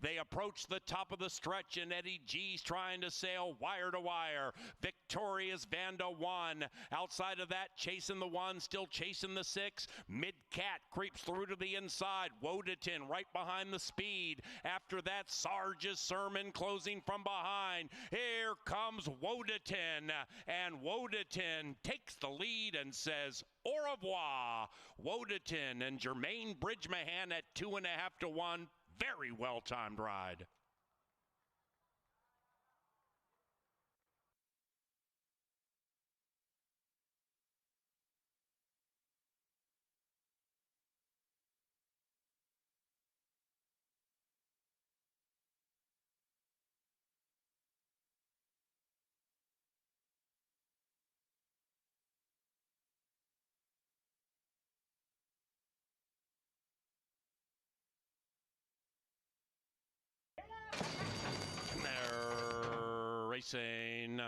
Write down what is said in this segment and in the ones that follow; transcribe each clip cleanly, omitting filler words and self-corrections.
They approach the top of the stretch, and Eddie G's trying to sail wire to wire. Victorious Vanda 1. Outside of that, chasing the 1, still chasing the 6. Mid-Cat creeps through to the inside. Wodeton right behind the speed. After that, Sarge's Sermon closing from behind. Here comes Wodeton, and Wodeton takes the lead and says, au revoir. Wodeton and Jermaine Bridgemahan at 2.5 to 1. Very well-timed ride. Racing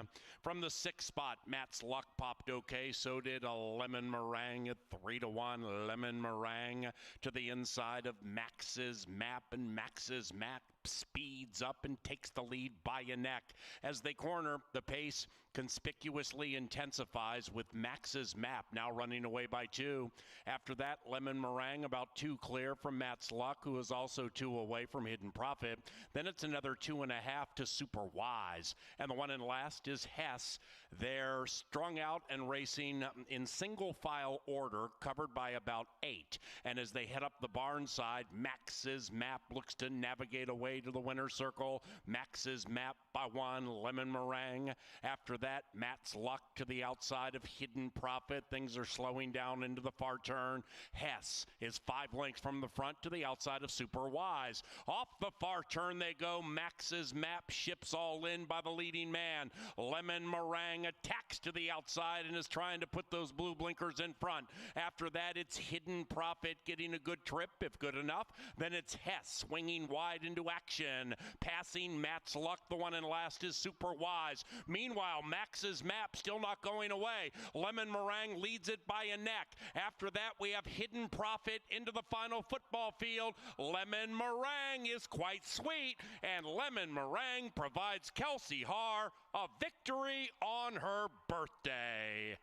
from the 6th spot. Matt's Luck popped okay. So did a Lemon Meringue at 3 to 1. Lemon Meringue to the inside of Max's Map, and Max's Map speeds up and takes the lead by a neck. As they corner, the pace conspicuously intensifies with Max's Map now running away by 2. After that, Lemon Meringue about 2 clear from Matt's Luck, who is also 2 away from Hidden Profit. Then it's another 2.5 to Super Wise. And the one in last is Hess. They're strung out and racing in single file order, covered by about 8. And as they head up the barn side, Max's Map looks to navigate away to the winner's circle. Max's Map by 1, Lemon Meringue. After that, Matt's Luck to the outside of Hidden Profit. Things are slowing down into the far turn. Hess is 5 lengths from the front to the outside of Super Wise. Off the far turn they go. Max's Map ships all in by the leading man. Lemon Meringue attacks to the outside and is trying to put those blue blinkers in front. After that, it's Hidden Profit getting a good trip, if good enough. Then it's Hess swinging wide into action. Passing Matt's Luck, the one in last is Super Wise. Meanwhile, Max's Map still not going away. Lemon Meringue leads it by a neck. After that, we have Hidden Profit into the final football field. Lemon Meringue is quite sweet, and Lemon Meringue provides Kelsey Haar a victory on her birthday.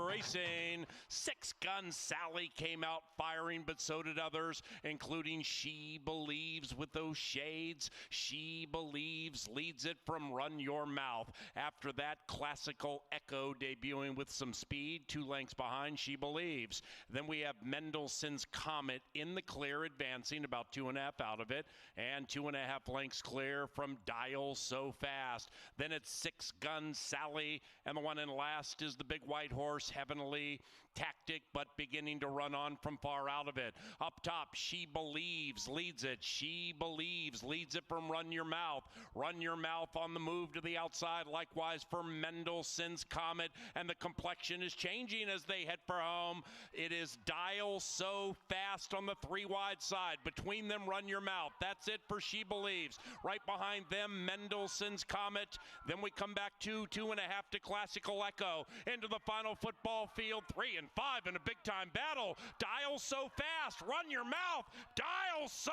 Racing. 6 Gun Sally came out firing, but so did others, including She Believes with those shades. She Believes leads it from Run Your Mouth. After that, Classical Echo debuting with some speed, 2 lengths behind She Believes. Then we have Mendelssohn's Comet in the clear, advancing about 2.5 out of it, and 2.5 lengths clear from Dial So Fast. Then it's 6 Gun Sally, and the one in last is the big white horse, Heavenly Tactic, but beginning to run on from far out of it. Up top, She Believes leads it. She Believes leads it from Run Your Mouth. Run Your Mouth on the move to the outside, likewise for Mendelssohn's Comet, and the complexion is changing as they head for home. It is Dial So Fast on the 3 wide side. Between them, Run Your Mouth. That's it for She Believes. Right behind them, Mendelssohn's Comet. Then we come back to 2.5 to Classical Echo. Into the final football field, 3 and 5 in a big-time battle. Dial So Fast, Run Your Mouth, Dial So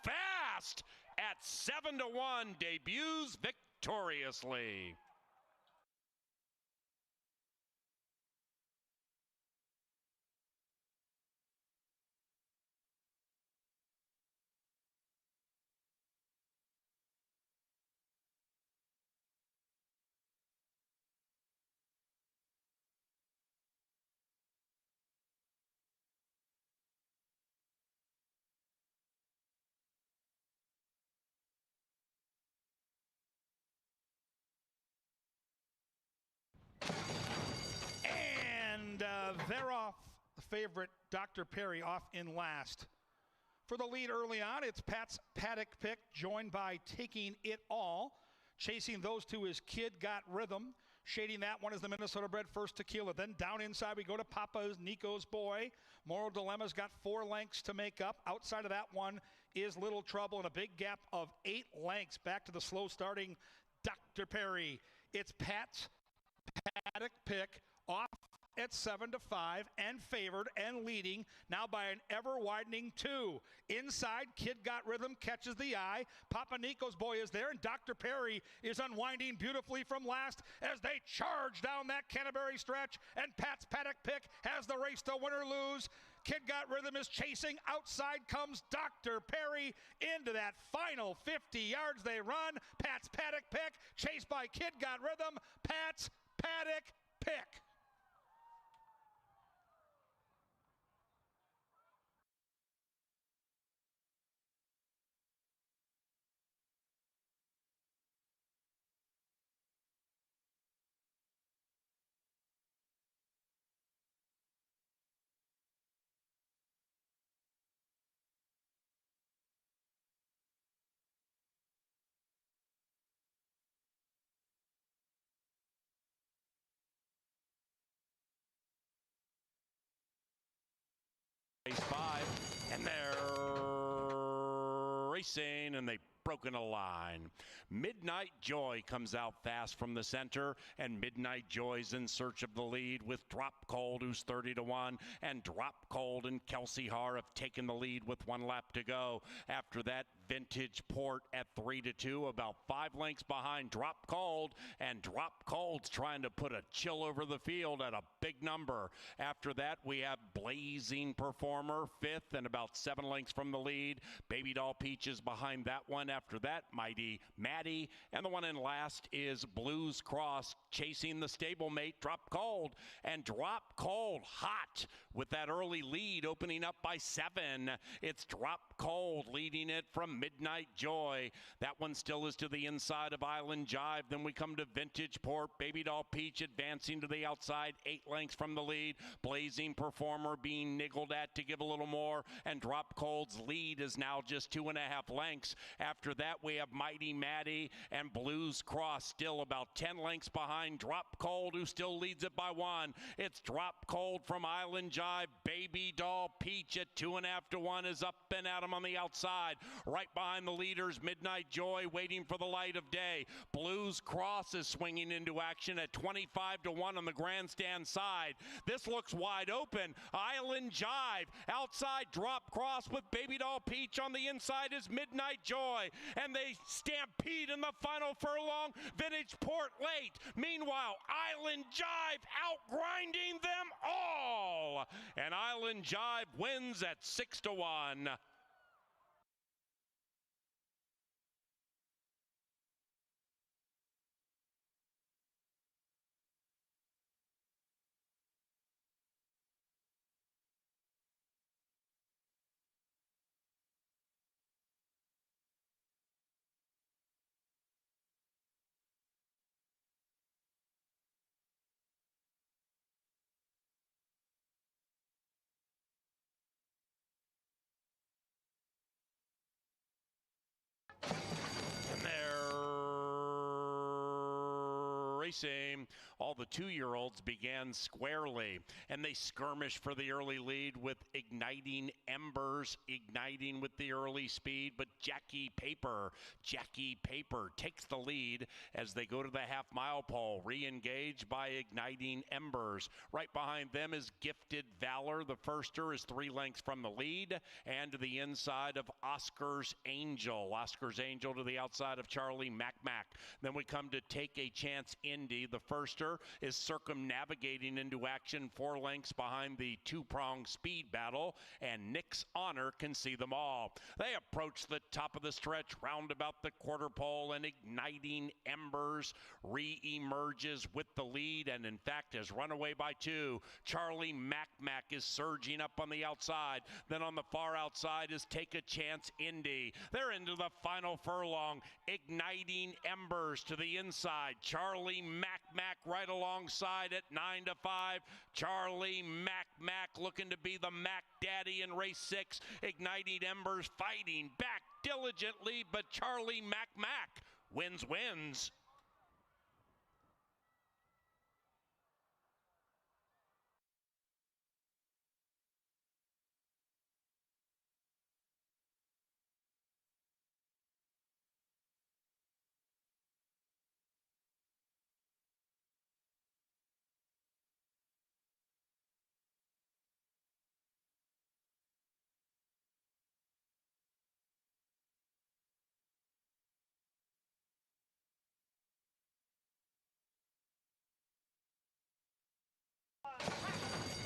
Fast at 7 to 1 debuts victoriously. And they're off. favorite, Dr. Perry, off in last. For the lead early on, it's Pat's Paddock Pick, joined by Taking It All. Chasing those two is Kid Got Rhythm. Shading that one is the Minnesota bred First Tequila. Then down inside we go to Papa's Nico's Boy. Moral Dilemma's got 4 lengths to make up. Outside of that one is Little Trouble, and a big gap of 8 lengths back to the slow starting Dr. Perry. It's Pat's Paddock Pick off at 7-5 and favored and leading now by an ever-widening 2. Inside, Kid Got Rhythm catches the eye. Papa Nico's Boy is there, and Dr. Perry is unwinding beautifully from last as they charge down that Canterbury stretch, and Pat's Paddock Pick has the race to win or lose. Kid Got Rhythm is chasing. Outside comes Dr. Perry into that final 50 yards they run. Pat's Paddock Pick chased by Kid Got Rhythm. Pat's Paddock Pick. Race 5, and they're racing, and they've broken a line. Midnight Joy comes out fast from the center, and Midnight Joy's in search of the lead with Drop Cold, who's 30-1, and Drop Cold and Kelsey Har have taken the lead with 1 lap to go. After that, Vintage Port at 3-2, about 5 lengths behind Drop Cold, and Drop Cold's trying to put a chill over the field at a big number. After that, we have Blazing Performer 5th and about 7 lengths from the lead. Baby Doll Peach is behind that one. After that, Mighty Maddie, and the one in last is Blues Cross chasing the stablemate Drop Cold, and Drop Cold hot with that early lead opening up by 7. It's Drop Cold leading it from Midnight Joy. That one still is to the inside of Island Jive. Then we come to Vintage Port. Baby Doll Peach advancing to the outside, 8 lengths from the lead. Blazing Performer being niggled at to give a little more, and Drop Cold's lead is now just 2.5 lengths. After that, we have Mighty Maddie and Blues Cross still about 10 lengths behind Drop Cold, who still leads it by 1. It's Drop Cold from Island Jive. Baby Doll Peach at 2.5-1 is up and at him on the outside. Right behind the leaders, Midnight Joy waiting for the light of day. Blues Cross is swinging into action at 25-1 on the grandstand side. This looks wide open. Island Jive outside, Drop Cross with Baby Doll Peach on the inside is Midnight Joy, and they stampede in the final furlong. Vintage Port late. Meanwhile, Island Jive outgrinding them all, and Island Jive wins at 6-1. And they're racing. All the 2-year-olds began squarely, and they skirmish for the early lead with Igniting Embers, igniting with the early speed, but Jackie Paper takes the lead as they go to the half-mile pole, re-engaged by Igniting Embers. Right behind them is Gifted Valor. The firster is 3 lengths from the lead, and to the inside of Oscar's Angel. Oscar's Angel to the outside of Charlie Mac. Then we come to Take a Chance Indy. The firster is circumnavigating into action 4 lengths behind the 2-prong speed battle, and Nick's Honor can see them all. They approach the top of the stretch, round about the quarter pole, and Igniting Embers re-emerges with the lead, and in fact has run away by 2. Charlie Mac is surging up on the outside. Then on the far outside is Take a Chance Indy. They're into the final furlong. Igniting Embers to the inside. Charlie Mac right alongside at 9-5. Charlie Mac Mac looking to be the Mac Daddy in race 6. Igniting Embers fighting back diligently, but Charlie Mac wins.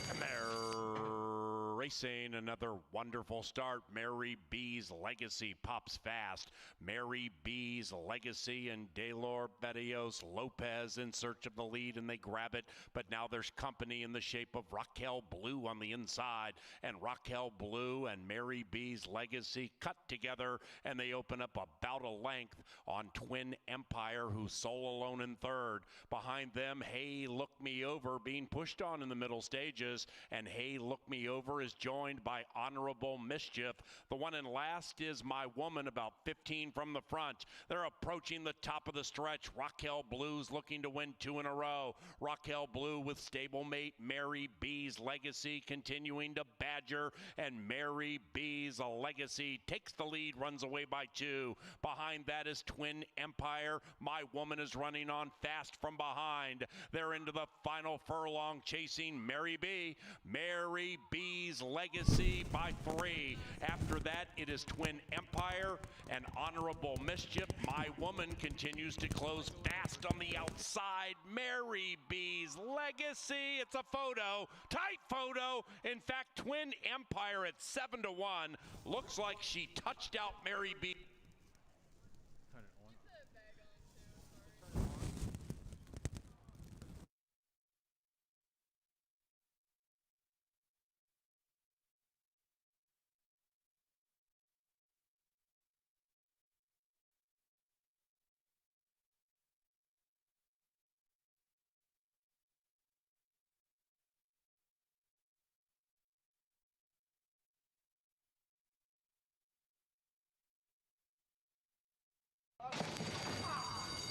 And they're racing. Another wonderful start. Mary B's Legacy pops fast. Mary B's Legacy and Delor Bedios Lopez in search of the lead, and they grab it. But now there's company in the shape of Raquel Blue on the inside. And Raquel Blue and Mary B's Legacy cut together, and they open up about a length on Twin Empire, who's sole alone in third. Behind them, Hey Look Me Over being pushed on in the middle stages, and Hey Look Me Over is joined by Honorable Mischief. The one in last is My Woman, about 15 from the front. They're approaching the top of the stretch. Raquel Blue's looking to win 2 in a row. Raquel Blue with stablemate Mary B's Legacy continuing to badger, and Mary B's Legacy takes the lead, runs away by 2. Behind that is Twin Empire. My Woman is running on fast from behind. They're into the final furlong chasing Mary B. Mary B's Legacy by 3. After that, it is Twin Empire and Honorable Mischief. My Woman continues to close fast on the outside. Mary B's Legacy. It's a photo, tight photo. In fact, Twin Empire at 7-1. Looks like she touched out Mary B.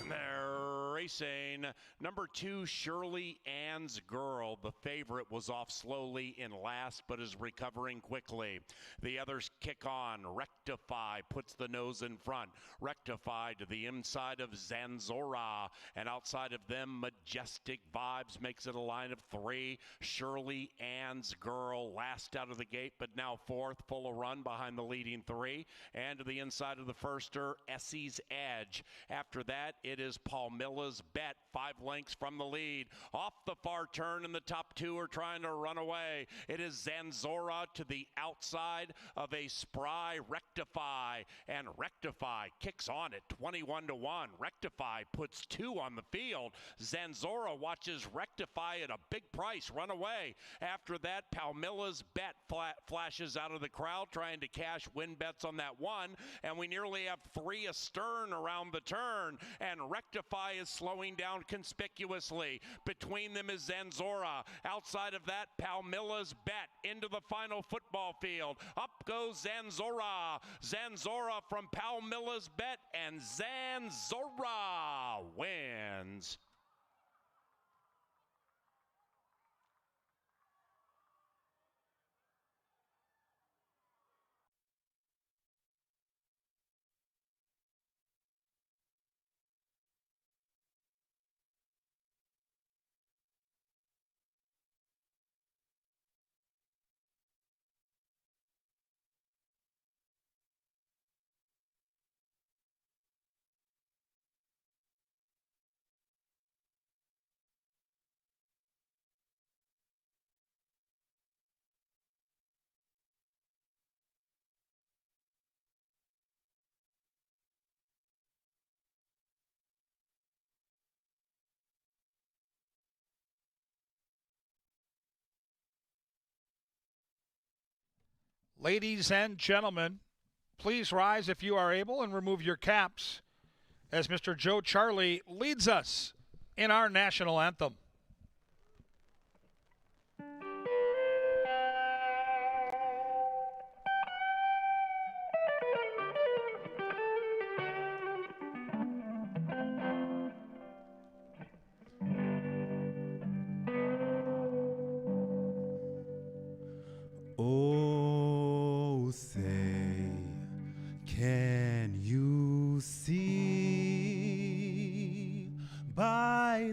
They're racing. Number 2, Shirley Ann's Girl. The favorite was off slowly in last, but is recovering quickly. The others kick on. Rectify puts the nose in front. Rectify to the inside of Zanzora, and outside of them, Majestic Vibes makes it a line of 3. Shirley Ann's Girl last out of the gate, but now 4th, full of run behind the leading 3. And to the inside of the firster, Essie's Edge. After that, it is Palmilla's Bet, 5 lengths from the lead. Off the far turn, and the top 2 are trying to run away. It is Zanzora to the outside of a spry Rectify, and Rectify kicks on at 21-1. Rectify puts 2 on the field. Zanzora watches Rectify at a big price run away. After that, Palmilla's Bet flashes out of the crowd trying to cash win bets on that one, and we nearly have 3 astern around the turn, and Rectify is slowing down conspicuously. Between them is Zanzora. Outside of that, Palmilla's Bet into the final football field. Up goes Zanzora. Zanzora from Palmilla's Bet, and Zanzora wins. Ladies and gentlemen, please rise if you are able and remove your caps as Mr. Joe Charlie leads us in our national anthem.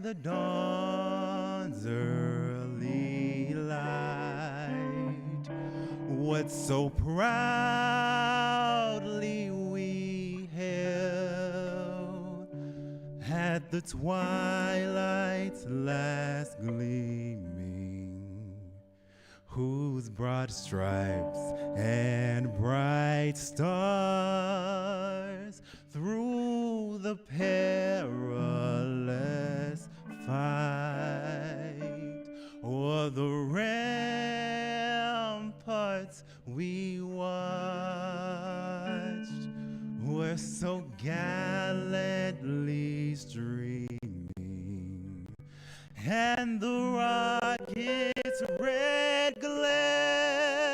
the dawn's early light, what so proudly we held at the twilight's last gleaming, whose broad stripes and bright stars through the perilous fight o'er the ramparts we watched were so gallantly streaming, and the rocket's red glare,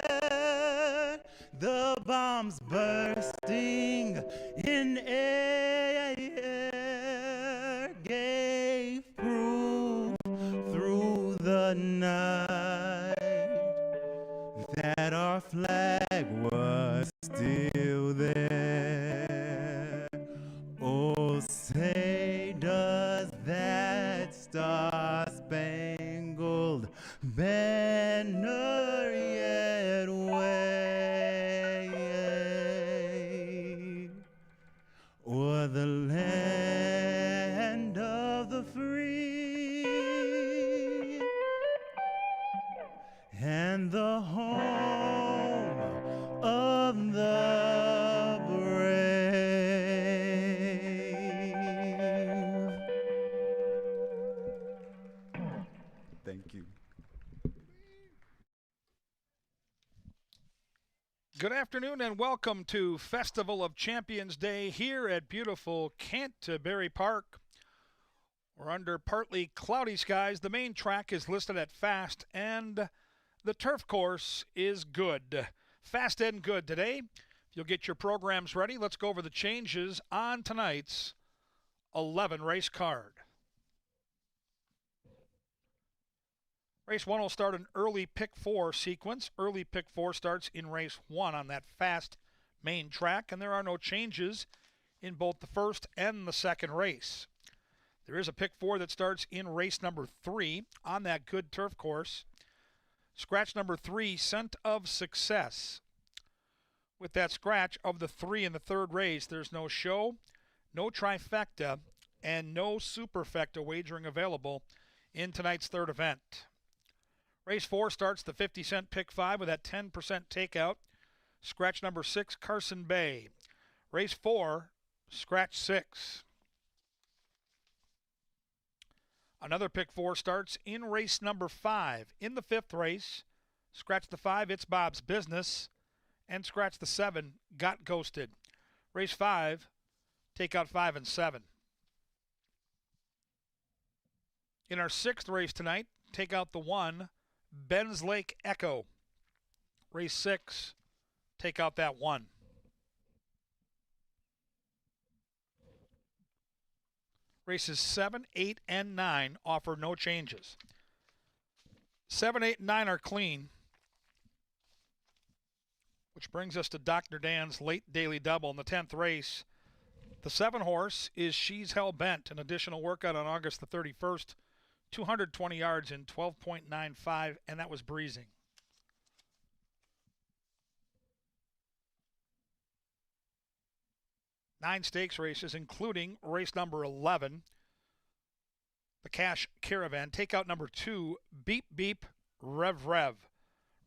the bombs bursting in air, gave proof through the night that our flag was still there. Oh, say does that star-spangled banner yet wave o'er the land of the free and the home of the brave. Thank you. Good afternoon and welcome to Festival of Champions Day here at beautiful Canterbury Park. We're under partly cloudy skies. The main track is listed at fast and the turf course is good. Fast and good today. If you'll get your programs ready, let's go over the changes on tonight's 11 race card. Race 1 will start an early pick 4 sequence. Early pick 4 starts in race 1 on that fast main track, and there are no changes in both the first and the second race. There is a pick 4 that starts in race number 3 on that good turf course. Scratch number 3, Scent of Success. With that scratch of the 3 in the third race, there's no show, no trifecta, and no superfecta wagering available in tonight's third event. Race 4 starts the 50-cent pick 5 with that 10% takeout. Scratch number 6, Carson Bay. Race 4, scratch 6. Another pick 4 starts in race number 5. In the fifth race, scratch the 5, It's Bob's Business, and scratch the 7, Got Ghosted. Race 5, take out 5 and 7. In our sixth race tonight, take out the 1, Ben's Lake Echo. Race 6, take out that 1. Races 7, 8, and 9 offer no changes. 7, 8, and 9 are clean, which brings us to Dr. Dan's late daily double in the 10th race. The 7 horse is She's Hell Bent, an additional workout on August the 31st. 220 yards in 12.95, and that was breezing. Nine stakes races, including race number 11, the Cash Caravan. Take out number 2, Beep Beep Rev Rev.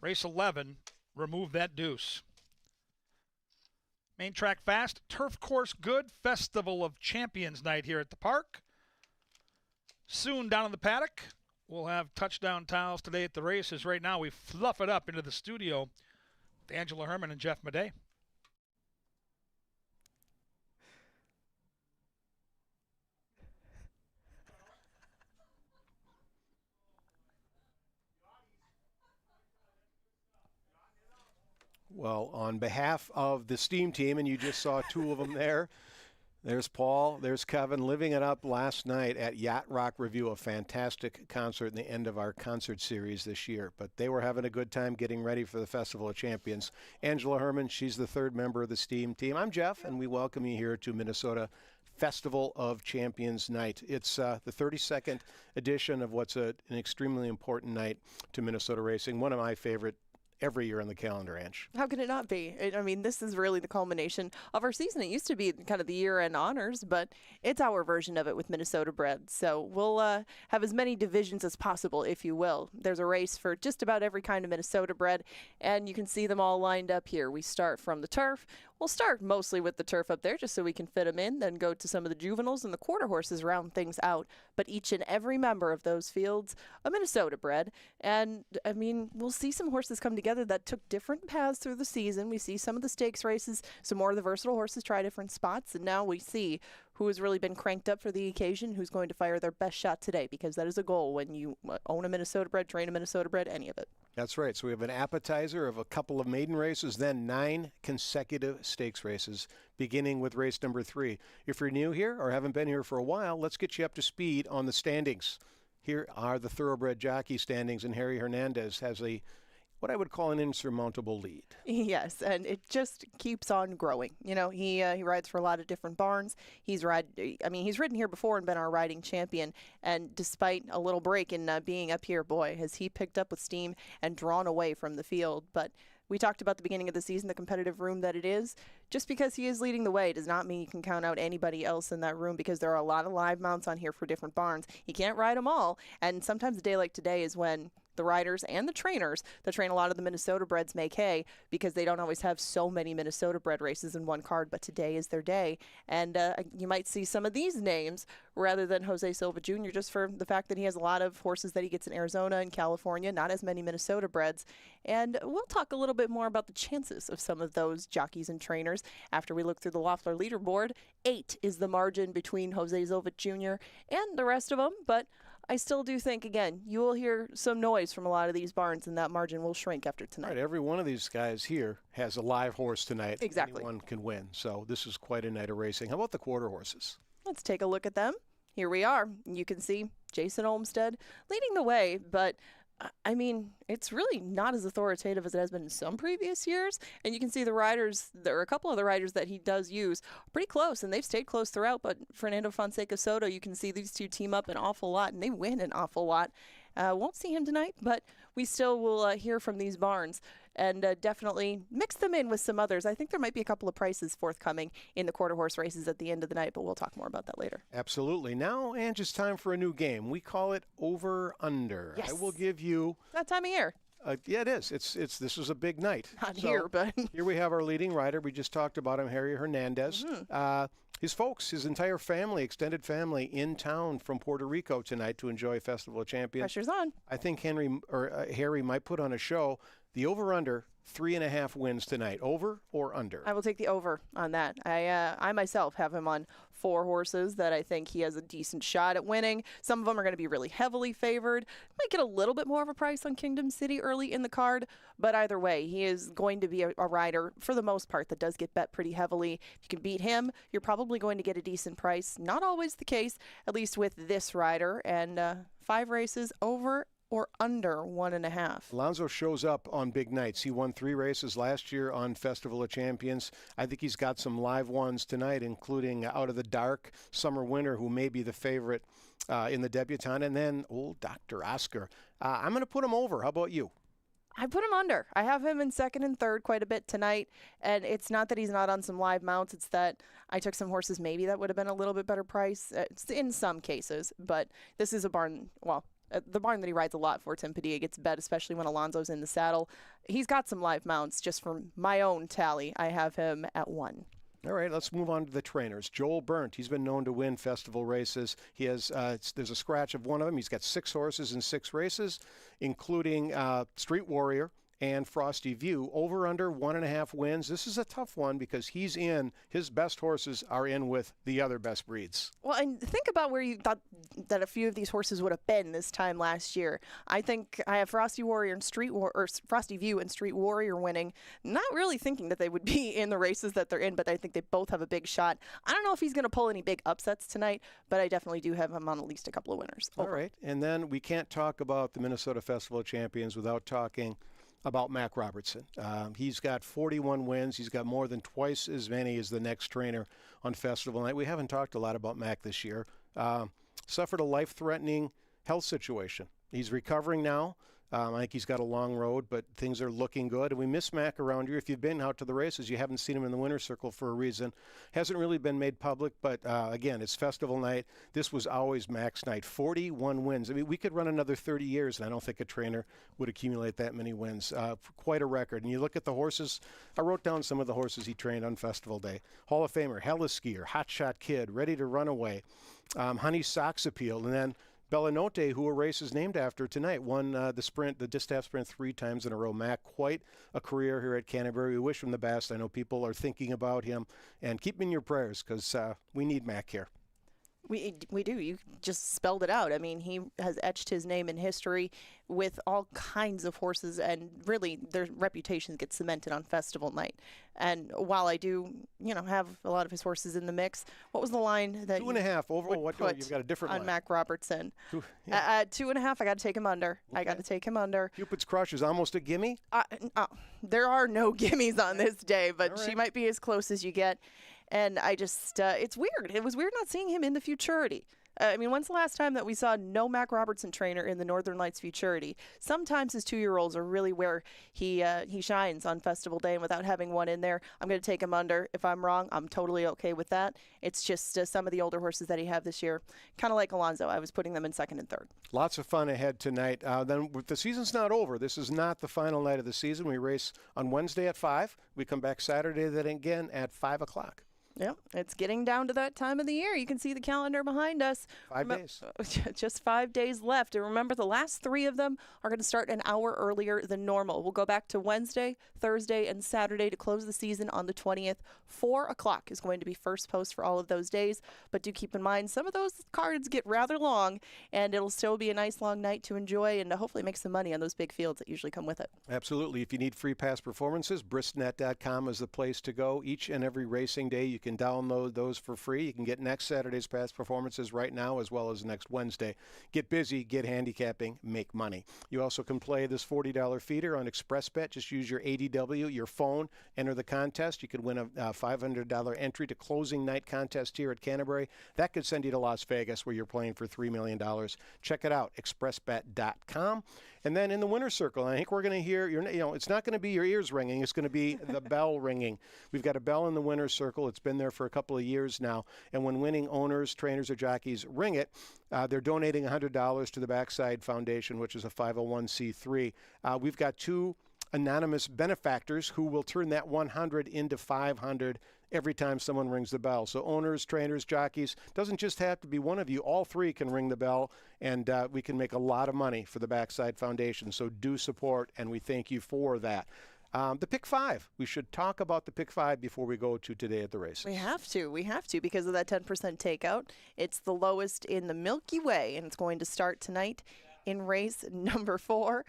Race 11, remove that deuce. Main track fast, turf course good, Festival of Champions night here at the park. Soon down in the paddock, we'll have touchdown tiles today at the races. Right now, we fluff it up into the studio with Angela Herman and Jeff Madej. Well, on behalf of the STEAM team, and you just saw 2 of them there, there's Paul, there's Kevin, living it up last night at Yacht Rock Review, a fantastic concert in the end of our concert series this year. But they were having a good time getting ready for the Festival of Champions. Angela Herman, she's the third member of the STEAM team. I'm Jeff, and we welcome you here to Minnesota Festival of Champions night. It's the 32nd edition of what's an extremely important night to Minnesota racing. One of my favorite every year on the calendar, Ange. How could it not be? I mean, this is really the culmination of our season. It used to be kind of the year-end honors, but it's our version of it with Minnesota bred. So we'll have as many divisions as possible, if you will. There's a race for just about every kind of Minnesota bred, and you can see them all lined up here. We start from the turf. We'll start mostly with the turf up there just so we can fit them in, then go to some of the juveniles and the quarter horses, round things out. But each and every member of those fields, a Minnesota bred. And, I mean, we'll see some horses come together that took different paths through the season. We see some of the stakes races, some more of the versatile horses try different spots, and now we see who has really been cranked up for the occasion, who's going to fire their best shot today, because that is a goal when you own a Minnesota bred, train a Minnesota bred, any of it. That's right. So we have an appetizer of a couple of maiden races, then 9 consecutive stakes races, beginning with race number 3. If you're new here or haven't been here for a while, let's get you up to speed on the standings. Here are the thoroughbred jockey standings, and Harry Hernandez has what I would call an insurmountable lead. Yes, and it just keeps on growing. You know, he rides for a lot of different barns. He's ridden here before and been our riding champion. And despite a little break in being up here, boy, has he picked up with steam and drawn away from the field. But we talked about the beginning of the season, the competitive room that it is. Just because he is leading the way does not mean you can count out anybody else in that room, because there are a lot of live mounts on here for different barns. He can't ride them all. And sometimes a day like today is when the riders and the trainers that train a lot of the Minnesota breds make hay, because they don't always have so many Minnesota bred races in one card, but today is their day. And you might see some of these names rather than Jose Silva Jr., just for the fact that he has a lot of horses that he gets in Arizona and California, not as many Minnesota breds. And we'll talk a little bit more about the chances of some of those jockeys and trainers after we look through the Loeffler leaderboard. 8 is the margin between Jose Silva Jr. and the rest of them, but I still do think, again, you will hear some noise from a lot of these barns, and that margin will shrink after tonight. Right, every one of these guys here has a live horse tonight. Exactly. Anyone can win, so this is quite a night of racing. How about the quarter horses? Let's take a look at them. Here we are. You can see Jason Olmstead leading the way, but I mean, it's really not as authoritative as it has been in some previous years. And you can see the riders, there are a couple of the riders that he does use pretty close, and they've stayed close throughout. But Fernando Fonseca Soto, you can see these two team up an awful lot, and they win an awful lot. Won't see him tonight, but we still will hear from these barns and definitely mix them in with some others. I think there might be a couple of prices forthcoming in the quarter horse races at the end of the night, but we'll talk more about that later. Absolutely. Now, Ange, it's time for a new game. We call it Over-Under. Yes. I will give you... That time of year. Yeah, it is. This is a big night. Not here, but... Here we have our leading rider. We just talked about him, Harry Hernandez. Mm-hmm. His folks, his entire family, extended family, in town from Puerto Rico tonight to enjoy Festival of Champions. Pressure's on. I think Harry might put on a show. The over-under, 3.5 wins tonight. Over or under? I will take the over on that. I myself have him on 4 horses that I think he has a decent shot at winning. Some of them are going to be really heavily favored. Might get a little bit more of a price on Kingdom City early in the card, but either way, he is going to be a rider, for the most part, that does get bet pretty heavily. If you can beat him, you're probably going to get a decent price. Not always the case, at least with this rider. And 5 races, over or under 1.5. Alonso shows up on big nights. He won 3 races last year on Festival of Champions. I think he's got some live ones tonight, including Out of the Dark, Summer Winter, who may be the favorite in the debutante, and then old Dr. Oscar. I'm going to put him over. How about you? I put him under. I have him in second and third quite a bit tonight, and it's not that he's not on some live mounts. It's that I took some horses maybe that would have been a little bit better price in some cases, but this is a barn, well, the barn that he rides a lot for, Tim Padilla, gets bet, especially when Alonso's in the saddle. He's got some live mounts. Just for my own tally, I have him at 1. All right, let's move on to the trainers. Joel Burnt, he's been known to win festival races. He has there's a scratch of one of them. He's got 6 horses in 6 races, including Street Warrior and Frosty View. Over under 1.5 wins. This is a tough one because he's in. His best horses are in with the other best breeds. Well, and think about where you thought that a few of these horses would have been this time last year. I think I have Frosty Warrior and Frosty View and Street Warrior winning. Not really thinking that they would be in the races that they're in, but I think they both have a big shot. I don't know if he's going to pull any big upsets tonight, but I definitely do have him on at least a couple of winners. All right, and then we can't talk about the Minnesota Festival of Champions without talking about Mac Robertson. He's got 41 wins. He's got more than twice as many as the next trainer on festival night. We haven't talked a lot about Mac this year. Suffered a life-threatening health situation. He's recovering now. I think he's got a long road, but things are looking good. And we miss Mac around here. If you've been out to the races, you haven't seen him in the winner's circle for a reason. Hasn't really been made public, but again, it's festival night. This was always Mac's night. 41 wins. I mean, we could run another 30 years, and I don't think a trainer would accumulate that many wins. Quite a record. And you look at the horses. I wrote down some of the horses he trained on festival day. Hall of Famer, Heliskier, Hot Shot Kid, Ready to Run Away, Honey Sox Appeal, and then Bellinote, who a race is named after tonight, won the distaff sprint 3 times in a row. Mac, quite a career here at Canterbury. We wish him the best. I know people are thinking about him, and keep him in your prayers because we need Mac here. We do. You just spelled it out. I mean, he has etched his name in history with all kinds of horses, and really their reputations get cemented on festival night. And while I do, have a lot of his horses in the mix, what was the line that 2.5 overall? What you've got a different on line. Mac Robertson? 2.5. At 2.5, I got to take him under. Okay. I got to take him under. Cupid's Crush is almost a gimme. There are no gimmies on this day, but All she right. might be as close as you get. And I just, it's weird. It was weird not seeing him in the Futurity. I mean, when's the last time that we saw no Mac Robertson trainer in the Northern Lights Futurity? Sometimes his 2-year-olds are really where he shines on festival day, and without having one in there, I'm going to take him under. If I'm wrong, I'm totally okay with that. It's just some of the older horses that he have this year, kind of like Alonzo. I was putting them in 2nd and 3rd. Lots of fun ahead tonight. Then the season's not over. This is not the final night of the season. We race on Wednesday at 5. We come back Saturday then again at 5 o'clock. Yep, it's getting down to that time of the year. You can see the calendar behind us. 5 days. Just 5 days left. And remember, the last 3 of them are going to start an hour earlier than normal. We'll go back to Wednesday, Thursday, and Saturday to close the season on the 20th. 4 o'clock is going to be first post for all of those days. But do keep in mind, some of those cards get rather long, and it'll still be a nice long night to enjoy and to hopefully make some money on those big fields that usually come with it. Absolutely. If you need free past performances, bristnet.com is the place to go. Each and every racing day, you can download those for free. You can get next Saturday's past performances right now as well as next Wednesday. Get busy, get handicapping, make money. You also can play this $40 feeder on ExpressBet. Just use your ADW, your phone, enter the contest. You could win a $500 entry to closing night contest here at Canterbury. That could send you to Las Vegas where you're playing for $3 million. Check it out, expressbet.com. And then in the winner's circle, I think we're going to hear, it's not going to be your ears ringing. It's going to be the bell ringing. We've got a bell in the winner's circle. It's been there for a couple of years now. And when winning owners, trainers, or jockeys ring it, they're donating $100 to the Backside Foundation, which is a 501c3. We've got 2 anonymous benefactors who will turn that 100 into 500 every time someone rings the bell. So owners, trainers, jockeys, doesn't just have to be one of you. All 3 can ring the bell, and we can make a lot of money for the Backside Foundation. So do support, and we thank you for that. The Pick 5. We should talk about the Pick 5 before we go to Today at the Races. We have to because of that 10% takeout. It's the lowest in the Milky Way, and it's going to start tonight in race number 4.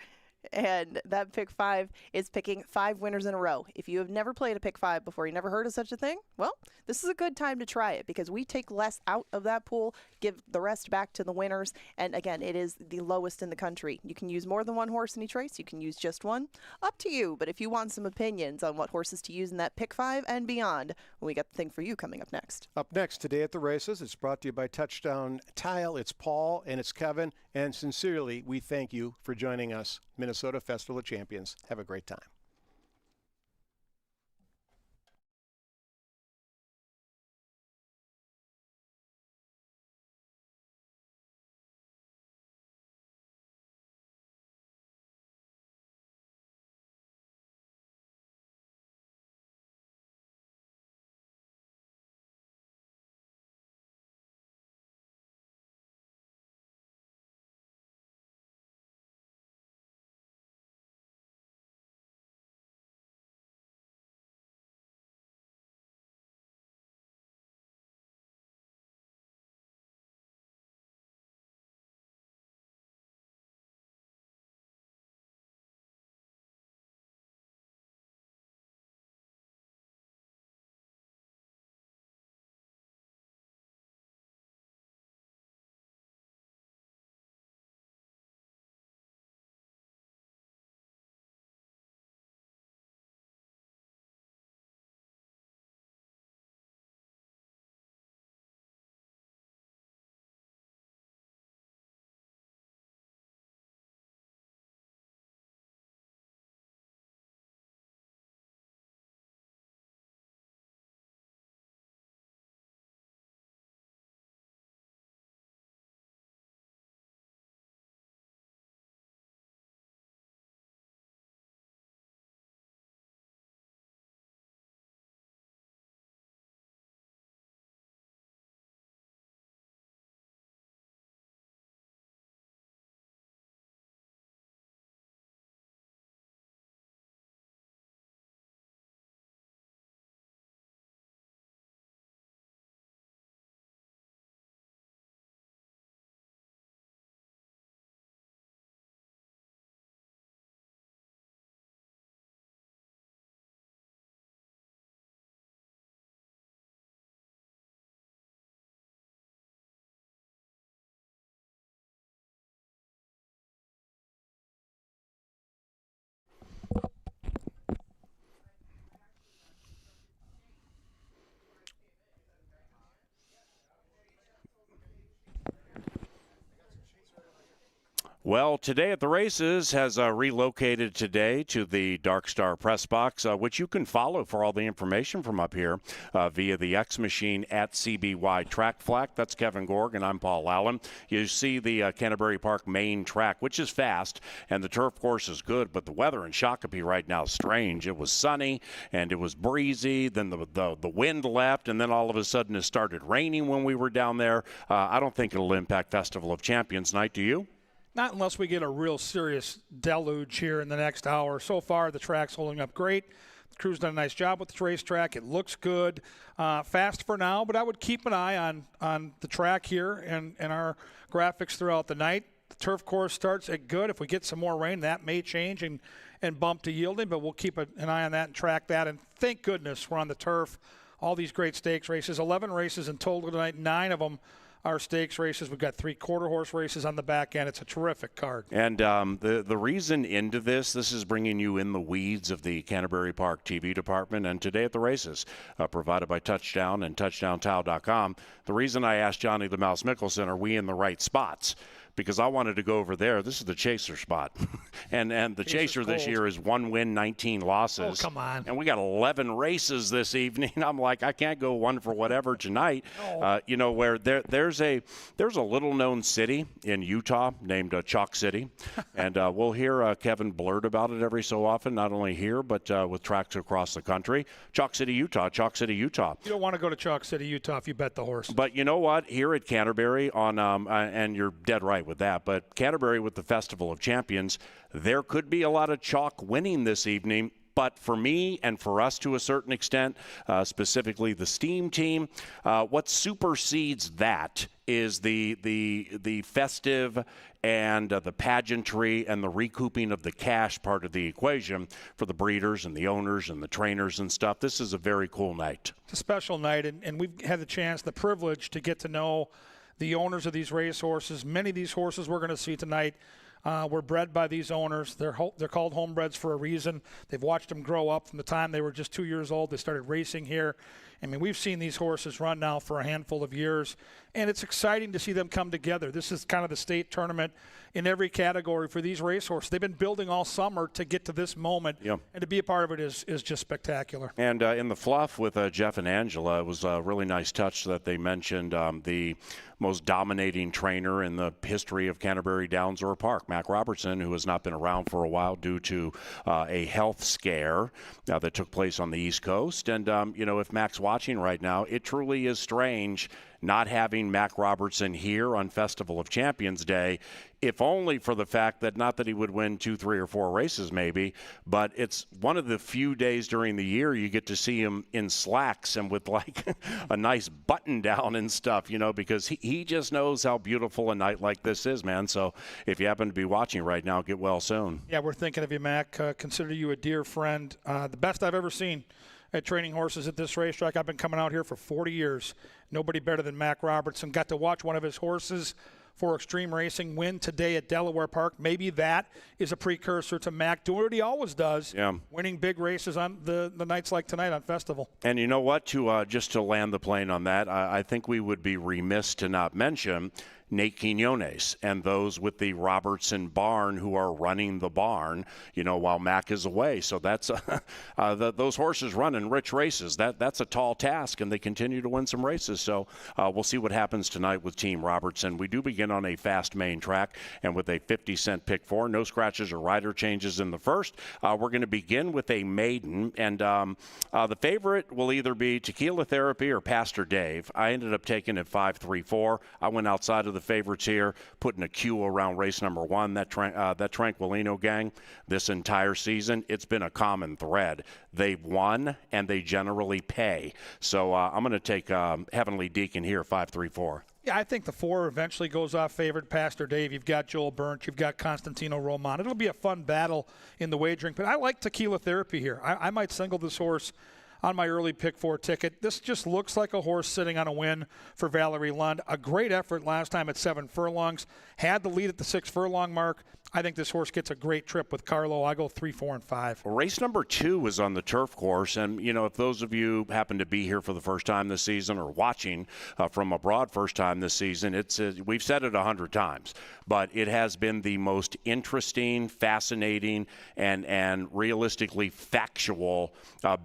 And that Pick 5 is picking 5 winners in a row. If you have never played a Pick 5 before, you never heard of such a thing, well, this is a good time to try it because we take less out of that pool, give the rest back to the winners. And again, it is the lowest in the country. You can use more than one horse in each race. You can use just one. Up to you. But if you want some opinions on what horses to use in that Pick 5 and beyond, we got the thing for you coming up next. Up next, Today at the Races. It's brought to you by Touchdown Tile. It's Paul and it's Kevin. And sincerely, we thank you for joining us. Minnesota Festival of Champions. Have a great time. Well, Today at the Races has relocated today to the Dark Star Press Box, which you can follow for all the information from up here via the X machine at CBY Track Flack. That's Kevin Gorg, and I'm Paul Allen. You see the Canterbury Park main track, which is fast, and the turf course is good, but the weather in Shakopee right now is strange. It was sunny, and it was breezy, then the wind left, and then all of a sudden it started raining when we were down there. I don't think it'll impact Festival of Champions night, do you? Not unless we get a real serious deluge here in the next hour. So far, the track's holding up great. The crew's done a nice job with the racetrack. It looks good. Fast for now, but I would keep an eye on the track here and our graphics throughout the night. The turf course starts at good. If we get some more rain, that may change and bump to yielding, but we'll keep an eye on that and track that. And thank goodness we're on the turf. All these great stakes races, 11 races in total tonight, 9 of them our stakes races. We've got 3 quarter horse races on the back end. It's a terrific card. And the reason into this is bringing you in the weeds of the Canterbury Park TV department and Today at the Races, provided by Touchdown and TouchdownTow.com. The reason I asked Johnny the Mouse Mickelson, are we in the right spots? Because I wanted to go over there. This is the chaser spot. and the chaser this year is 1 win, 19 losses. Oh, come on. And we got 11 races this evening. I'm like, I can't go one for whatever tonight. No. Where there's a little known city in Utah named Chalk City. And we'll hear Kevin blurt about it every so often, not only here, but with tracks across the country. Chalk City, Utah. You don't want to go to Chalk City, Utah if you bet the horse. But you know what? Here at Canterbury and you're dead right with that, but Canterbury with the Festival of Champions, there could be a lot of chalk winning this evening. But for me and for us to a certain extent, specifically the Steam team, what supersedes that is the festive and the pageantry and the recouping of the cash part of the equation for the breeders and the owners and the trainers and stuff. This is a very cool night. It's a special night, and we've had the chance, the privilege to get to know the owners of these race horses. Many of these horses we're going to see tonight were bred by these owners. They're called homebreds for a reason. They've watched them grow up from the time they were just 2 years old. They started racing here. I mean, we've seen these horses run now for a handful of years, and it's exciting to see them come together. This is kind of the state tournament in every category for these racehorses. They've been building all summer to get to this moment, and to be a part of it is just spectacular. And in the fluff with Jeff and Angela, it was a really nice touch that they mentioned the most dominating trainer in the history of Canterbury Downs or Park, Mac Robertson, who has not been around for a while due to a health scare that took place on the East Coast. And, if Mac's watching right now, it truly is strange not having Mac Robertson here on Festival of Champions Day, if only for the fact that not that he would win 2, 3, or 4 races maybe, but it's one of the few days during the year you get to see him in slacks and with like a nice button down and stuff, because he just knows how beautiful a night like this is, man. So if you happen to be watching right now, get well soon. Yeah, we're thinking of you, Mac. Consider you a dear friend. The best I've ever seen at training horses at this racetrack. I've been coming out here for 40 years. Nobody better than Mac Robertson. Got to watch one of his horses for Extreme Racing win today at Delaware Park. Maybe that is a precursor to Mac doing what he always does, winning big races on the nights like tonight on Festival. And you know what? Just to land the plane on that, I think we would be remiss to not mention Nate Quinones and those with the Robertson barn who are running the barn, while Mac is away. So that's those horses running rich races. That's a tall task, and they continue to win some races. So we'll see what happens tonight with Team Robertson. We do begin on a fast main track and with a 50-cent pick 4. No scratches or rider changes in the first. We're going to begin with a maiden, and the favorite will either be Tequila Therapy or Pastor Dave. I ended up taking it 5-3-4. I went outside of the favorites here, putting a Q around race number 1. That Tranquilino gang, this entire season, it's been a common thread. They've won, and they generally pay. So I'm going to take Heavenly Deacon here, 5-3-4. Yeah, I think the 4 eventually goes off favored. Pastor Dave, you've got Joel Burnt, you've got Constantino Roman. It'll be a fun battle in the wagering, but I like Tequila Therapy here. I might single this horse on my early pick 4 ticket. This just looks like a horse sitting on a win for Valerie Lund. A great effort last time at 7 furlongs. Had the lead at the 6 furlong mark. I think this horse gets a great trip with Carlo. I go 3, 4, and 5. Well, race number 2 was on the turf course, and if those of you happen to be here for the first time this season or watching from abroad first time this season, we've said it 100 times, but it has been the most interesting, fascinating, and realistically factual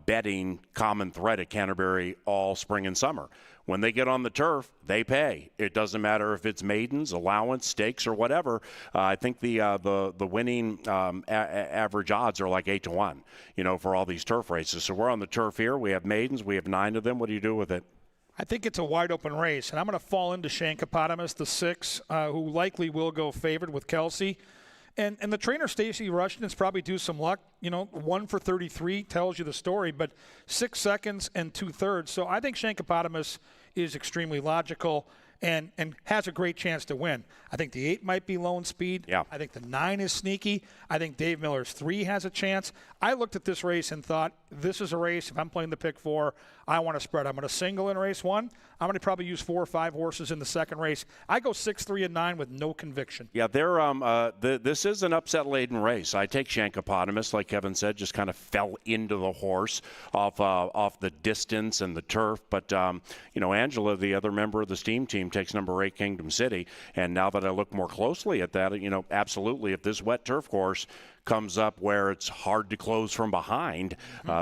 betting common thread at Canterbury all spring and summer. When they get on the turf, they pay. It doesn't matter if it's maidens, allowance, stakes, or whatever. I think the winning average odds are like 8-1, for all these turf races. So we're on the turf here. We have maidens. We have 9 of them. What do you do with it? I think it's a wide open race, and I'm going to fall into Shankopotamus, the 6, who likely will go favored with Kelsey. And the trainer, Stacey Rushton's probably due some luck. 1 for 33 tells you the story, but 6 seconds and 2/3. So I think Shankopotamus is extremely logical and has a great chance to win. I think the 8 might be low in speed. Yeah. I think the 9 is sneaky. I think Dave Miller's 3 has a chance. I looked at this race and thought, this is a race, if I'm playing the pick 4, I want to spread. I'm going to single in race 1. I'm going to probably use 4 or 5 horses in the second race. I go 6, 3, and 9 with no conviction. Yeah, this is an upset-laden race. I take Shankopotamus, like Kevin said, just kind of fell into the horse off the distance and the turf. But, Angela, the other member of the steam team, takes number 8, Kingdom City. And now that I look more closely at that, absolutely, if this wet turf course comes up where it's hard to close from behind,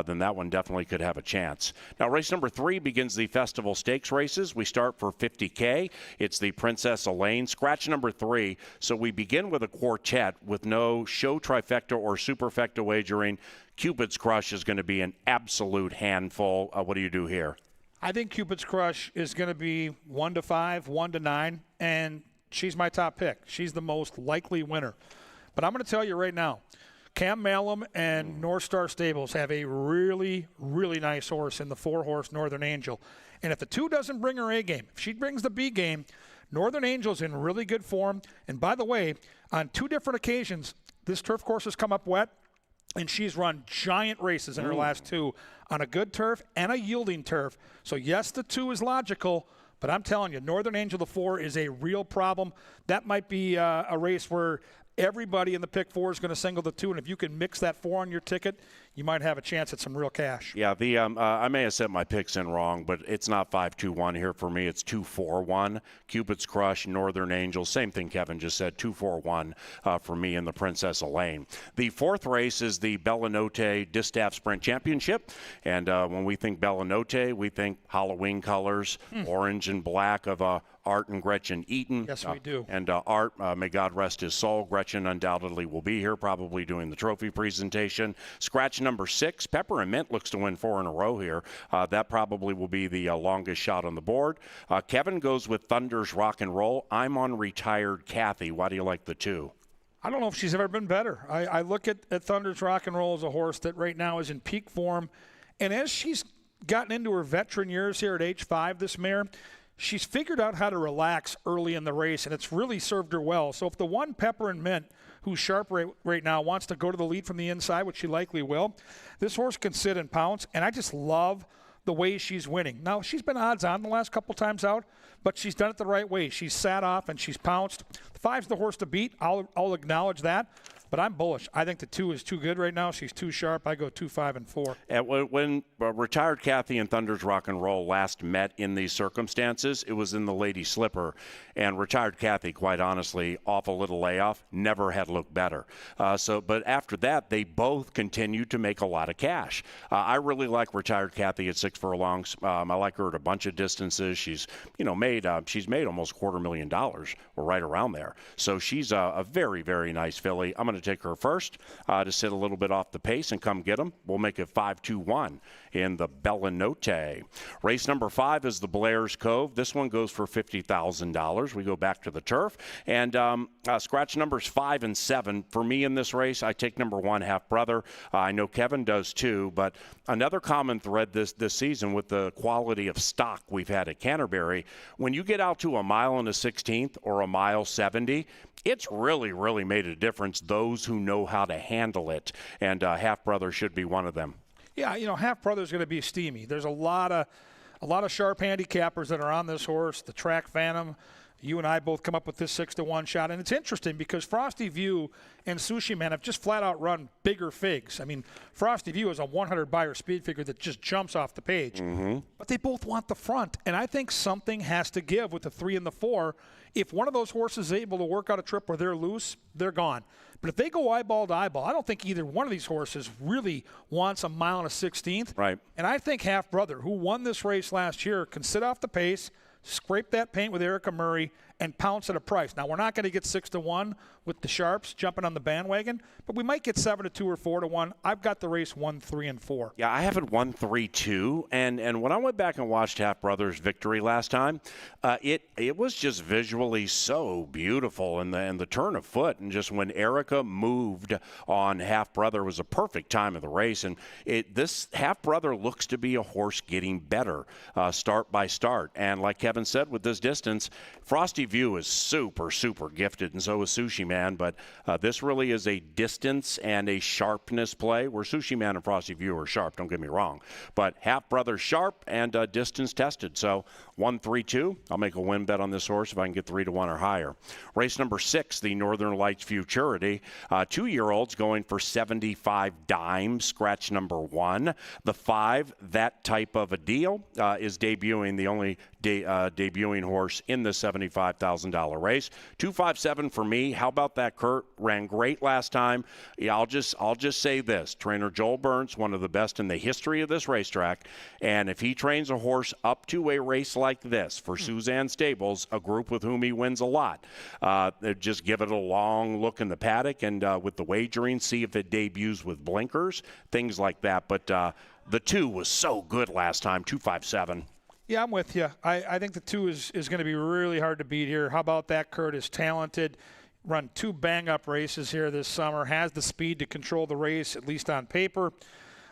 then that one definitely could have a chance. Now, race number 3 begins the Festival Stakes races. We start for $50K. It's the Princess Elaine, scratch number 3. So we begin with a quartet with no show trifecta or superfecta wagering. Cupid's Crush is going to be an absolute handful. What do you do here? I think Cupid's Crush is going to be 1 to 5, 1 to 9, and she's my top pick. She's the most likely winner. But I'm going to tell you right now, Cam Malum and North Star Stables have a really, really nice horse in the 4-horse Northern Angel. And if the 2 doesn't bring her A game, if she brings the B game, Northern Angel's in really good form. And by the way, on 2 different occasions, this turf course has come up wet, and she's run giant races in her last 2 on a good turf and a yielding turf. So, yes, the 2 is logical, but I'm telling you, Northern Angel, the 4, is a real problem. That might be a race where everybody in the pick 4 is going to single the 2, and if you can mix that 4 on your ticket, you might have a chance at some real cash. Yeah, I may have set my picks in wrong, but it's not 5-2-1 here for me. It's 2-4-1. Cupid's Crush, Northern Angel, same thing Kevin just said, 2-4-1 for me in the Princess Elaine. The 4th race is the Bellanote Distaff Sprint Championship, and when we think Bellanote, we think Halloween colors, orange and black of Art and Gretchen Eaton. Yes, we do. And Art, may God rest his soul. Gretchen undoubtedly will be here, probably doing the trophy presentation. Scratch number 6, Pepper and Mint looks to win 4 in a row here. That probably will be the longest shot on the board. Kevin goes with Thunder's Rock and Roll. I'm on Retired Kathy. Why do you like the 2? I don't know if she's ever been better. I look at Thunder's Rock and Roll as a horse that right now is in peak form. And as she's gotten into her veteran years here at age 5, this mare, she's figured out how to relax early in the race, and it's really served her well. So if the 1 Pepper and Mint, who's sharp right now, wants to go to the lead from the inside, which she likely will, this horse can sit and pounce, and I just love the way she's winning. Now, she's been odds on the last couple times out, but she's done it the right way. She's sat off and she's pounced. The 5's the horse to beat. I'll acknowledge that. But I'm bullish. I think the 2 is too good right now. She's too sharp. I go 2, 5, and 4. When Retired Kathy and Thunder's Rock and Roll last met in these circumstances, it was in the Lady Slipper. And Retired Kathy, quite honestly, off a little layoff, never had looked better. But after that, they both continued to make a lot of cash. I really like Retired Kathy at 6 furlongs. I like her at a bunch of distances. She's made almost $250,000 or right around there. So she's a very, very nice filly. I'm going to take her first to sit a little bit off the pace and come get them. We'll make it 5-2-1 in the Bellanote. Race number 5 is the Blair's Cove. This one goes for $50,000. We go back to the turf. And scratch numbers 5 and 7. For me in this race, I take number 1, Half Brother. I know Kevin does too, but another common thread this season with the quality of stock we've had at Canterbury, when you get out to a mile and a 16th or a mile 70, it's really, really made a difference, those who know how to handle it. And Half Brother should be one of them. Yeah, Half Brother's going to be steamy. There's a lot of sharp handicappers that are on this horse. The Track Phantom, You and I both come up with this 6-1 shot, and it's interesting because Frosty View and Sushi Man have just flat out run bigger figs. I mean, Frosty View is a 100 buyer speed figure that just jumps off the page. But they both want the front, and I think something has to give with the 3 and the 4. If one of those horses is able to work out a trip where they're loose, they're gone. But if they go eyeball to eyeball, I don't think either one of these horses really wants a mile and a 16th. Right. And I think Half Brother, who won this race last year, can sit off the pace, scrape that paint with Erica Murray, and pounce at a price. Now, we're not going to get 6-1 with the Sharps jumping on the bandwagon, but we might get 7-2 or 4-1. I've got the race 1, 3, and 4. Yeah, I have it 1, 3, 2. And when I went back and watched Half Brothers' victory last time, it was just visually so beautiful, and the turn of foot, and just when Erica moved on Half Brother was a perfect time of the race. And this Half Brother looks to be a horse getting better start by start. And like Kevin said, with this distance, Frosty View is super, super gifted, and so is Sushi Man. But this really is a distance and a sharpness play, where Sushi Man and Frosty View are sharp, don't get me wrong. But Half Brother sharp and distance tested. So 1, 3, 2. I'll make a win bet on this horse if I can get 3-1 or higher. Race number 6, the Northern Lights Futurity. 2-year-olds going for 75 dimes, scratch number 1. The 5, That Type of a Deal, is debuting, the only debuting horse in the $75,000 race. 257 for me. How about that, Kurt? Ran great last time. Yeah, I'll just say this. Trainer Joel Burns, one of the best in the history of this racetrack, and if he trains a horse up to a race like this for Suzanne Stables, a group with whom he wins a lot, just give it a long look in the paddock, and with the wagering, see if it debuts with blinkers, things like that. But the 2 was so good last time, 257. Yeah, I'm with you. I think the 2 is going to be really hard to beat here. How about that? Kurt is talented. Run 2 bang-up races here this summer. Has the speed to control the race, at least on paper.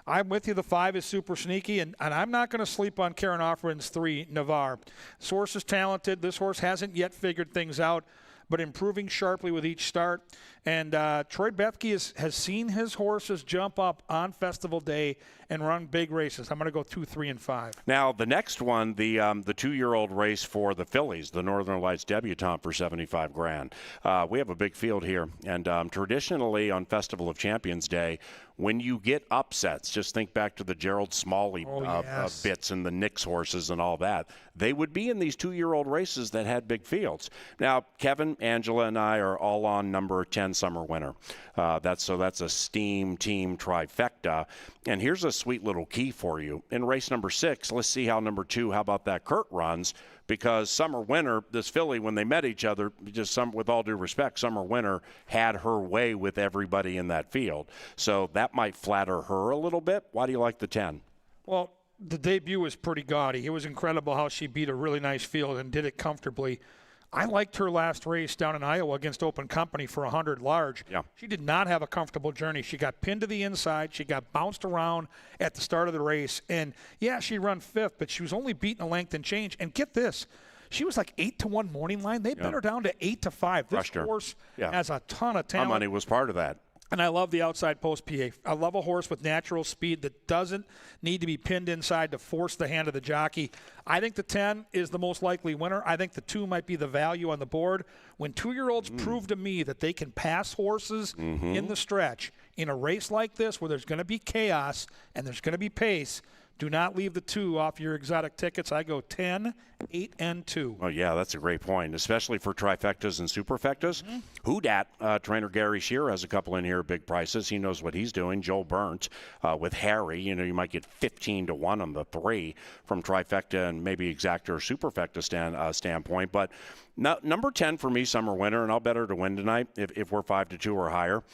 I'm with you. The 5 is super sneaky, and I'm not going to sleep on Karen Offren's 3, Navarre. This horse is talented. This horse hasn't yet figured things out, but improving sharply with each start. And Troy Bethke has seen his horses jump up on Festival Day and run big races. I'm going to go 2, 3, and 5. Now, the next one, the 2-year-old race for the fillies, the Northern Lights debutante for $75,000. We have a big field here, and traditionally on Festival of Champions Day, when you get upsets, just think back to the Gerald Smalley bits and the Knicks horses and all that. They would be in these 2-year-old races that had big fields. Now, Kevin, Angela, and I are all on number 10 Summer Winner. That's a steam team trifecta. And here's a sweet little key for you. In race number 6, let's see how number 2, how about that, Kurt runs. Because Summer Winner, this filly, when they met each other, with all due respect, Summer Winner had her way with everybody in that field. So that might flatter her a little bit. Why do you like the 10? Well, the debut was pretty gaudy. It was incredible how she beat a really nice field and did it comfortably. I liked her last race down in Iowa against Open Company for 100 large. Yeah. She did not have a comfortable journey. She got pinned to the inside. She got bounced around at the start of the race. And, yeah, she run 5th, but she was only beaten a length and change. And get this, she was like 8-1 morning line. They bet her down to 8-5. This horse has a ton of talent. My money was part of that. And I love the outside post PA. I love a horse with natural speed that doesn't need to be pinned inside to force the hand of the jockey. I think the 10 is the most likely winner. I think the 2 might be the value on the board. When 2-year-olds prove to me that they can pass horses in the stretch in a race like this where there's going to be chaos and there's going to be pace, do not leave the 2 off your exotic tickets. I go 10, 8, and 2. Oh, yeah, that's a great point, especially for trifectas and superfectas. Who dat? Trainer Gary Shearer has a couple in here, big prices. He knows what he's doing. Joel Burnt with Harry. You know, you might get 15-1 on the 3 from trifecta and maybe exacta or superfecta standpoint. But number 10 for me, Summer Winner, and I'll bet her to win tonight if we're 5-2 or higher.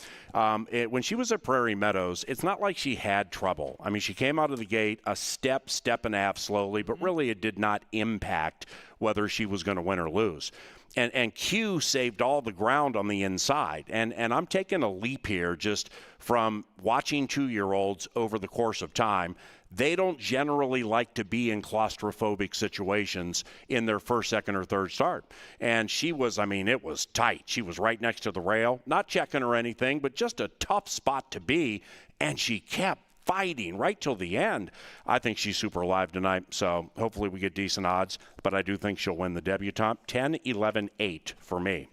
When she was at Prairie Meadows, it's not like she had trouble. I mean, she came out of the gate a step and a half slowly, but really it did not impact whether she was going to win or lose. And Q saved all the ground on the inside. And I'm taking a leap here just from watching 2-year-olds over the course of time. They don't generally like to be in claustrophobic situations in their first, second, or third start. And she was, it was tight. She was right next to the rail, not checking or anything, but just a tough spot to be. And she kept fighting right till the end. I think she's super alive tonight, so hopefully we get decent odds, but I do think she'll win the debutante. 10, 11, 8 for me.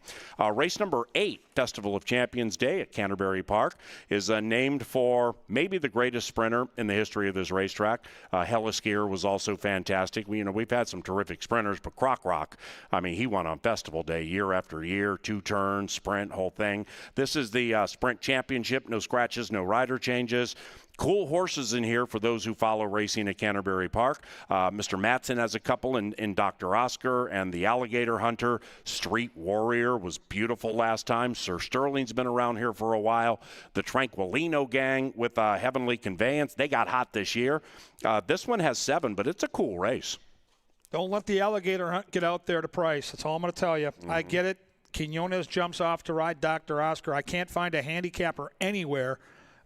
Race number 8, Festival of Champions Day at Canterbury Park, is named for maybe the greatest sprinter in the history of this racetrack. Hella Skier was also fantastic. We've had some terrific sprinters, but Croc Rock, I mean, he won on Festival Day year after year, 2 turns, sprint, whole thing. This is the sprint championship, no scratches, no rider changes. Cool horses in here for those who follow racing at Canterbury Park. Mr. Matson has a couple in Dr. Oscar and the Alligator Hunter. Street Warrior was beautiful last time. Sir Sterling's been around here for a while. The Tranquilino gang with Heavenly Conveyance, they got hot this year. This one has 7, but it's a cool race. Don't let the Alligator Hunt get out there to price. That's all I'm going to tell you. I get it. Quinones jumps off to ride Dr. Oscar. I can't find a handicapper anywhere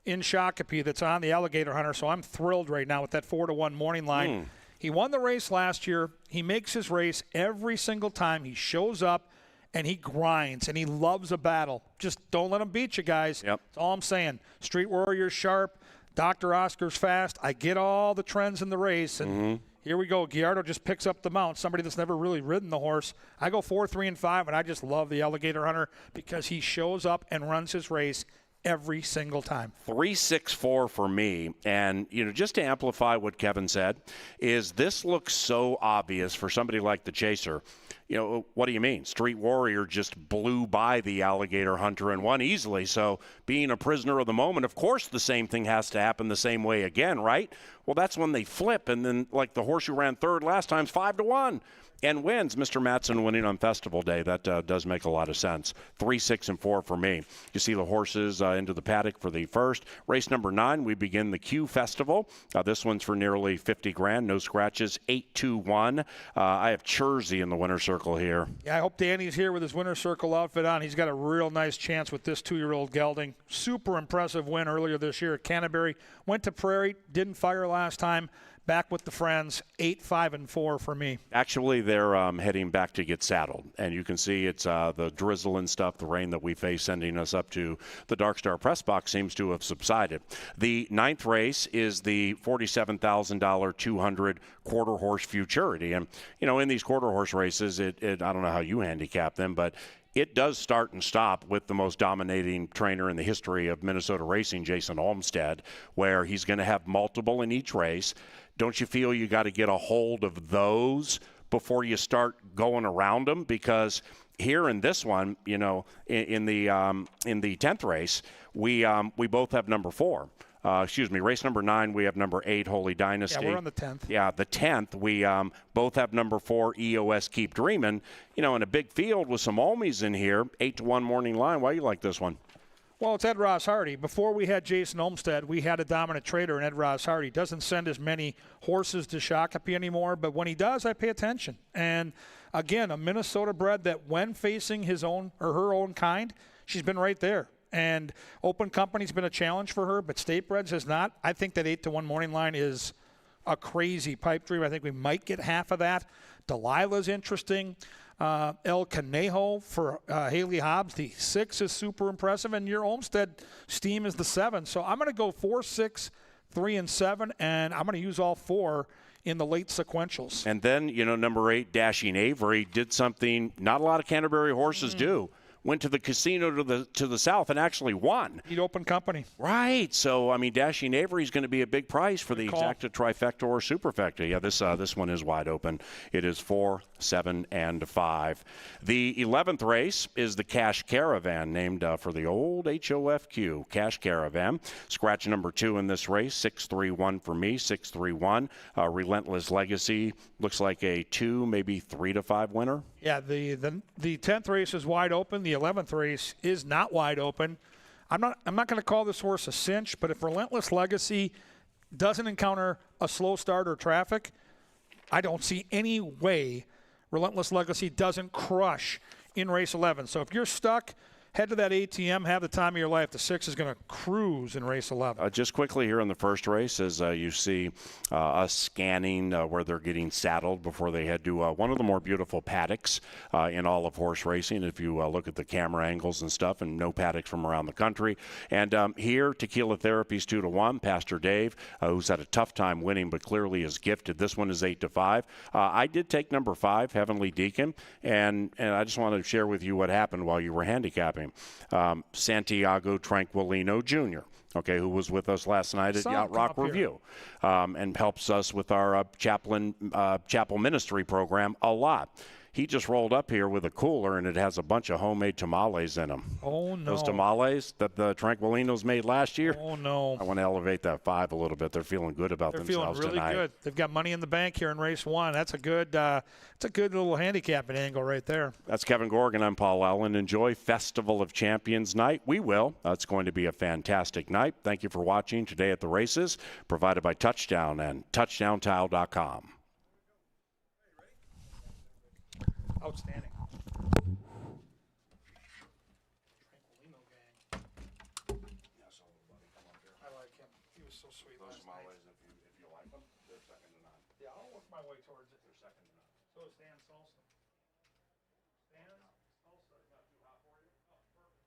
in Shakopee that's on the Alligator Hunter, so I'm thrilled right now with that 4-1 morning line. He won the race last year. He makes his race every single time. He shows up, and he grinds, and he loves a battle. Just don't let him beat you, guys. Yep. That's all I'm saying. Street Warrior's sharp. Dr. Oscar's fast. I get all the trends in the race, and here we go. Gallardo just picks up the mount, somebody that's never really ridden the horse. I go 4, 3, and 5, and I just love the Alligator Hunter because he shows up and runs his race every single time. 3, 6, 4 for me. And, just to amplify what Kevin said, is this looks so obvious for somebody like the Chaser. What do you mean? Street Warrior just blew by the Alligator Hunter and won easily. So being a prisoner of the moment, of course the same thing has to happen the same way again, right? Well, that's when they flip. And then, like the horse who ran third last time's 5-1. And wins. Mr. Matson winning on Festival Day. That does make a lot of sense. 3, 6, and 4 for me. You see the horses into the paddock for the first. Race number 9, we begin the Q Festival. This one's for nearly 50 grand. No scratches. 8-2-1. I have Chersey in the winner's circle here. Yeah, I hope Danny's here with his winner's circle outfit on. He's got a real nice chance with this 2-year-old gelding. Super impressive win earlier this year at Canterbury. Went to Prairie. Didn't fire last time. Back with the friends, 8, 5, and 4 for me. Actually, they're heading back to get saddled. And you can see it's the drizzle and stuff, the rain that we face sending us up to the Dark Star press box seems to have subsided. The 9th race is the $47,000 200 quarter horse futurity. And, in these quarter horse races, I don't know how you handicap them, but it does start and stop with the most dominating trainer in the history of Minnesota racing, Jason Olmstead, where he's going to have multiple in each race. Don't you feel you got to get a hold of those before you start going around them? Because here in this one, in the 10th race, we both have number 4. Race number 9, we have number 8, Holy Dynasty. Yeah, we're on the 10th. Yeah, the 10th, we both have number 4, EOS Keep Dreamin'. In a big field with some Olmies in here, 8-1 morning line. Why do you like this one? Well, it's Ed Ross Hardy. Before we had Jason Olmstead, we had a dominant trader in Ed Ross Hardy. Doesn't send as many horses to Shakopee anymore, but when he does, I pay attention. And again, a Minnesota bred that when facing his own or her own kind, she's been right there. And Open Company's been a challenge for her, but State Breds has not. I think that 8-1 morning line is a crazy pipe dream. I think we might get half of that. Delilah's interesting. El Conejo for Haley Hobbs, the 6 is super impressive, and your Olmstead steam is the 7. So I'm going to go 4, 6, 3, and 7, and I'm going to use all 4 in the late sequentials. And then, number 8, Dashing Avery, did something not a lot of Canterbury horses do. Went to the casino to the south and actually won. Beat Open Company. Right. So, Dashing Avery is going to be a big price for the exacta, trifecta, or superfecta. Yeah, this one is wide open. It is 4, 7, and 5. The 11th race is the Cash Caravan, named for the old HOFQ. Cash Caravan. Scratch number 2 in this race, 6-3-1 for me, 6-3-1. Relentless Legacy looks like a 2, maybe 3-5 winner. Yeah, the 10th race is wide open. The 11th race is not wide open. I'm not going to call this horse a cinch, but if Relentless Legacy doesn't encounter a slow start or traffic, I don't see any way Relentless Legacy doesn't crush in race 11. So if you're stuck head to that ATM, have the time of your life. The 6 is going to cruise in race 11. Just quickly here in the first race, as you see us scanning where they're getting saddled before they head to one of the more beautiful paddocks in all of horse racing, if you look at the camera angles and stuff, and no paddocks from around the country. And here, Tequila Therapy's 2-1. Pastor Dave, who's had a tough time winning, but clearly is gifted. This one is 8-5. I did take number 5, Heavenly Deacon, and I just wanted to share with you what happened while you were handicapping. Santiago Tranquilino Jr., okay, who was with us last night at Yacht Rock Review, and helps us with our chapel ministry program a lot. He just rolled up here with a cooler, and it has a bunch of homemade tamales in them. Oh, no. Those tamales that the Tranquilinos made last year. Oh, no. I want to elevate that 5 a little bit. They're feeling good about themselves tonight. They're feeling really good. They've got money in the bank here in race 1. That's a good little handicapping angle right there. That's Kevin Gorgan. I'm Paul Allen. Enjoy Festival of Champions night. We will. It's going to be a fantastic night. Thank you for watching Today at the Races, provided by Touchdown and touchdowntile.com. Outstanding. Tranquilino gang. I like him. He was so sweet last night. If you like them, they're second to none. Yeah, I'll work my way towards it. They're second to none. So is Dan Salsa. Dan Salsa is not too hot for you? Oh, perfect.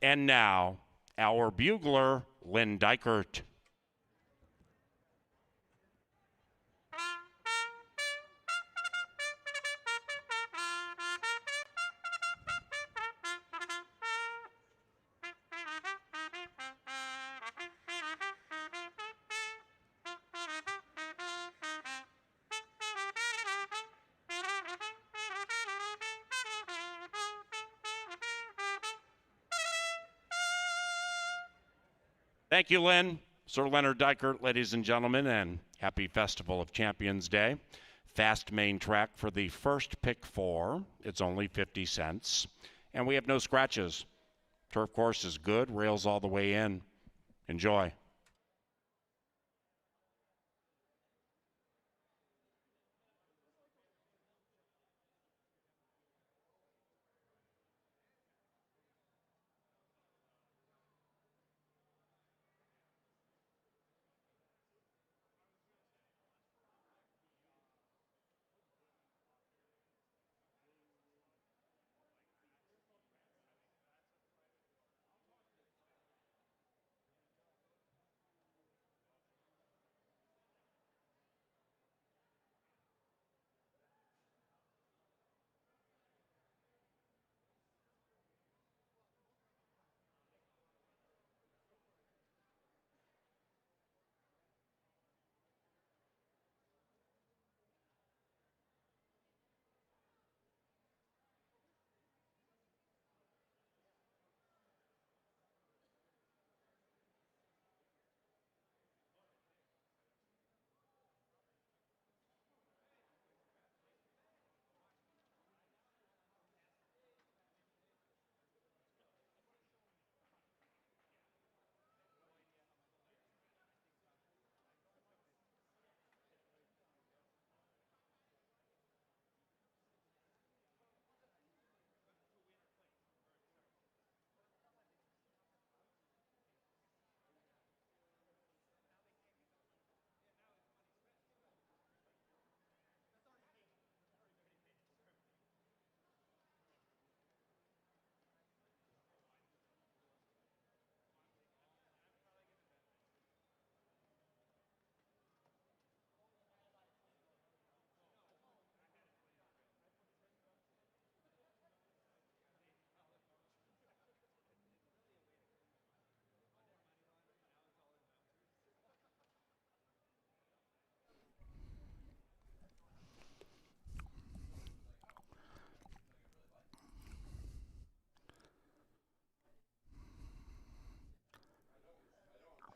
And now, our bugler, Lynn Dykert. Thank you, Lynn. Sir Leonard Dykert, ladies and gentlemen, and happy Festival of Champions Day. Fast main track for the first pick 4. It's only 50 cents. And we have no scratches. Turf course is good, rails all the way in. Enjoy.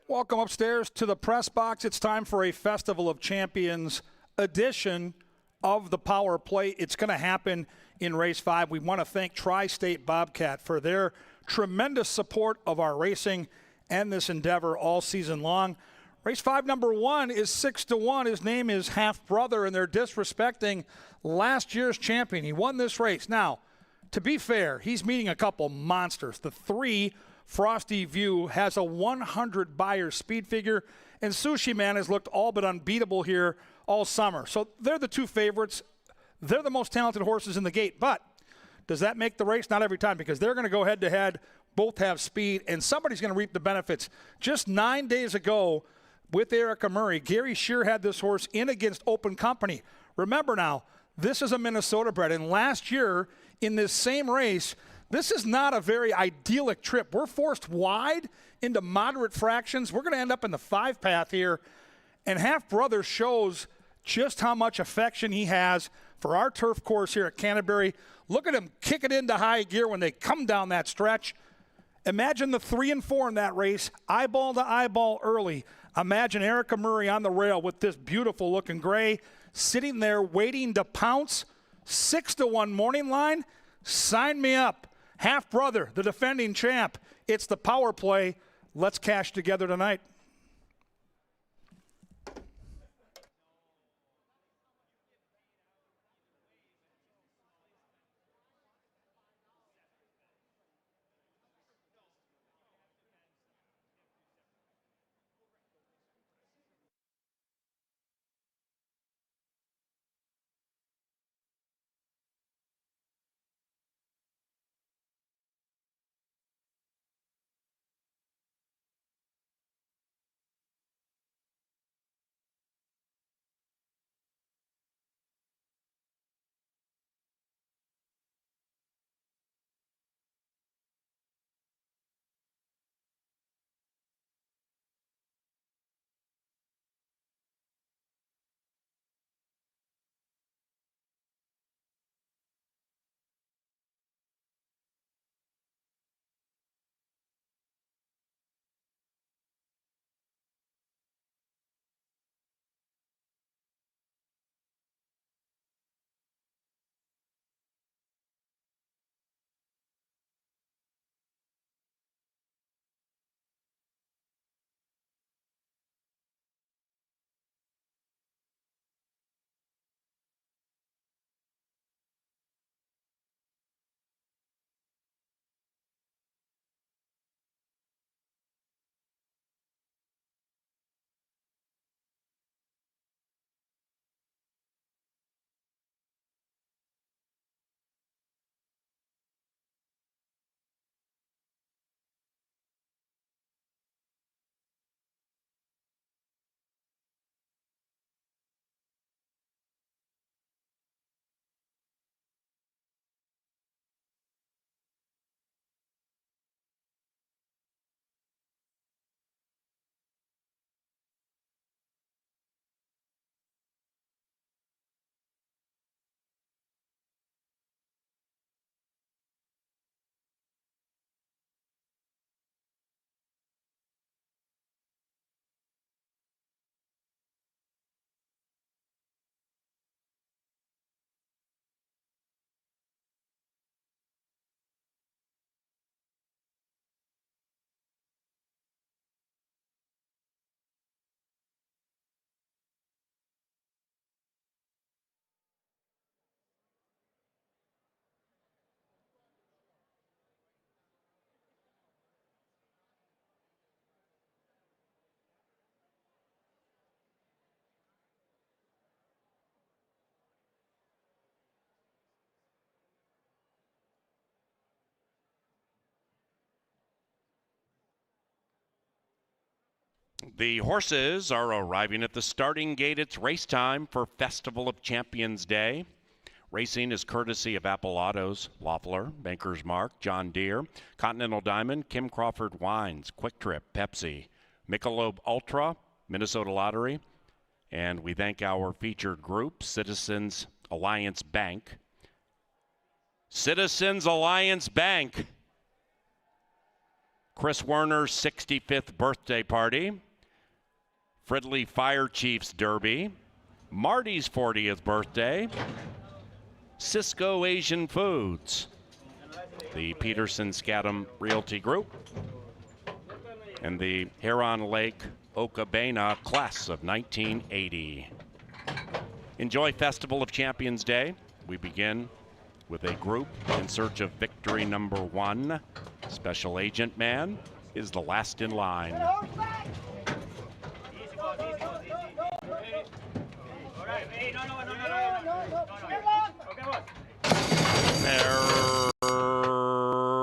Welcome upstairs to the press box. It's time for a Festival of Champions edition of the Power Play. It's going to happen in Race 5. We want to thank Tri-State Bobcat for their tremendous support of our racing and this endeavor all season long. Race 5, number 1 is 6-1. His name is Half Brother, and they're disrespecting last year's champion. He won this race. Now, to be fair, he's meeting a couple monsters. The 3 Frosty View has a 100 buyer speed figure, and Sushi Man has looked all but unbeatable here all summer. So they're the 2 favorites. They're the most talented horses in the gate. But does that make the race? Not every time, because they're going to go head-to-head. Both have speed, and somebody's going to reap the benefits. Just 9 days ago with Erica Murray, Gary Shear had this horse in against Open Company. Remember now, this is a Minnesota bred, and last year in this same race, this is not a very idyllic trip. We're forced wide into moderate fractions. We're going to end up in the 5 path here. And Half Brother shows just how much affection he has for our turf course here at Canterbury. Look at him kick it into high gear when they come down that stretch. Imagine the 3 and 4 in that race, eyeball to eyeball early. Imagine Erica Murray on the rail with this beautiful looking gray, sitting there waiting to pounce. 6-1 morning line. Sign me up. Half Brother, the defending champ. It's the Power Play. Let's cash together tonight. The horses are arriving at the starting gate. It's race time for Festival of Champions Day. Racing is courtesy of Apple Autos, Loeffler, Banker's Mark, John Deere, Continental Diamond, Kim Crawford Wines, Quick Trip, Pepsi, Michelob Ultra, Minnesota Lottery, and we thank our featured group, Citizens Alliance Bank. Citizens Alliance Bank. Chris Werner's 65th birthday party. Fridley Fire Chiefs Derby. Marty's 40th birthday. Cisco Asian Foods. The Peterson Scadam Realty Group. And the Heron Lake Okabena class of 1980. Enjoy Festival of Champions Day. We begin with a group in search of victory number 1. Special Agent Man is the last in line. They're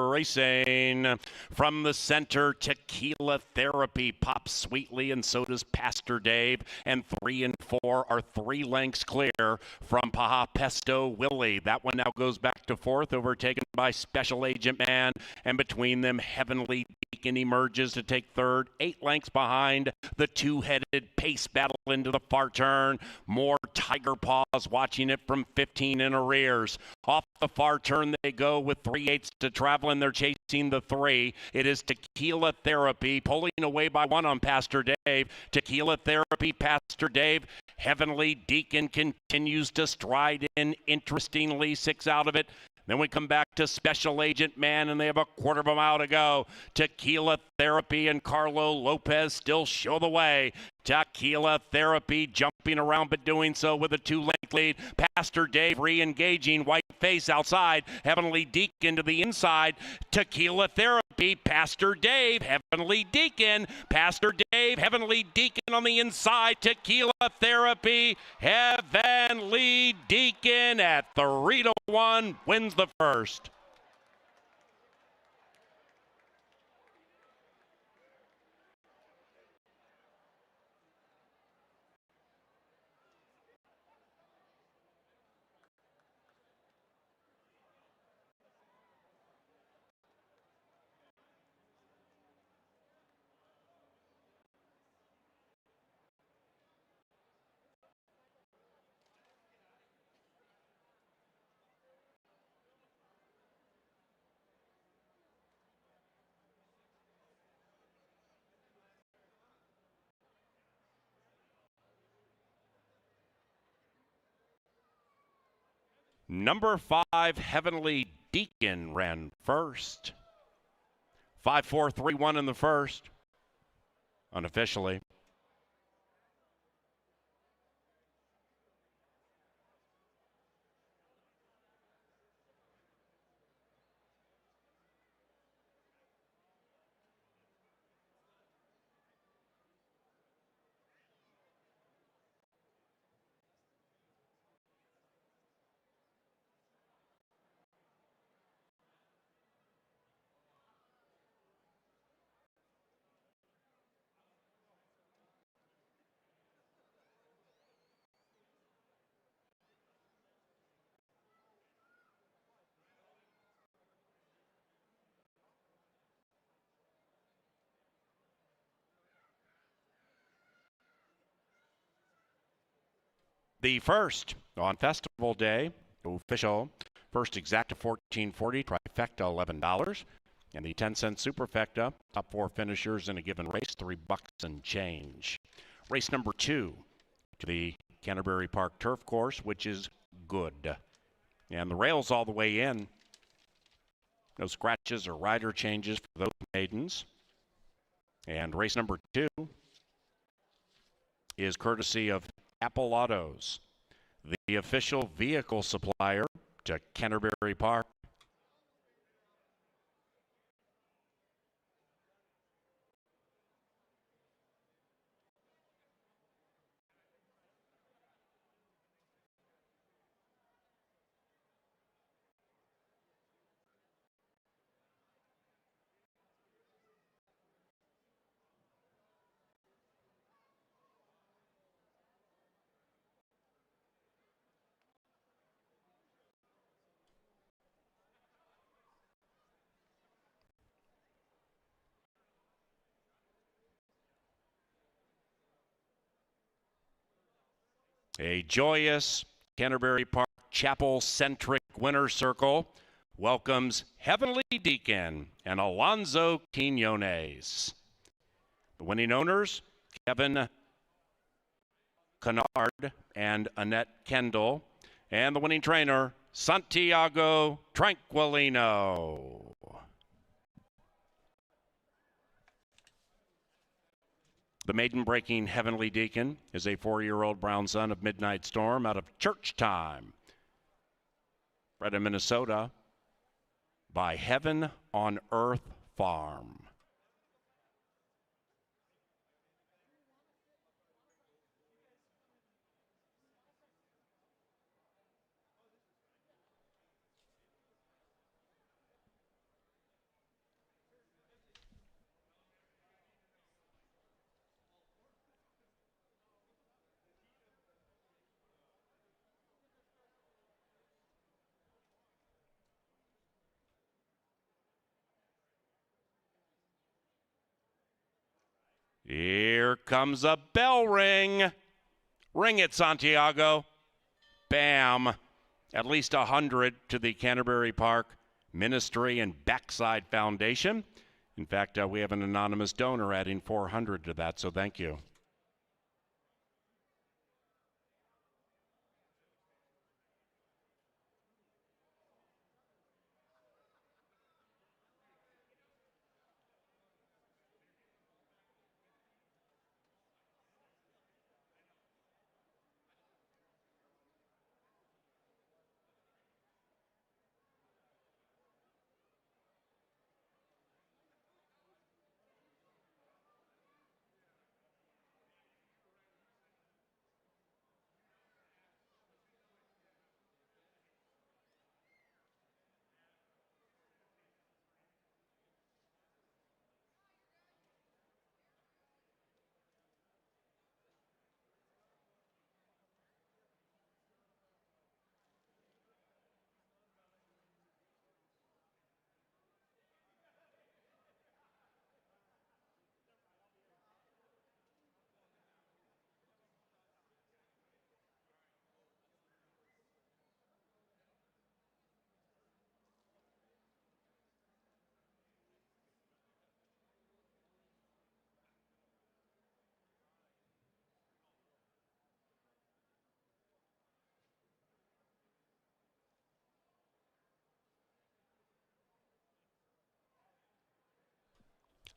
racing from the center. Tequila Therapy pops sweetly, and so does Pastor Dave. And 3 and 4 are 3 lengths clear from Paha Pesto Willie. That one now goes back to 4th, overtaken by Special Agent Man. And between them, Heavenly Deacon emerges to take 3rd, 8 lengths behind. The two-headed pace battle into the far turn. More Tiger Paws watching it from 15 in arrears. Off the far turn they go with 3/8 to travel, and they're chasing the 3. It is Tequila Therapy pulling away by 1 on Pastor Dave. Tequila Therapy, Pastor Dave. Heavenly Deacon continues to stride in. Interestingly, 6 out of it. Then we come back to Special Agent Man, and they have a quarter of a mile to go. Tequila Therapy and Carlo Lopez still show the way. Tequila Therapy jumping around, but doing so with a 2-length lead. Pastor Dave re-engaging. White face outside. Heavenly Deacon to the inside. Tequila Therapy. Pastor Dave. Heavenly Deacon. Pastor Dave. Heavenly Deacon on the inside. Tequila Therapy. Heavenly Deacon at 3-1 wins the first. Number 5, Heavenly Deacon ran first. 5-4-3-1 in the first, unofficially. The first on Festival Day, official, first exacta $14.40, trifecta $11, and the 10-cent superfecta, top 4 finishers in a given race, $3 and change. Race number 2 to the Canterbury Park turf course, which is good. And the rail's all the way in. No scratches or rider changes for those maidens. And race number 2 is courtesy of Apple Autos, the official vehicle supplier to Canterbury Park. A joyous Canterbury Park chapel-centric winner circle welcomes Heavenly Deacon and Alonzo Quinones. The winning owners, Kevin Kennard and Annette Kendall, and the winning trainer, Santiago Tranquilino. The maiden-breaking Heavenly Deacon is a 4-year-old brown son of Midnight Storm out of Church Time, bred in Minnesota by Heaven on Earth Farm. Here comes a bell ring. Ring it, Santiago. Bam. At least 100 to the Canterbury Park Ministry and Backside Foundation. In fact, we have an anonymous donor adding 400 to that, so thank you.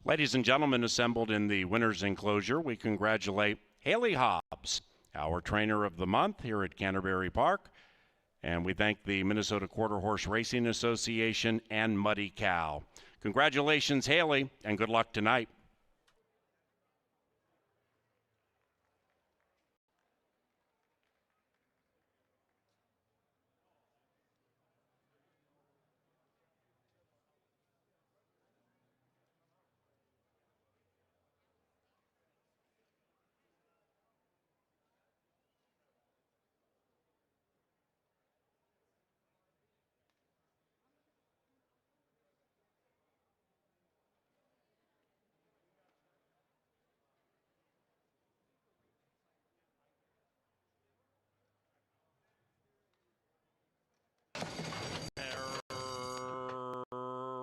Ladies and gentlemen, assembled in the winner's enclosure, we congratulate Haley Hobbs, our trainer of the month here at Canterbury Park. And we thank the Minnesota Quarter Horse Racing Association and Muddy Cow. Congratulations, Haley, and good luck tonight.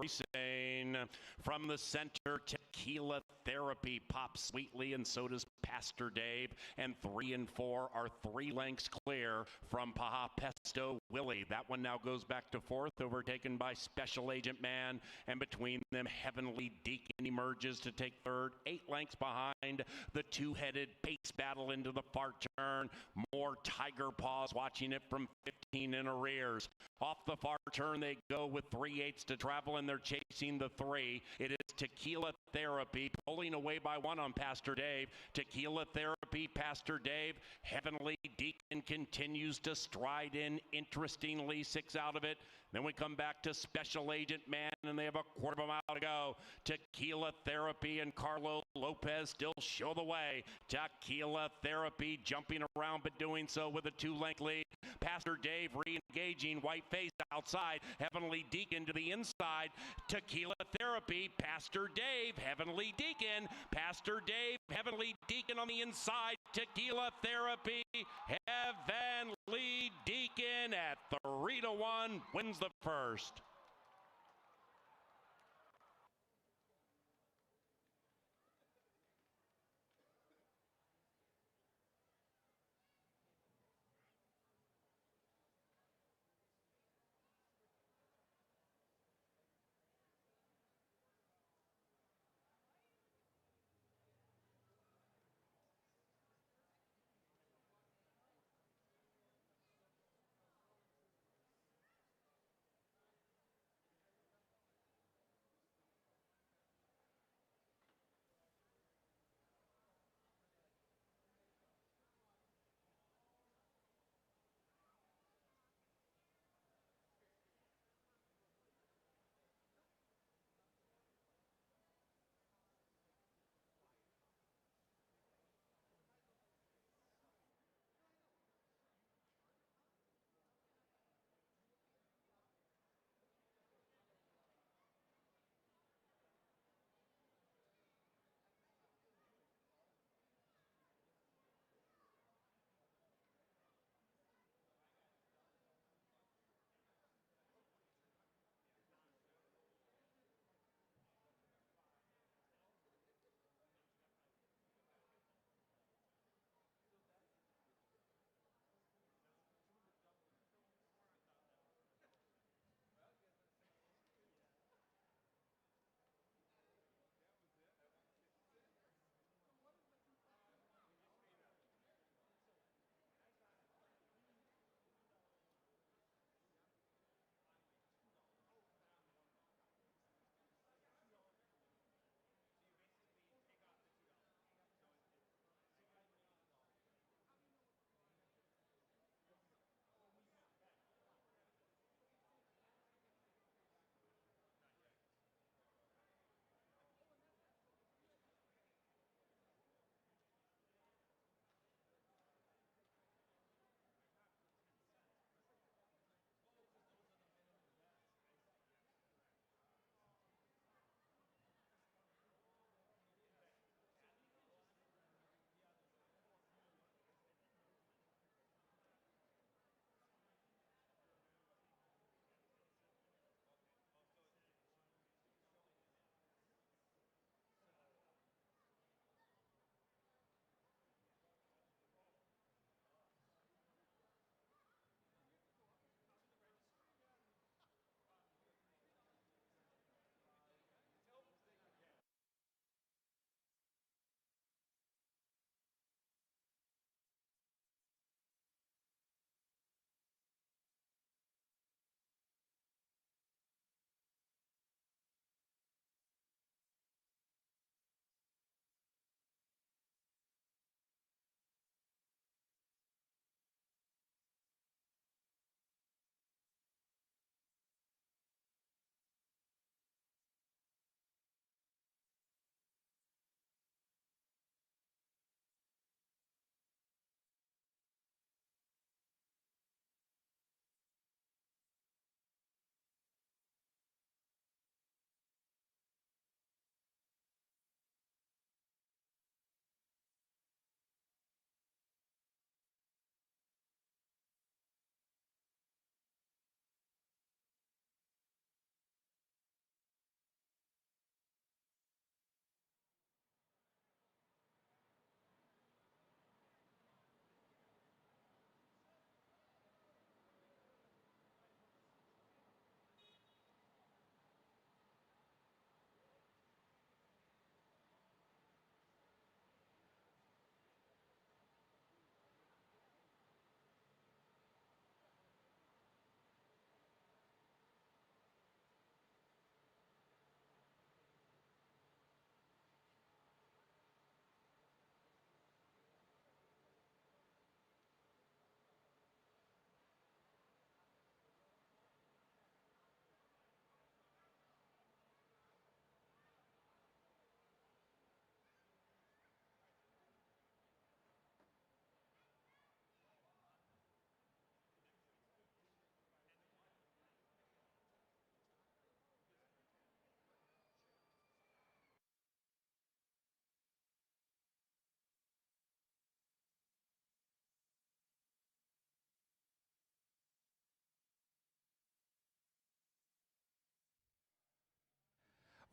Racing from the center, Tequila Therapy pops sweetly, and so does Pastor Dave. And 3 and 4 are 3 lengths clear from Paha Pesto Willie. That one now goes back to 4th, overtaken by Special Agent Man. And between them, Heavenly Deacon emerges to take 3rd, 8 lengths behind the two-headed pace battle into the far turn. More Tiger Paws watching it from 15 in arrears. Off the far turn, they go with 3/8 to travel, and they're chasing the 3. It is Tequila Therapy pulling away by 1 on Pastor Dave. Tequila Therapy, Pastor Dave. Heavenly Deacon continues to stride in. Interestingly, 6 out of it. Then we come back to Special Agent Man, and they have a quarter of a mile to go. Tequila Therapy and Carlo Lopez still show the way. Tequila Therapy jumping around, but doing so with a 2-length lead. Pastor Dave re-engaging. White face outside. Heavenly Deacon to the inside. Tequila Therapy. Pastor Dave. Heavenly Deacon. Pastor Dave. Heavenly Deacon on the inside. Tequila Therapy. Heavenly Deacon at 3-1 wins the first.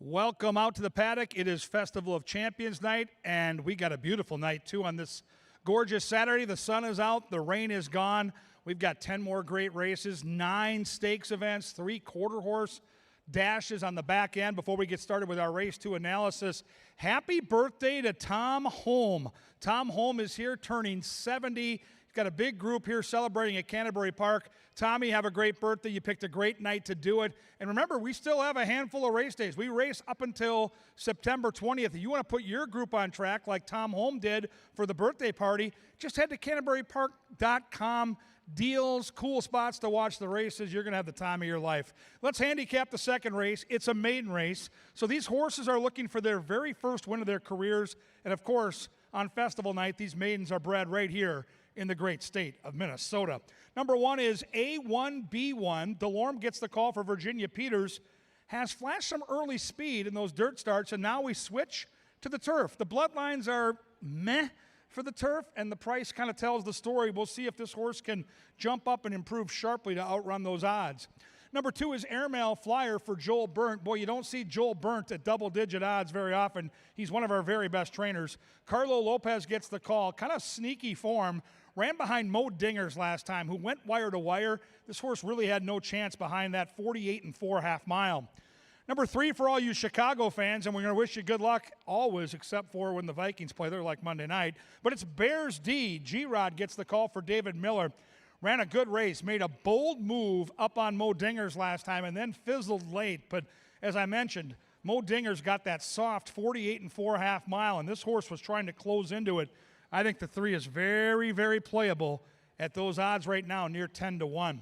Welcome out to the paddock. It is Festival of Champions night, and we got a beautiful night, too, on this gorgeous Saturday. The sun is out. The rain is gone. We've got 10 more great races, 9 stakes events, 3 quarter-horse dashes on the back end. Before we get started with our Race 2 analysis, happy birthday to Tom Holm. Tom Holm is here turning 70. He's got a big group here celebrating at Canterbury Park. Tommy, have a great birthday. You picked a great night to do it. And remember, we still have a handful of race days. We race up until September 20th. If you want to put your group on track like Tom Holm did for the birthday party, just head to CanterburyPark.com. Deals, cool spots to watch the races. You're going to have the time of your life. Let's handicap the second race. It's a maiden race. So these horses are looking for their very first win of their careers. And, of course, on festival night, these maidens are bred right here in the great state of Minnesota. Number 1 is A1B1. DeLorme gets the call for Virginia Peters. Has flashed some early speed in those dirt starts, and now we switch to the turf. The bloodlines are meh for the turf, and the price kind of tells the story. We'll see if this horse can jump up and improve sharply to outrun those odds. Number 2 is Airmail Flyer for Joel Burnt. Boy, you don't see Joel Burnt at double-digit odds very often. He's one of our very best trainers. Carlo Lopez gets the call. Kind of sneaky form. Ran behind Mo Dingers last time, who went wire to wire. This horse really had no chance behind that 48 4.5 mile. Number 3 for all you Chicago fans, and we're going to wish you good luck always, except for when the Vikings play. They're like Monday night. But it's Bears D. G-Rod gets the call for David Miller. Ran a good race, made a bold move up on Mo Dingers last time, and then fizzled late. But as I mentioned, Mo Dingers got that soft 48 4.5 mile, and this horse was trying to close into it. I think the 3 is very, very playable at those odds right now, near 10-1.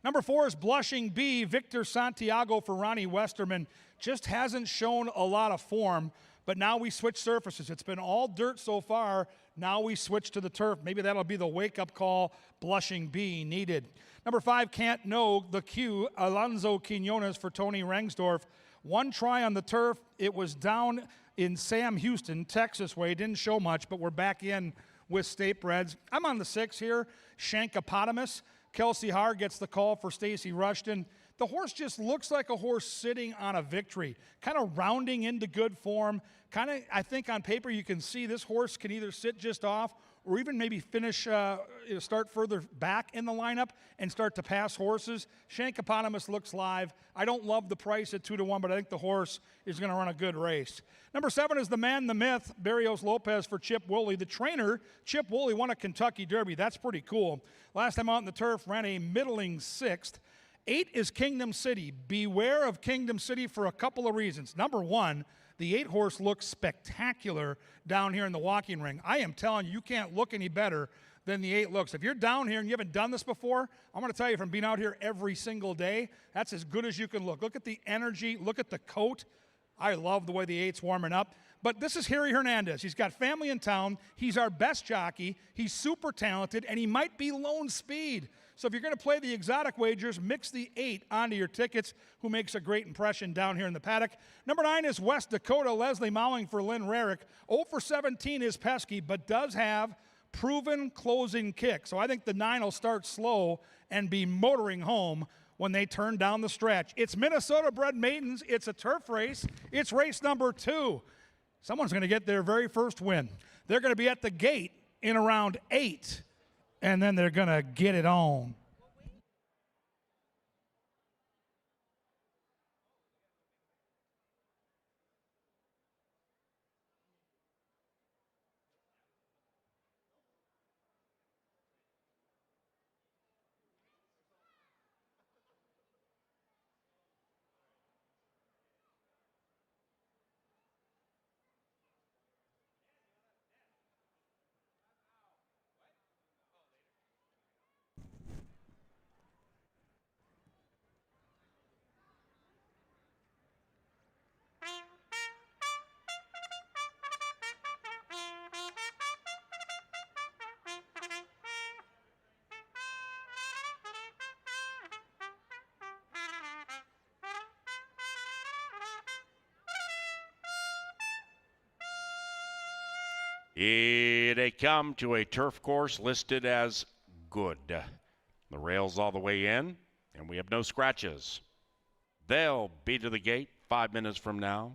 Number 4 is Blushing Bee. Victor Santiago for Ronnie Westerman. Just hasn't shown a lot of form, but now we switch surfaces. It's been all dirt so far. Now we switch to the turf. Maybe that'll be the wake-up call Blushing Bee needed. Number 5, Can't Know, the Q, Alonzo Quinones for Tony Rengsdorf. 1 try on the turf. It was down in Sam Houston, Texas way. Didn't show much, but we're back in with state breds. I'm on the 6 here, Shankopotamus. Kelsey Haar gets the call for Stacy Rushton. The horse just looks like a horse sitting on a victory, kind of rounding into good form. Kind of, I think on paper you can see this horse can either sit just off or even maybe finish, start further back in the lineup and start to pass horses. Shankopotamus looks live. I don't love the price at 2-1, but I think the horse is going to run a good race. Number 7 is the man, the myth, Barrios Lopez for Chip Woolley. The trainer, Chip Woolley, won a Kentucky Derby. That's pretty cool. Last time out in the turf, ran a middling 6th. 8 is Kingdom City. Beware of Kingdom City for a couple of reasons. Number 1, the 8 horse looks spectacular down here in the walking ring. I am telling you, you can't look any better than the 8 looks. If you're down here and you haven't done this before, I'm going to tell you from being out here every single day, that's as good as you can look. Look at the energy. Look at the coat. I love the way the 8's warming up. But this is Harry Hernandez. He's got family in town. He's our best jockey. He's super talented, and he might be lone speed. So if you're going to play the exotic wagers, mix the 8 onto your tickets, who makes a great impression down here in the paddock. Number 9 is West Dakota, Leslie Mowing for Lynn Rarick. 0 for 17 is pesky, but does have proven closing kick. So I think the 9 will start slow and be motoring home when they turn down the stretch. It's Minnesota-bred maidens. It's a turf race. It's race number 2. Someone's going to get their very first win. They're going to be at the gate in around 8, and then they're going to get it on. They come to a turf course listed as good. The rail's all the way in, and we have no scratches. They'll be to the gate 5 minutes from now.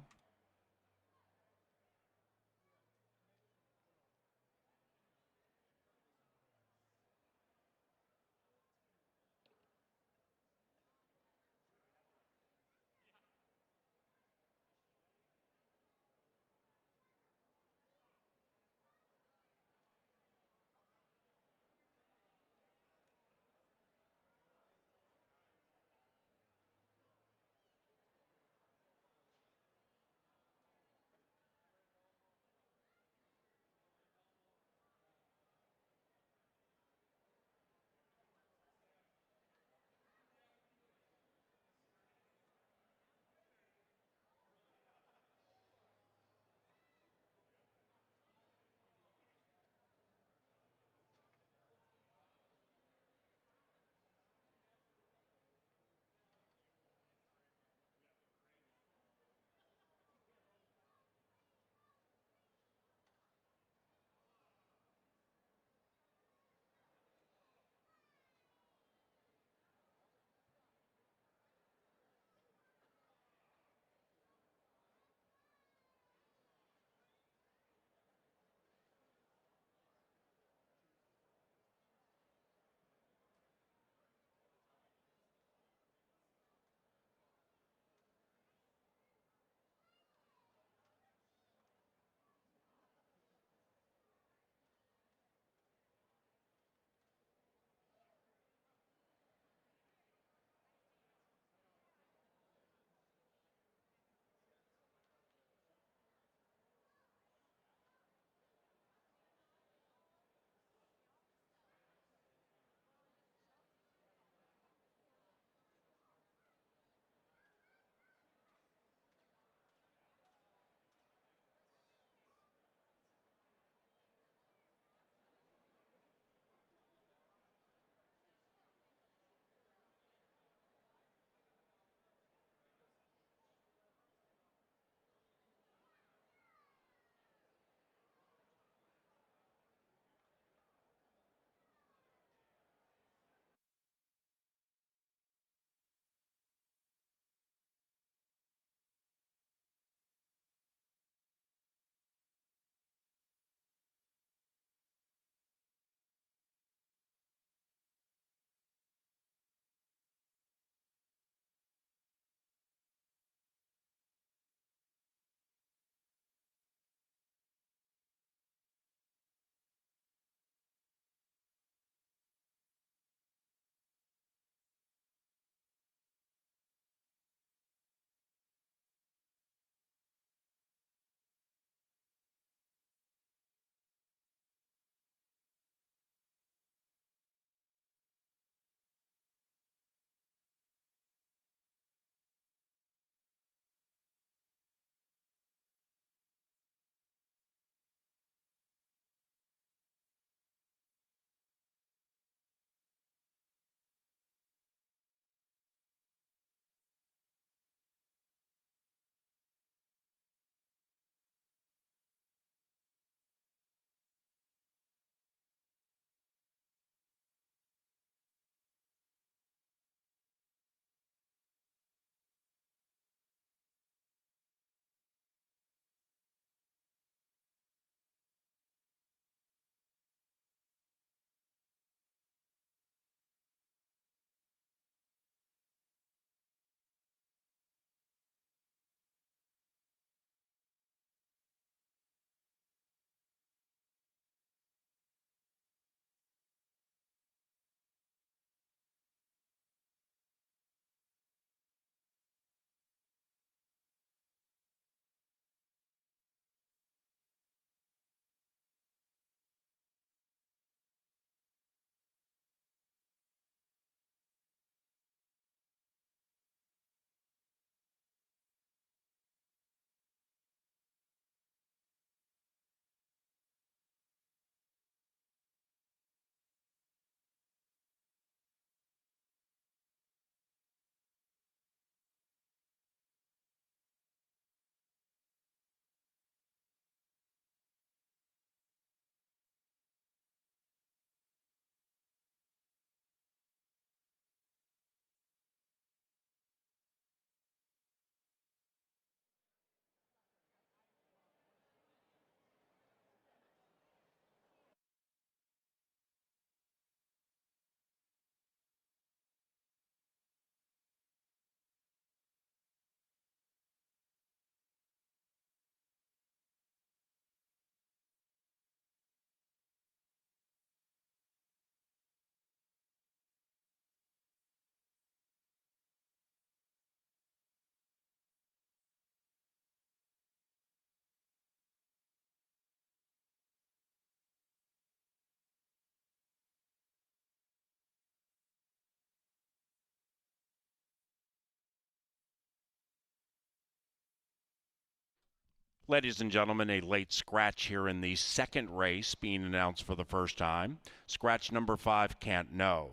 Ladies and gentlemen, a late scratch here in the second race being announced for the first time. Scratch number 5, Can't Know.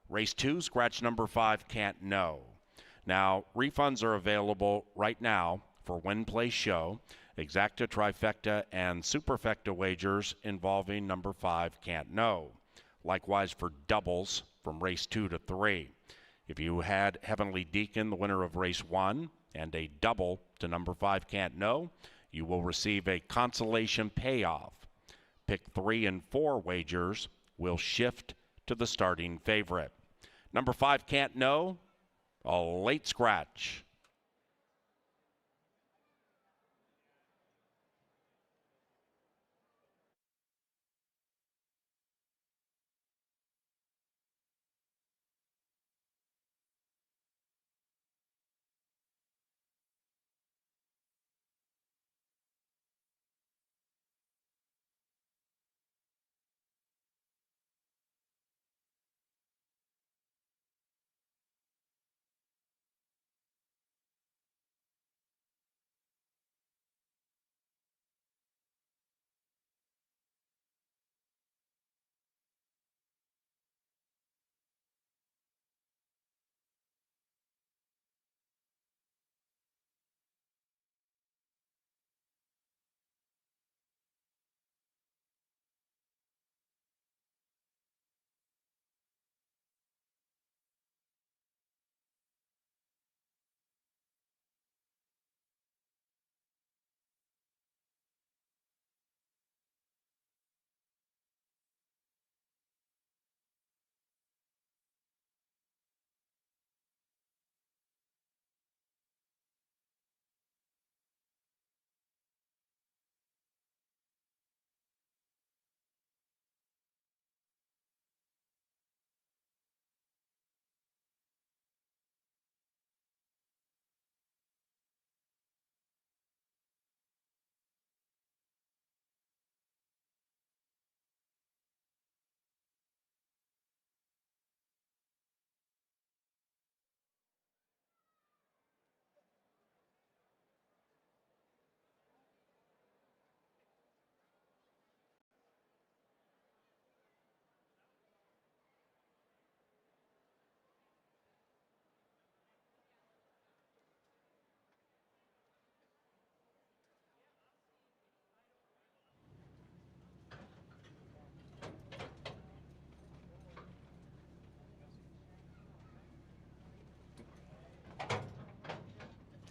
Race 2, scratch number 5, Can't Know. Now, refunds are available right now for Win Play Show, Exacta, Trifecta, and Superfecta wagers involving number 5, Can't Know. Likewise for doubles from race 2 to 3. If you had Heavenly Deacon, the winner of race 1, and a double to number 5, Can't Know, you will receive a consolation payoff. Pick 3 and 4 wagers will shift to the starting favorite. Number 5, Can't Know, a late scratch.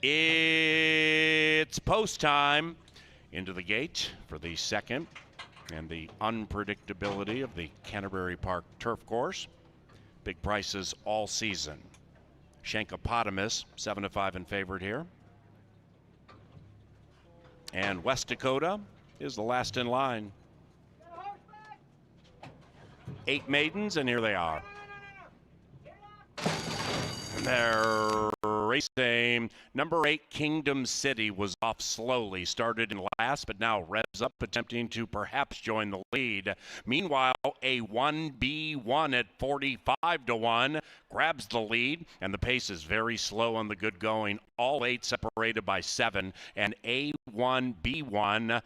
It's post time. Into the gate for the second, and the unpredictability of the Canterbury Park turf course. Big prices all season. Shankopotamus, 7-5 in favorite here. And West Dakota is the last in line. 8 maidens, and here they are. And they're racing. Number 8, Kingdom City, was off slowly. Started in last, but now revs up, attempting to perhaps join the lead. Meanwhile, a 1B1 at 45 to 1 grabs the lead, and the pace is very slow on the good going. All 8 separated by 7, and A1B1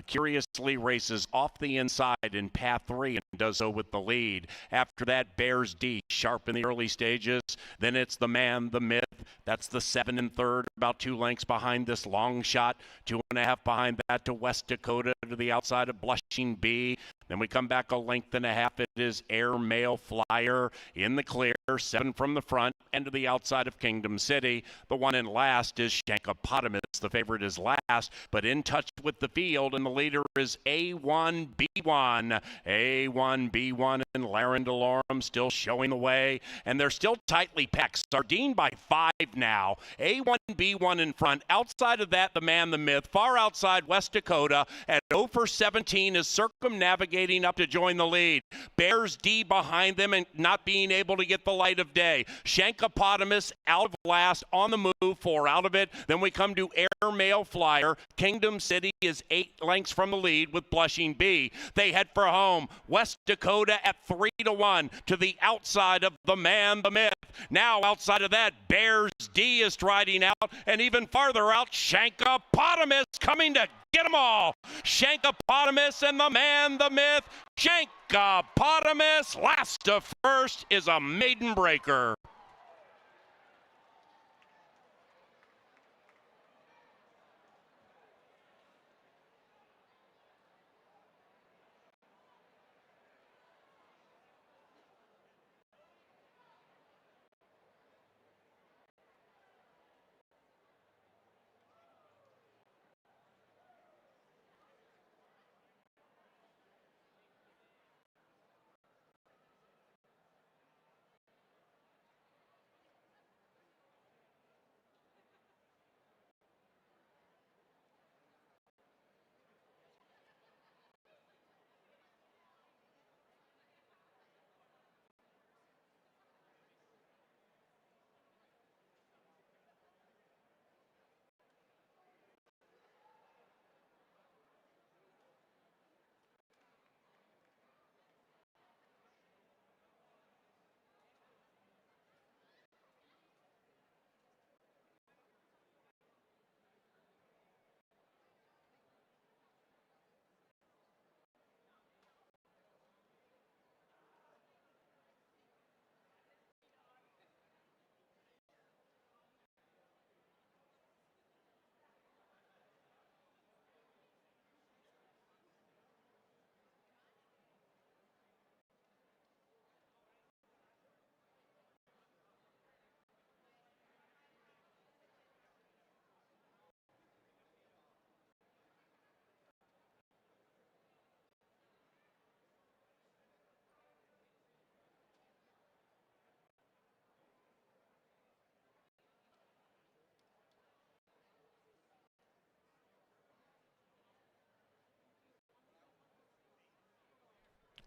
curiously races off the inside in path 3 and does so with the lead. After that, Bears D, sharp in the early stages. Then it's the man, the myth. That's the 7 and 3rd, about 2 lengths behind this long shot. 2.5 behind that to West Dakota, to the outside of Blushing B. Then we come back a length and a half. It is Air Mail Flyer in the clear, 7 from the front and to the outside of Kingdom City. The one in last is Shankopotamus. The favorite is last, but in touch with the field, and the leader is A1B1. A1B1 and Larendalorum still showing the way, and they're still tightly packed. Sardine by 5 now. A1B1 in front. Outside of that, the man, the myth. Far outside, West Dakota at 0 for 17 is circumnavigating up to join the lead. Bears D behind them and not being able to get the light of day. Shankopotamus out of last, on the move, 4 out of it. Then we come to Air Mail Flyer. Kingdom City is 8 lengths from the lead with Blushing B. They head for home. West Dakota at 3 to 1 to the outside of the man, the myth. Now outside of that, Bears D is striding out, and even farther out, Shankopotamus coming to get them all. Shankopotamus and the man, the myth, Shankopotamus, last to first, is a maiden breaker.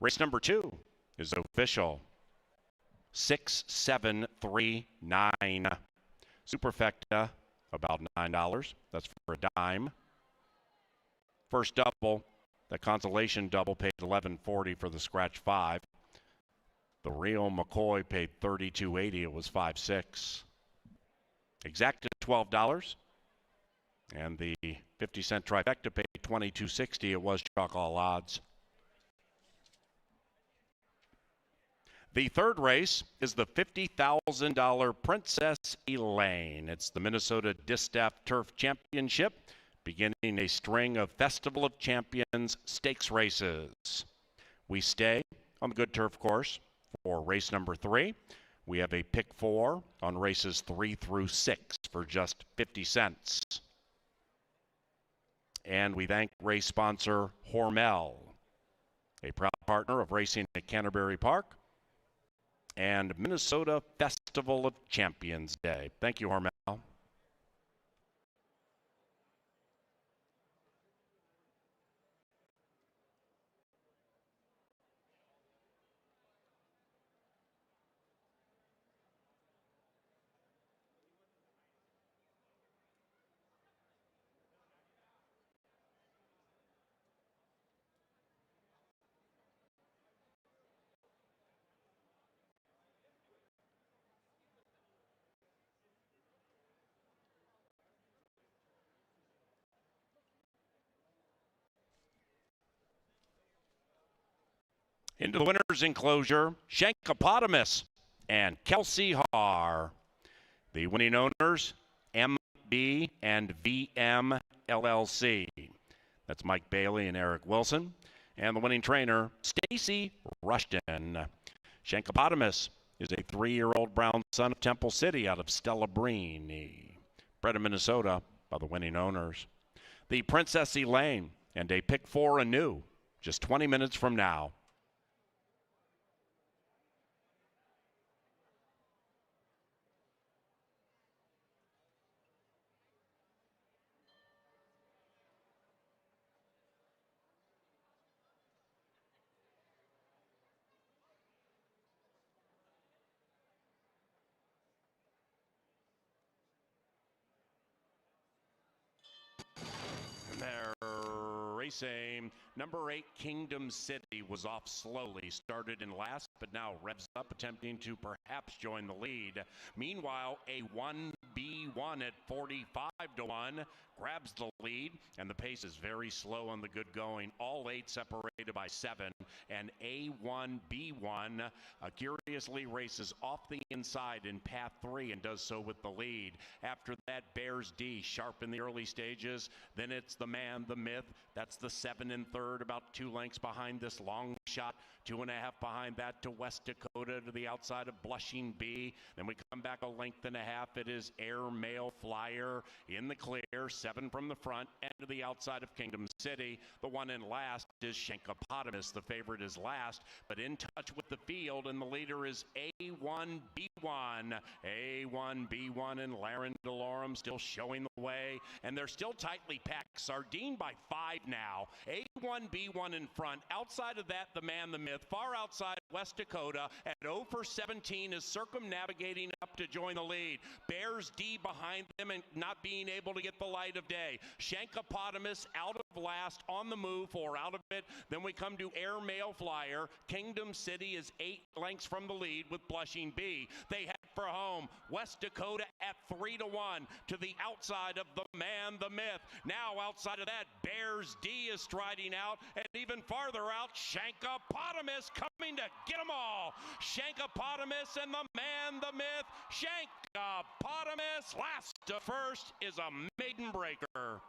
Race number 2 is official. 6739. Superfecta, about $9. That's for a dime. First double, the consolation double paid $11.40 for the scratch 5. The Rio McCoy paid $32.80. It was 5.6. Exacta $12. And the 50-cent trifecta paid $22.60. It was chalk all odds. The third race is the $50,000 Princess Elaine. It's the Minnesota Distaff Turf Championship, beginning a string of Festival of Champions stakes races. We stay on the good turf course for race number 3. We have a pick 4 on races 3 through 6 for just 50 cents. And we thank race sponsor Hormel, a proud partner of racing at Canterbury Park and Minnesota Festival of Champions Day. Thank you, Hormel. Into the winner's enclosure, Shankopotamus and Kelsey Haar. The winning owners, MB and VM LLC. That's Mike Bailey and Eric Wilson. And the winning trainer, Stacy Rushton. Shankopotamus is a 3-year-old brown son of Temple City out of Stella Brini. Bred in Minnesota by the winning owners. The Princess Elaine and a pick 4 anew, just 20 minutes from now. They're racing. Number 8, Kingdom City, was off slowly. Started in last but now revs up, attempting to perhaps join the lead. Meanwhile, a 1B1 at 45 to 1 grabs the lead, and the pace is very slow on the good going. All 8 separated by 7, and A1B1 curiously races off the inside in path 3 and does so with the lead. After that, Bears D sharp in the early stages. Then it's the man, the myth. That's the 7 and 3rd, about 2 lengths behind this long shot. 2.5 behind that to West Dakota to the outside of Blushing B. Then we come back a length and a half. It is Air Mail Flyer in the clear. 7 from the front and to the outside of Kingdom City. The one in last is Shankopotamus. The favorite is last, but in touch with the field, and the leader is A1B1. A1B1 and Laren DeLorme still showing the way, and they're still tightly packed. Sardine by 5 now. A1B1 in front. Outside of that, the man, the myth. Far outside, West Dakota at 0 for 17 is circumnavigating up to join the lead. Bears D behind them and not being able to get the light of day. Shankopotamus out of last, on the move or out of it. Then we come to Air Mail Flyer. Kingdom City is 8 lengths from the lead with Blushing B. They head for home. West Dakota at 3 to 1 to the outside of the man, the myth. Now outside of that, Bears D is striding out, and even farther out, Shankopotamus coming to get them all. Shankopotamus and the man, the myth. Shankopotamus last to first is a maiden breaker.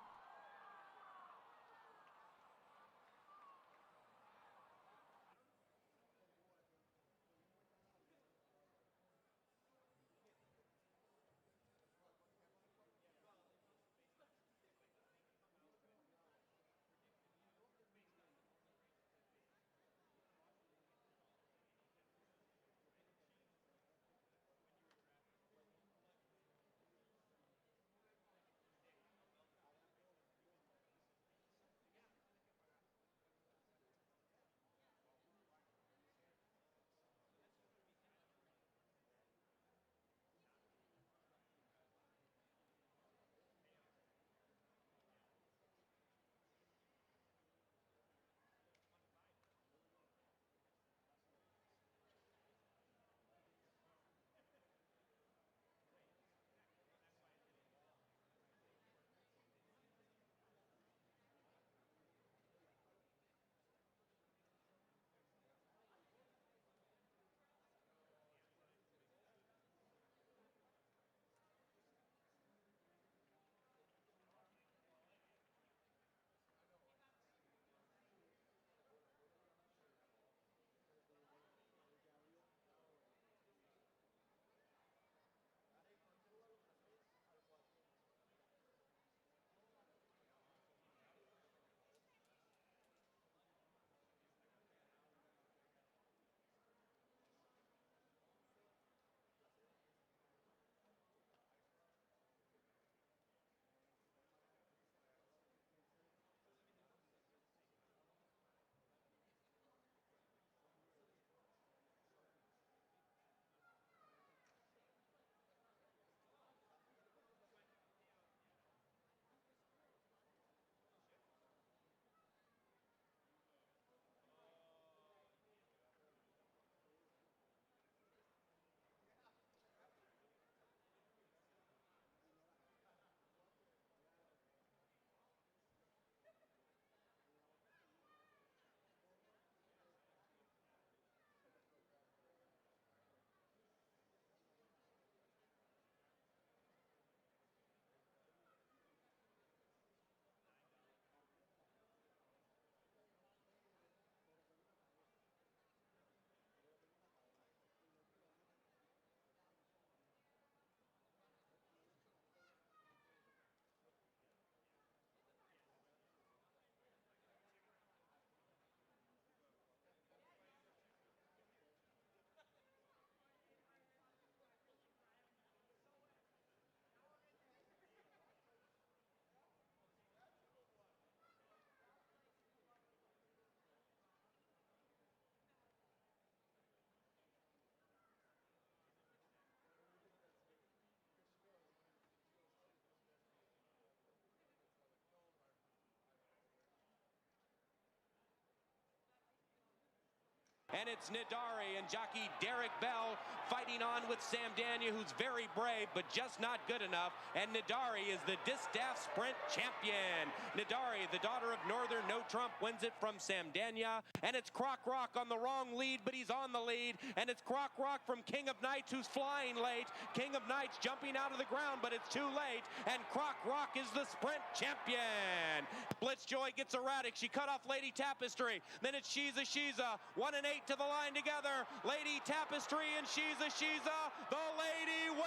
and it's Nidari and jockey Derek Bell fighting on with Sam Dania, who's very brave, but just not good enough. And Nidari is the Distaff Sprint champion. Nidari, the daughter of Northern No Trump, wins it from Sam Dania. And it's Croc Rock on the wrong lead, but he's on the lead. And it's Croc Rock from King of Knights, who's flying late. King of Knights jumping out of the ground, but it's too late. And Croc Rock is the sprint champion. Blitzjoy gets erratic. She cut off Lady Tapestry. Then it's Shiza Shiza. 1 and 8 to the line together. Lady Tapestry and Shiza Shiza. The lady wins.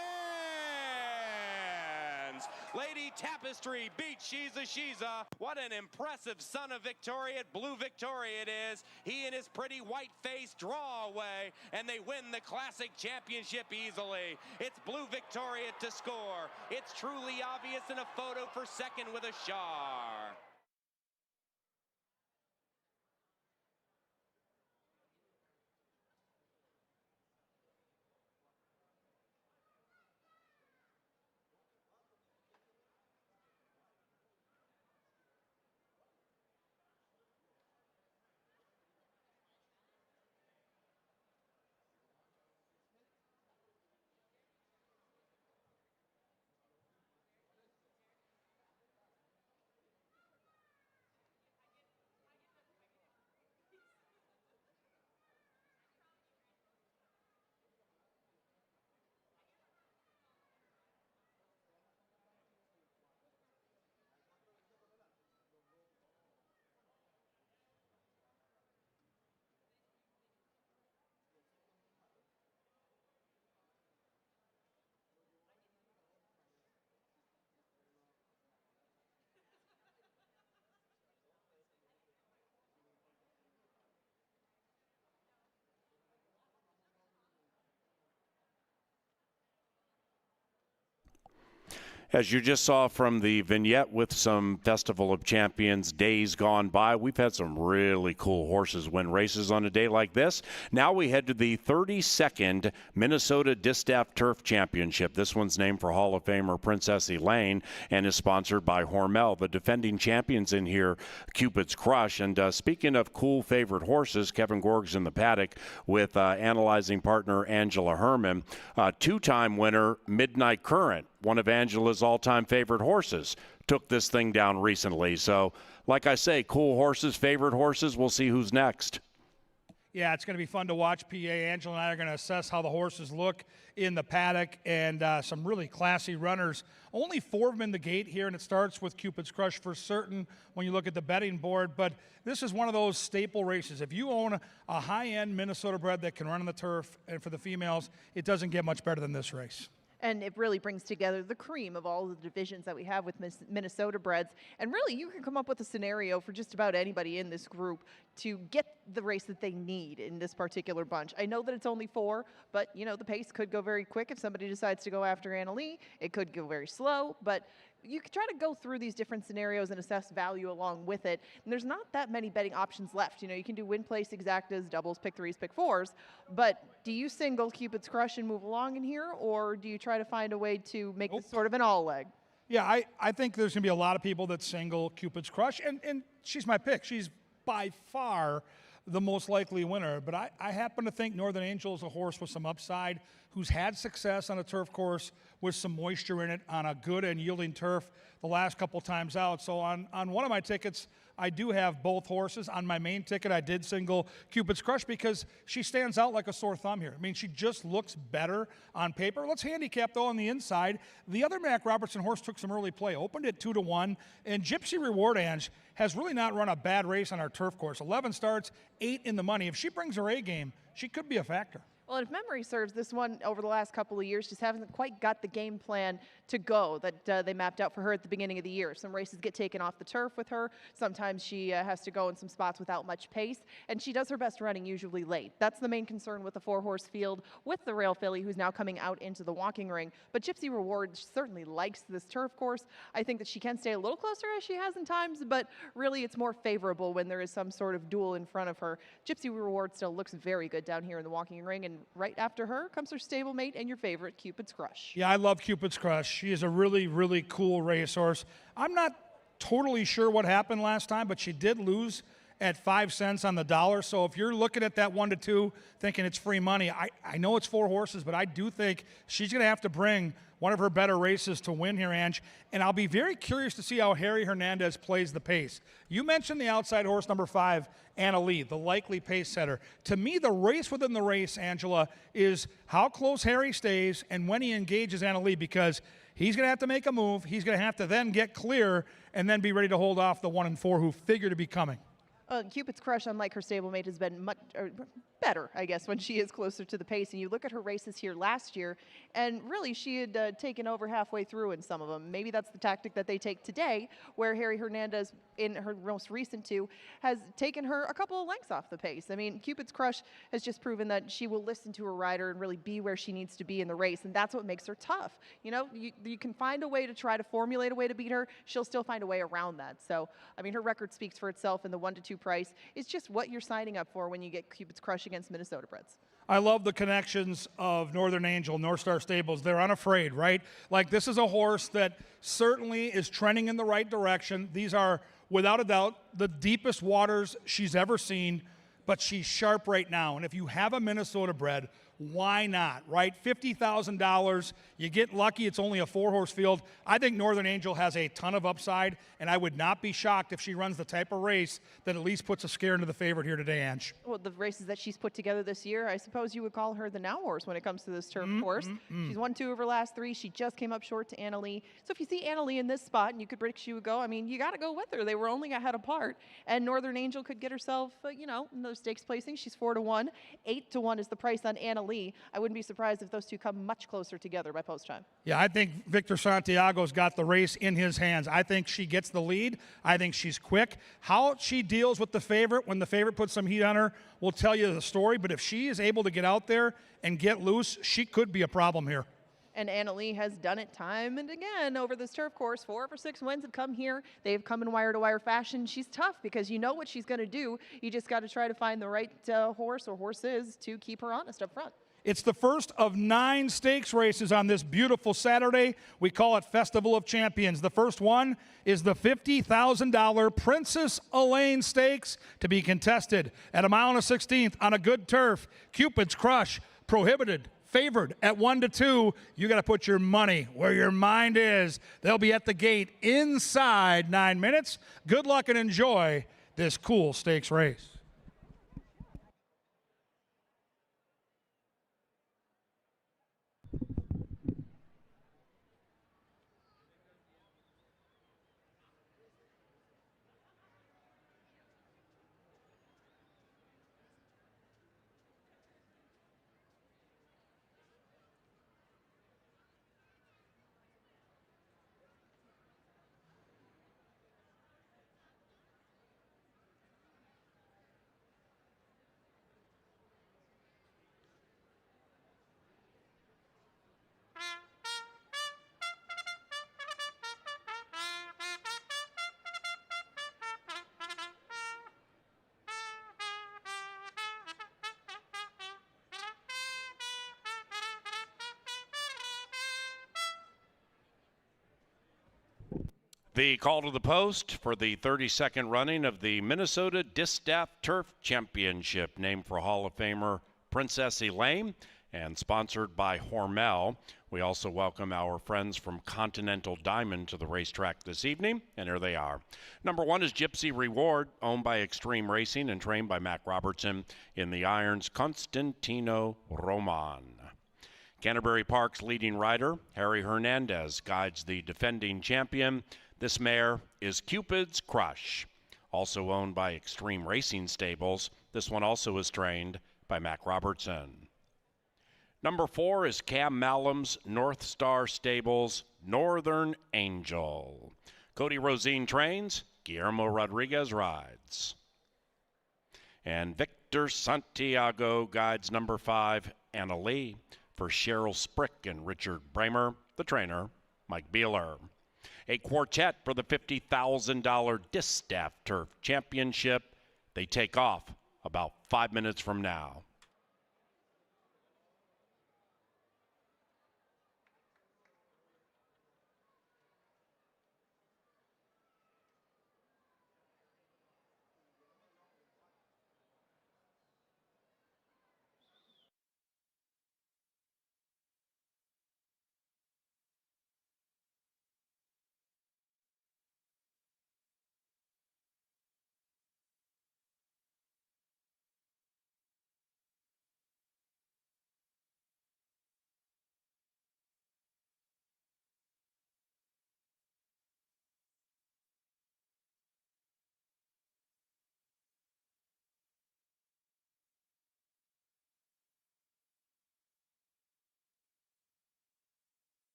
Lady Tapestry beats Shiza Shiza. What an impressive son of Victoria. Blue Victoria it is. He and his pretty white face draw away, and they win the Classic Championship easily. It's Blue Victoria to score. It's truly obvious in a photo for second with a Shar. As you just saw from the vignette with some Festival of Champions days gone by, we've had some really cool horses win races on a day like this. Now we head to the 32nd Minnesota Distaff Turf Championship. This one's named for Hall of Famer Princess Elaine and is sponsored by Hormel. The defending champions in here, Cupid's Crush. And speaking of cool favorite horses, Kevin Gorg's in the paddock with analyzing partner Angela Herman. Two-time winner, Midnight Current, one of Angela's all-time favorite horses, took this thing down recently. So, like I say, cool horses, favorite horses. We'll see who's next. Yeah, it's going to be fun to watch, PA. Angela and I are going to assess how the horses look in the paddock, and some really classy runners. Only 4 of them in the gate here, and it starts with Cupid's Crush for certain when you look at the betting board. But this is one of those staple races. If you own a high-end Minnesota bred that can run on the turf, and for the females, it doesn't get much better than this race. And it really brings together the cream of all the divisions that we have with Minnesota breds. And really, you can come up with a scenario for just about anybody in this group to get the race that they need in this particular bunch. I know that it's only 4, but, you know, the pace could go very quick if somebody decides to go after Annalee. It could go very slow, but you can try to go through these different scenarios and assess value along with it. And there's not that many betting options left. You know, you can do win, place, exactas, doubles, pick 3s, pick 4s. But do you single Cupid's Crush and move along in here, or do you try to find a way to make this sort of an all leg? Yeah, I think there's going to be a lot of people that single Cupid's Crush, and she's my pick. She's by far the most likely winner. But I happen to think Northern Angel is a horse with some upside, who's had success on a turf course with some moisture in it on a good and yielding turf the last couple times out. So on one of my tickets, I do have both horses. On my main ticket, I did single Cupid's Crush because she stands out like a sore thumb here. I mean, she just looks better on paper. Let's handicap, though, on the inside. The other Mac Robertson horse took some early play, opened at 2-1, and Gypsy Reward, Ange, has really not run a bad race on our turf course. 11 starts, 8 in the money. If she brings her A game, she could be a factor. Well, if memory serves, this one over the last couple of years just hasn't quite got the game plan to go that they mapped out for her at the beginning of the year. Some races get taken off the turf with her. Sometimes she has to go in some spots without much pace, and she does her best running usually late. That's the main concern with the 4-horse field with the Rail Filly, who's now coming out into the walking ring. But Gypsy Reward certainly likes this turf course. I think that she can stay a little closer as she has in times, but really it's more favorable when there is some sort of duel in front of her. Gypsy Reward still looks very good down here in the walking ring, and right after her comes her stablemate and your favorite, Cupid's Crush. Yeah, I love Cupid's Crush. She is a really, really cool racehorse. I'm not totally sure what happened last time, but she did lose at 5 cents on the dollar. So if you're looking at that 1 to 2 thinking it's free money, I know it's 4 horses, but I do think she's going to have to bring one of her better races to win here, Ange. And I'll be very curious to see how Harry Hernandez plays the pace. You mentioned the outside horse, number 5, Anna Lee, the likely pace setter. To me, the race within the race, Angela, is how close Harry stays and when he engages Anna Lee, because he's going to have to make a move. He's going to have to then get clear and then be ready to hold off the 1 and 4 who figure to be coming. Cupid's Crush, unlike her stablemate, has been much better, I guess, when she is closer to the pace. And you look at her races here last year, and really she had taken over halfway through in some of them. Maybe that's the tactic that they take today, where Harry Hernandez, in her most recent 2, has taken her a couple of lengths off the pace. I mean, Cupid's Crush has just proven that she will listen to her rider and really be where she needs to be in the race, and that's what makes her tough. You know, you can find a way to try to formulate a way to beat her. She'll still find a way around that. So, I mean, her record speaks for itself, and the 1 to 2 price is just what you're signing up for when you get Cupid's Crush against Minnesota Breds. I love the connections of Northern Angel, North Star Stables. They're unafraid, right? Like, this is a horse that certainly is trending in the right direction. These are, without a doubt, the deepest waters she's ever seen, but she's sharp right now. And if you have a Minnesota bred, why not, right? $50,000, you get lucky, it's only a 4-horse field. I think Northern Angel has a ton of upside, and I would not be shocked if she runs the type of race that at least puts a scare into the favorite here today, Ange. Well, the races that she's put together this year, I suppose you would call her the now horse when it comes to this turf course. She's won 2 of her last 3. She just came up short to Anna Lee. So if you see Anna Lee in this spot and you could predict she would go, I mean, you got to go with her. They were only a head apart, and Northern Angel could get herself, in those stakes placing. She's 4 to 1. 8 to 1 is the price on Anna Lee. I wouldn't be surprised if those two come much closer together by post time. Yeah, I think Victor Santiago's got the race in his hands. I think she gets the lead. I think she's quick. How she deals with the favorite when the favorite puts some heat on her will tell you the story, but if she is able to get out there and get loose, she could be a problem here. And Anna Lee has done it time and again over this turf course. 4 of her 6 wins have come here. They've come in wire-to-wire fashion. She's tough because you know what she's going to do. You just got to try to find the right horse or horses to keep her honest up front. It's the first of 9 stakes races on this beautiful Saturday. We call it Festival of Champions. The first one is the $50,000 Princess Elaine Stakes to be contested at 1 1/16 on a good turf. Cupid's Crush, prohibited, favored at 1 to 2. You got to put your money where your mind is. They'll be at the gate inside 9 minutes. Good luck and enjoy this cool stakes race. The call to the post for the 32nd running of the Minnesota Distaff Turf Championship, named for Hall of Famer Princess Elaine and sponsored by Hormel. We also welcome our friends from Continental Diamond to the racetrack this evening, and here they are. Number 1 is Gypsy Reward, owned by Extreme Racing and trained by Mac Robertson in the irons Constantino Roman. Canterbury Park's leading rider, Harry Hernandez, guides the defending champion. This mare is Cupid's Crush, also owned by Extreme Racing Stables. This one also is trained by Mac Robertson. Number 4 is Cam Malum's North Star Stables, Northern Angel. Cody Rosine trains, Guillermo Rodriguez rides. And Victor Santiago guides number 5, Anna Lee, for Cheryl Sprick and Richard Bramer, the trainer, Mike Beeler. A quartet for the $50,000 Distaff Turf Championship. They take off about 5 minutes from now.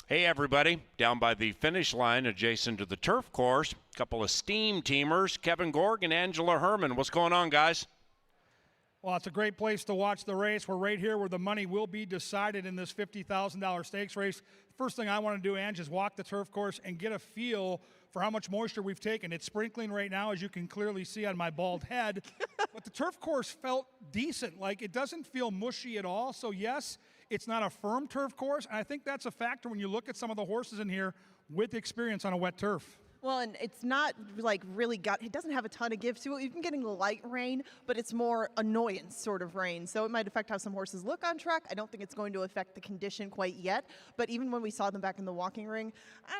Hey everybody, down by the finish line adjacent to the turf course, a couple of steam teamers, Kevin Gorg and Angela Herman. What's going on, guys? Well, it's a great place to watch the race. We're right here where the money will be decided in this $50,000 stakes race. First thing I want to do, Ange, is walk the turf course and get a feel for how much moisture we've taken. It's sprinkling right now, as you can clearly see on my bald head. But the turf course felt decent. Like, it doesn't feel mushy at all. So, yes, it's not a firm turf course. And I think that's a factor when you look at some of the horses in here with experience on a wet turf. Well, and it's not like really it doesn't have a ton of give to it. You've been getting light rain, but it's more annoyance sort of rain. So it might affect how some horses look on track. I don't think it's going to affect the condition quite yet. But even when we saw them back in the walking ring, I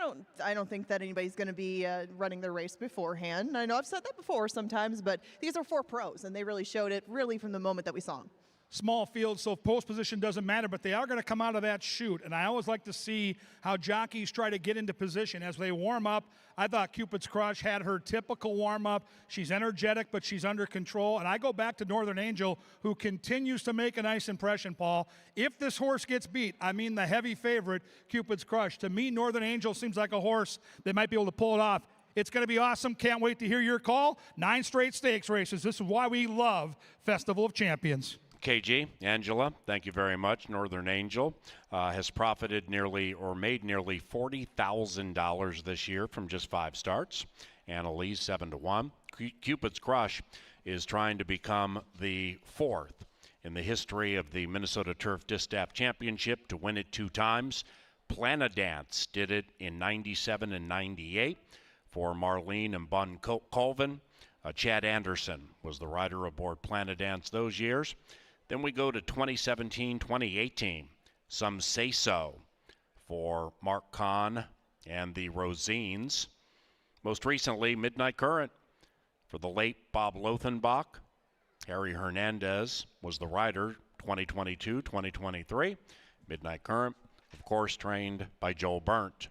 don't think that anybody's going to be running their race beforehand. I know I've said that before sometimes, but these are 4 pros, and they really showed it really from the moment that we saw them. Small field, so post position doesn't matter, but they are going to come out of that chute. And I always like to see how jockeys try to get into position as they warm up. I thought Cupid's Crush had her typical warm-up. She's energetic, but she's under control. And I go back to Northern Angel, who continues to make a nice impression, Paul. If this horse gets beat, I mean the heavy favorite, Cupid's Crush. To me, Northern Angel seems like a horse that might be able to pull it off. It's going to be awesome. Can't wait to hear your call. 9 straight stakes races. This is why we love Festival of Champions. KG, Angela, thank you very much. Northern Angel has profited made nearly $40,000 this year from just 5 starts. Annalise 7-1. Cupid's Crush is trying to become the 4th in the history of the Minnesota Turf Distaff Championship to win it 2 times. Planadance did it in 97 and 98 for Marlene and Bun Colvin. Chad Anderson was the rider aboard Planadance those years. Then we go to 2017, 2018. Some Say So for Mark Kahn and the Rosines. Most recently, Midnight Current for the late Bob Lothenbach. Harry Hernandez was the rider 2022, 2023. Midnight Current, of course, trained by Joel Burnt.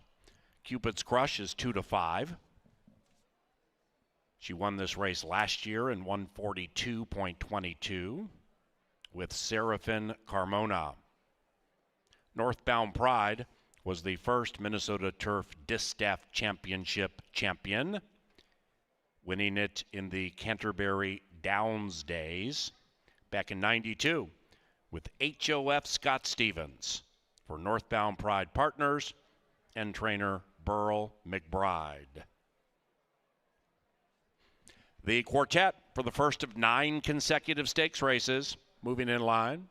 Cupid's Crush is 2-5. She won this race last year in 142.22 with Serafin Carmona. Northbound Pride was the first Minnesota Turf Distaff Championship champion, winning it in the Canterbury Downs days back in 92 with HOF Scott Stevens for Northbound Pride partners and trainer Burl McBride. The quartet for the first of 9 consecutive stakes races. Moving in line,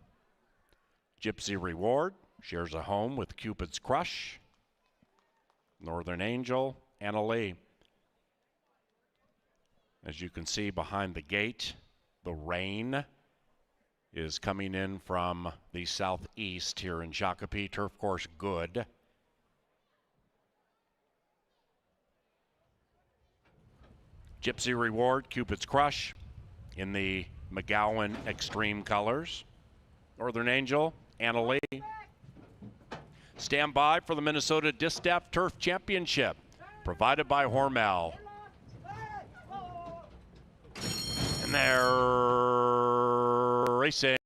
Gypsy Reward shares a home with Cupid's Crush. Northern Angel, Anna Lee. As you can see behind the gate, the rain is coming in from the southeast here in Shakopee. Turf course good. Gypsy Reward, Cupid's Crush in the McGowan Extreme colors. Northern Angel, Anna Lee. Stand by for the Minnesota Distaff Turf Championship, provided by Hormel. And they're racing.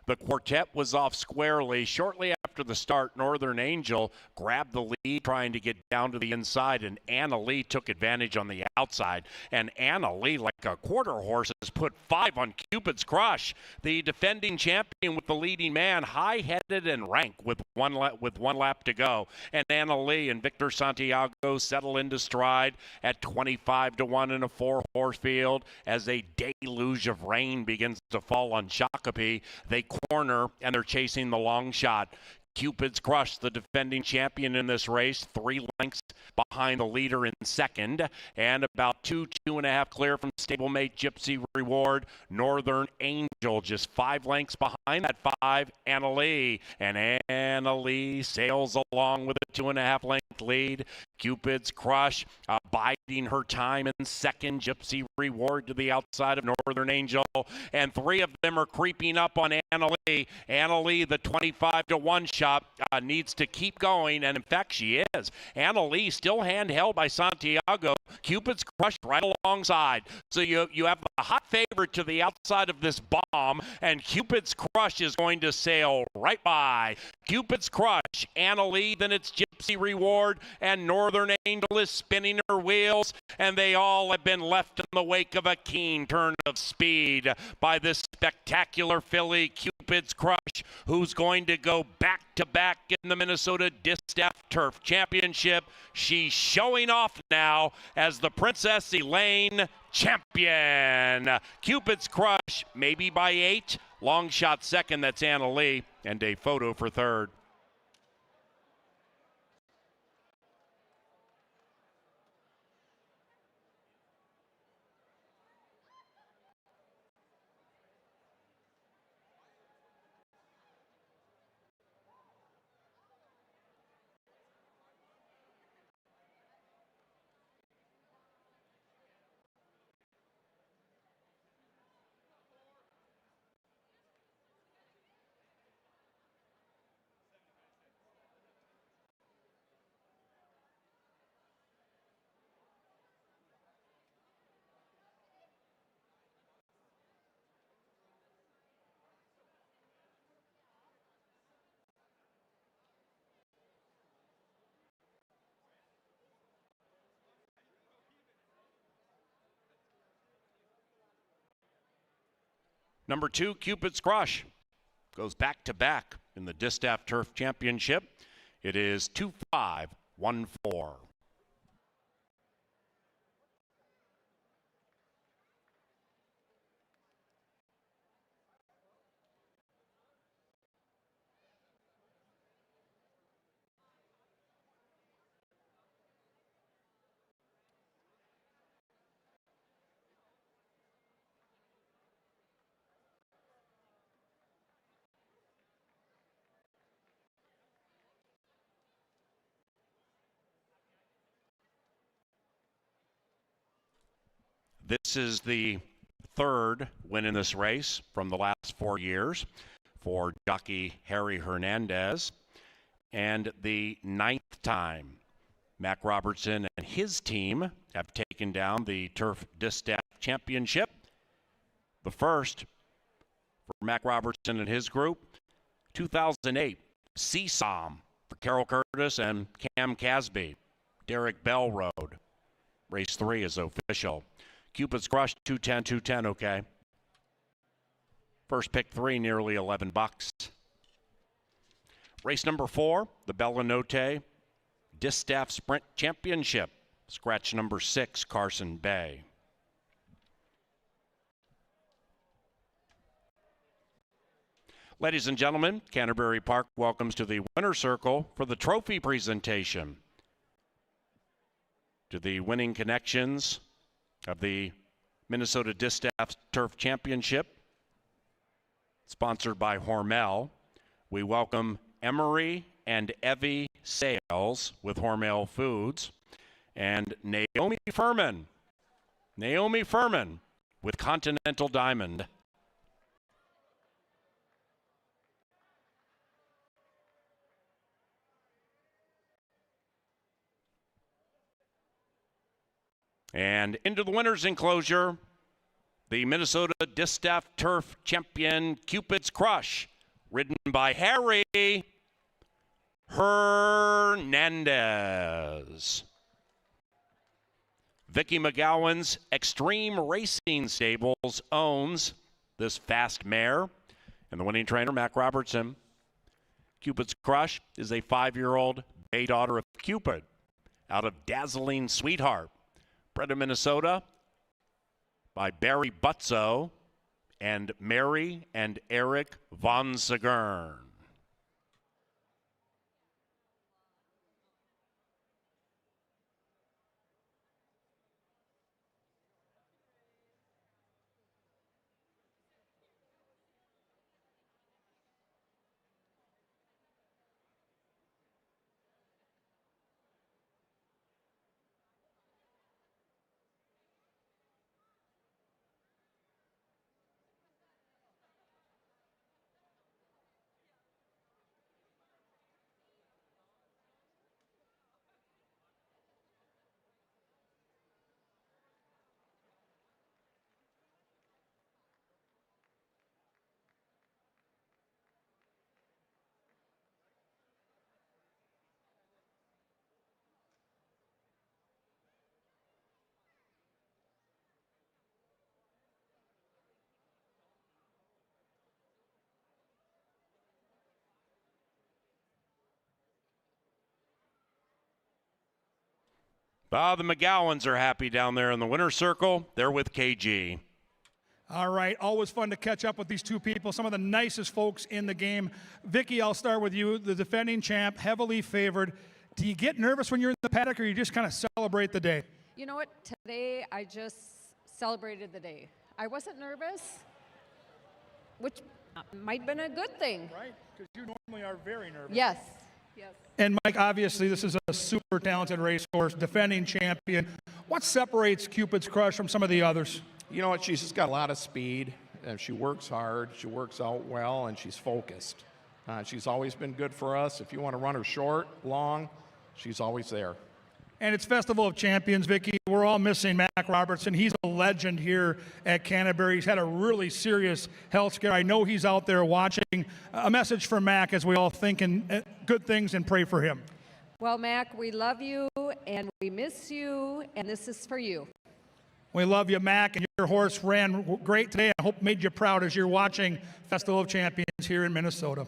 The quartet was off squarely. Shortly after the start, Northern Angel grabbed the lead, trying to get down to the inside, and Anna Lee took advantage on the outside. And Anna Lee, like a quarter horse, has put 5 on Cupid's Crush. The defending champion with the leading man, high-headed and rank with one lap to go. And Anna Lee and Victor Santiago settle into stride at 25-1 in a 4-horse field as a deluge of rain begins to fall on Shakopee. They corner, and they're chasing the long shot. Cupid's Crush, the defending champion in this race, 3 lengths behind the leader in second, and about 2.5 clear from stablemate Gypsy Reward. Northern Angel just 5 lengths behind that 5, Anna Lee. And Anna Lee sails along with a 2.5 length lead. Cupid's Crush biding her time in second. Gypsy Reward to the outside of Northern Angel. And 3 of them are creeping up on Anna Lee. Anna Lee, the 25-1 shot, needs to keep going. And in fact, she is. Anna Lee still handheld by Santiago. Cupid's Crush right alongside. So you have the hot favorite to the outside of this bomb. And Cupid's Crush is going to sail right by. Cupid's Crush, Anna Lee, then it's Gypsy Gypsy Reward, and Northern Angel is spinning her wheels, and they all have been left in the wake of a keen turn of speed by this spectacular filly, Cupid's Crush, who's going to go back-to-back in the Minnesota Distaff Turf Championship. She's showing off now as the Princess Elaine champion. Cupid's Crush, maybe by 8. Long shot second, that's Anna Lee, and a photo for third. Number 2, Cupid's Crush, goes back-to-back in the Distaff Turf Championship. It is 2-5-1-4. This is the third win in this race from the last 4 years for jockey Harry Hernandez, and the 9th time Mac Robertson and his team have taken down the Turf Distaff Championship. The first for Mac Robertson and his group, 2008, Seesaw for Carol Curtis and Cam Casby. Derek Bell Road. Race 3 is official. Cupid's Crush, 210, okay. First pick 3, nearly $11. Race number 4, the Bellanote Distaff Sprint Championship. Scratch number 6, Carson Bay. Ladies and gentlemen, Canterbury Park welcomes to the winner's circle for the trophy presentation. To the winning connections of the Minnesota Distaff Turf Championship, sponsored by Hormel, we welcome Emery and Evie Sales with Hormel Foods, and Naomi Furman with Continental Diamond. And into the winner's enclosure, the Minnesota Distaff Turf Champion Cupid's Crush, ridden by Harry Hernandez. Vicky McGowan's Extreme Racing Stables owns this fast mare, and the winning trainer, Mac Robertson. Cupid's Crush is a 5-year-old bay daughter of Cupid out of Dazzling Sweetheart, bred in Minnesota by Barry Butzo and Mary and Eric Von Segern. The McGowans are happy down there in the winner's circle. They're with KG. All right, always fun to catch up with these two people, some of the nicest folks in the game. Vicky, I'll start with you, the defending champ, heavily favored. Do you get nervous when you're in the paddock, or you just kind of celebrate the day? You know what? Today, I just celebrated the day. I wasn't nervous, which might have been a good thing. Right, because you normally are very nervous. Yes. Yes. And Mike, obviously, this is a super talented racehorse, defending champion. What separates Cupid's Crush from some of the others? You know what? She's just got a lot of speed, and she works hard. She works out well, and she's focused. She's always been good for us. If you want to run her short, long, she's always there. And it's Festival of Champions, Vicky. We're all missing Mac Robertson. He's a legend here at Canterbury. He's had a really serious health scare. I know he's out there watching. A message for Mac as we all think good things and pray for him. Well, Mac, we love you, and we miss you, and this is for you. We love you, Mac, and your horse ran great today. I hope made you proud as you're watching Festival of Champions here in Minnesota.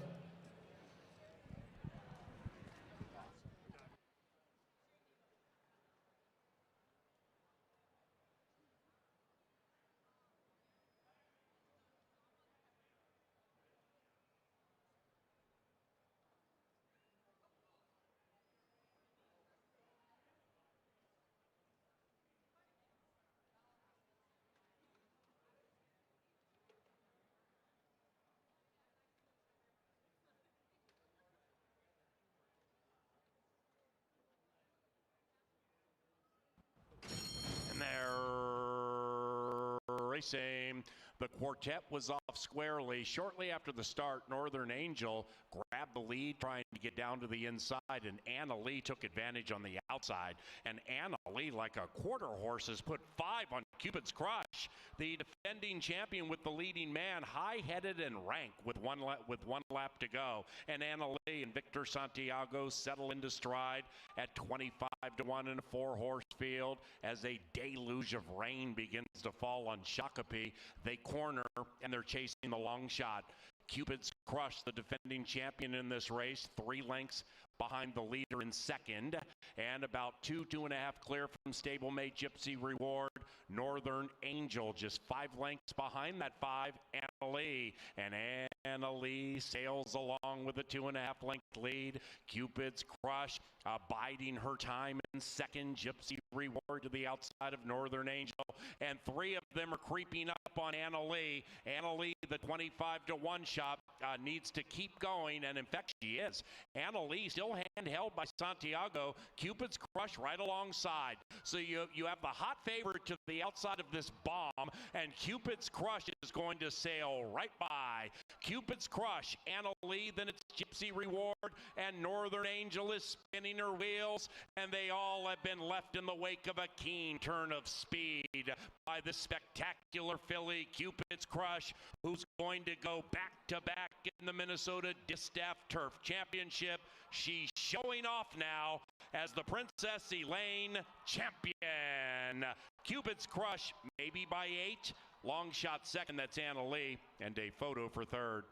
And they're racing. The quartet was off squarely. Shortly after the start, Northern Angel grabbed the lead, trying to get down to the inside, and Anna Lee took advantage on the outside. And Anna Lee, like a quarter horse, has put 5 on Cupid's Crush. The defending champion with the leading man, high-headed and rank with one lap to go. And Anna Lee and Victor Santiago settle into stride at 25-1 in a 4-horse field as a deluge of rain begins to fall on Shakopee. They corner, and they're chasing the long shot. Cupid's Crush, the defending champion in this race, 3 lengths behind the leader in second, and about 2.5 clear from stablemate Gypsy Reward. Northern Angel just 5 lengths behind that 5, Anna Lee. And Anna Lee sails along with a 2.5 length lead. Cupid's Crush biding her time in second. Gypsy Reward to the outside of Northern Angel. And 3 of them are creeping up on Anna Lee. Anna Lee, the 25-1 shot, needs to keep going, and in fact she is. Anna Lee still handheld by Santiago. Cupid's Crush right alongside. So you have the hot favorite to the outside of this bomb, and Cupid's Crush is going to sail right by. Cupid's Crush, Anna Lee, then it's Gypsy Reward, and Northern Angel is spinning her wheels, and they all have been left in the wake of a keen turn of speed by the spectacular filly Cupid's Crush, who's going to go back-to-back in the Minnesota Distaff Turf Championship. She's showing off now as the Princess Elaine champion. Cupid's Crush, maybe by 8. Long shot second, that's Anna Lee, and a photo for third.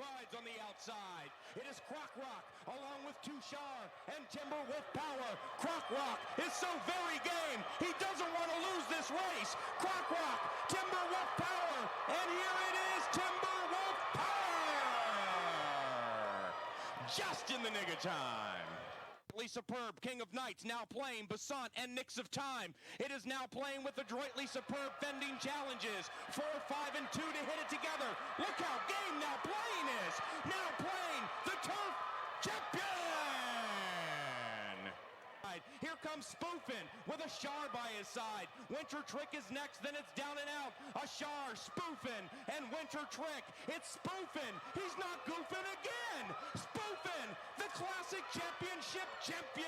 strides on the outside. It is Croc Rock along with Tushar and Timberwolf Power. Croc Rock is so very game. He doesn't want to lose this race. Croc Rock, Timberwolf Power, and here it is, Timberwolf Power. Just in the nick of time. Superb, King of Knights, now playing Basant and Nicks of Time. It is now playing with adroitly superb fending challenges. 4, 5, and 2 to hit it together. Look how game now playing is. Now playing the Turf Champion. Here comes Spoofin with a Shar by his side. Winter Trick is next, then it's down and out. A Shar, Spoofin, and Winter Trick. It's Spoofin. He's not goofing again. Spoofin, the Classic Championship champion.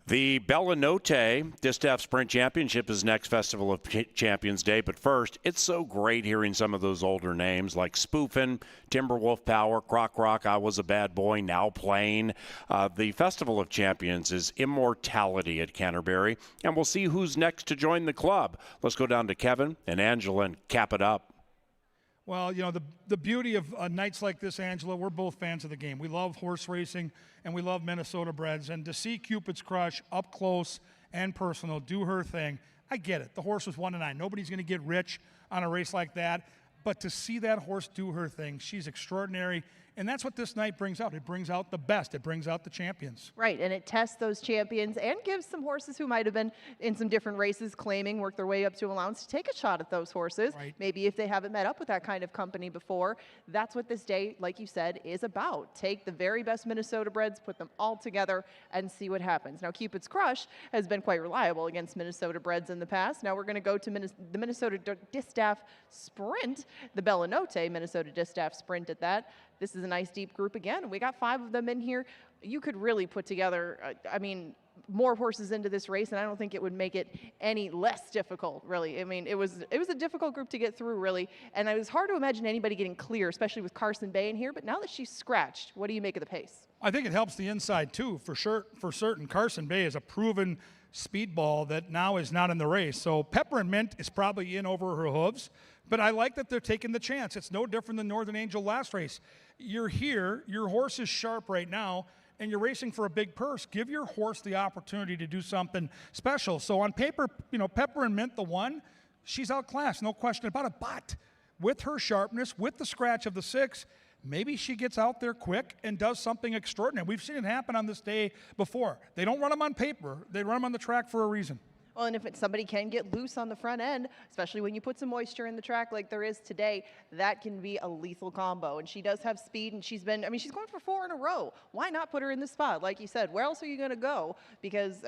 The Bellanote Distaff Sprint Championship is next Festival of Champions Day, but first, it's so great hearing some of those older names like Spoofin, Timberwolf Power, Croc Rock, I Was a Bad Boy, now playing. The Festival of Champions is immortality at Canterbury, and we'll see who's next to join the club. Let's go down to Kevin and Angela and cap it up. Well, you know, the beauty of nights like this, Angela, we're both fans of the game. We love horse racing, and we love Minnesota breds. And to see Cupid's Crush up close and personal do her thing, I get it. The horse was 1-9. Nobody's going to get rich on a race like that. But to see that horse do her thing, she's extraordinary. And that's what this night brings out. It brings out the best. It brings out the champions. Right, and it tests those champions and gives some horses who might have been in some different races claiming, work their way up to allowance to take a shot at those horses. Right. Maybe if they haven't met up with that kind of company before. That's what this day, like you said, is about. Take the very best Minnesota breds, put them all together, and see what happens. Now, Cupid's Crush has been quite reliable against Minnesota breds in the past. Now we're going to go to the Minnesota Distaff Sprint, the Bellanote Minnesota Distaff Sprint at that. This is a nice deep group again. We got 5 of them in here. You could really put together, more horses into this race, and I don't think it would make it any less difficult, really. I mean, it was a difficult group to get through, really, and it was hard to imagine anybody getting clear, especially with Carson Bay in here. But now that she's scratched, what do you make of the pace? I think it helps the inside, too, for certain. Carson Bay is a proven speedball that now is not in the race. So Pepper and Mint is probably in over her hooves, but I like that they're taking the chance. It's no different than Northern Angel last race. You're here, your horse is sharp right now, and you're racing for a big purse. Give your horse the opportunity to do something special. So on paper, Pepper and Mint, the one, she's outclassed, no question about it. But with her sharpness, with the scratch of the 6, maybe she gets out there quick and does something extraordinary. We've seen it happen on this day before. They don't run them on paper. They run them on the track for a reason. Well, and if somebody can get loose on the front end, especially when you put some moisture in the track like there is today, that can be a lethal combo. And she does have speed, and she's going for 4 in a row. Why not put her in the spot? Like you said, where else are you going to go? Because,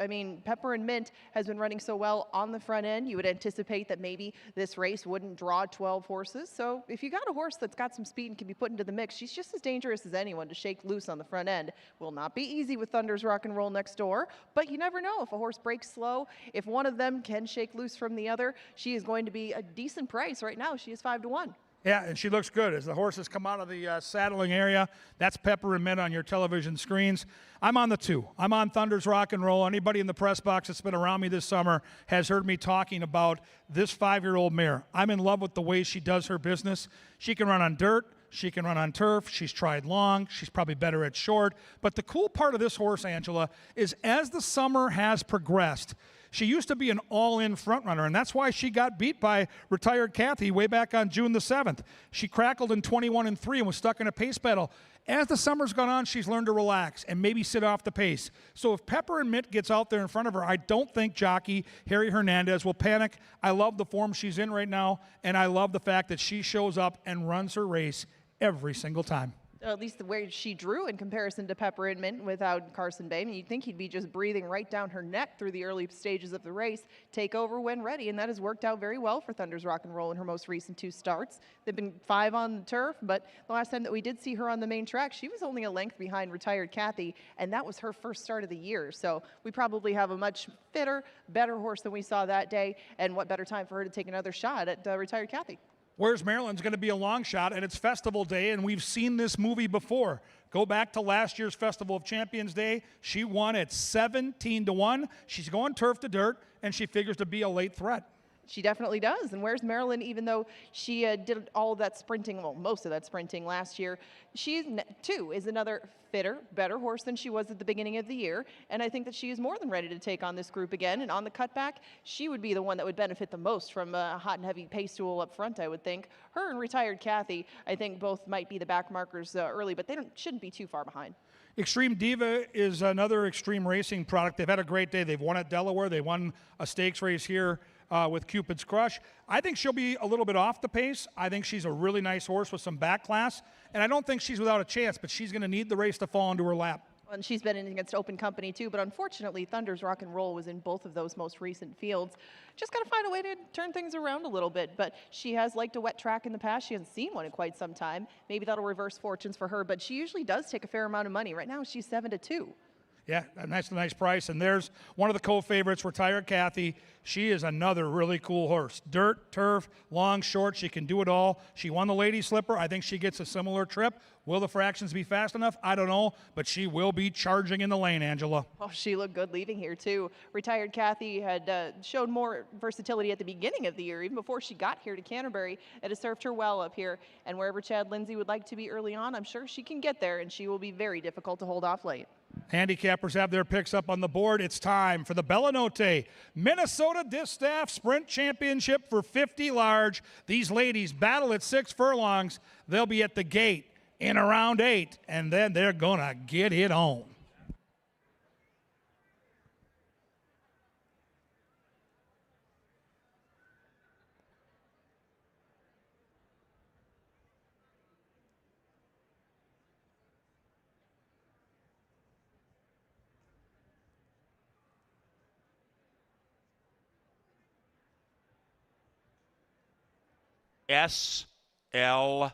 Pepper and Mint has been running so well on the front end. You would anticipate that maybe this race wouldn't draw 12 horses. So if you got a horse that's got some speed and can be put into the mix, she's just as dangerous as anyone to shake loose on the front end. Will not be easy with Thunder's Rock and Roll next door, but you never know if a horse breaks slow. If one of them can shake loose from the other, she is going to be a decent price right now. She is 5-1. Yeah, and she looks good as the horses come out of the saddling area. That's Pepper and Mint on your television screens. I'm on the 2. I'm on Thunder's Rock and Roll. Anybody in the press box that's been around me this summer has heard me talking about this 5-year-old mare. I'm in love with the way she does her business. She can run on dirt. She can run on turf. She's tried long. She's probably better at short. But the cool part of this horse, Angela, is as the summer has progressed, she used to be an all-in front runner, and that's why she got beat by retired Kathy way back on June the 7th. She crackled in 21-3 and was stuck in a pace battle. As the summer's gone on, she's learned to relax and maybe sit off the pace. So if Pepper and Mint gets out there in front of her, I don't think jockey Harry Hernandez will panic. I love the form she's in right now, and I love the fact that she shows up and runs her race every single time. At least the way she drew in comparison to Pepper and Mint without Carson Bay. I mean, you'd think he'd be just breathing right down her neck through the early stages of the race, take over when ready, and that has worked out very well for Thunder's Rock and Roll in her most recent 2 starts. They've been 5 on the turf, but the last time that we did see her on the main track, she was only a length behind retired Kathy, and that was her first start of the year. So we probably have a much fitter, better horse than we saw that day, and what better time for her to take another shot at retired Kathy. Where's Maryland's going to be a long shot, and it's Festival Day, and we've seen this movie before. Go back to last year's Festival of Champions Day. She won at 17-1. She's going turf to dirt, and she figures to be a late threat. She definitely does. And where's Maryland, even though she did all of that sprinting, well, most of that sprinting last year, she, too, is another fitter, better horse than she was at the beginning of the year. And I think that she is more than ready to take on this group again. And on the cutback, she would be the one that would benefit the most from a hot and heavy pace duel up front, I would think. Her and retired Kathy, I think both might be the back markers early, but they shouldn't be too far behind. Extreme Diva is another extreme racing product. They've had a great day. They've won at Delaware. They won a stakes race here with Cupid's Crush. I think she'll be a little bit off the pace. I think she's a really nice horse with some back class, and I don't think she's without a chance, but she's going to need the race to fall into her lap. And she's been in against open company too, but unfortunately Thunder's Rock and Roll was in both of those most recent fields. Just got to find a way to turn things around a little bit, but she has liked a wet track in the past. She hasn't seen one in quite some time. Maybe that'll reverse fortunes for her, but she usually does take a fair amount of money. Right now she's 7-2. Yeah, a nice price. And there's one of the co-favorites, retired Kathy. She is another really cool horse. Dirt, turf, long, short, she can do it all. She won the Lady Slipper. I think she gets a similar trip. Will the fractions be fast enough? I don't know, but she will be charging in the lane, Angela. Oh, she looked good leaving here, too. Retired Kathy had showed more versatility at the beginning of the year, even before she got here to Canterbury. It has served her well up here. And wherever Chad Lindsay would like to be early on, I'm sure she can get there, and she will be very difficult to hold off late. Handicappers have their picks up on the board. It's time for the Bellanote Minnesota Distaff Sprint Championship for 50 large. These ladies battle at 6 furlongs. They'll be at the gate in around 8, and then they're going to get it on. SLD.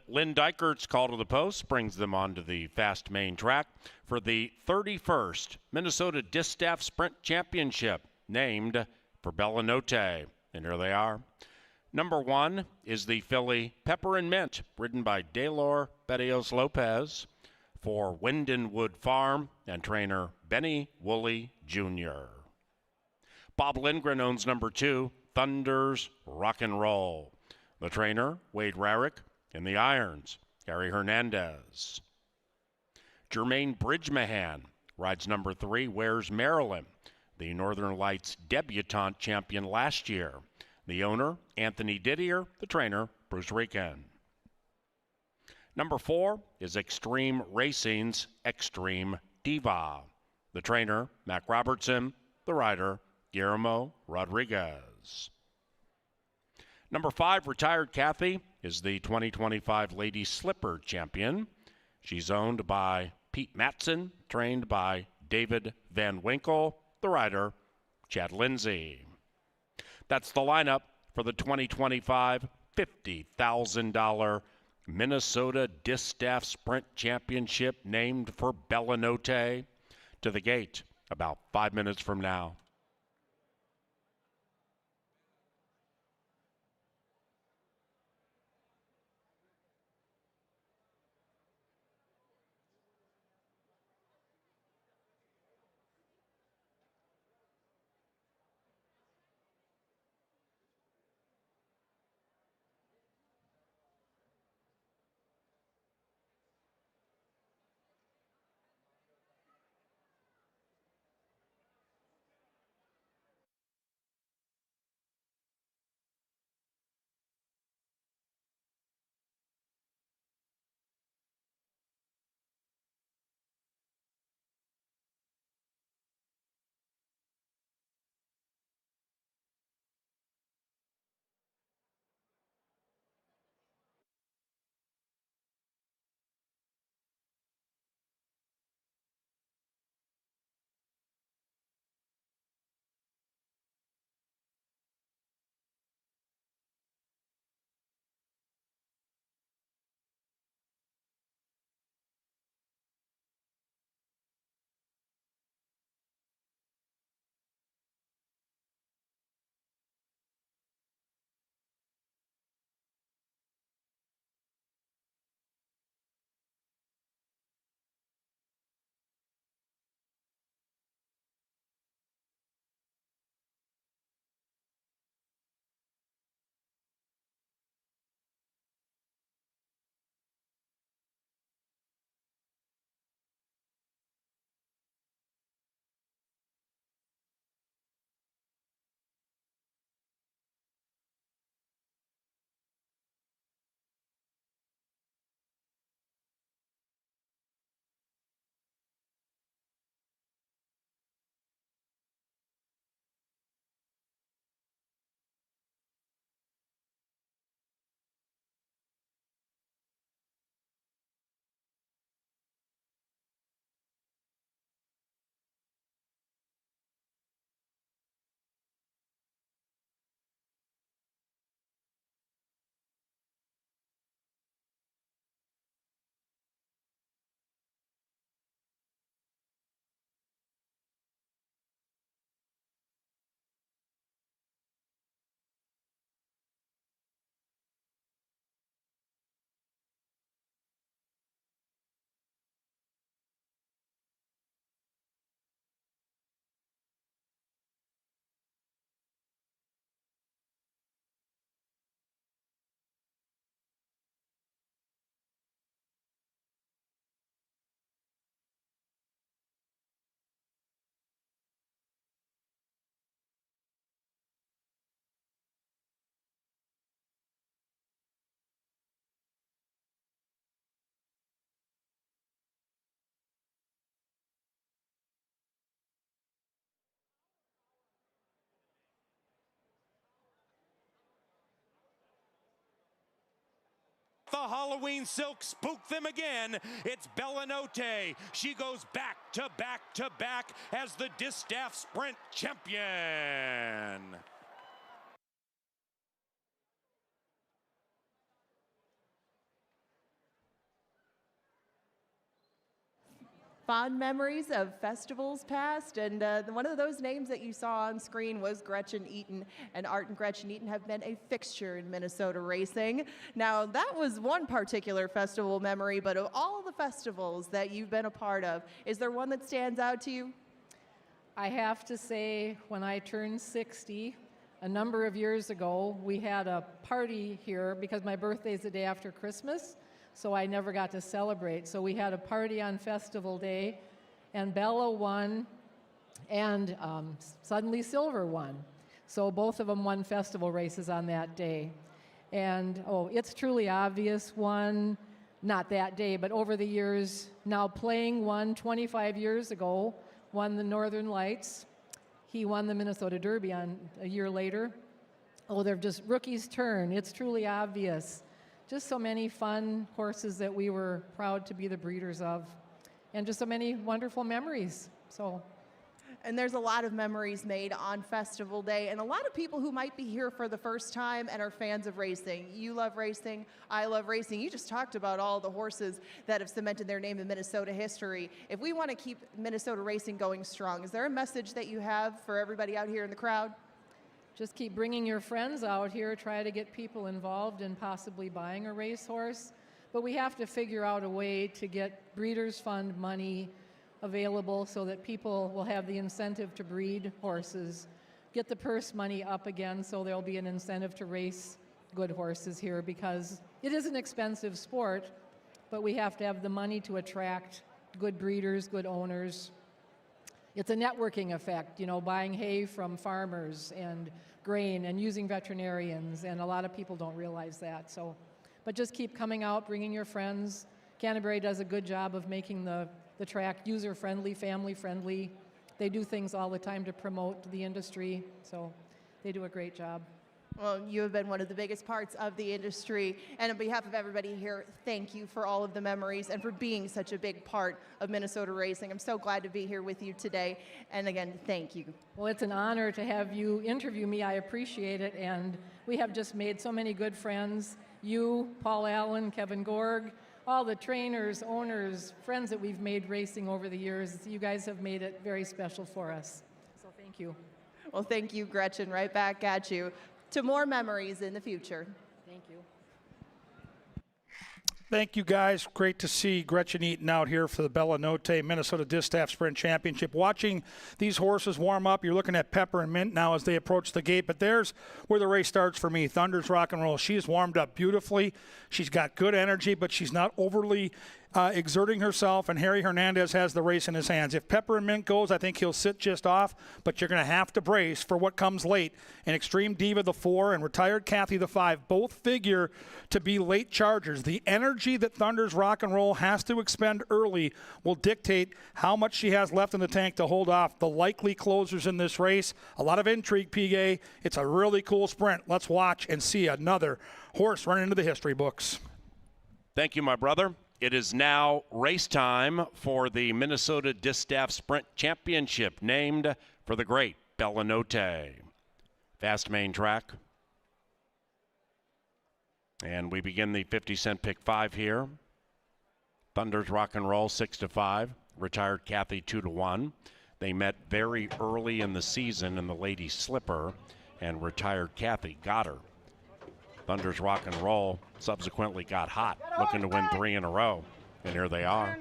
Lynn Dykert's call to the post brings them onto the fast main track for the 31st Minnesota Distaff Sprint Championship, named for Bellanote. And here they are. Number 1 is the filly Pepper and Mint, ridden by Daylor Betios Lopez for Windenwood Farm and trainer Benny Woolley Jr. Bob Lindgren owns number 2, Thunder's Rock and Roll. The trainer, Wade Rarick. In the irons, Harry Hernandez. Jermaine Bridgemahan rides number 3, Where's Maryland, the Northern Lights debutante champion last year. The owner, Anthony Didier. The trainer, Bruce Rican. Number 4 is Extreme Racing's Extreme Diva. The trainer, Mac Robertson. The rider, Guillermo Rodriguez. Number 5, Retired Kathy, is the 2025 Lady Slipper champion. She's owned by Pete Matson, trained by David Van Winkle. the rider, Chad Lindsay. That's the lineup for the 2025 $50,000 Minnesota Distaff Sprint Championship named for Bellanote. To the gate about 5 minutes from now. The Halloween Silk spook them again. It's Bellanote. She goes back to back to back as the Distaff Sprint champion. Fond memories of festivals past, and one of those names that you saw on screen was Gretchen Eaton, and Art and Gretchen Eaton have been a fixture in Minnesota racing. Now, that was one particular festival memory, but of all the festivals that you've been a part of, is there one that stands out to you? I have to say, when I turned 60, a number of years ago, we had a party here because my birthday is the day after Christmas. So I never got to celebrate. So we had a party on festival day, and Bella won, and Suddenly Silver won. So both of them won festival races on that day. And, It's Truly Obvious won, not that day, but over the years, Now Playing won 25 years ago, won the Northern Lights. He won the Minnesota Derby a year later. They're just rookie's turn. It's Truly Obvious. Just so many fun horses that we were proud to be the breeders of, and just so many wonderful memories. So, And there's a lot of memories made on Festival Day, and a lot of people who might be here for the first time and are fans of racing. You love racing, I love racing. You just talked about all the horses that have cemented their name in Minnesota history. If we want to keep Minnesota racing going strong, is there a message that you have for everybody out here in the crowd? Just keep bringing your friends out here, try to get people involved in possibly buying a racehorse. But we have to figure out a way to get Breeders' Fund money available so that people will have the incentive to breed horses, get the purse money up again so there'll be an incentive to race good horses here, because it is an expensive sport, but we have to have the money to attract good breeders, good owners. It's a networking effect, you know, buying hay from farmers and grain and using veterinarians, and a lot of people don't realize that. So, but just keep coming out, bringing your friends. Canterbury does a good job of making the track user-friendly, family-friendly. They do things all the time to promote the industry, so they do a great job. Well, you have been one of the biggest parts of the industry, and on behalf of everybody here, thank you for all of the memories and for being such a big part of Minnesota racing. I'm so glad to be here with you today, and again, thank you. Well, it's an honor to have you interview me. I appreciate it, and we have just made so many good friends. You, Paul Allen, Kevin Gorg, all the trainers, owners, friends that we've made racing over the years. You guys have made it very special for us. So thank you. Well, thank you, Gretchen. Right back at you. To more memories in the future. Thank you. Thank you, guys. Great to see Gretchen Eaton out here for the Bella Notte Minnesota Distaff Sprint Championship. Watching these horses warm up, you're looking at Pepper and Mint now as they approach the gate, but there's where the race starts for me. Thunder's Rock and Roll. She's warmed up beautifully. She's got good energy, but she's not overly exerting herself, and Harry Hernandez has the race in his hands. If Pepper and Mint goes, I think he'll sit just off, but you're going to have to brace for what comes late. And Extreme Diva, the 4, and Retired Kathy, the 5, both figure to be late chargers. The energy that Thunder's Rock and Roll has to expend early will dictate how much she has left in the tank to hold off the likely closers in this race. A lot of intrigue, PGA. It's a really cool sprint. Let's watch and see another horse run into the history books. Thank you, my brother. It is now race time for the Minnesota Distaff Sprint Championship, named for the great Bella Notte. Fast main track. And we begin the 50-cent pick 5 here. Thunder's Rock and Roll 6-5. Retired Kathy 2-1. They met very early in the season in the Lady Slipper, and Retired Kathy got her. Thunder's Rock and Roll subsequently got hot, looking to win 3 in a row. And here they are.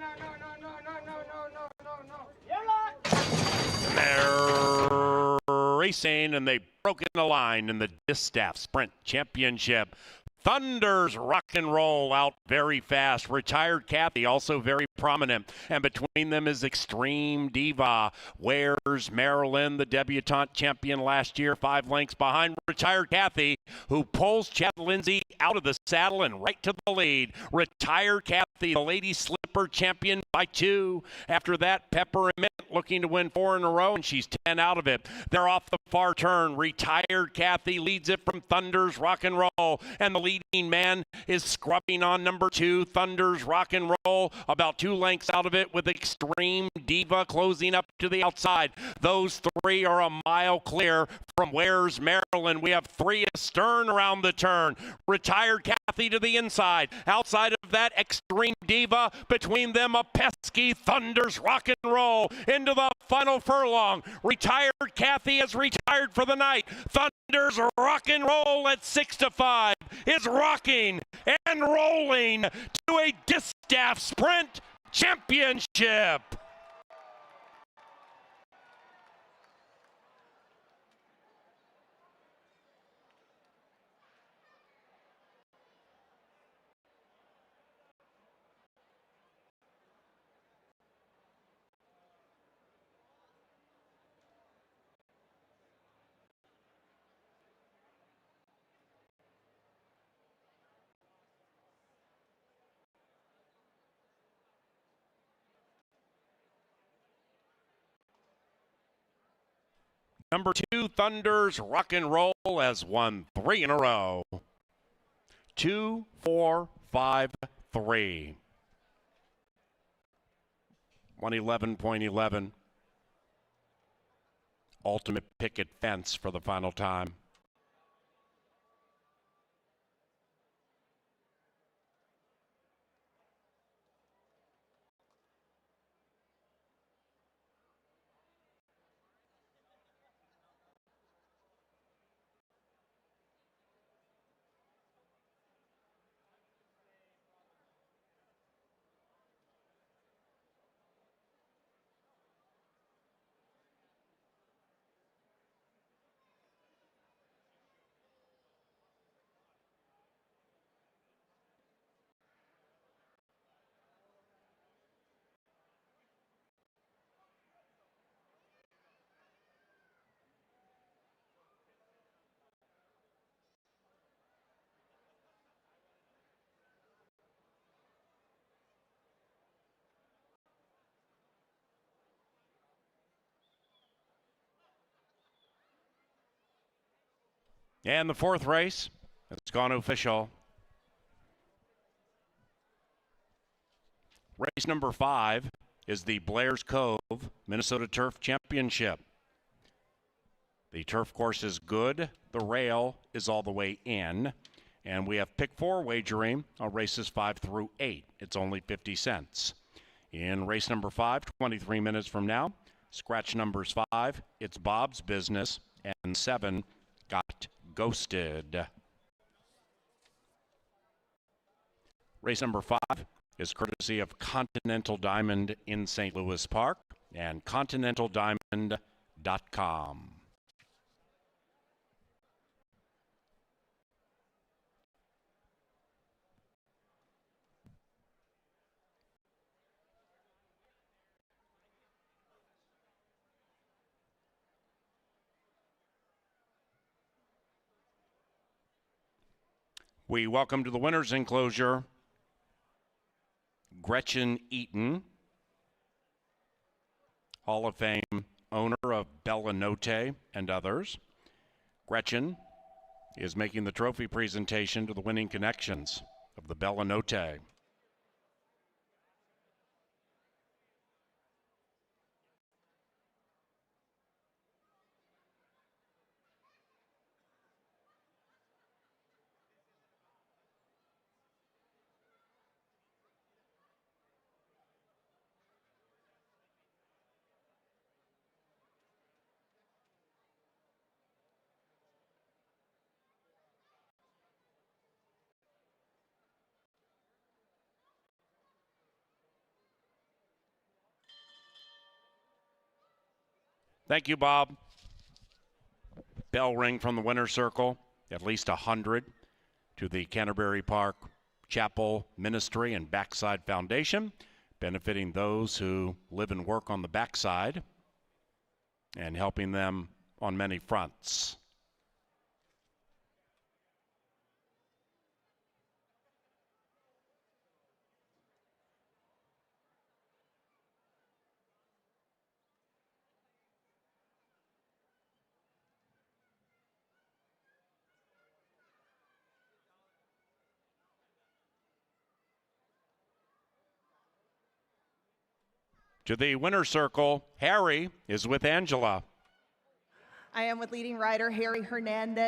They're racing, and they've broken the line in the Distaff Sprint Championship. Thunder's Rock and Roll out very fast. Retired Kathy also very prominent. And between them is Extreme Diva. Where's Marilyn, the debutante champion last year, 5 lengths behind Retired Kathy, who pulls Chad Lindsay out of the saddle and right to the lead. Retired Kathy, the Lady Slipper champion by 2. After that, Pepper and Mint looking to win 4 in a row, and she's 10 out of it. They're off the far turn. Retired Kathy leads it from Thunder's Rock and Roll, and the leading man is scrubbing on number 2, Thunder's Rock and Roll, about 2 lengths out of it, with Extreme Diva closing up to the outside. Those 3 are a mile clear from Where's Maryland. We have 3 astern around the turn. Retired Kathy to the inside. Outside of that, Extreme Diva. Between them, a pesky Thunder's Rock and Roll into the final furlong. Retired Kathy is retired for the night. Thunder's Rock and Roll at 6-5 is rocking and rolling to a Distaff Sprint Championship. Number 2, Thunder's Rock and Roll has won 3 in a row. 2, 4, 5, 3. 111.11. ultimate picket fence for the final time. And the fourth race, it's gone official. Race number 5 is the Blair's Cove Minnesota Turf Championship. The turf course is good. The rail is all the way in. And we have pick 4 wagering on races 5 through 8. It's only 50 cents. In race number 5, 23 minutes from now, scratch numbers 5, it's Bob's Business, and 7, Got Ghosted. Race number 5 is courtesy of Continental Diamond in St. Louis Park and continentaldiamond.com. We welcome to the winner's enclosure Gretchen Eaton, Hall of Fame owner of Bella Notte and others. Gretchen is making the trophy presentation to the winning connections of the Bella Notte. Thank you, Bob. Bell ring from the winner's circle, at least 100 to the Canterbury Park Chapel Ministry and Backside Foundation, benefiting those who live and work on the backside and helping them on many fronts. To the winner's circle, Harry is with Angela. I am with leading rider Harry Hernandez.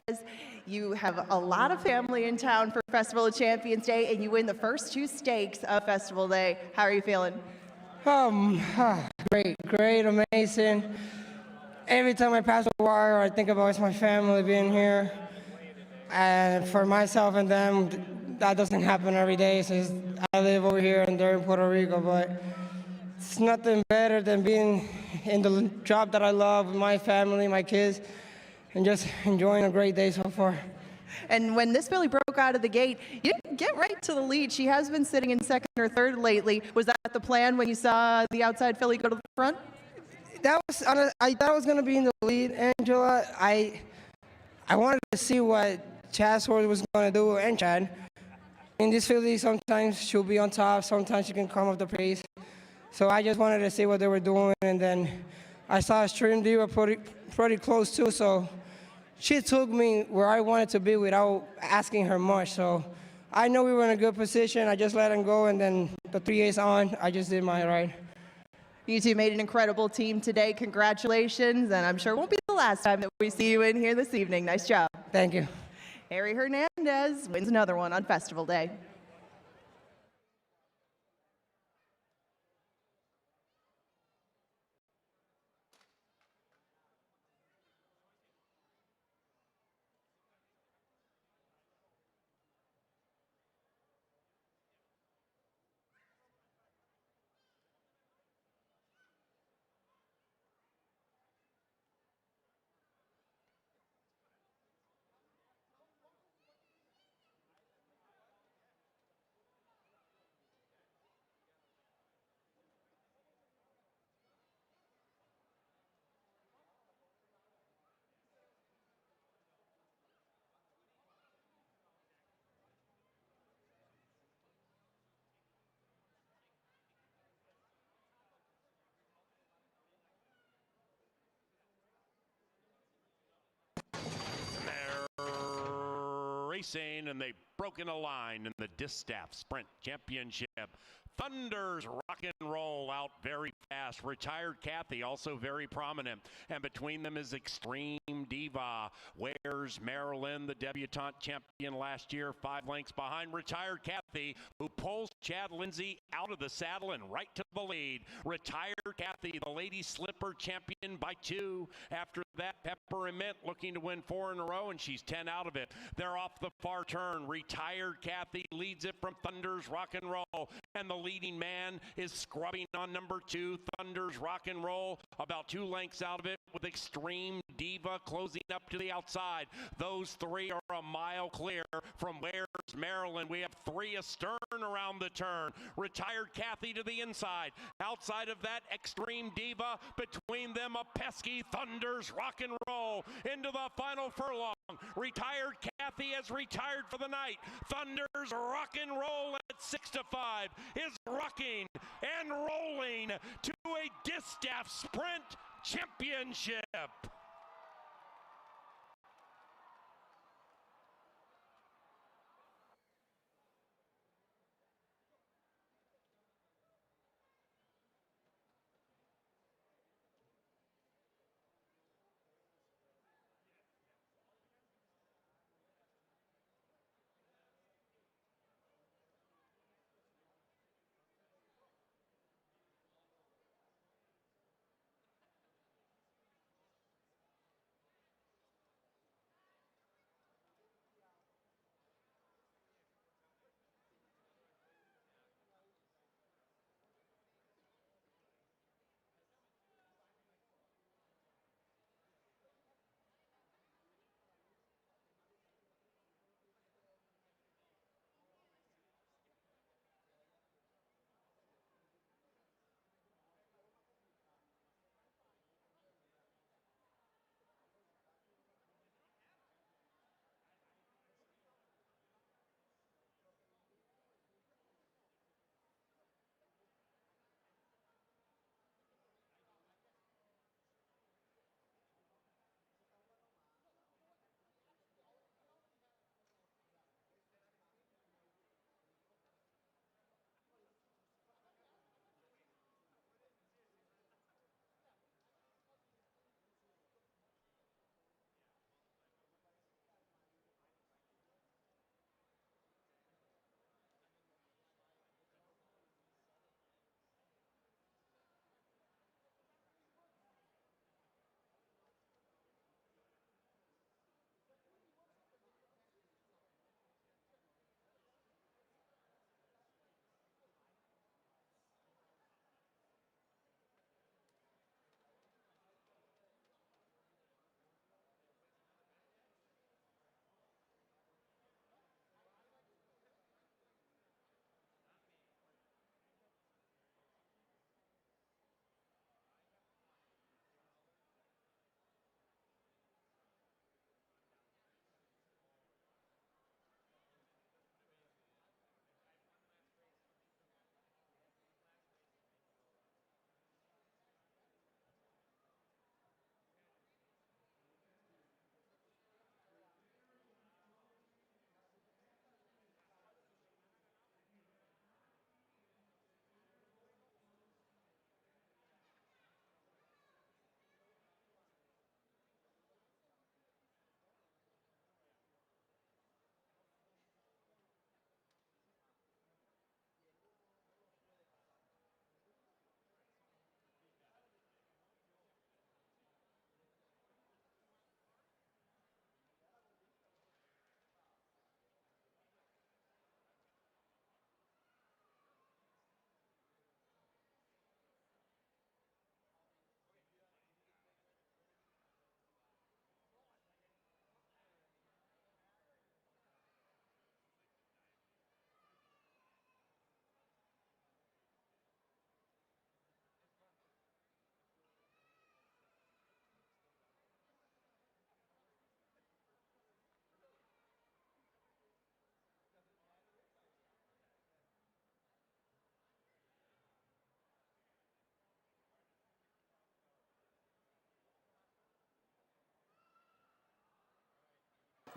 You have a lot of family in town for Festival of Champions Day, and you win the first 2 stakes of Festival Day. How are you feeling? Great, amazing. Every time I pass a wire, I think about my family being here. And for myself and them, that doesn't happen every day. Since I live over here and they're in Puerto Rico, but it's nothing better than being in the job that I love with my family, my kids, and just enjoying a great day so far. And when this filly broke out of the gate, you didn't get right to the lead. She has been sitting in second or third lately. Was that the plan when you saw the outside filly go to the front? I thought I was going to be in the lead, Angela. I wanted to see what Chad's horse was going to do, and Chad. In this filly, sometimes she'll be on top, sometimes she can come off the pace. So I just wanted to see what they were doing, and then I saw Stream Diva pretty close too, so she took me where I wanted to be without asking her much. So I know we were in a good position. I just let him go, and then the 3 A's on, I just did my ride. You two made an incredible team today. Congratulations, and I'm sure it won't be the last time that we see you in here this evening. Nice job. Thank you. Harry Hernandez wins another one on Festival Day. Racing, and they've broken a line in the Distaff Sprint Championship. Thunder's rock and roll out very fast. Retired Kathy also very prominent. And between them is Extreme Diva. Where's Marilyn, the debutante champion last year, 5 lengths behind Retired Kathy, who pulls Chad Lindsay out of the saddle and right to the lead. Retired Kathy, the Lady Slipper champion by 2. After that, Peppermint looking to win 4 in a row, and she's 10 out of it. They're off the far turn. Retired Kathy leads it from Thunder's rock and roll, and the leading man is scrubbing on number 2, Thunder's rock and roll, about 2 lengths out of it, with Extreme Diva closing up to the outside. Those 3 are a mile clear from Where's Maryland. We have 3 astern around the turn. Retired Kathy to the inside. Outside of that, Extreme Diva. Between them, a pesky Thunder's rock and roll into the final furlong. Retired Kathy has retired for the night. Thunder's rock and roll at 6-5 is rocking and rolling to a Distaff Sprint Championship.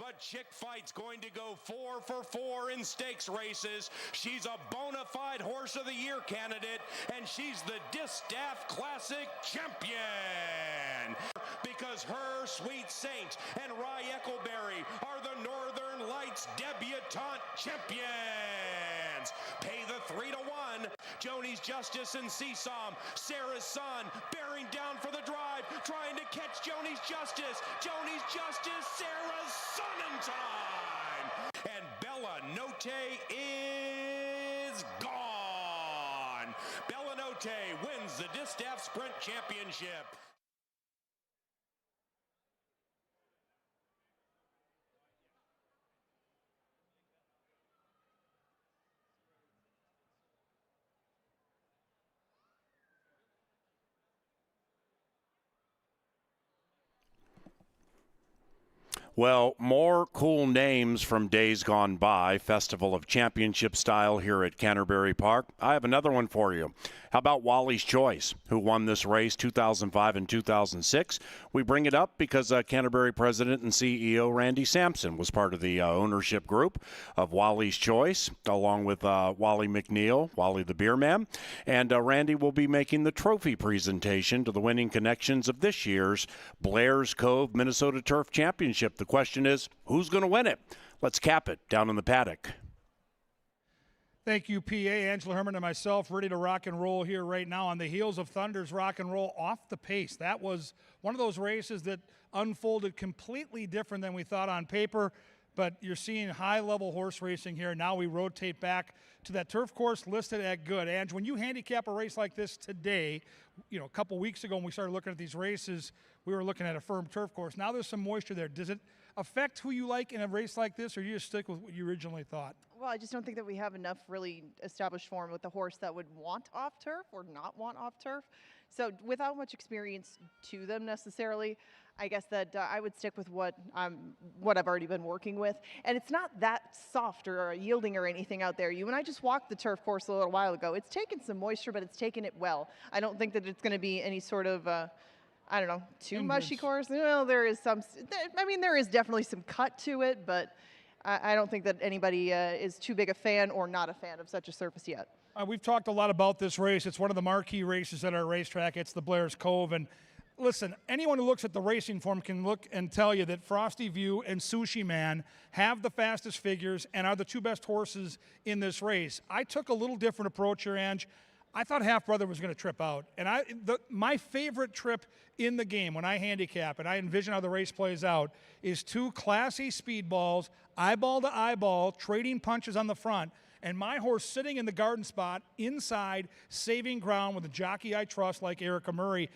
But Chick Fight's going to go 4 for 4 in stakes races. She's a bona fide Horse of the Year candidate, and she's the Distaff Classic champion. Because her Sweet Saint and Rye Eccleberry are the Northern Lights debutante champions. Pay the 3 to 1. Joni's Justice and Seesaw. Sarah's Son bearing down for the drive, trying to catch Joni's Justice. Joni's Justice, Sarah's Son in time. And Bella Notte is gone. Bella Notte wins the Distaff Sprint Championship. Well, more cool names from days gone by, Festival of Championship style here at Canterbury Park. I have another one for you. How about Wally's Choice, who won this race 2005 and 2006? We bring it up because Canterbury President and CEO Randy Sampson was part of the ownership group of Wally's Choice, along with Wally McNeil, Wally the Beer Man. And Randy will be making the trophy presentation to the winning connections of this year's Blair's Cove Minnesota Turf Championship. The question is, who's going to win it? Let's cap it down in the paddock. Thank you, PA, Angela Herman, and myself, ready to rock and roll here right now on the heels of Thunder's rock and roll off the pace. That was one of those races that unfolded completely different than we thought on paper, but you're seeing high-level horse racing here. Now we rotate back to that turf course listed at good. Ange, when you handicap a race like this today, you know, a couple weeks ago when we started looking at these races, we were looking at a firm turf course. Now there's some moisture there. Does it affect who you like in a race like this, or do you just stick with what you originally thought? Well, I just don't think that we have enough really established form with the horse that would want off turf or not want off turf. So without much experience to them necessarily, I guess that I would stick with what I've already been working with. And it's not that soft or yielding or anything out there. You and I just walked the turf course a little while ago. It's taken some moisture, but it's taken it well. I don't think that it's going to be any sort of I don't know, too mushy course. Well, there is some. I mean, there is definitely some cut to it, but I don't think that anybody is too big a fan or not a fan of such a surface yet. We've talked a lot about this race. It's one of the marquee races at our racetrack. It's the Blair's Cove. And listen, anyone who looks at the racing form can look and tell you that Frosty View and Sushi Man have the fastest figures and are the two best horses in this race. I took a little different approach here, Ange. I thought Half Brother was going to trip out. And my favorite trip in the game when I handicap and I envision how the race plays out is two classy speedballs, eyeball to eyeball, trading punches on the front, and my horse sitting in the garden spot inside, saving ground with a jockey I trust like Erica Murray.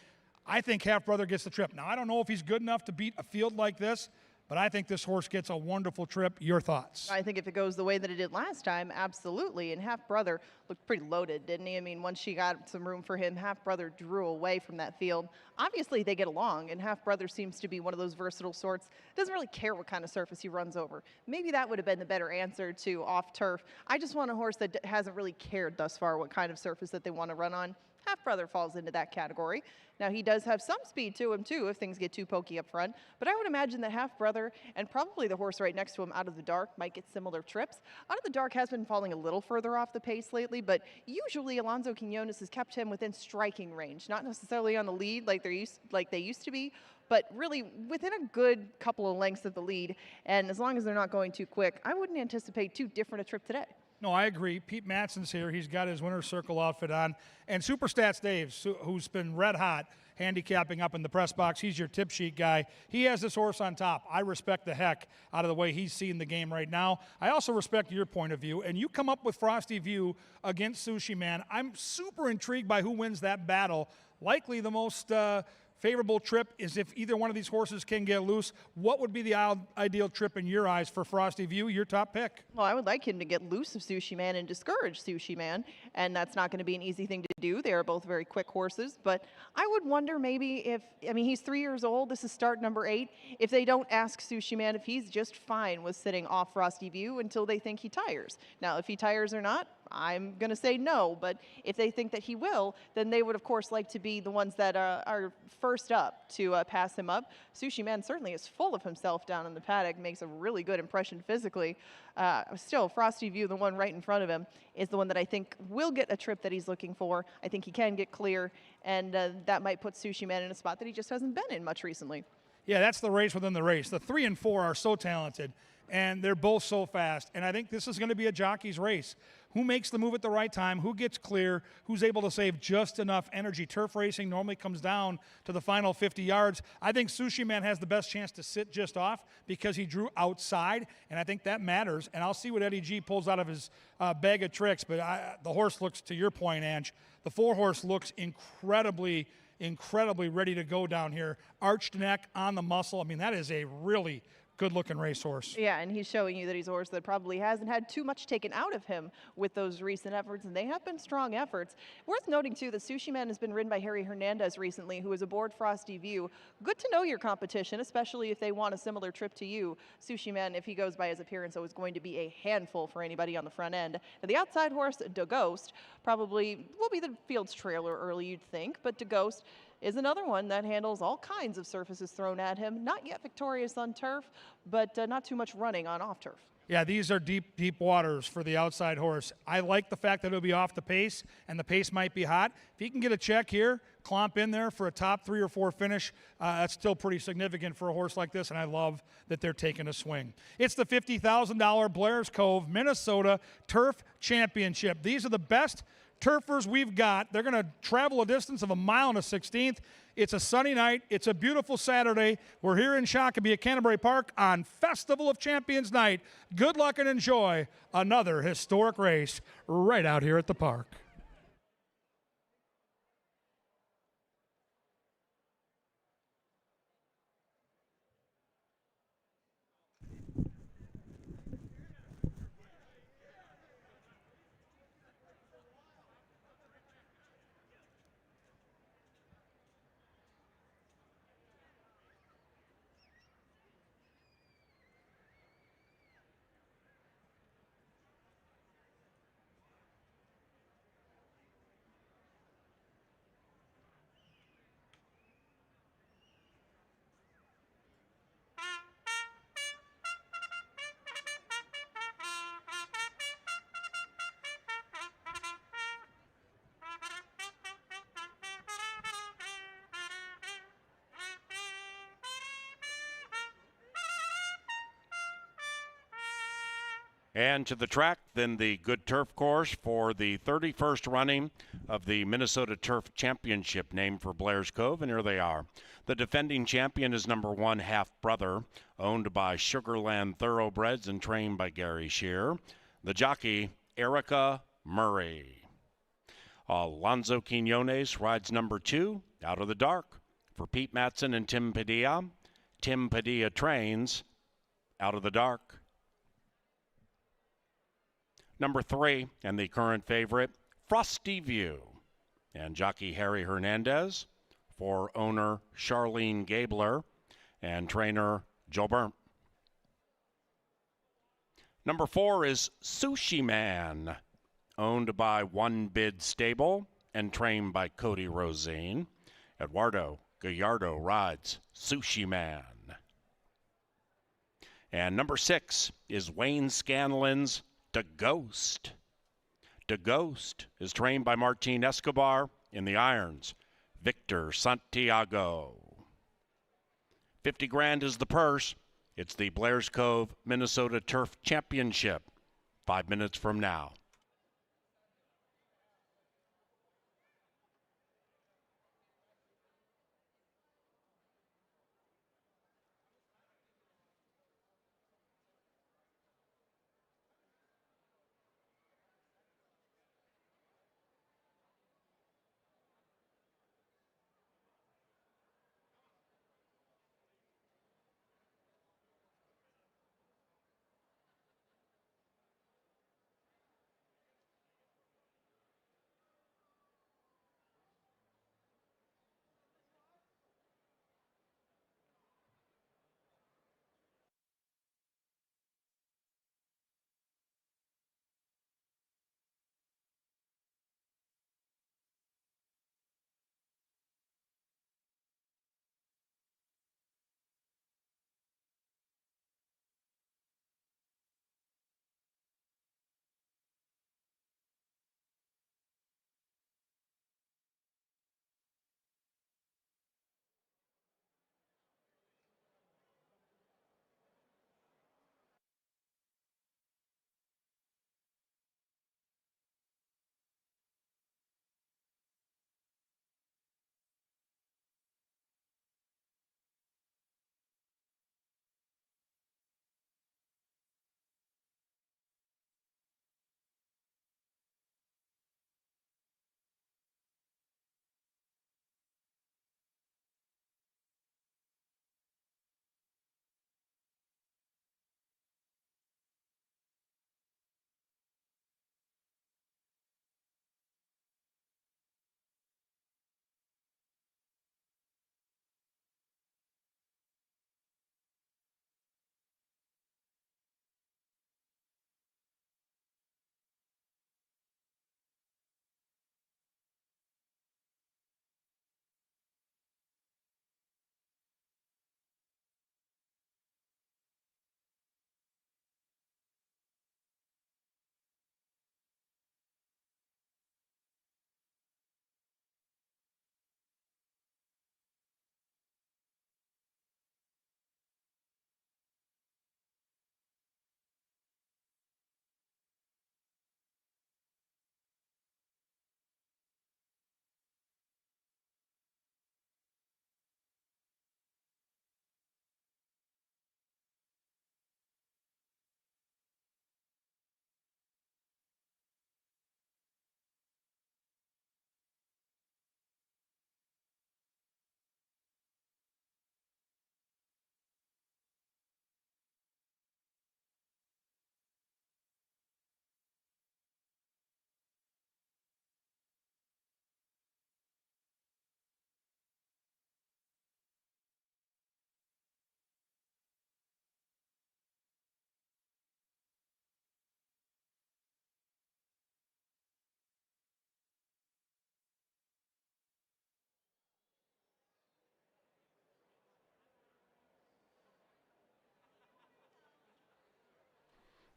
I think Half Brother gets the trip. Now, I don't know if he's good enough to beat a field like this, but I think this horse gets a wonderful trip. Your thoughts? I think if it goes the way that it did last time, absolutely. And Half Brother looked pretty loaded, didn't he? I mean, once she got some room for him, Half Brother drew away from that field. Obviously, they get along, and Half Brother seems to be one of those versatile sorts. Doesn't really care what kind of surface he runs over. Maybe that would have been the better answer to off turf. I just want a horse that hasn't really cared thus far what kind of surface that they want to run on. Half Brother falls into that category. Now, he does have some speed to him, too, if things get too pokey up front. But I would imagine that Half Brother and probably the horse right next to him, Out of the Dark, might get similar trips. Out of the Dark has been falling a little further off the pace lately, but usually Alonso Quinones has kept him within striking range, not necessarily on the lead like they used to be, but really within a good couple of lengths of the lead. And as long as they're not going too quick, I wouldn't anticipate too different a trip today. No, I agree. Pete Matson's here. He's got his winner's circle outfit on. And Superstats Dave, who's been red hot handicapping up in the press box. He's your tip sheet guy. He has this horse on top. I respect the heck out of the way he's seeing the game right now. I also respect your point of view. And you come up with Frosty View against Sushi Man. I'm super intrigued by who wins that battle. Likely the most favorable trip is if either one of these horses can get loose. What would be the ideal trip in your eyes for Frosty View, your top pick? Well, I would like him to get loose of Sushi Man and discourage Sushi Man, and that's not going to be an easy thing to do. They are both very quick horses, but I would wonder maybe if, I mean, he's 3 years old. This is start number 8. If they don't ask Sushi Man if he's just fine with sitting off Frosty View until they think he tires. Now, if he tires or not, I'm going to say no, but if they think that he will, then they would, of course, like to be the ones that are first up to pass him up. Sushi Man certainly is full of himself down in the paddock, makes a really good impression physically. Still, Frosty View, the one right in front of him, is the one that I think will get a trip that he's looking for. I think he can get clear, and that might put Sushi Man in a spot that he just hasn't been in much recently. Yeah, that's the race within the race. The 3 and 4 are so talented, and they're both so fast. And I think this is going to be a jockey's race. Who makes the move at the right time? Who gets clear? Who's able to save just enough energy? Turf racing normally comes down to the final 50 yards. I think Sushi Man has the best chance to sit just off because he drew outside, and I think that matters. And I'll see what Eddie G pulls out of his bag of tricks. But the horse looks, to your point, Ange, the 4-horse looks incredibly ready to go down here. Arched neck on the muscle. I mean, that is a really good-looking racehorse. Yeah, and he's showing you that he's a horse that probably hasn't had too much taken out of him with those recent efforts, and they have been strong efforts. Worth noting, too, that Sushi Man has been ridden by Harry Hernandez recently, who is aboard Frosty View. Good to know your competition, especially if they want a similar trip to you. Sushi Man, if he goes by his appearance, is going to be a handful for anybody on the front end. Now, the outside horse, De Ghost, probably will be the field's trailer early, you'd think, but De Ghost is another one that handles all kinds of surfaces thrown at him. Not yet victorious on turf, but not too much running on off turf. Yeah, these are deep waters for the outside horse. I like the fact that it'll be off the pace, and the pace might be hot. If he can get a check here, clomp in there for a top 3 or 4 finish, that's still pretty significant for a horse like this, and I love that they're taking a swing. It's the $50,000 Blair's Cove, Minnesota Turf Championship. These are the best turfers we've got. They're going to travel a distance of 1 mile and a 16th. It's a sunny night. It's a beautiful Saturday. We're here in Shakopee at Canterbury Park on Festival of Champions night. Good luck and enjoy another historic race right out here at the park. And to the track, then the good turf course for the 31st running of the Minnesota Turf Championship, named for Blair's Cove, and here they are. The defending champion is number 1, Half Brother, owned by Sugarland Thoroughbreds and trained by Gary Shear. The jockey, Erica Murray. Alonzo Quinones rides number 2, Out of the Dark, for Pete Matson and Tim Padilla. Tim Padilla trains Out of the Dark. Number 3, and the current favorite, Frosty View, and jockey Harry Hernandez, for owner Charlene Gabler and trainer Joe Burnt. Number 4 is Sushi Man, owned by One Bid Stable and trained by Cody Rosine. Eduardo Gallardo rides Sushi Man. And number 6 is Wayne Scanlon's De Ghost. De Ghost is trained by Martin Escobar in the irons. Victor Santiago. 50 grand is the purse. It's the Blair's Cove Minnesota Turf Championship. 5 minutes from now.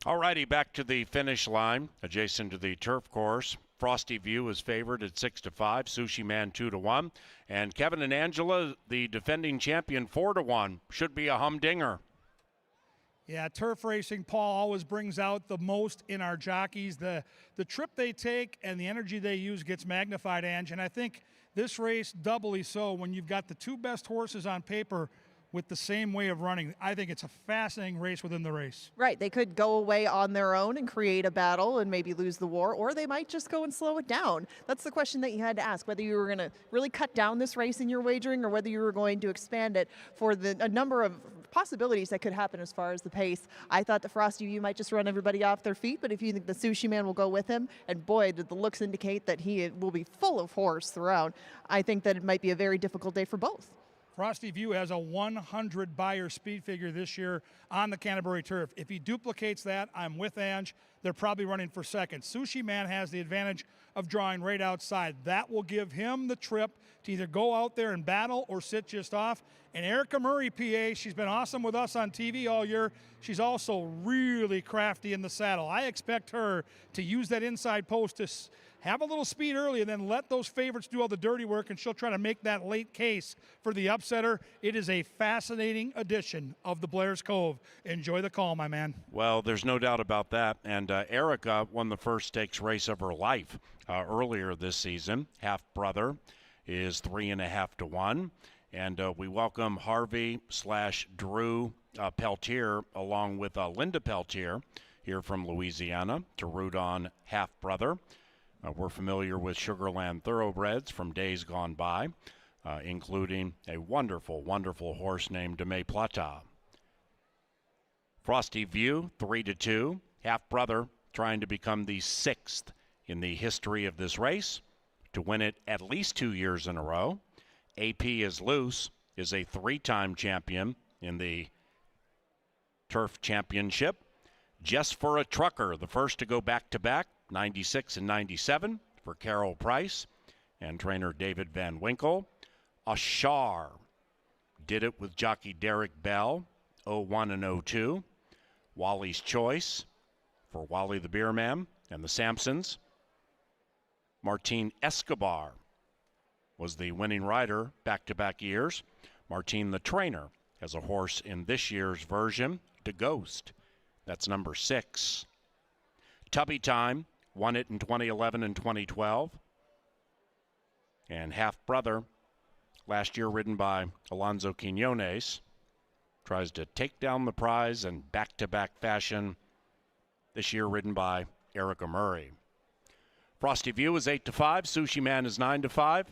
All righty, back to the finish line, adjacent to the turf course. Frosty View is favored at 6-5, Sushi Man 2-1, and Kevin and Angela, the defending champion, 4-1. Should be a humdinger. Yeah, turf racing, Paul, always brings out the most in our jockeys. The trip they take and the energy they use gets magnified, Ange, and I think this race doubly so when you've got the two best horses on paper with the same way of running. I think it's a fascinating race within the race. Right. They could go away on their own and create a battle and maybe lose the war, or they might just go and slow it down. That's the question that you had to ask, whether you were going to really cut down this race in your wagering or whether you were going to expand it for a number of possibilities that could happen as far as the pace. I thought the Frosty View might just run everybody off their feet, but if you think the Sushi Man will go with him, and boy, did the looks indicate that he will be full of horse throughout, I think that it might be a very difficult day for both. Frosty View has a 100 buyer speed figure this year on the Canterbury turf. If he duplicates that, I'm with Ange. They're probably running for second. Sushi Man has the advantage of drawing right outside. That will give him the trip to either go out there and battle or sit just off. And Erica Murray, PA, she's been awesome with us on TV all year. She's also really crafty in the saddle. I expect her to use that inside post to have a little speed early and then let those favorites do all the dirty work, and she'll try to make that late case for the upsetter. It is a fascinating edition of the Blair's Cove. Enjoy the call, my man. Well, there's no doubt about that. And Erica won the first stakes race of her life earlier this season. Half Brother is 3.5-1. And we welcome Harvey/Drew Peltier along with Linda Peltier here from Louisiana to root on Half Brother. We're familiar with Sugarland Thoroughbreds from days gone by, including a wonderful, wonderful horse named De Plata. Frosty View, 3-2. Half Brother trying to become the sixth in the history of this race to win it at least 2 years in a row. AP is Loose is a three-time champion in the Turf Championship. Just for a Trucker, the first to go back-to-back, 96 and 97 for Carol Price and trainer David Van Winkle. Ashar did it with jockey Derek Bell, 01 and 02. Wally's Choice for Wally the Beerman and the Sampsons. Martin Escobar was the winning rider back-to-back years. Martin the trainer has a horse in this year's version, De Ghost. That's number 6. Tubby Time won it in 2011 and 2012. And Half Brother, last year ridden by Alonso Quinones, tries to take down the prize in back-to-back fashion. This year ridden by Erica Murray. Frosty View is 8-5. Sushi Man is 9-5.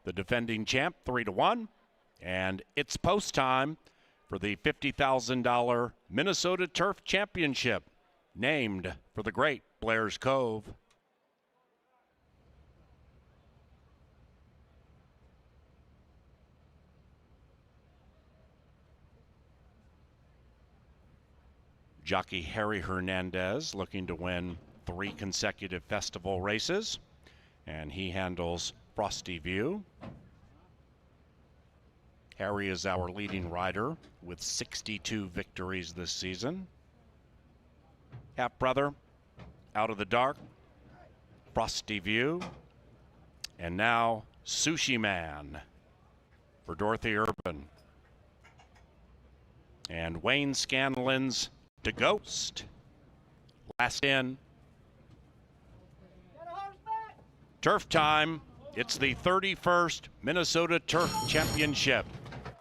The defending champ, 3-1. And it's post time for the $50,000 Minnesota Turf Championship, named for the great Blair's Cove. Jockey Harry Hernandez looking to win 3 consecutive festival races, and he handles Frosty View. Harry is our leading rider with 62 victories this season. Half Brother, Out of the Dark, Frosty View, and now Sushi Man for Dorothy Urban. And Wayne Scanlon's De Ghost. Last in. Turf time. It's the 31st Minnesota Turf Championship.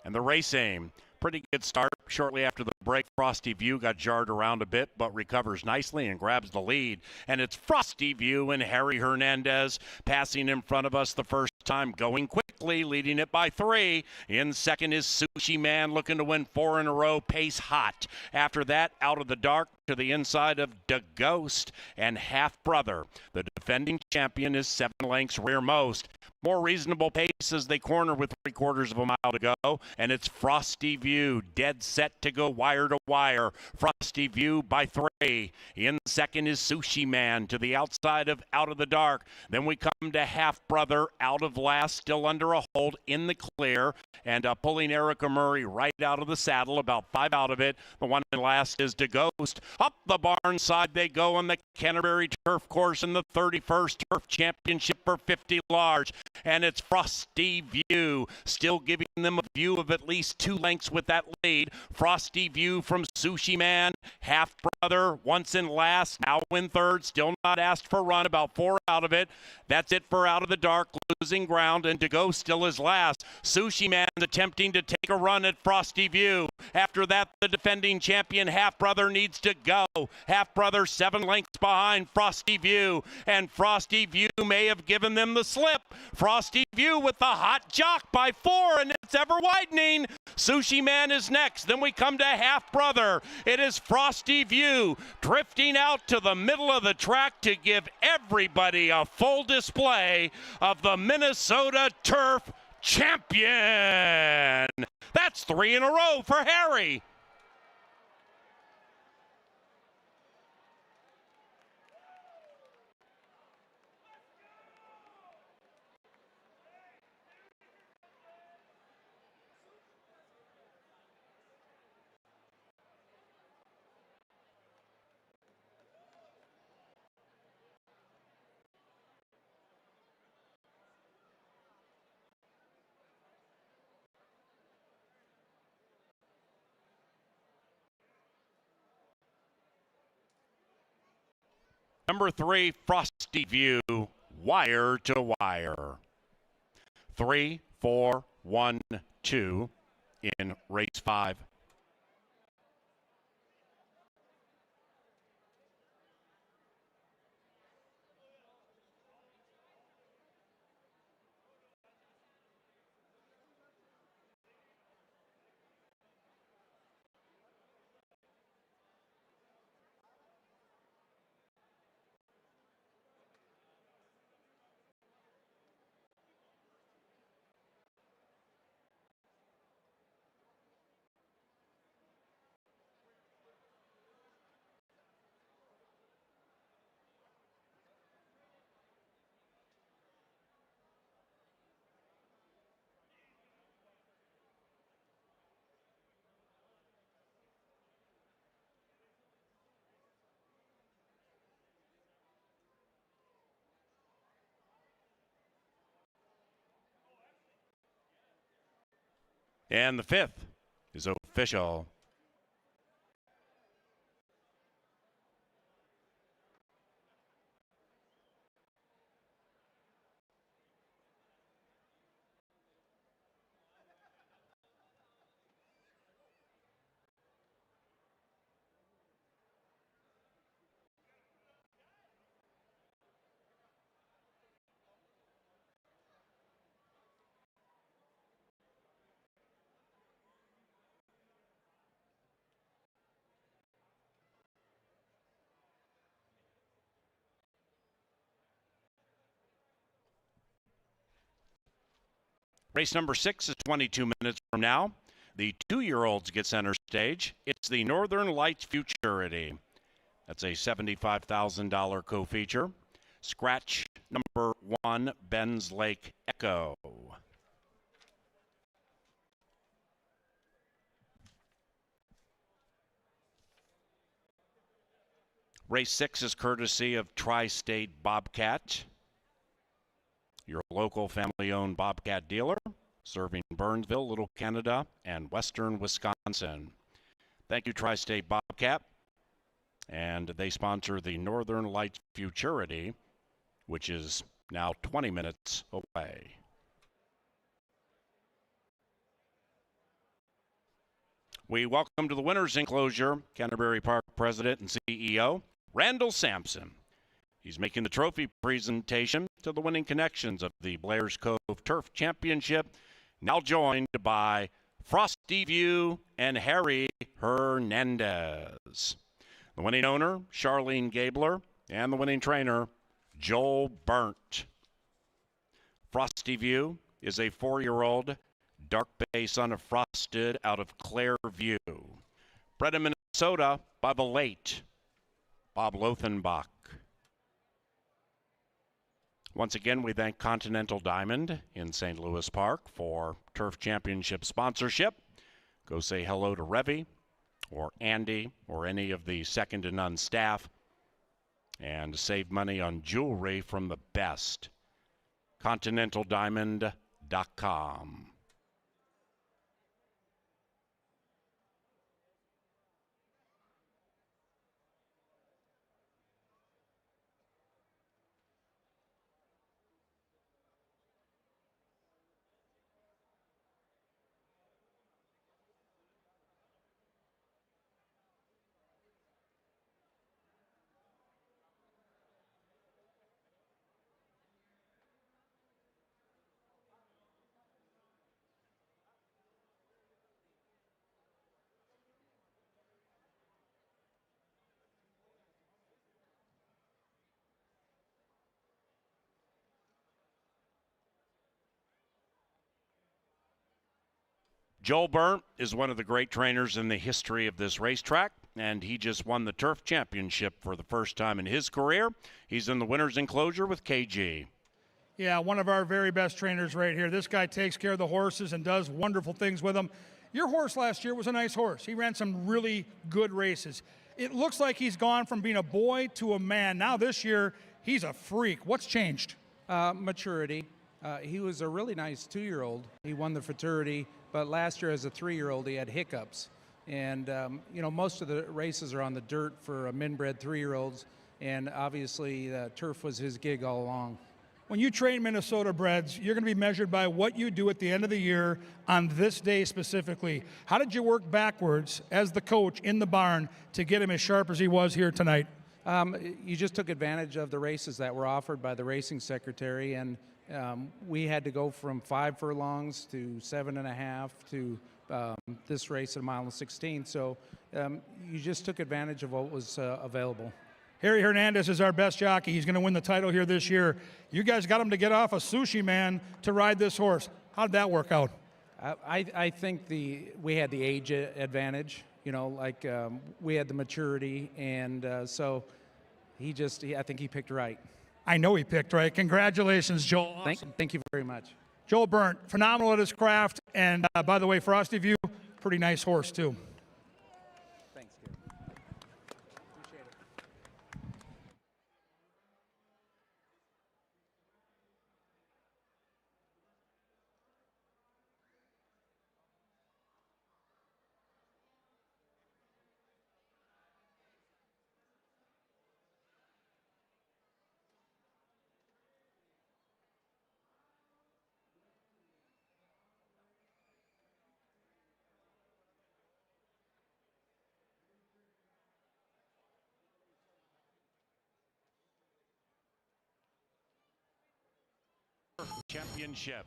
And the race aim, pretty good start. Shortly after the break, Frosty View got jarred around a bit, but recovers nicely and grabs the lead. And it's Frosty View and Harry Hernandez passing in front of us the first time, going quickly, leading it by 3. In second is Sushi Man, looking to win 4 in a row, pace hot. After that, Out of the Dark to the inside of De Ghost and Half Brother. The defending champion is 7 lengths rearmost. More reasonable pace as they corner with 3/4 of a mile to go. And it's Frosty View, dead set to go wire to wire. Frosty View by 3. 3. In second is Sushi Man to the outside of Out of the Dark. Then we come to Half Brother out of last, still under a hold in the clear, and pulling Erica Murray right out of the saddle, about 5 out of it. The one in last is De Ghost. Up the barn side they go on the Canterbury Turf Course in the 31st Turf Championship for 50 large. And it's Frosty View, still giving them a view of at least 2 lengths with that lead. Frosty View from Sushi Man. Half Brother, once in last, now in third, still not asked for run, about 4 out of it. That's it for Out of the Dark, losing ground, and To Go still is last. Sushi Man's attempting to take a run at Frosty View. After that, the defending champion Half Brother needs to go. Half Brother 7 lengths behind Frosty View, and Frosty View may have given them the slip. Frosty View with the hot jock by 4, and it's ever widening. Sushi Man is next. Then we come to Half Brother. It is Frosty View drifting out to the middle of the track to give everybody a full display of the Minnesota Turf Champion. That's 3 in a row for Harry. Number 3, Frosty View, wire to wire. 3, 4, 1, 2 in race 5. And the 5th is official. Race number 6 is 22 minutes from now. The 2-year-olds get center stage. It's the Northern Lights Futurity. That's a $75,000 co-feature. Scratch number 1, Ben's Lake Echo. Race 6 is courtesy of Tri-State Bobcat, your local family-owned Bobcat dealer, serving Burnsville, Little Canada, and western Wisconsin. Thank you, Tri-State Bobcat. And they sponsor the Northern Lights Futurity, which is now 20 minutes away. We welcome to the winner's enclosure Canterbury Park President and CEO, Randall Sampson. He's making the trophy presentation to the winning connections of the Blair's Cove Turf Championship, now joined by Frosty View and Harry Hernandez. The winning owner, Charlene Gabler, and the winning trainer, Joel Burnt. Frosty View is a 4-year-old dark bay son of Frosted out of Clairview. Bred in Minnesota by the late Bob Lothenbach. Once again, we thank Continental Diamond in St. Louis Park for Turf Championship sponsorship. Go say hello to Revy or Andy or any of the second to none staff and save money on jewelry from the best. ContinentalDiamond.com. Joel Burnt is one of the great trainers in the history of this racetrack, and he just won the Turf Championship for the first time in his career. He's in the winner's enclosure with KG. Yeah, one of our very best trainers right here. This guy takes care of the horses and does wonderful things with them. Your horse last year was a nice horse. He ran some really good races. It looks like he's gone from being a boy to a man. Now this year, he's a freak. What's changed? Maturity. He was a really nice 2-year-old. He won the futurity, but last year as a 3-year-old, he had hiccups. And, most of the races are on the dirt for min-bred 3-year-olds, and obviously turf was his gig all along. When you train Minnesota breds, you're going to be measured by what you do at the end of the year on this day specifically. How did you work backwards as the coach in the barn to get him as sharp as he was here tonight? You just took advantage of the races that were offered by the racing secretary, and we had to go from 5 furlongs to 7.5 to this race at 1.16 miles. So you just took advantage of what was available. Harry Hernandez is our best jockey. He's going to win the title here this year. You guys got him to get off a Sushi Man to ride this horse. How did that work out? I think we had the age advantage. We had the maturity, and so I think he picked right. I know he picked right. Congratulations, Joel. Awesome. Thank you very much. Joel Burnt, phenomenal at his craft. And by the way, Frosty View, pretty nice horse, too. Thanks, Gary. Appreciate it. Championship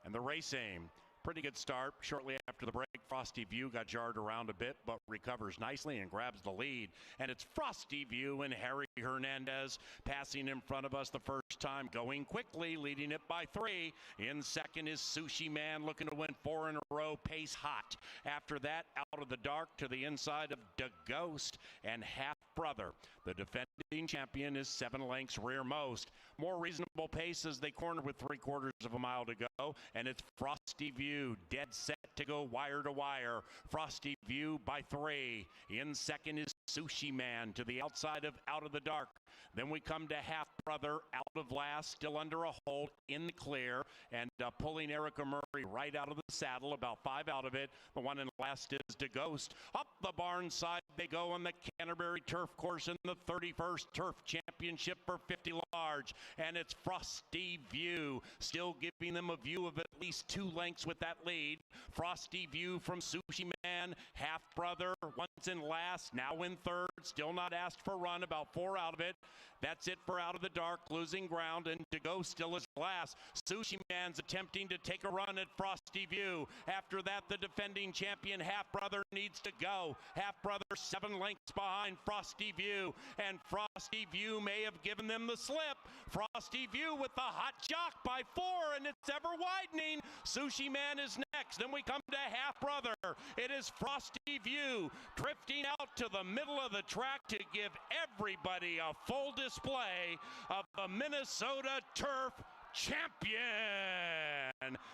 and the race aim. Pretty good start. Shortly after the break, Frosty View got jarred around a bit, but recovers nicely and grabs the lead. And it's Frosty View and Harry Hernandez passing in front of us the first time, going quickly, leading it by 3. In second is Sushi Man, looking to win 4 in a row, pace hot. After that, out of the dark to the inside of Da Ghost and Half Brother. The defending champion is 7 lengths rearmost. More reasonable pace as they corner with 3/4 of a mile to go, and it's Frosty View dead set to go wire to wire. Frosty View by 3. In second is Sushi Man to the outside of Out of the Dark. Then we come to Half Brother out of last, still under a hold in the clear, and pulling Erica Murray right out of the saddle, about 5 out of it. The one in last is Da Ghost. Up the barn side they go on the Canterbury Turf Course in the 31st Turf Championship for 50 large, and it's Frosty View, still giving them a view of at least 2 lengths with that lead. Frosty View from Sushi Man, Half Brother, once in last, now in third, still not asked for run, about 4 out of it. That's it for Out of the Dark, losing ground, and To Go still is last. Sushi Man's attempting to take a run at Frosty View. After that, the defending champion Half Brother needs to go. Half Brother 7 lengths behind Frosty View, and Frosty View may have given them the slip. Frosty View with the hot jock by 4, and it's ever widening. Sushi Man is next. Then we come to Half Brother. It is Frosty View drifting out to the middle of the track to give everybody a full display of the Minnesota Turf Champion.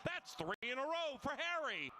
That's 3 in a row for Harry.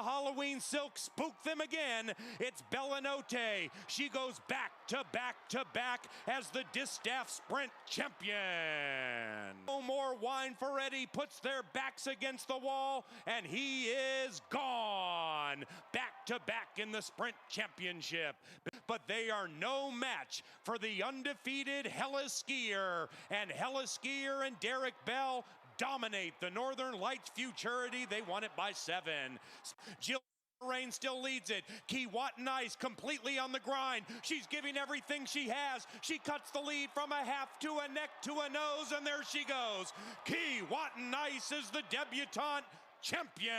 Halloween silk spooked them again. It's Bellinote. She goes back to back to back as the Distaff Sprint champion. No more wine for Eddie. Puts their backs against the wall, and he is gone. Back to back in the Sprint championship. But they are no match for the undefeated Hella Skier. And Hella Skier and Derek Bell dominate the Northern Lights Futurity. They won it by 7. Jill Rain still leads it. Key Watton Ice completely on the grind. She's giving everything she has. She cuts the lead from a half to a neck to a nose, and there she goes. Key Watton Ice is the debutante champion.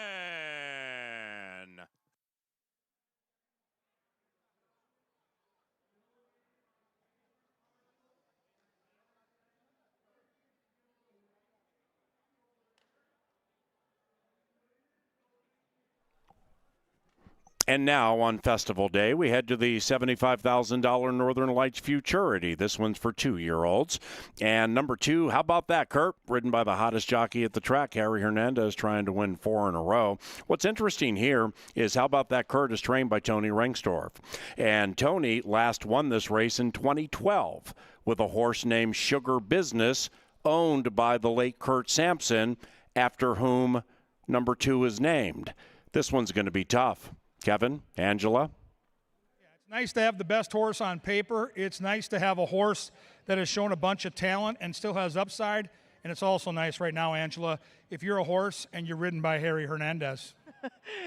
And now on Festival Day, we head to the $75,000 Northern Lights Futurity. This one's for 2-year-olds. And number 2, how about that, Kurt? Ridden by the hottest jockey at the track, Harry Hernandez, trying to win 4 in a row. What's interesting here is how about that Kurt is trained by Tony Rengstorff. And Tony last won this race in 2012 with a horse named Sugar Business, owned by the late Kurt Sampson, after whom number 2 is named. This one's going to be tough. Kevin, Angela? Yeah, it's nice to have the best horse on paper. It's nice to have a horse that has shown a bunch of talent and still has upside. And it's also nice right now, Angela, if you're a horse and you're ridden by Harry Hernandez.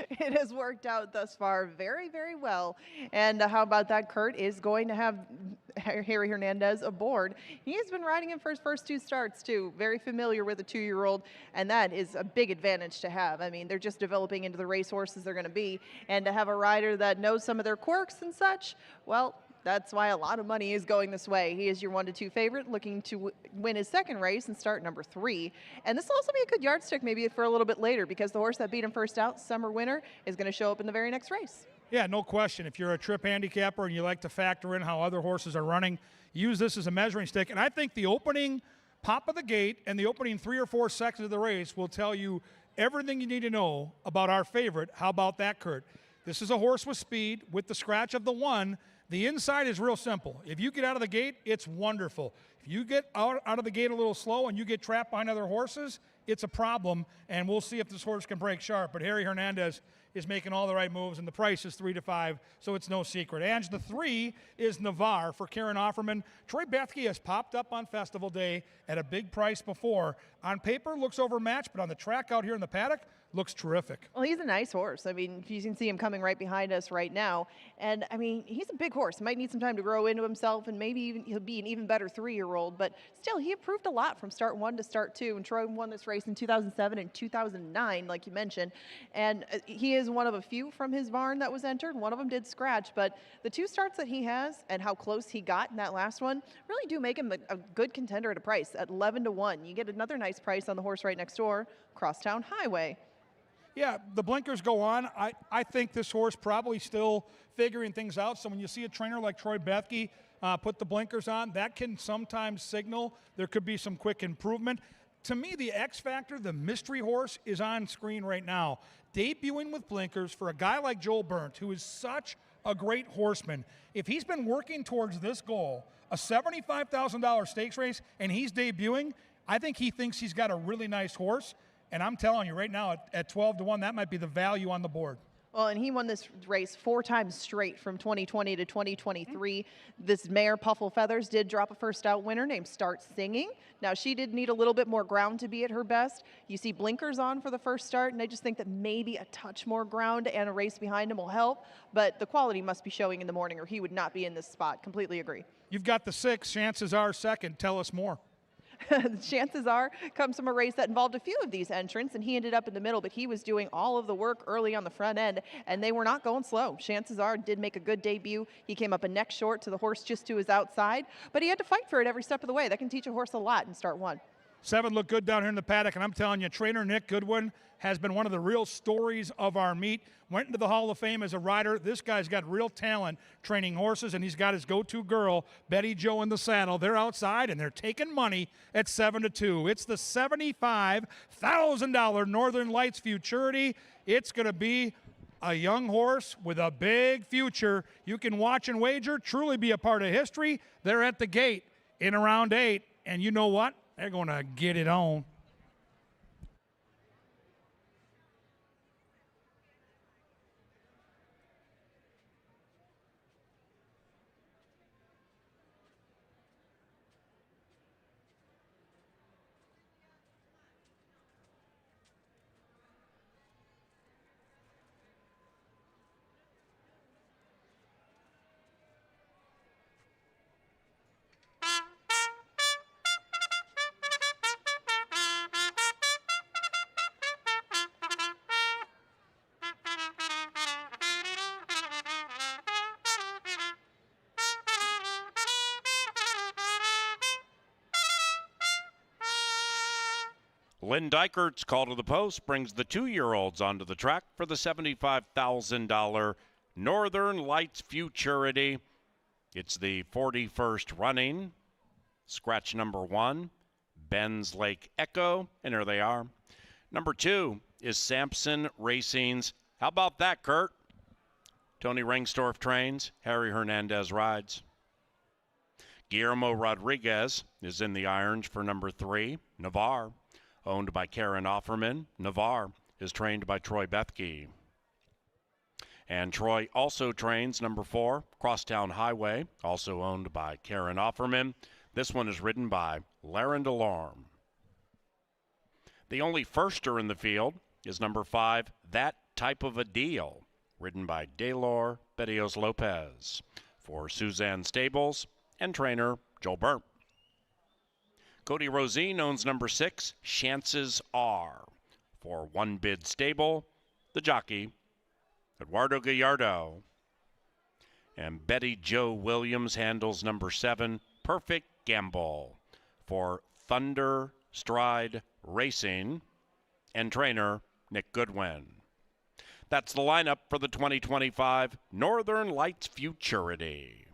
It has worked out thus far very, very well. And how about that? Kurt is going to have Harry Hernandez aboard. He has been riding him for his first 2 starts, too. Very familiar with a 2-year-old, and that is a big advantage to have. I mean, they're just developing into the race horses they're going to be, and to have a rider that knows some of their quirks and such, well, that's why a lot of money is going this way. He is your 1-2 favorite, looking to win his second race and start number 3. And this will also be a good yardstick maybe for a little bit later, because the horse that beat him first out, Summer Winner, is going to show up in the very next race. Yeah, no question. If you're a trip handicapper and you like to factor in how other horses are running, use this as a measuring stick. And I think the opening pop of the gate and the opening 3 or 4 seconds of the race will tell you everything you need to know about our favorite. How about that, Kurt? This is a horse with speed, with the scratch of the 1. The inside is real simple. If you get out of the gate, it's wonderful. If you get out of the gate a little slow and you get trapped behind other horses, it's a problem, and we'll see if this horse can break sharp. But Harry Hernandez is making all the right moves, and the price is 3-5, so it's no secret. And the 3 is Navarre for Karen Offerman. Troy Bethke has popped up on Festival Day at a big price before. On paper, looks overmatched, but on the track out here in the paddock, looks terrific. Well, he's a nice horse. I mean, you can see him coming right behind us right now. And, I mean, he's a big horse. He might need some time to grow into himself, and maybe even he'll be an even better 3-year-old. But still, he improved a lot from start 1 to start 2. And Troy won this race in 2007 and 2009, like you mentioned. And he is one of a few from his barn that was entered. One of them did scratch. But the 2 starts that he has and how close he got in that last one really do make him a good contender at a price at 11-1. You get another nice price on the horse right next door, Crosstown Highway. Yeah, the blinkers go on. I think this horse probably still figuring things out. So when you see a trainer like Troy Bethke put the blinkers on, that can sometimes signal there could be some quick improvement. To me, the X factor, the mystery horse, is on screen right now. Debuting with blinkers for a guy like Joel Burnt, who is such a great horseman. If he's been working towards this goal, a $75,000 stakes race, and he's debuting, I think he thinks he's got a really nice horse. And I'm telling you right now, at 12-1, that might be the value on the board. Well, and he won this race 4 times straight from 2020 to 2023. This mare, Puffle Feathers, did drop a first out winner named Start Singing. Now, she did need a little bit more ground to be at her best. You see blinkers on for the first start, and I just think that maybe a touch more ground and a race behind him will help. But the quality must be showing in the morning, or he would not be in this spot. Completely agree. You've got the 6, chances are second. Tell us more. Chances are comes from a race that involved a few of these entrants, and he ended up in the middle, but he was doing all of the work early on the front end, and they were not going slow. Chances are did make a good debut. He came up a neck short to the horse just to his outside, but he had to fight for it every step of the way. That can teach a horse a lot in start 1. 7 looked good down here in the paddock, and I'm telling you, trainer Nick Goodwin has been one of the real stories of our meet. Went into the Hall of Fame as a rider. This guy's got real talent training horses, and he's got his go-to girl, Betty Joe, in the saddle. They're outside, and they're taking money at 7-2. It's the $75,000 Northern Lights Futurity. It's going to be a young horse with a big future. You can watch and wager, truly be a part of history. They're at the gate in around 8, and you know what? They're going to get it on. Lynn Dykkert's call to the post brings the 2-year-olds onto the track for the $75,000 Northern Lights Futurity. It's the 41st running. Scratch number 1, Ben's Lake Echo, and here they are. Number 2 is Sampson Racing's. How about that, Kurt? Tony Rengstorff trains, Harry Hernandez rides. Guillermo Rodriguez is in the irons for number 3, Navarre. Owned by Karen Offerman, Navarre is trained by Troy Bethke. And Troy also trains number 4, Crosstown Highway, also owned by Karen Offerman. This one is ridden by Laren DeLorme. The only firster in the field is number 5, That Type of a Deal, ridden by Daylor Bedios Lopez. For Suzanne Stables, and trainer Joel Burnt. Cody Rosine owns number 6, Chances Are. For One Bid Stable, the jockey, Eduardo Gallardo. And Betty Jo Williams handles number 7, Perfect Gamble. For Thunder Stride Racing and trainer Nick Goodwin. That's the lineup for the 2025 Northern Lights Futurity.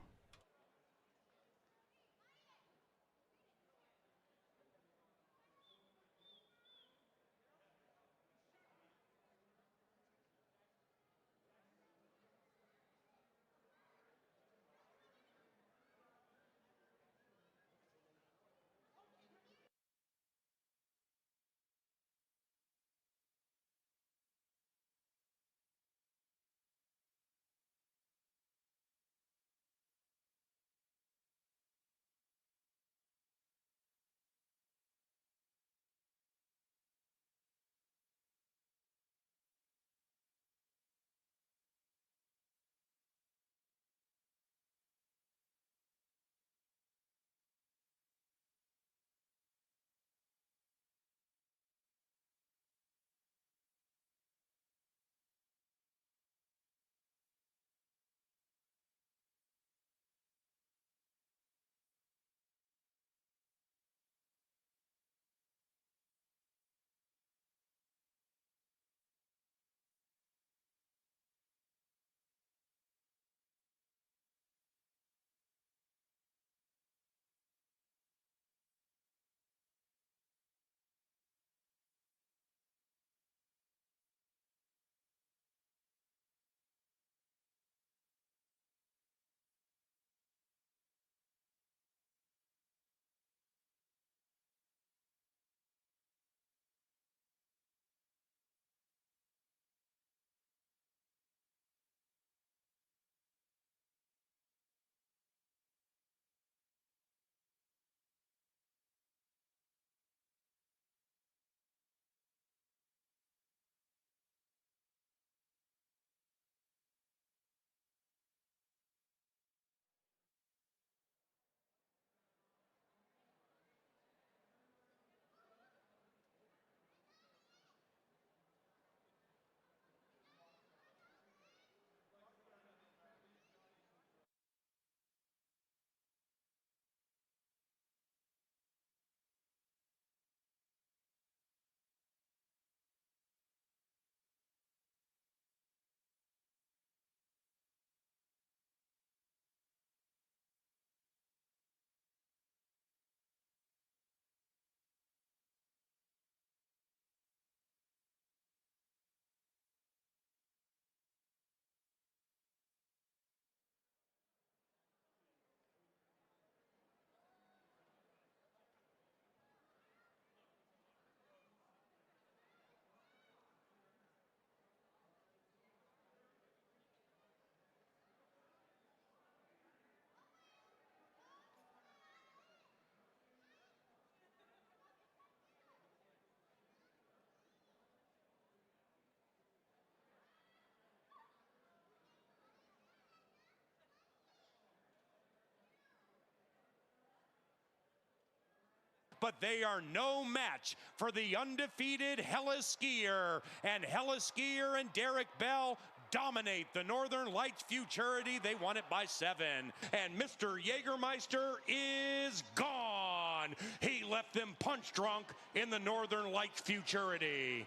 But they are no match for the undefeated Hella Skier. And Hella Skier and Derek Bell dominate the Northern Lights Futurity. They won it by 7. And Mr. Jägermeister is gone. He left them punch drunk in the Northern Lights Futurity.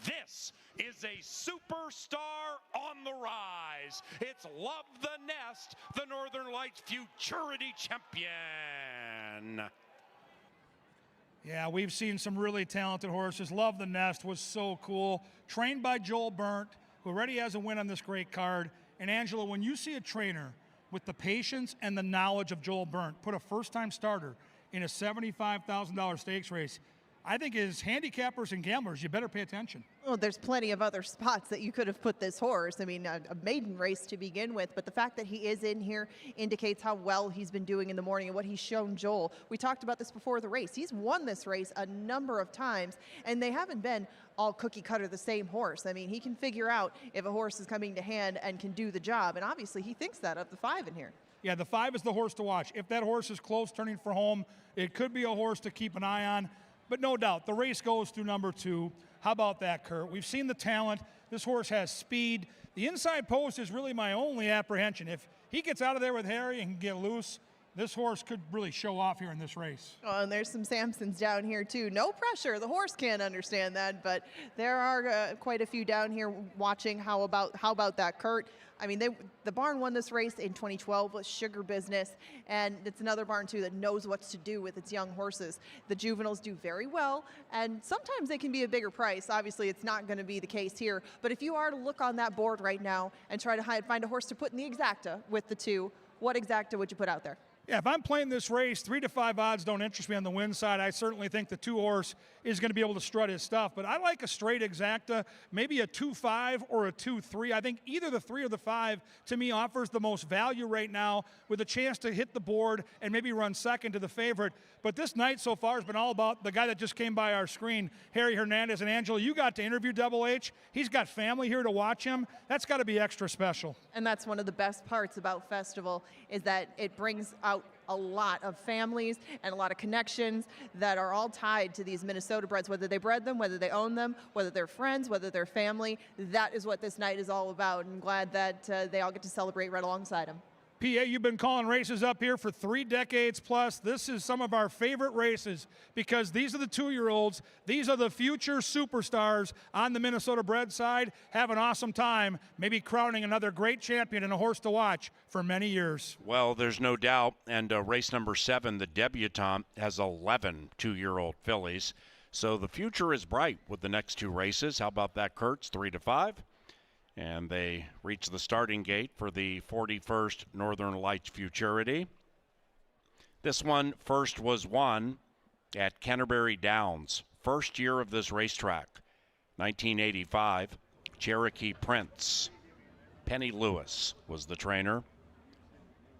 This is a superstar on the rise. It's Love the Nest, the Northern Lights Futurity champion. Yeah, we've seen some really talented horses. Love the Nest was so cool. Trained by Joel Burnt, who already has a win on this great card. And Angela, when you see a trainer with the patience and the knowledge of Joel Burnt put a first-time starter in a $75,000 stakes race, I think as handicappers and gamblers, you better pay attention. Well, there's plenty of other spots that you could have put this horse. I mean, a maiden race to begin with, but the fact that he is in here indicates how well he's been doing in the morning and what he's shown Joel. We talked about this before the race. He's won this race a number of times, and they haven't been all cookie cutter the same horse. I mean, he can figure out if a horse is coming to hand and can do the job, and obviously he thinks that of the 5 in here. Yeah, the 5 is the horse to watch. If that horse is close turning for home, it could be a horse to keep an eye on. But no doubt, the race goes through number 2. How about that, Kurt? We've seen the talent. This horse has speed. The inside post is really my only apprehension. If he gets out of there with Harry and can get loose, this horse could really show off here in this race. Oh, and there's some Samsons down here too. No pressure. The horse can't understand that, but there are quite a few down here watching. How about that, Kurt? I mean, the barn won this race in 2012 with Sugar Business, and it's another barn too that knows what to do with its young horses. The juveniles do very well, and sometimes they can be a bigger price. Obviously, it's not going to be the case here, but if you are to look on that board right now and try to find a horse to put in the exacta with the 2, what exacta would you put out there? Yeah, if I'm playing this race, 3 to 5 odds don't interest me on the win side. I certainly think the 2 horse is going to be able to strut his stuff, but I like a straight exacta, maybe a 2-5 or a 2-3. I think either the 3 or the 5 to me offers the most value right now with a chance to hit the board and maybe run second to the favorite. But this night so far has been all about the guy that just came by our screen, Harry Hernandez. And Angela, you got to interview Double H. He's got family here to watch him. That's got to be extra special. And that's one of the best parts about Festival is that it brings out a lot of families and a lot of connections that are all tied to these Minnesota breds, whether they bred them, whether they own them, whether they're friends, whether they're family. That is what this night is all about. I'm glad that they all get to celebrate right alongside them. PA, you've been calling races up here for 3 decades plus. This is some of our favorite races because these are the 2-year-olds. These are the future superstars on the Minnesota bred side. Have an awesome time, maybe crowning another great champion and a horse to watch for many years. Well, there's no doubt. And race number 7, the debutante, has 11 2-year-old fillies. So the future is bright with the next 2 races. How about that, Kurtz? 3 to 5. And they reach the starting gate for the 41st Northern Lights Futurity. This one first was won at Canterbury Downs. First year of this racetrack, 1985. Cherokee Prince. Penny Lewis was the trainer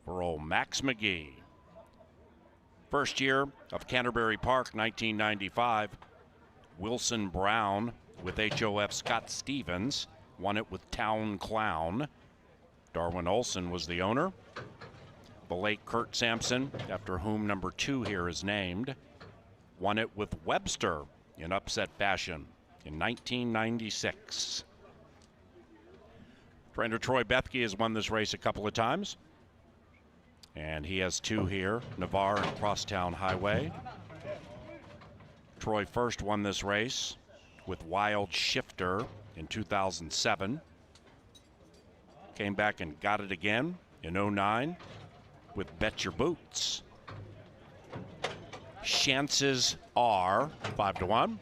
for old Max McGee. First year of Canterbury Park, 1995. Wilson Brown with HOF Scott Stevens. Won it with Town Clown. Darwin Olson was the owner. The late Kurt Sampson, after whom number 2 here is named, won it with Webster in upset fashion in 1996. Trainer Troy Bethke has won this race a couple of times. And he has 2 here, Navarre and Crosstown Highway. Troy first won this race with Wild Shifter in 2007. Came back and got it again in 09 with Bet Your Boots. Chances are 5 to 1.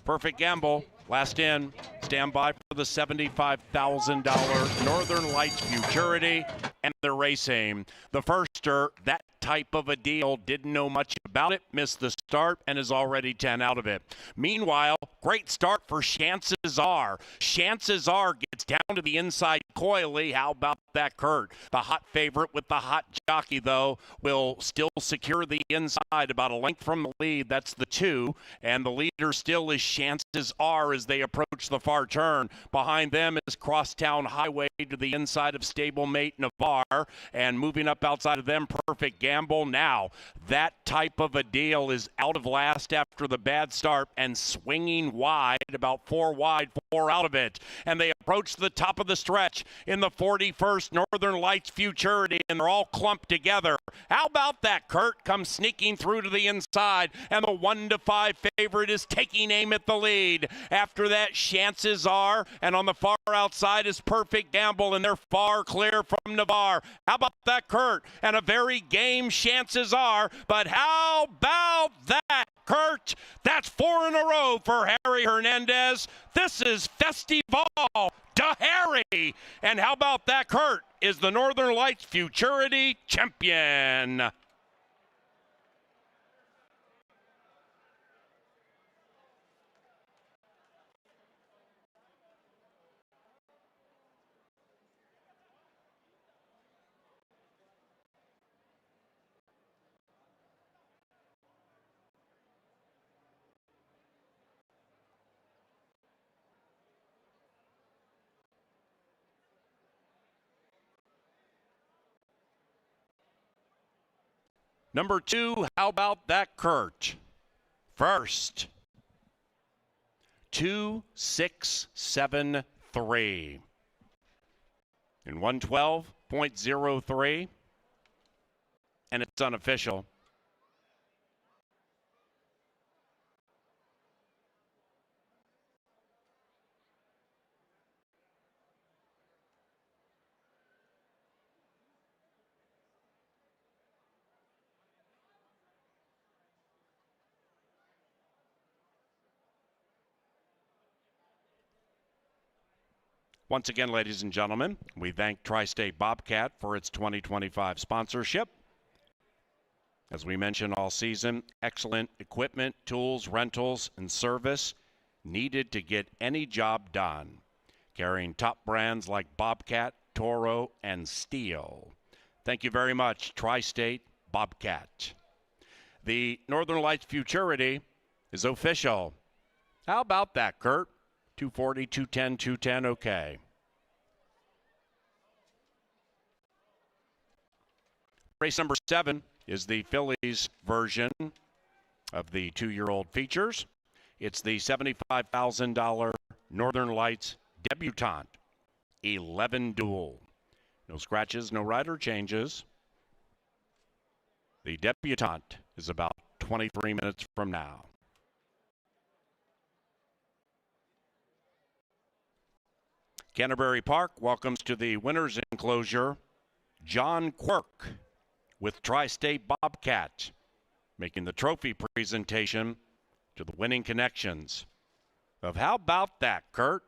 Perfect Gamble, last in. Stand by for the $75,000 Northern Lights Futurity and the race aim. The firster, that type of a deal, didn't know much about it, missed the start, and is already 10 out of it. Meanwhile, great start for Chances Are. Chances Are gets down to the inside coyly. How about that, Kurt? The hot favorite with the hot jockey, though, will still secure the inside about a length from the lead. That's the 2, and the leader still is Chances Are as they approach the far turn. Behind them is Crosstown Highway to the inside of stablemate Navarre, and moving up outside of them, Perfect Gamble. Now, that type of a deal is out of last after the bad start and swinging wide, about 4 wide, 4 out of it. And they approach the top of the stretch in the 41st Northern Lights Futurity, and they're all clumped together. How about that? Kurt comes sneaking through to the inside, and the 1 to 5 favorite is taking aim at the lead. After that, Chances Are, and on the far outside is Perfect Gamble, and they're far clear from Navarre. How about that, Kurt? And a very game Chances Are, but how about that, Kurt? That's 4 in a row for Harry Hernandez. This is Festival to Harry. And how about that, Kurt is the Northern Lights Futurity champion. Number 2, how about that Kurt? First. 2.673. In 112.03. And it's unofficial. Once again, ladies and gentlemen, we thank Tri-State Bobcat for its 2025 sponsorship. As we mentioned all season, excellent equipment, tools, rentals, and service needed to get any job done. Carrying top brands like Bobcat, Toro, and Steel. Thank you very much, Tri-State Bobcat. The Northern Lights Futurity is official. How about that, Kurt? 240, 210, 210, okay. Race number 7 is the fillies version of the 2-year-old features. It's the $75,000 Northern Lights Debutante 11 Duel. No scratches, no rider changes. The Debutante is about 23 minutes from now. Canterbury Park welcomes to the winner's enclosure John Quirk with Tri-State Bobcat, making the trophy presentation to the winning connections of How About That, Kurt?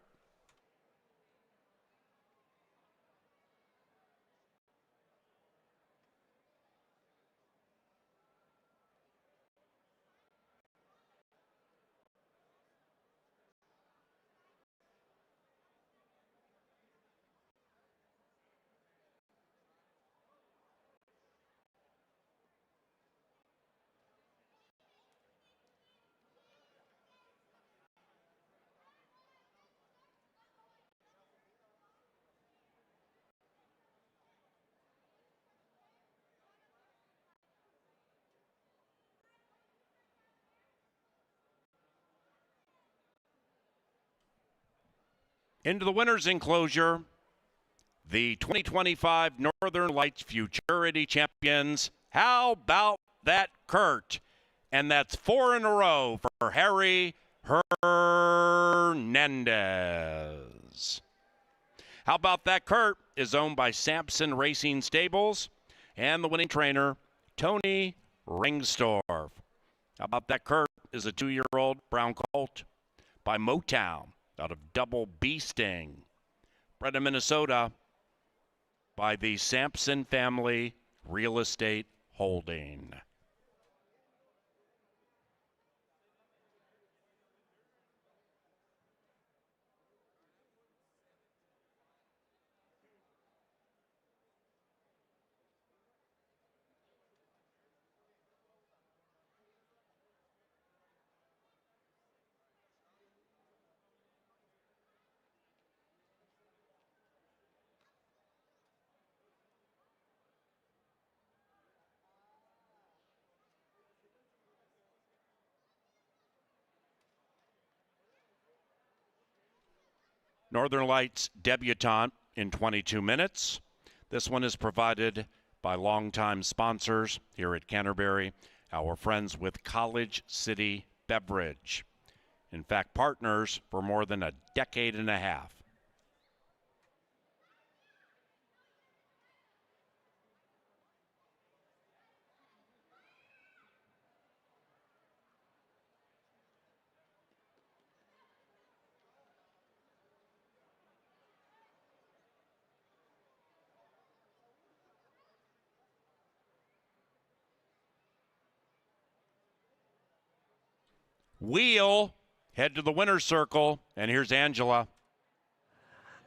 Into the winner's enclosure, the 2025 Northern Lights Futurity Champions. How about that, Kurt? And that's 4 in a row for Harry Hernandez. How about that, Kurt? Is owned by Sampson Racing Stables and the winning trainer, Tony Ringstorff. How about that, Kurt? Is a 2-year-old brown colt by Motown out of Double B Sting. Bred in Minnesota by the Sampson Family Real Estate Holding. Northern Lights Debutante in 22 minutes. This one is provided by longtime sponsors here at Canterbury, our friends with College City Beverage. In fact, partners for more than a decade and a half. Wheel, head to the winner's circle, and here's Angela.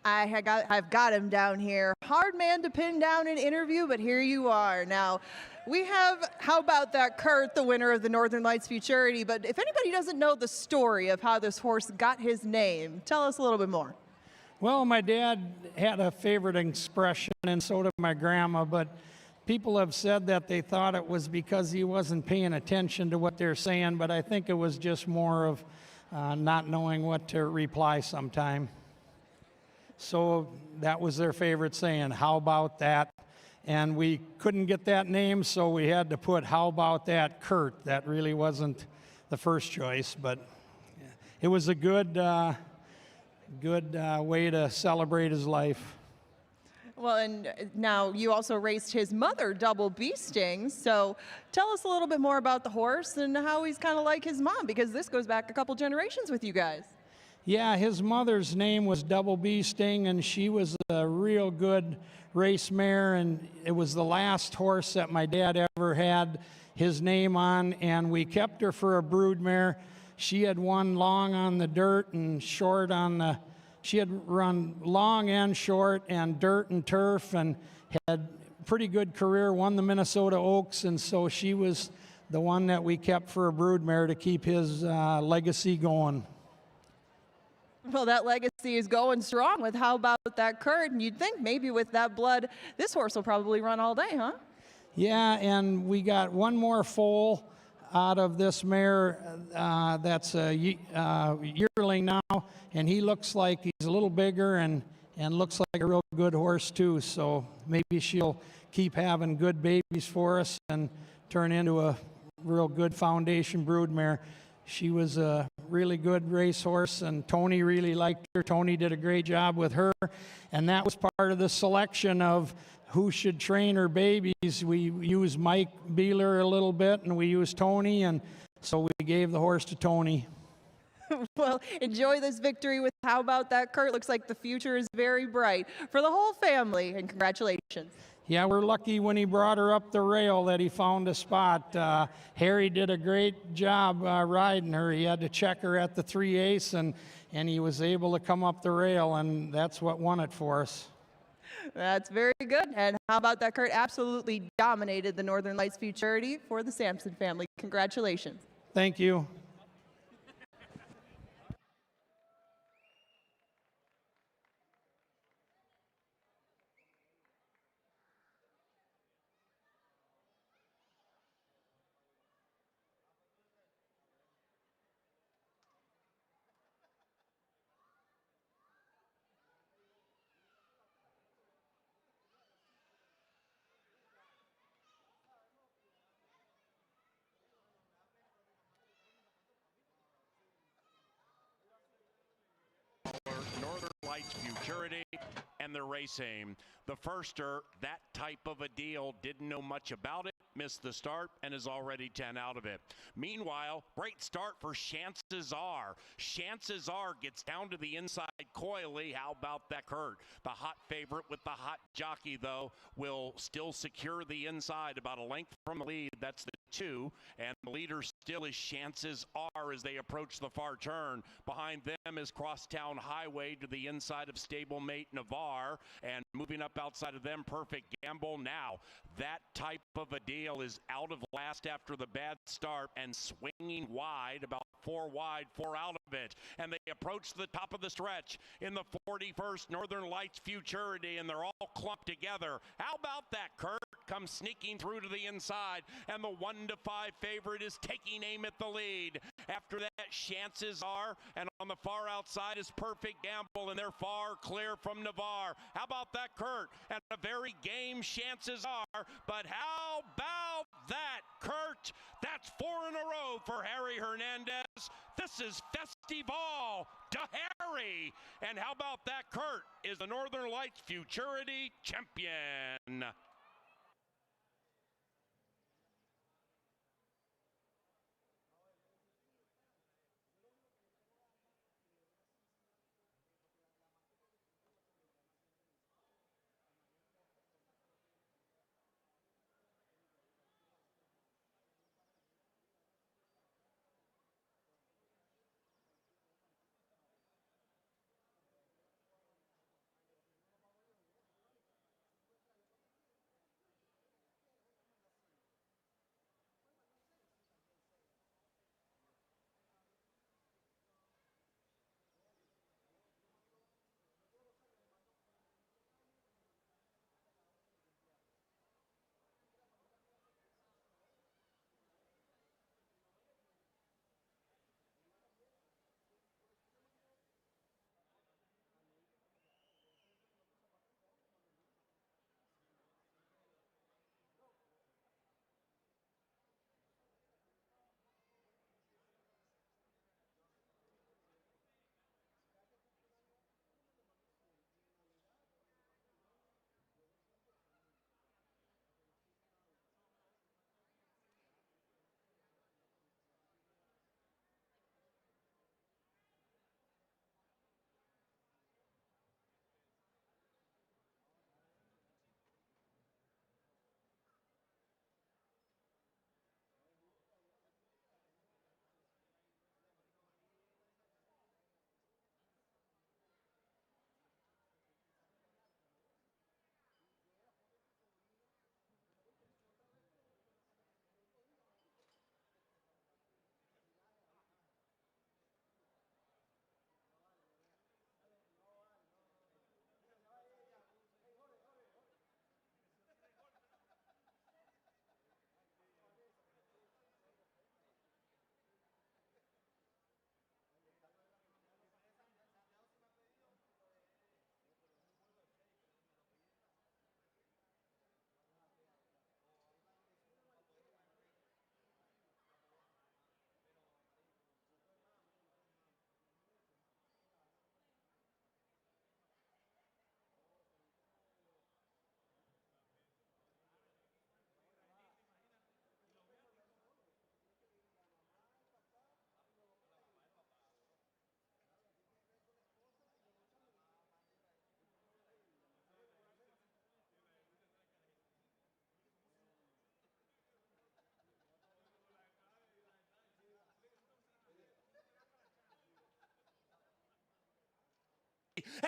I've got him down here. Hard man to pin down in interview, but here you are. Now, we have How About That Kurt, the winner of the Northern Lights Futurity, but if anybody doesn't know the story of how this horse got his name, tell us a little bit more. Well, my dad had a favorite expression, and so did my grandma, but people have said that they thought it was because he wasn't paying attention to what they're saying, but I think it was just more of not knowing what to reply sometime. So that was their favorite saying, how about that? And we couldn't get that name, so we had to put, how about that, Kurt? That really wasn't the first choice, but it was a good way to celebrate his life. Well, and now you also raced his mother, Double Bee Sting. So tell us a little bit more about the horse and how he's kind of like his mom, because this goes back a couple generations with you guys. Yeah, his mother's name was Double Bee Sting, and she was a real good race mare, and it was the last horse that my dad ever had his name on, and we kept her for a brood mare. She had won long on the dirt and short on the, she had run long and short and dirt and turf and had a pretty good career, won the Minnesota Oaks, and so she was the one that we kept for a brood mare to keep his legacy going. Well, that legacy is going strong with how about that Kurt, and you'd think maybe with that blood, this horse will probably run all day, huh? Yeah, and we got one more foal out of this mare that's a yearling now, and he looks like he's a little bigger and looks like a real good horse too, so maybe she'll keep having good babies for us and turn into a real good foundation brood mare. She was a really good racehorse, and Tony really liked her. Tony did a great job with her, and that was part of the selection of who should train her babies. We used Mike Beeler a little bit, and we used Tony, and so we gave the horse to Tony. Well, enjoy this victory with how about that Kurt. Looks like the future is very bright for the whole family, and congratulations. Yeah, we're lucky when he brought her up the rail that he found a spot. Harry did a great job riding her. He had to check her at the 3/8, and he was able to come up the rail, and that's what won it for us. That's very good. And how about that Kurt absolutely dominated the Northern Lights Futurity for the Sampson family. Congratulations. Thank you. Northern Lights Futurity and the race aim. The firster, that type of a deal, didn't know much about it, missed the start, and is already 10 out of it. Meanwhile, great start for Chances Are. Chances Are gets down to the inside coyly. How about that Kurt? The hot favorite with the hot jockey, though, will still secure the inside about a length from the lead. That's the 2, and the leader still is Chances Are as they approach the far turn. Behind them is Crosstown Highway to the inside of stablemate Navarre, and moving up outside of them, Perfect Gamble. Now, that type of a deal is out of last after the bad start and swinging wide, about 4 wide, 4 out of it, and they approach the top of the stretch in the 41st Northern Lights Futurity, and they're all clumped together. How about that Kurt? Comes sneaking through to the inside, and the 1-5 favorite is taking aim at the lead. After that, Chances Are, and on the far outside is Perfect Gamble, and they're far clear from Navarre. How about that Kurt? And a very game Chances Are, but how about that Kurt? That's 4 in a row for Harry Hernandez. This is Festival to Harry. And how about that Kurt is the Northern Lights Futurity champion.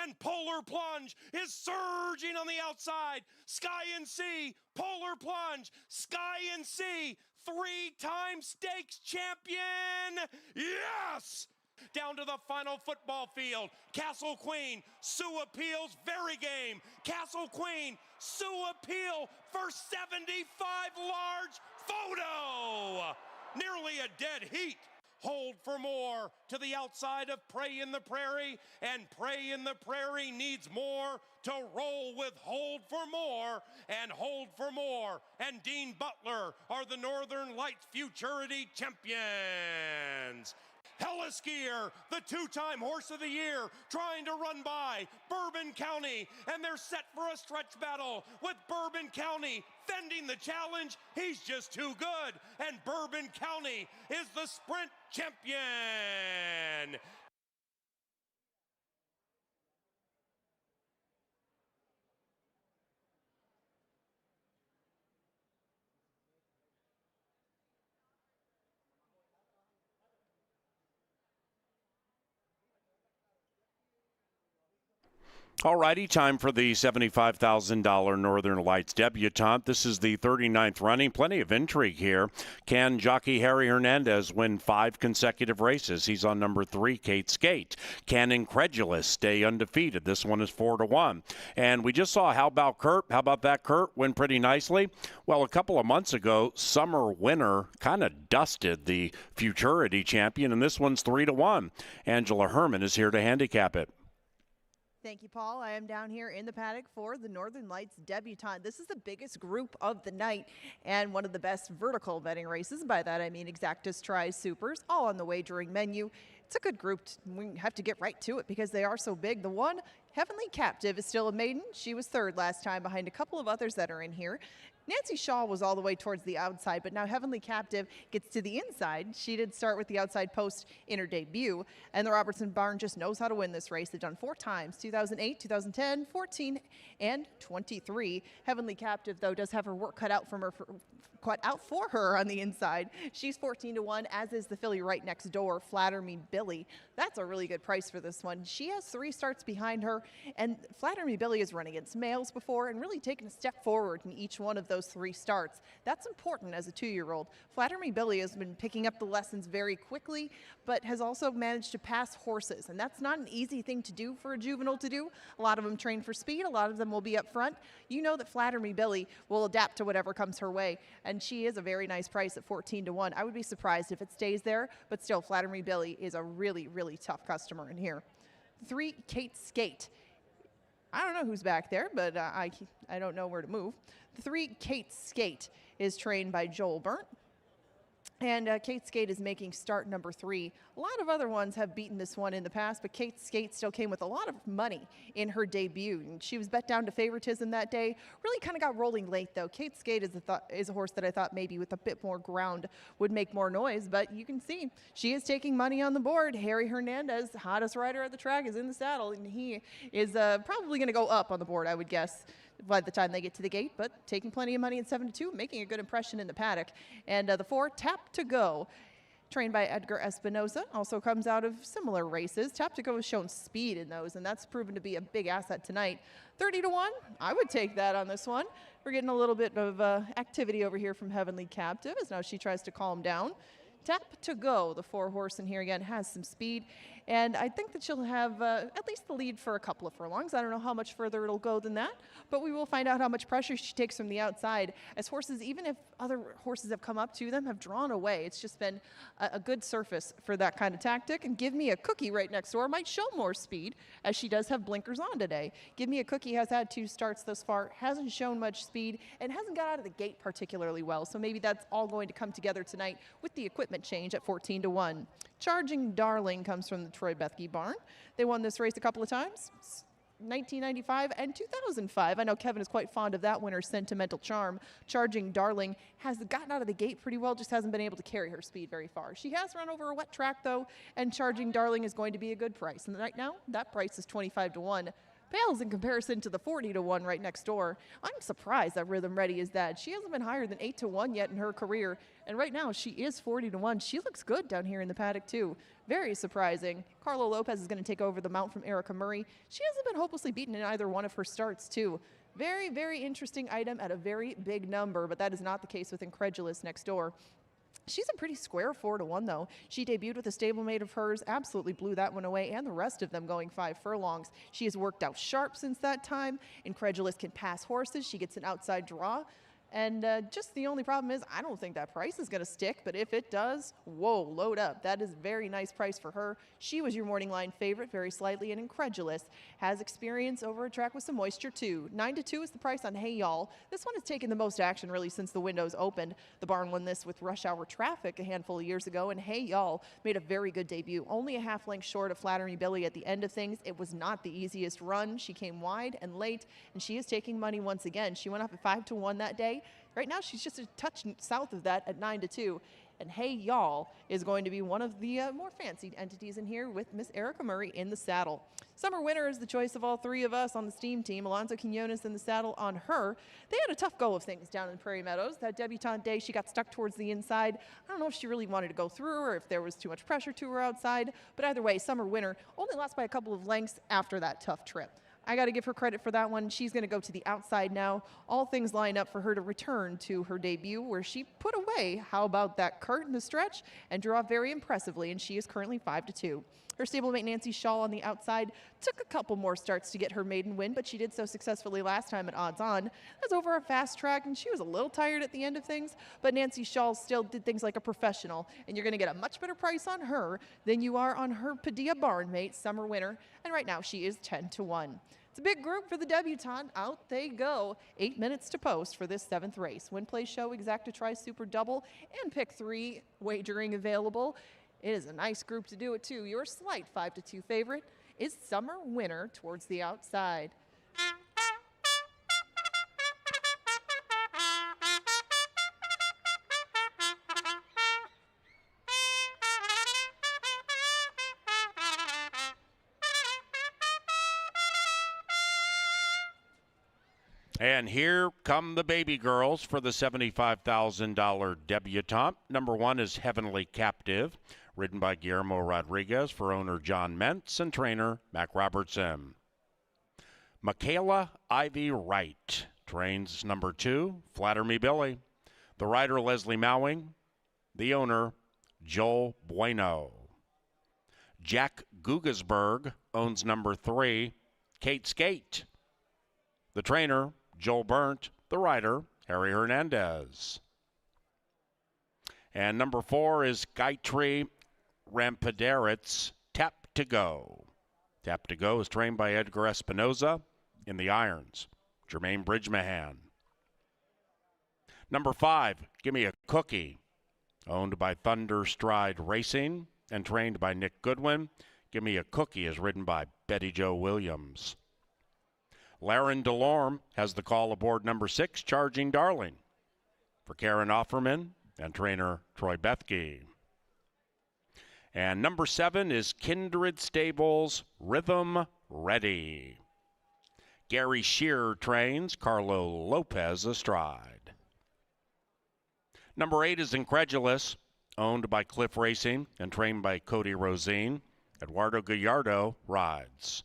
and Polar Plunge is surging on the outside. Sky and Sea, Polar Plunge, Sky and Sea, 3-time stakes champion. Yes! Down to the final football field. Castle Queen, Sue Appeal's very game. Castle Queen, Sue Appeal for 75 large photo. Nearly a dead heat. Hold for More to the outside of Pray in the Prairie, and Pray in the Prairie needs more to roll with Hold for More, and Hold for More and Dean Butler are the Northern Lights Futurity champions. Heliskier, the 2-time Horse of the Year, trying to run by Bourbon County, and they're set for a stretch battle with Bourbon County fending the challenge. He's just too good, and Bourbon County is the sprint champion. All righty, time for the $75,000 Northern Lights debutante. This is the 39th running. Plenty of intrigue here. Can jockey Harry Hernandez win 5 consecutive races? He's on number 3, Kate Skate. Can Incredulous stay undefeated? This one is 4-1. And we just saw How About Kurt? How about that, Kurt? Win pretty nicely. Well, a couple of months ago, Summer Winner kind of dusted the Futurity champion, and this one's 3-1. Angela Herman is here to handicap it. Thank you, Paul. I am down here in the paddock for the Northern Lights debutante. This is the biggest group of the night and one of the best vertical betting races. By that, I mean Exactus Tries Supers, all on the wagering menu. It's a good group. We have to get right to it because they are so big. The one, Heavenly Captive, is still a maiden. She was 3rd last time behind a couple of others that are in here. Nancy Shaw was all the way towards the outside, but now Heavenly Captive gets to the inside. She did start with the outside post in her debut, and the Robertson Barn just knows how to win this race. They've done 4 times, 2008, 2010, 14, and 23. Heavenly Captive, though, does have her work cut out for her on the inside. She's 14-1, as is the filly right next door, Flatter Me Billy. That's a really good price for this one. She has 3 starts behind her, and Flatter Me Billy has run against males before and really taken a step forward in each one of those 3 starts. That's important as a 2-year-old. Flatter Me Billy has been picking up the lessons very quickly, but has also managed to pass horses, and that's not an easy thing to do for a juvenile to do. A lot of them train for speed. A lot of them will be up front. You know that Flatter Me Billy will adapt to whatever comes her way, and she is a very nice price at 14-1. I would be surprised if it stays there, but still, Flatter Me Billy is a really, really tough customer in here. 3, Kate Skate. I don't know who's back there, but I don't know where to move. The 3, Kate Skate, is trained by Joel Burnt. And Kate Skate is making start number 3. A lot of other ones have beaten this one in the past, but Kate Skate still came with a lot of money in her debut. And she was bet down to favoritism that day. Really kind of got rolling late, though. Kate Skate is a horse that I thought maybe with a bit more ground would make more noise. But you can see she is taking money on the board. Harry Hernandez, hottest rider at the track, is in the saddle. And he is probably going to go up on the board, I would guess, by the time they get to the gate, but taking plenty of money at 7-2, making a good impression in the paddock. And the 4, Tap to Go, trained by Edgar Espinosa, also comes out of similar races. Tap to Go has shown speed in those, and that's proven to be a big asset tonight. 30-1, I would take that on this one. We're getting a little bit of activity over here from Heavenly Captive as now she tries to calm down. Tap to Go, the 4 horse in here again, has some speed, and I think that she'll have at least the lead for a couple of furlongs. I don't know how much further it'll go than that, but we will find out how much pressure she takes from the outside, as horses, even if other horses have come up to them, have drawn away. It's just been a good surface for that kind of tactic. And Give Me a Cookie right next door might show more speed, as she does have blinkers on today. Give Me a Cookie has had 2 starts thus far, hasn't shown much speed, and hasn't got out of the gate particularly well, so maybe that's all going to come together tonight with the equipment change at 14-1. Charging Darling comes from the Troy Bethke barn. They won this race a couple of times, 1995 and 2005. I know Kevin is quite fond of that winner's Sentimental Charm. Charging Darling has gotten out of the gate pretty well, just hasn't been able to carry her speed very far. She has run over a wet track, though, and Charging Darling is going to be a good price. And right now, that price is 25-1. pales in comparison to the 40 to 1 right next door. I'm surprised that Rhythm Ready is that. She hasn't been higher than 8 to 1 yet in her career, and right now she is 40 to 1. She looks good down here in the paddock too. Very surprising. Carlo Lopez is going to take over the mount from Erica Murray. She hasn't been hopelessly beaten in either one of her starts too. Very, very interesting item at a very big number, but that is not the case with Incredulous next door. She's a pretty square 4 to 1 though. She debuted with a stablemate of hers, absolutely blew that one away, and the rest of them going 5 furlongs. She has worked out sharp since that time. Incredulous can pass horses. She gets an outside draw. And just the only problem is I don't think that price is going to stick, but if it does, whoa, load up. That is a very nice price for her. She was your morning line favorite, very slightly, and Incredulous has experience over a track with some moisture too. 9 to 2 is the price on Hey Y'all. This one has taken the most action really since the windows opened. The barn won this with rush hour traffic a handful of years ago, and Hey Y'all made a very good debut. Only a half length short of Flatter Me Billy at the end of things. It was not the easiest run. She came wide and late, and she is taking money once again. She went up at 5 to 1 that day. Right now, she's just a touch south of that at 9 to 2. And Hey Y'all is going to be one of the more fancied entities in here with Miss Erica Murray in the saddle. Summer Winner is the choice of all three of us on the Steam team. Alonzo Quinones in the saddle on her. They had a tough go of things down in Prairie Meadows. That debutante day, she got stuck towards the inside. I don't know if she really wanted to go through or if there was too much pressure to her outside. But either way, Summer Winner only lost by a couple of lengths after that tough trip. I got to give her credit for that one. She's going to go to the outside now. All things line up for her to return to her debut where she put away, how about that cart in the stretch, and drew off very impressively, and she is currently 5 to 2. Her stablemate Nancy Shaw on the outside took a couple more starts to get her maiden win, but she did so successfully last time at odds on. That's over a fast track, and she was a little tired at the end of things, but Nancy Shaw still did things like a professional, and you're going to get a much better price on her than you are on her Padilla barn mate, Summer Winner, and right now she is 10 to 1. It's a big group for the debutante. Out they go. 8 minutes to post for this 7th race. Win, play, show, exacta, try, super double, and pick 3 wagering available. It is a nice group to do it too. Your slight 5 to 2 favorite is Summer Winner towards the outside. And here come the baby girls for the $75,000 debutante. Number 1 is Heavenly Captive, ridden by Guillermo Rodriguez for owner John Mentz and trainer Mac Robertson. Michaela Ivy Wright trains number 2, Flatter Me Billy. The rider Leslie Mowing, the owner Joel Bueno. Jack Gugasberg owns number 3, Kate Skate. The trainer Joel Burnt, the rider, Harry Hernandez. And number 4 is Gayatri Rampaderit's Tap to Go. Tap to Go is trained by Edgar Espinoza in the irons, Jermaine Bridgemahan. Number 5, Give Me a Cookie, owned by Thunder Stride Racing and trained by Nick Goodwin. Give Me a Cookie is ridden by Betty Jo Williams. Laren Delorme has the call aboard number 6, Charging Darling, for Karen Offerman and trainer Troy Bethke. And number 7 is Kindred Stables Rhythm Ready. Gary Shearer trains Carlo Lopez astride. Number 8 is Incredulous, owned by Cliff Racing and trained by Cody Rosine. Eduardo Gallardo rides.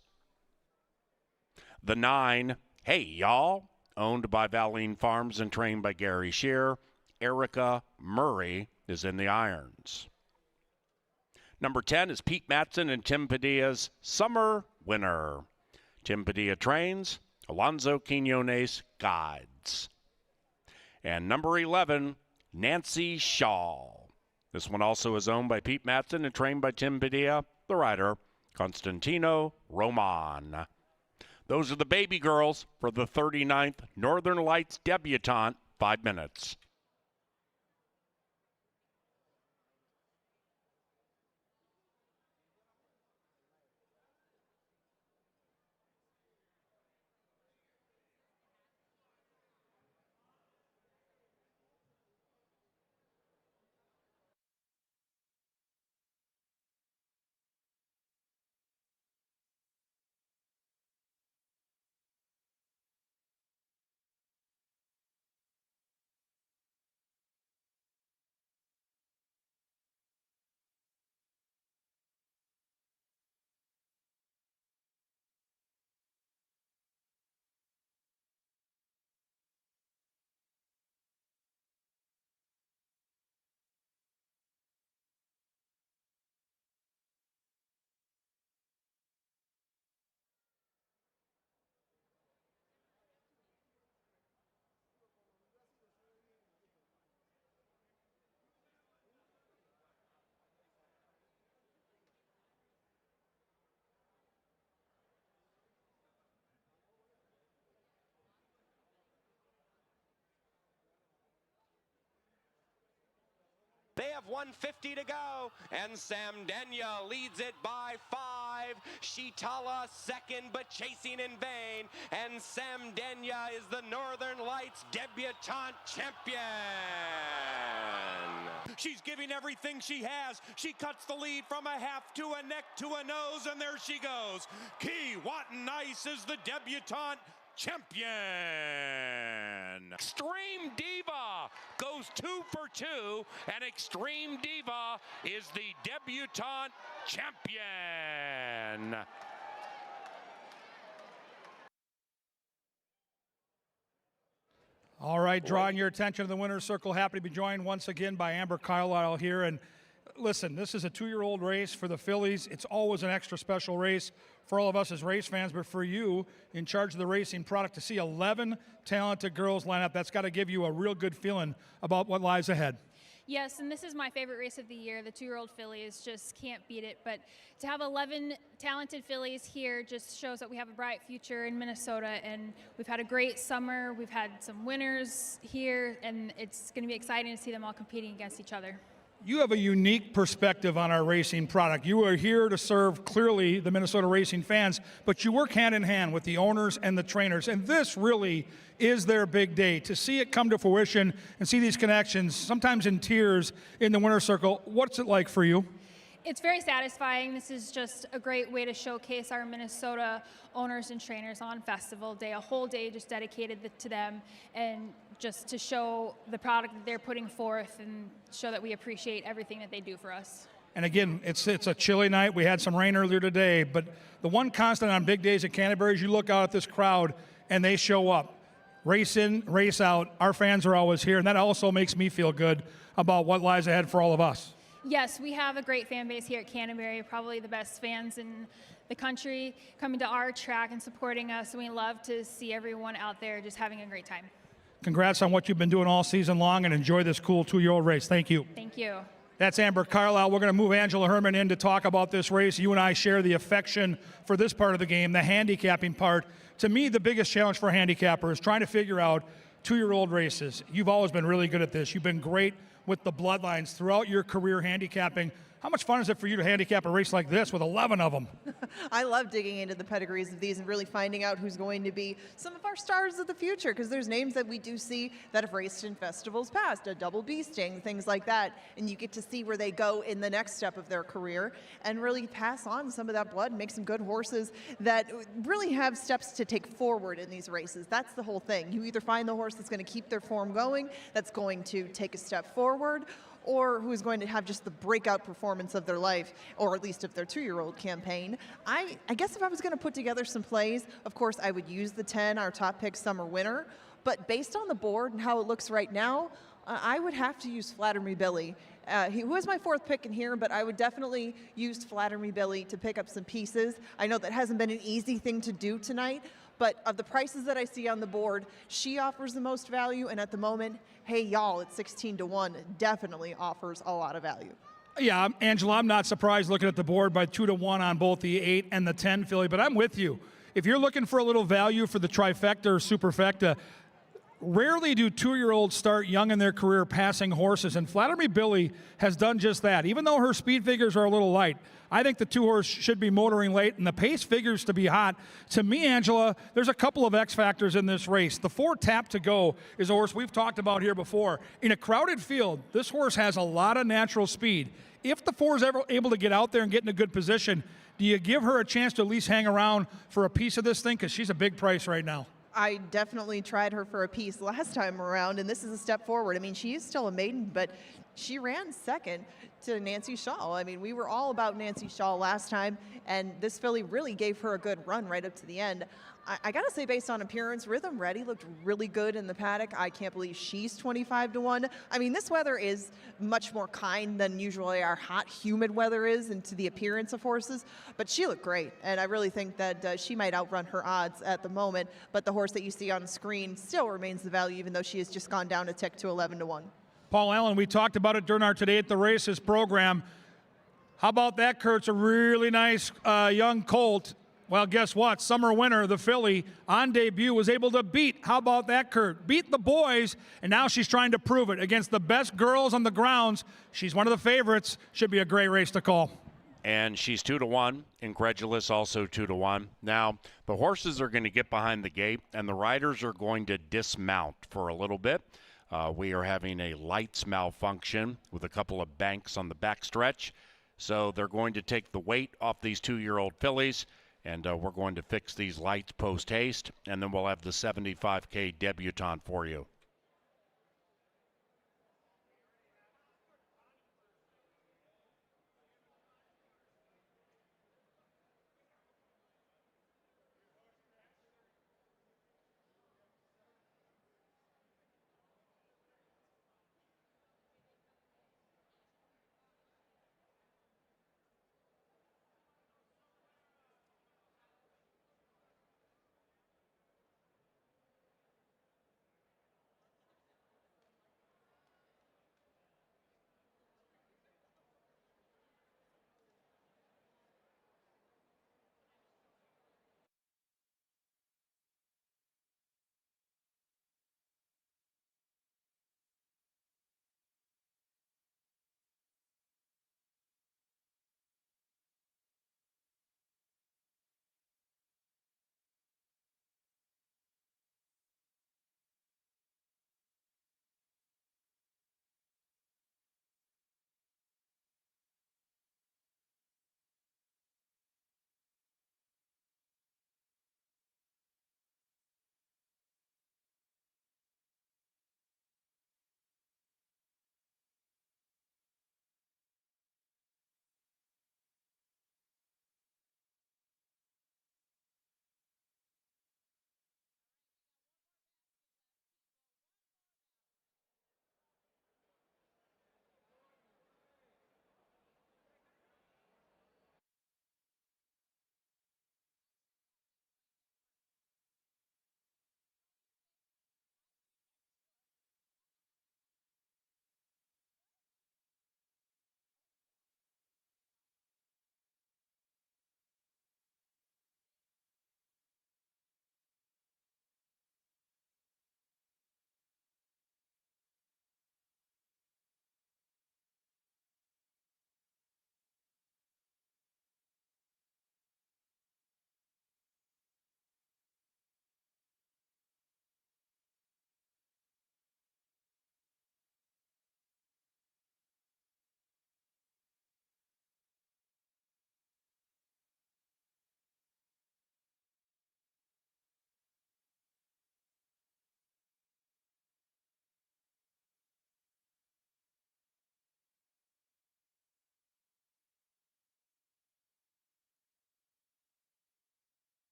The 9, Hey Y'all, owned by Valine Farms and trained by Gary Shearer. Erica Murray is in the irons. Number 10 is Pete Matson and Tim Padilla's Summer Winner. Tim Padilla trains, Alonzo Quinones guides. And number 11, Nancy Shaw. This one also is owned by Pete Matson and trained by Tim Padilla, the rider, Constantino Roman. Those are the baby girls for the 39th Northern Lights debutante, 5 minutes. They have 150 to go, and Samdenya leads it by 5. Shitala second, but chasing in vain, and Samdenya is the Northern Lights debutante champion. She's giving everything she has. She cuts the lead from a half to a neck to a nose, and there she goes. Key Watton Ice is the debutante champion. Extreme Diva goes 2 for 2, and Extreme Diva is the debutante champion. All right, drawing your attention to the winner's circle. Happy to be joined once again by Amber Carlisle here. And listen, this is a 2-year-old race for the fillies. It's always an extra special race for all of us as race fans, but for you in charge of the racing product, to see 11 talented girls line up, that's got to give you a real good feeling about what lies ahead. Yes, and this is my favorite race of the year. The 2-year-old fillies just can't beat it. But to have 11 talented fillies here just shows that we have a bright future in Minnesota. And we've had a great summer. We've had some winners here, and it's going to be exciting to see them all competing against each other. You have a unique perspective on our racing product. You are here to serve clearly the Minnesota racing fans, but you work hand in hand with the owners and the trainers, and this really is their big day. To see it come to fruition and see these connections, sometimes in tears, in the winner's circle, what's it like for you? It's very satisfying. This is just a great way to showcase our Minnesota owners and trainers on Festival Day, a whole day just dedicated to them, and just to show the product that they're putting forth and show that we appreciate everything that they do for us. And again, it's a chilly night. We had some rain earlier today, but the one constant on big days at Canterbury is you look out at this crowd and they show up. Race in, race out. Our fans are always here, and that also makes me feel good about what lies ahead for all of us. Yes, we have a great fan base here at Canterbury, probably the best fans in the country coming to our track and supporting us. And we love to see everyone out there just having a great time. Congrats on what you've been doing all season long, and enjoy this cool 2-year-old race. Thank you. Thank you. That's Amber Carlisle. We're going to move Angela Herman in to talk about this race. You and I share the affection for this part of the game, the handicapping part. To me, the biggest challenge for a handicapper is trying to figure out 2-year-old races. You've always been really good at this. You've been great with the bloodlines throughout your career handicapping. How much fun is it for you to handicap a race like this with 11 of them? I love digging into the pedigrees of these and really finding out who's going to be some of our stars of the future, because there's names that we do see that have raced in festivals past, a double B sting, things like that, and you get to see where they go in the next step of their career and really pass on some of that blood and make some good horses that really have steps to take forward in these races. That's the whole thing. You either find the horse that's going to keep their form going, that's going to take a step forward, or who is going to have just the breakout performance of their life, or at least of their 2-year-old campaign. I guess if I was going to put together some plays, of course I would use the 10, our top pick summer winner, but based on the board and how it looks right now, I would have to use Flatter Me Billy. He was my 4th pick in here, but I would definitely use Flatter Me Billy to pick up some pieces. I know that hasn't been an easy thing to do tonight, but of the prices that I see on the board, she offers the most value, and at the moment, hey y'all, at 16-1, definitely offers a lot of value. Yeah, Angela, I'm not surprised looking at the board by 2-1 on both the 8 and the 10 filly, but I'm with you. If you're looking for a little value for the trifecta or superfecta, rarely do 2-year-olds start young in their career passing horses, and Flatter Me Billy has done just that. Even though her speed figures are a little light, I think the 2-horse should be motoring late, and the pace figures to be hot. To me, Angela, there's a couple of X factors in this race. The 4 Tap to Go is a horse we've talked about here before. In a crowded field, this horse has a lot of natural speed. If the 4 is ever able to get out there and get in a good position, do you give her a chance to at least hang around for a piece of this thing? Because she's a big price right now. I definitely tried her for a piece last time around, and this is a step forward. I mean, she is still a maiden, but she ran second to Nancy Shaw. I mean, we were all about Nancy Shaw last time, and this filly really gave her a good run right up to the end. I gotta say, based on appearance, Rhythm Ready looked really good in the paddock. I can't believe she's 25-1. I mean, this weather is much more kind than usually our hot, humid weather is, and to the appearance of horses, but she looked great, and I really think that she might outrun her odds at the moment, but the horse that you see on the screen still remains the value, even though she has just gone down a tick to 11-1. Paul Allen, we talked about it during our Today at the Races program. How about that, Kurt? It's a really nice young colt. Well, guess what? Summer winner, the filly, on debut was able to beat, how about that, Kurt? Beat the boys, and now she's trying to prove it against the best girls on the grounds. She's one of the favorites. Should be a great race to call. And she's 2-1. Incredulous also 2-1. Now, the horses are going to get behind the gate, and the riders are going to dismount for a little bit. We are having a lights malfunction with a couple of banks on the backstretch. So they're going to take the weight off these 2-year-old fillies, and we're going to fix these lights post-haste, and then we'll have the 75K debutante for you.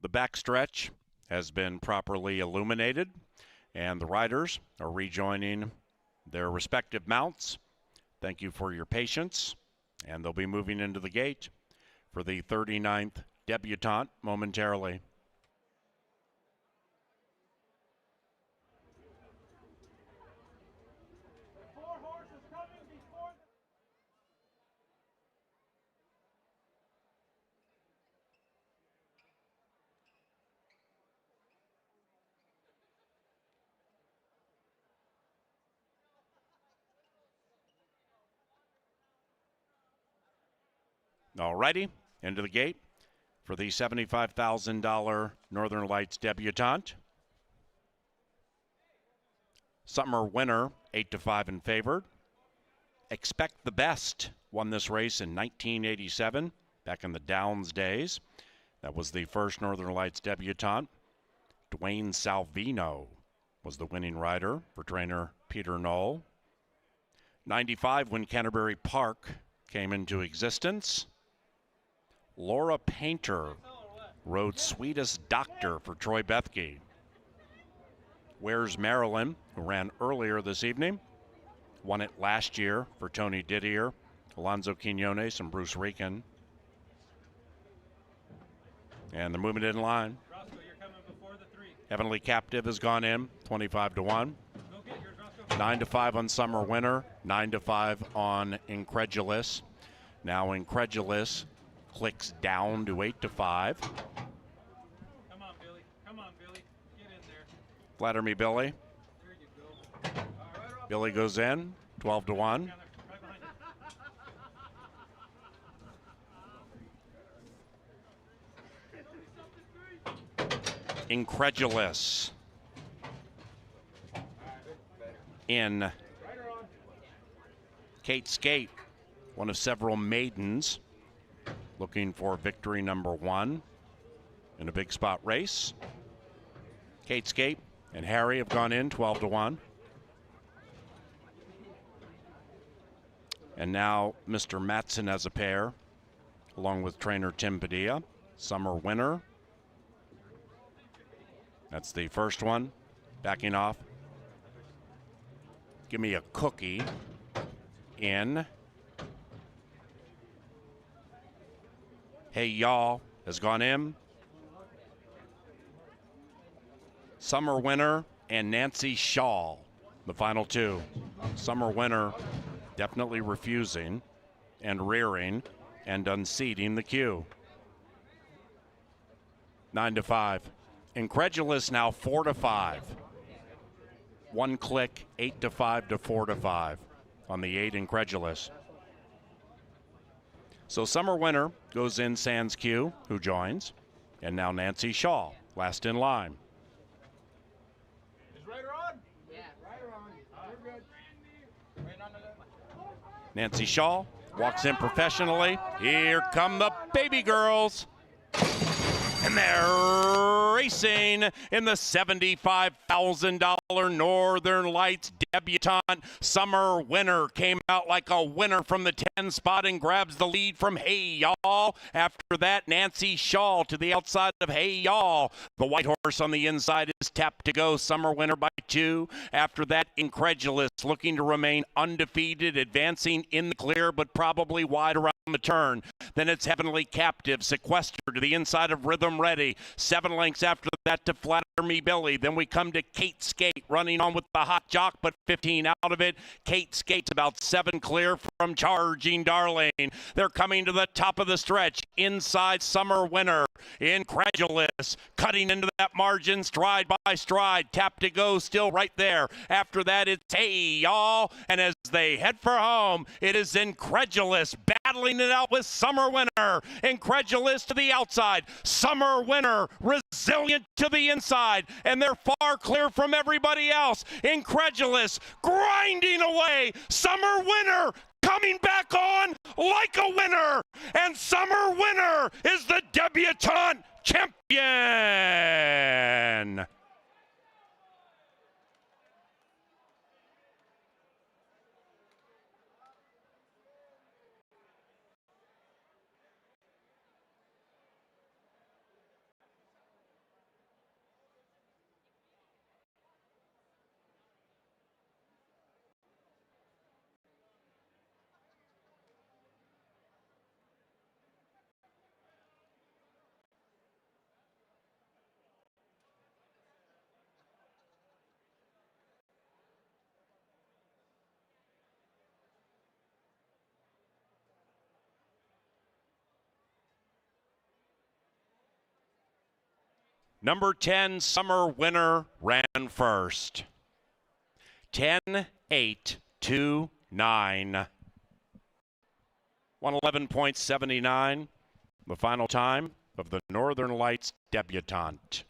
The backstretch has been properly illuminated, and the riders are rejoining their respective mounts. Thank you for your patience, and they'll be moving into the gate for the 39th debutante momentarily. All righty, into the gate for the $75,000 Northern Lights debutante. Summer winner, 8-5 in favored. Expect the Best won this race in 1987, back in the Downs days. That was the first Northern Lights debutante. Dwayne Salvino was the winning rider for trainer Peter Knoll. 95 when Canterbury Park came into existence. Laura Painter rode Sweetest Doctor for Troy Bethke. Where's Marilyn, who ran earlier this evening, won it last year for Tony Didier, Alonzo Quinones, and Bruce Rican. And they're moving in line. Heavenly Captive has gone in, 25-1. 9-5 on Summer Winner, 9-5 on Incredulous. Now Incredulous clicks down to 8-5. Come on, Billy. Come on, Billy. Get in there. Flatter me, Billy. There you go. Billy goes in, 12-1. Incredulous in Kate Skate, one of several maidens looking for victory number 1 in a big spot race. Kate Skate and Harry have gone in 12-1. And now Mr. Matson has a pair, along with trainer Tim Padilla. Summer Winner. That's the first one, backing off. Give me a cookie in. Hey Y'all has gone in. Summer Winner and Nancy Shaw, the final two. Summer Winner definitely refusing and rearing and unseating the queue. 9-5. Incredulous now 4-5. One click, 8-5 to 4-5 on the 8 Incredulous. So Summer Winner goes in sans queue, who joins, and now Nancy Shaw, last in line. Is Ryder on? Yeah. Ryder on. We're good. Nancy Shaw walks in professionally. Here come the baby girls. And they're racing in the $75,000 Northern Lights debutante. Summer Winner came out like a winner from the 10 spot and grabs the lead from Hey Y'all. After that, Nancy Shaw to the outside of Hey Y'all. The white horse on the inside is tapped to go. Summer Winner by 2. After that, Incredulous looking to remain undefeated, advancing in the clear, but probably wide around the turn. Then it's Heavenly Captive, sequestered to the inside of Rhythm Ready. 7 lengths after that to Flatter Me Billy. Then we come to Kate Skate, running on with the hot jock, but 15 out of it. Kate Skate's about 7 clear from Charging Darling. They're coming to the top of the stretch. Inside Summer Winner. Incredulous, cutting into that margin, stride by stride. Tap to go, still right there. After that, it's Hey Y'all. And as they head for home, it is Incredulous battling it out with Summer Winner. Incredulous to the outside. Summer Winner resilient to the inside. And they're far clear from everybody else. Incredulous grinding away. Summer Winner coming back on like a winner. And Summer Winner is the debutante champion. Number 10, Summer Winner, ran first. 10-8-2-9. 111.79, the final time of the Northern Lights debutante.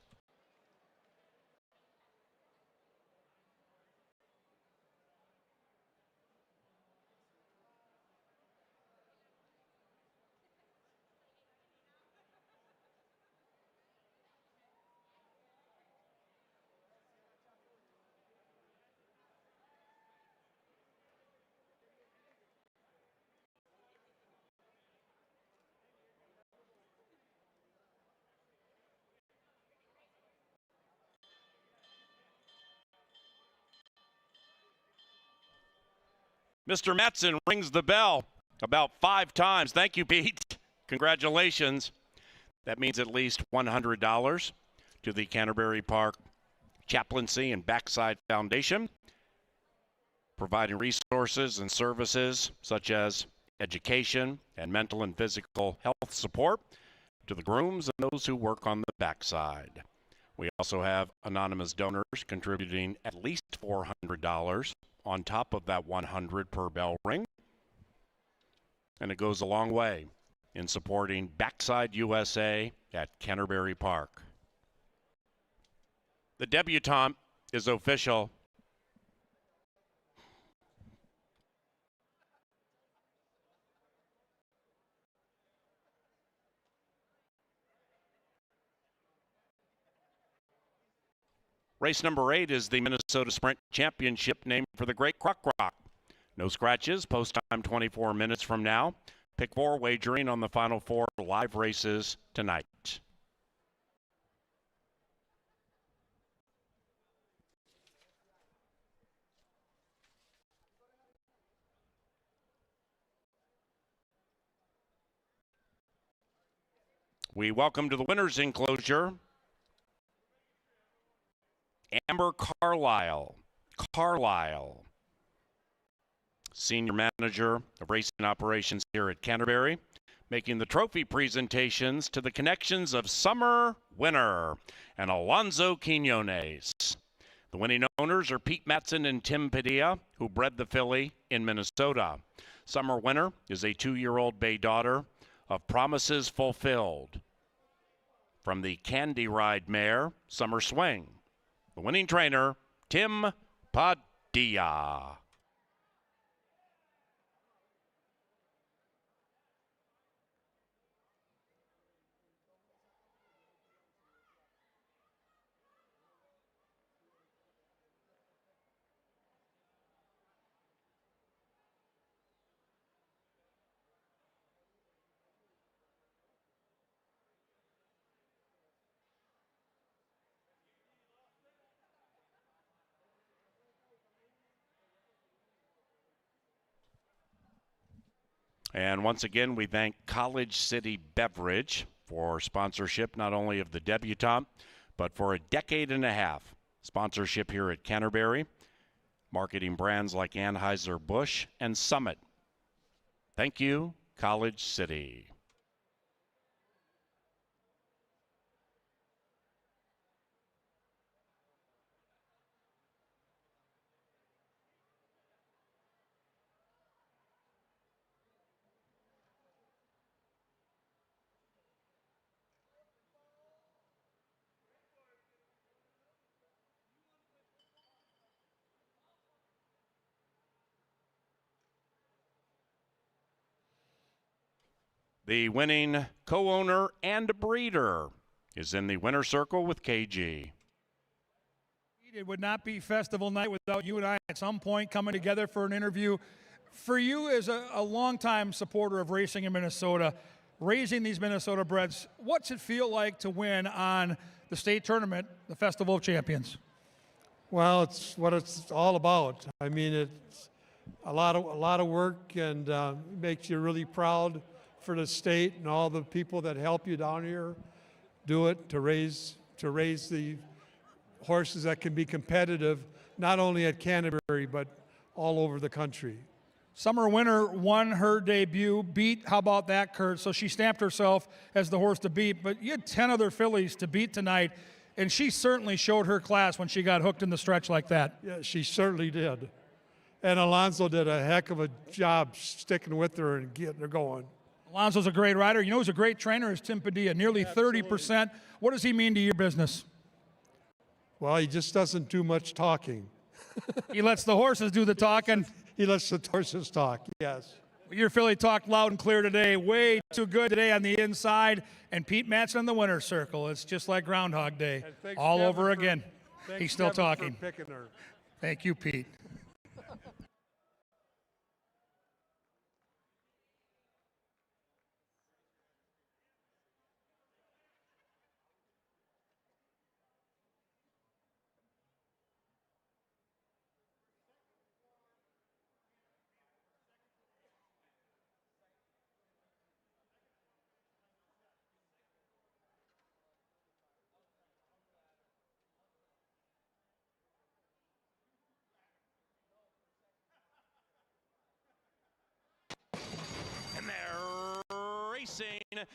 Mr. Matson rings the bell about 5 times. Thank you, Pete. Congratulations. That means at least $100 to the Canterbury Park Chaplaincy and Backside Foundation, providing resources and services such as education and mental and physical health support to the grooms and those who work on the backside. We also have anonymous donors contributing at least $400 on top of that $100 per bell ring. And it goes a long way in supporting Backside USA at Canterbury Park. The debutante is official. Race number 8 is the Minnesota Sprint Championship, named for the Great Croc Rock. No scratches, post time 24 minutes from now. Pick 4 wagering on the final 4 live races tonight. We welcome to the winner's enclosure Amber Carlisle. Senior Manager of Racing Operations here at Canterbury, making the trophy presentations to the connections of Summer Winner and Alonzo Quinones. The winning owners are Pete Matson and Tim Padilla, who bred the filly in Minnesota. Summer Winner is a 2-year-old bay daughter of Promises Fulfilled from the Candy Ride mare, Summer Swing. The winning trainer, Tim Padilla. And once again, we thank College City Beverage for sponsorship not only of the debutante, but for a decade and a half sponsorship here at Canterbury, marketing brands like Anheuser-Busch and Summit. Thank you, College City. The winning co-owner and breeder is in the winner's circle with KG. It would not be festival night without you and I at some point coming together for an interview. For you as a longtime supporter of racing in Minnesota, raising these Minnesota breds, what's it feel like to win on the state tournament, the Festival of Champions? Well, it's what it's all about. I mean, it's a lot of work, and makes you really proud for the state and all the people that help you down here do it to raise the horses that can be competitive, not only at Canterbury, but all over the country. Summer Winner won her debut, beat, how about that, Kurt? So she stamped herself as the horse to beat, but you had 10 other fillies to beat tonight. And she certainly showed her class when she got hooked in the stretch like that. Yeah, she certainly did. And Alonso did a heck of a job sticking with her and getting her going. Alonso's a great rider. You know who's a great trainer is Tim Padilla, nearly 30%. What does he mean to your business? Well, he just doesn't do much talking. He lets the horses do the talking. He lets the horses talk, yes. Your filly talked loud and clear today. Way too good today on the inside. And Pete Matson on the winner's circle. It's just like Groundhog Day. All Kevin over again. He's still Kevin, talking. for picking her. Thank you, Pete. And they're racing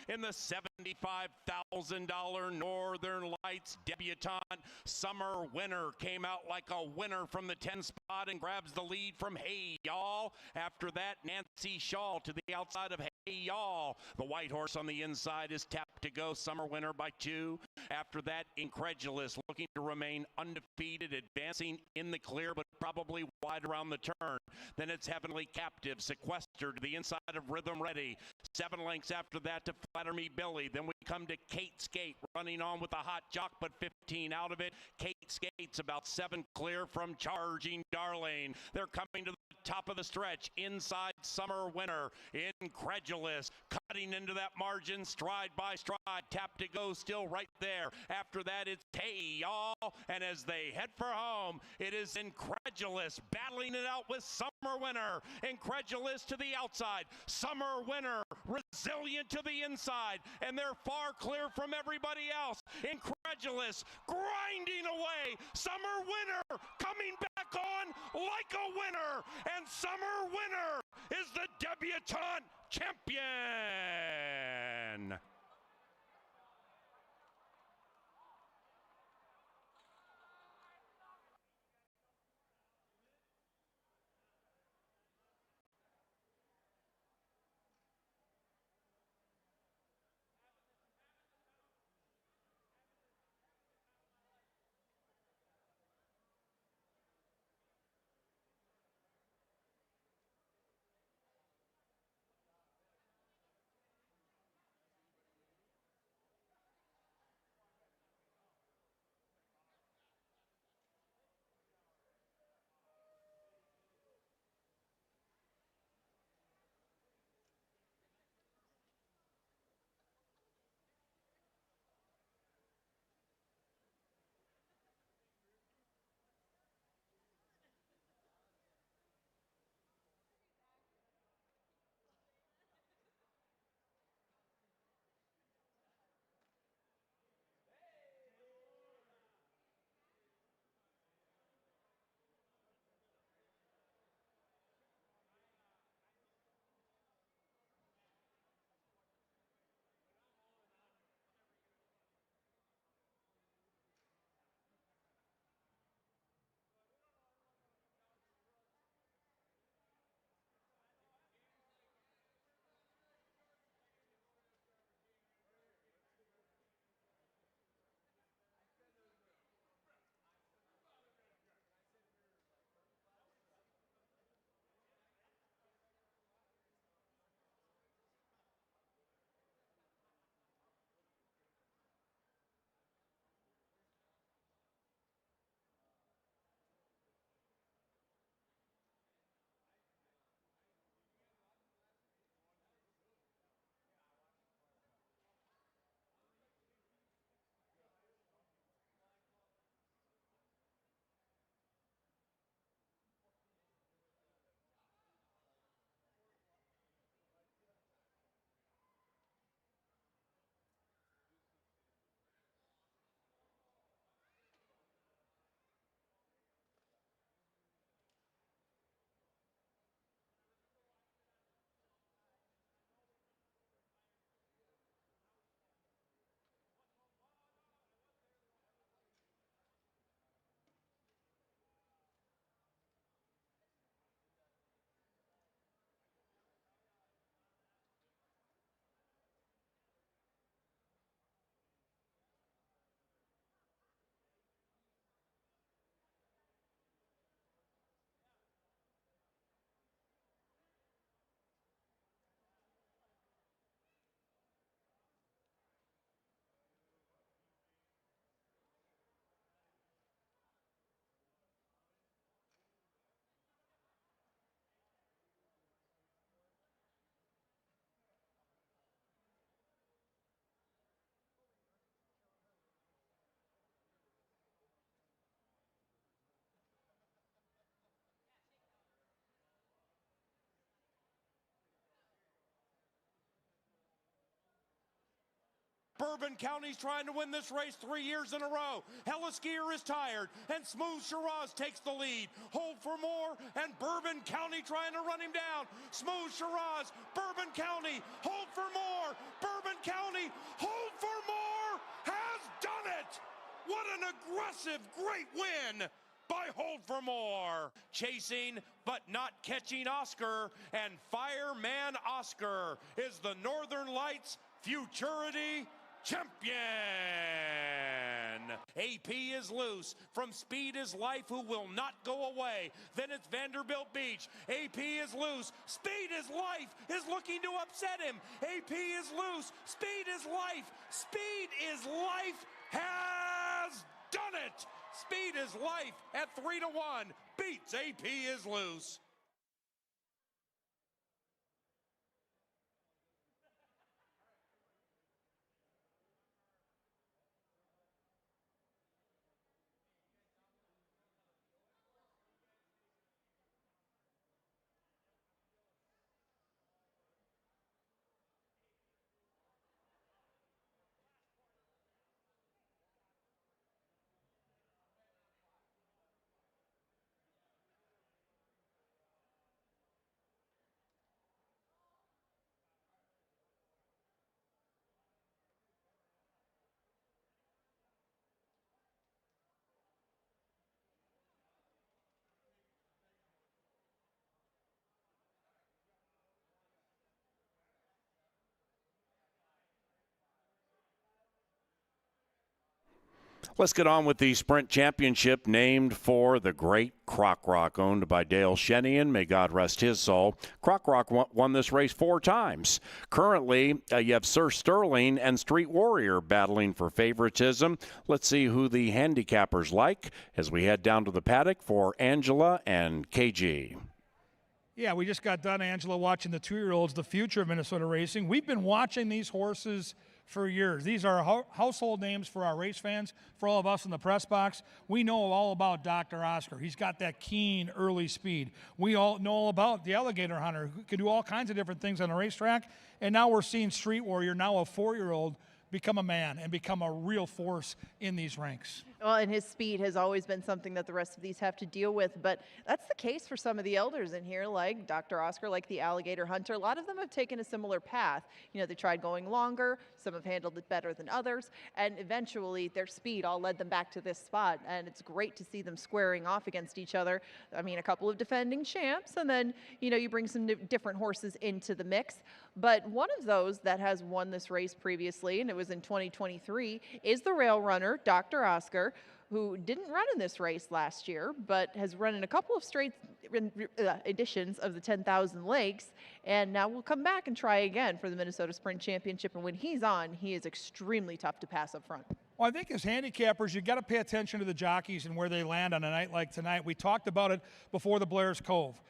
in the $75,000 Northern Lights debutante. Summer Winner came out like a winner from the 10 spot and grabs the lead from Hey Y'all. After that, Nancy Shaw to the outside of Hey Y'all. The white horse on the inside is tapped to go. Summer Winner by 2. After that, Incredulous looking to remain undefeated, advancing in the clear, but probably wide around the turn. Then it's Heavenly Captive, sequestered to the inside of Rhythm Ready. 7 lengths after that to Flatter Me Billy. Then we come to Kate Skate, running on with a hot jock, but 15 out of it. Kate Skate's about 7 clear from Charging Darling. They're coming to the top of the stretch. Inside Summer Winner. Incredulous, cutting into that margin, stride by stride. Tap to go, still right there. After that, it's Hey Y'all. And as they head for home, it is Incredulous battling it out with Summer Winner. Incredulous to the outside. Summer Winner resilient to the inside. And they're far clear from everybody else. Incredulous grinding away. Summer Winner coming back on like a winner. And Summer Winner is the debutante champion. Bourbon County's trying to win this race 3 years in a row. Helliskier is tired, and Smooth Shiraz takes the lead. Hold for More, and Bourbon County trying to run him down. Smooth Shiraz, Bourbon County, Hold for More. Bourbon County, Hold for More, has done it! What an aggressive, great win by Hold for More. Chasing but not catching Oscar, and Fireman Oscar is the Northern Lights Futurity Champion. AP is loose from Speed is Life, who will not go away. Then it's Vanderbilt Beach. AP is loose. Speed is Life is looking to upset him. AP is loose. Speed is Life. Speed is Life has done it. Speed is Life at 3-1 beats AP is loose. Let's get on with the Sprint Championship, named for the great Croc Rock, owned by Dale Shenian. May God rest his soul. Croc Rock won this race 4 times. Currently, you have Sir Sterling and Street Warrior battling for favoritism. Let's see who the handicappers like as we head down to the paddock for Angela and KG. Yeah, we just got done, Angela, watching the 2-year-olds, the future of Minnesota racing. We've been watching these horses for years. These are household names for our race fans, for all of us in the press box. We know all about Dr. Oscar. He's got that keen early speed. We all know all about the Alligator Hunter, who can do all kinds of different things on the racetrack. And now we're seeing Street Warrior, now a 4-year-old, become a man and become a real force in these ranks. Well, and his speed has always been something that the rest of these have to deal with, but that's the case for some of the elders in here, like Dr. Oscar, like the Alligator Hunter. A lot of them have taken a similar path. You know, they tried going longer, some have handled it better than others, and eventually their speed all led them back to this spot, and it's great to see them squaring off against each other. I mean, a couple of defending champs, and then, you know, you bring some different horses into the mix, but one of those that has won this race previously, and it was in 2023, is the rail runner, Dr. Oscar, who didn't run in this race last year, but has run in a couple of straight editions of the 10,000 Lakes, and now we'll come back and try again for the Minnesota Sprint Championship, and when he's on, he is extremely tough to pass up front. Well, I think as handicappers, you got to pay attention to the jockeys and where they land on a night like tonight. We talked about it before the Blair's Cove.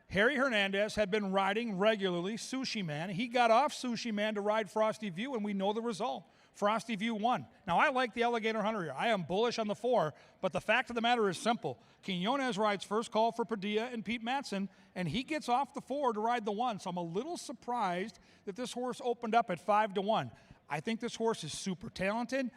Harry Hernandez had been riding regularly Sushi Man. He got off Sushi Man to ride Frosty View, and we know the result. Frosty View won. Now, I like the Alligator Hunter here. I am bullish on the 4, but the fact of the matter is simple. Quinones rides first call for Padilla and Pete Matson, and he gets off the 4 to ride the 1. So I'm a little surprised that this horse opened up at 5-1. I think this horse is super talented.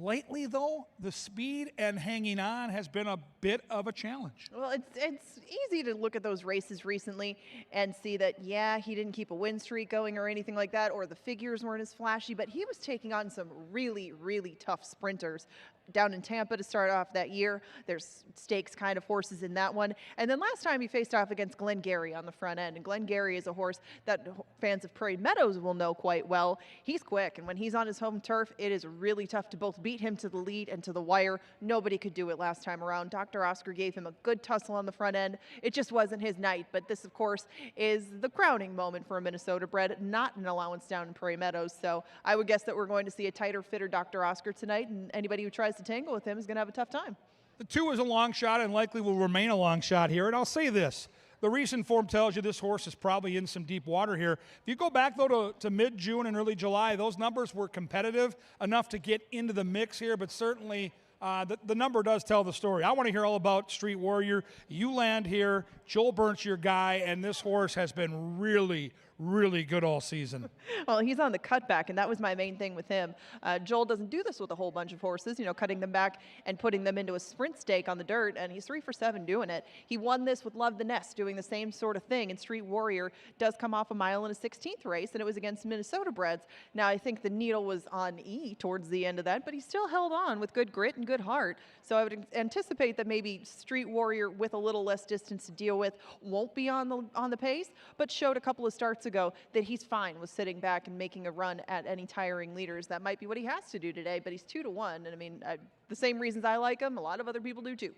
Lately, though, the speed and hanging on has been a bit of a challenge. Well, it's easy to look at those races recently and see that, yeah, he didn't keep a win streak going or anything like that, or the figures weren't as flashy, but he was taking on some really, really tough sprinters down in Tampa to start off that year. There's stakes kind of horses in that one. And then last time he faced off against Glenn Gary on the front end. And Glenn Gary is a horse that fans of Prairie Meadows will know quite well. He's quick, and when he's on his home turf, it is really tough to both beat him to the lead and to the wire. Nobody could do it last time around. Dr. Oscar gave him a good tussle on the front end. It just wasn't his night, but this, of course, is the crowning moment for a Minnesota bred, not an allowance down in Prairie Meadows. So I would guess that we're going to see a tighter, fitter Dr. Oscar tonight, and anybody who tries to tangle with him is going to have a tough time. The 2 is a long shot and likely will remain a long shot here, and I'll say this. The recent form tells you this horse is probably in some deep water here. If you go back, though, to mid-June and early July, those numbers were competitive enough to get into the mix here, but certainly the number does tell the story. I want to hear all about Street Warrior. You land here. Joel Burnt's your guy, and this horse has been really, really good all season. Well, he's on the cutback, and that was my main thing with him. Joel doesn't do this with a whole bunch of horses, cutting them back and putting them into a sprint stake on the dirt, and he's 3 for 7 doing it. He won this with Love the Nest, doing the same sort of thing, and Street Warrior does come off a mile in a 16th race, and it was against Minnesota breds. Now, I think the needle was on E towards the end of that, but he still held on with good grit and good heart. So I would anticipate that maybe Street Warrior, with a little less distance to deal with, won't be on the pace, but showed a couple of starts ago that he's fine with sitting back and making a run at any tiring leaders. That might be what he has to do today, but he's 2 to 1, and I mean, the same reasons I like him, a lot of other people do too.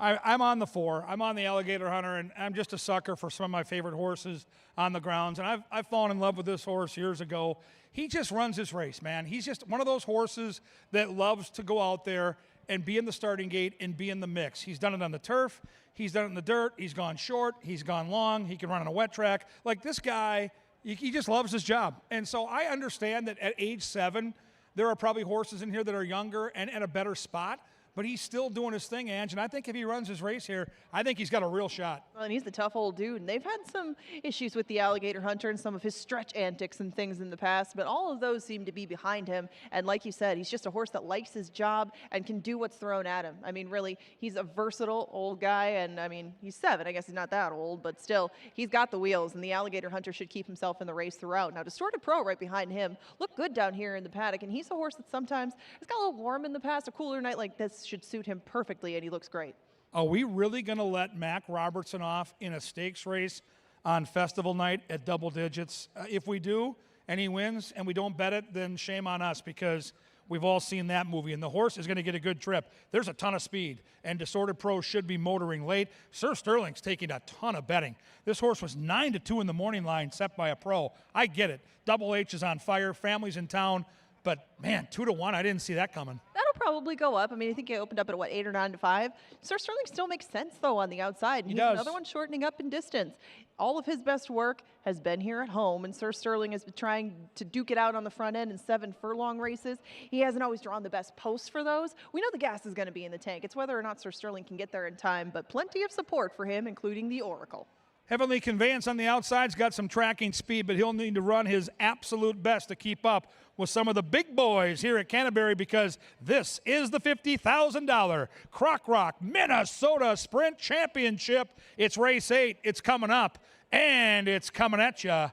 I'm on the 4. I'm on the Alligator Hunter, and I'm just a sucker for some of my favorite horses on the grounds. And I've fallen in love with this horse years ago. He just runs his race, man. He's just one of those horses that loves to go out there and be in the starting gate and be in the mix. He's done it on the turf. He's done it in the dirt. He's gone short. He's gone long. He can run on a wet track. Like, this guy, he just loves his job. And so I understand that at age 7, there are probably horses in here that are younger and at a better spot. But he's still doing his thing, Ange, and I think if he runs his race here, I think he's got a real shot. Well, and he's the tough old dude, and they've had some issues with the Alligator Hunter and some of his stretch antics and things in the past, but all of those seem to be behind him. And like you said, he's just a horse that likes his job and can do what's thrown at him. I mean, really, he's a versatile old guy, and I mean, he's 7. I guess he's not that old, but still, he's got the wheels, and the Alligator Hunter should keep himself in the race throughout. Now, Distorted Pro right behind him looked good down here in the paddock, and he's a horse that sometimes has got a little warm in the past. A cooler night like this should suit him perfectly, and he looks great. Are we really going to let Mac Robertson off in a stakes race on festival night at double digits? If we do, and he wins, and we don't bet it, then shame on us, because we've all seen that movie, and the horse is going to get a good trip. There's a ton of speed, and Distorted Pro should be motoring late. Sir Sterling's taking a ton of betting. This horse was 9 to 2 in the morning line, set by a pro. I get it. Double H is on fire. Family's in town. But, man, 2 to 1, I didn't see that coming. That'll probably go up. I mean, I think it opened up at, 8 or 9 to 5. Sir Sterling still makes sense, though, on the outside. He He's does. another one shortening up in distance. All of his best work has been here at home, and Sir Sterling has been trying to duke it out on the front end in 7 furlong races. He hasn't always drawn the best posts for those. We know the gas is going to be in the tank. It's whether or not Sir Sterling can get there in time, but plenty of support for him, including the Oracle. Heavenly Conveyance on the outside's got some tracking speed, but he'll need to run his absolute best to keep up with some of the big boys here at Canterbury, because this is the $50,000 Croc Rock Minnesota Sprint Championship. It's race 8. It's coming up, and it's coming at you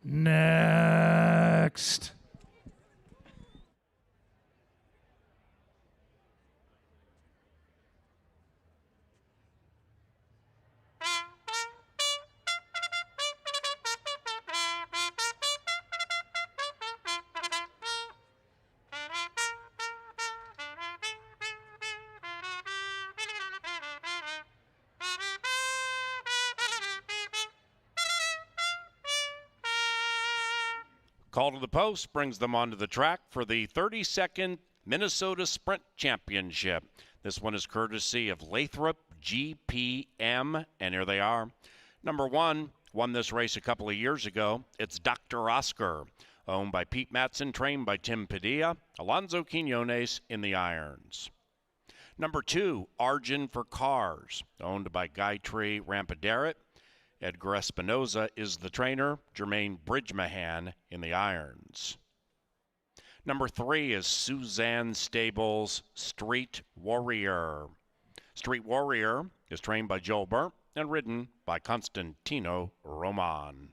next. Call to the post brings them onto the track for the 32nd Minnesota Sprint Championship. This one is courtesy of Lathrop GPM, and here they are. Number 1 won this race a couple of years ago. It's Dr. Oscar, owned by Pete Matson, trained by Tim Padilla. Alonzo Quinones in the irons. Number 2, Argin for Cars, owned by Guytree Rampadaret. Edgar Espinoza is the trainer. Jermaine Bridgemahan in the irons. Number 3 is Suzanne Stables Street Warrior. Street Warrior is trained by Joel Burnt and ridden by Constantino Roman.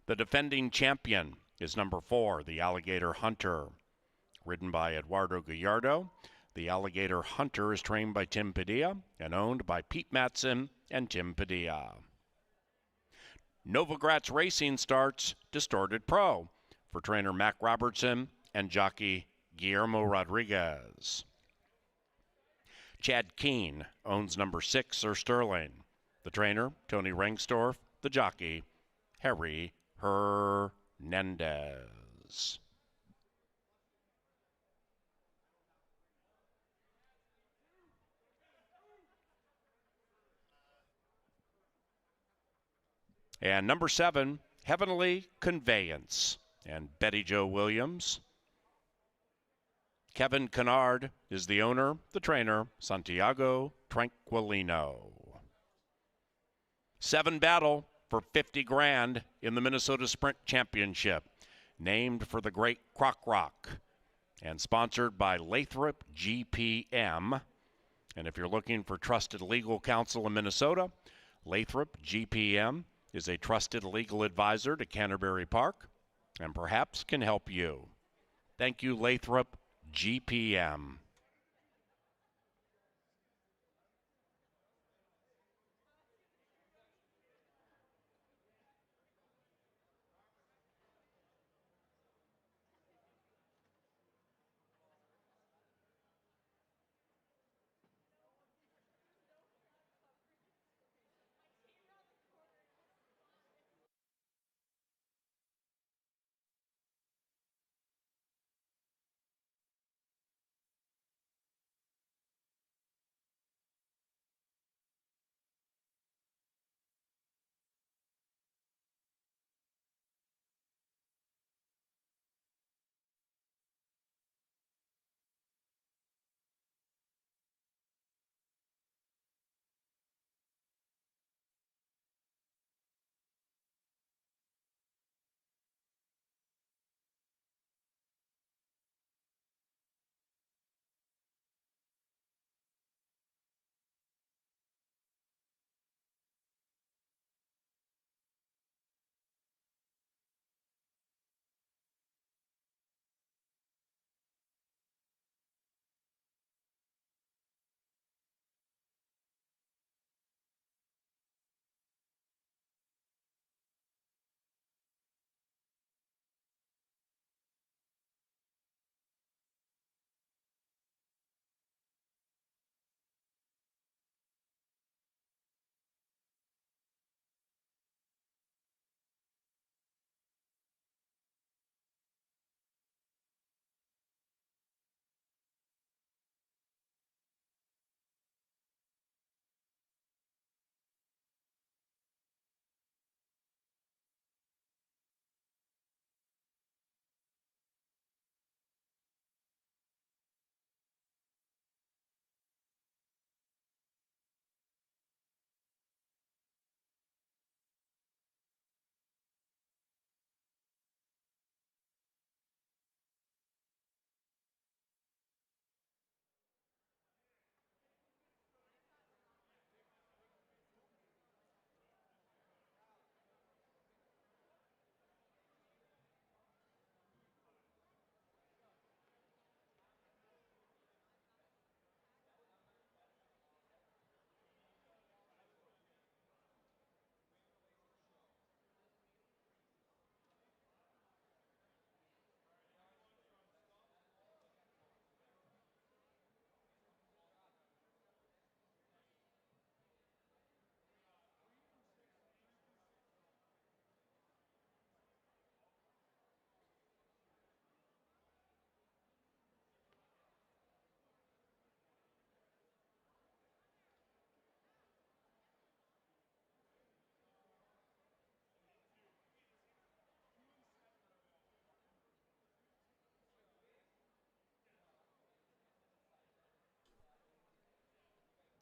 The defending champion is number 4, the Alligator Hunter, ridden by Eduardo Gallardo. The Alligator Hunter is trained by Tim Padilla and owned by Pete Matson and Tim Padilla. Novogratz Racing starts Distorted Pro for trainer Mac Robertson and jockey Guillermo Rodriguez. Chad Keene owns number 6, Sir Sterling. The trainer, Tony Rengstorff. The jockey, Harry Hernandez. And number 7, Heavenly Conveyance, and Betty Jo Williams. Kevin Kennard is the owner, the trainer, Santiago Tranquilino. 7 Battle for 50 grand in the Minnesota Sprint Championship, named for the great Croc Rock and sponsored by Lathrop GPM. And if you're looking for trusted legal counsel in Minnesota, Lathrop GPM is a trusted legal advisor to Canterbury Park and perhaps can help you. Thank you, Lathrop GPM.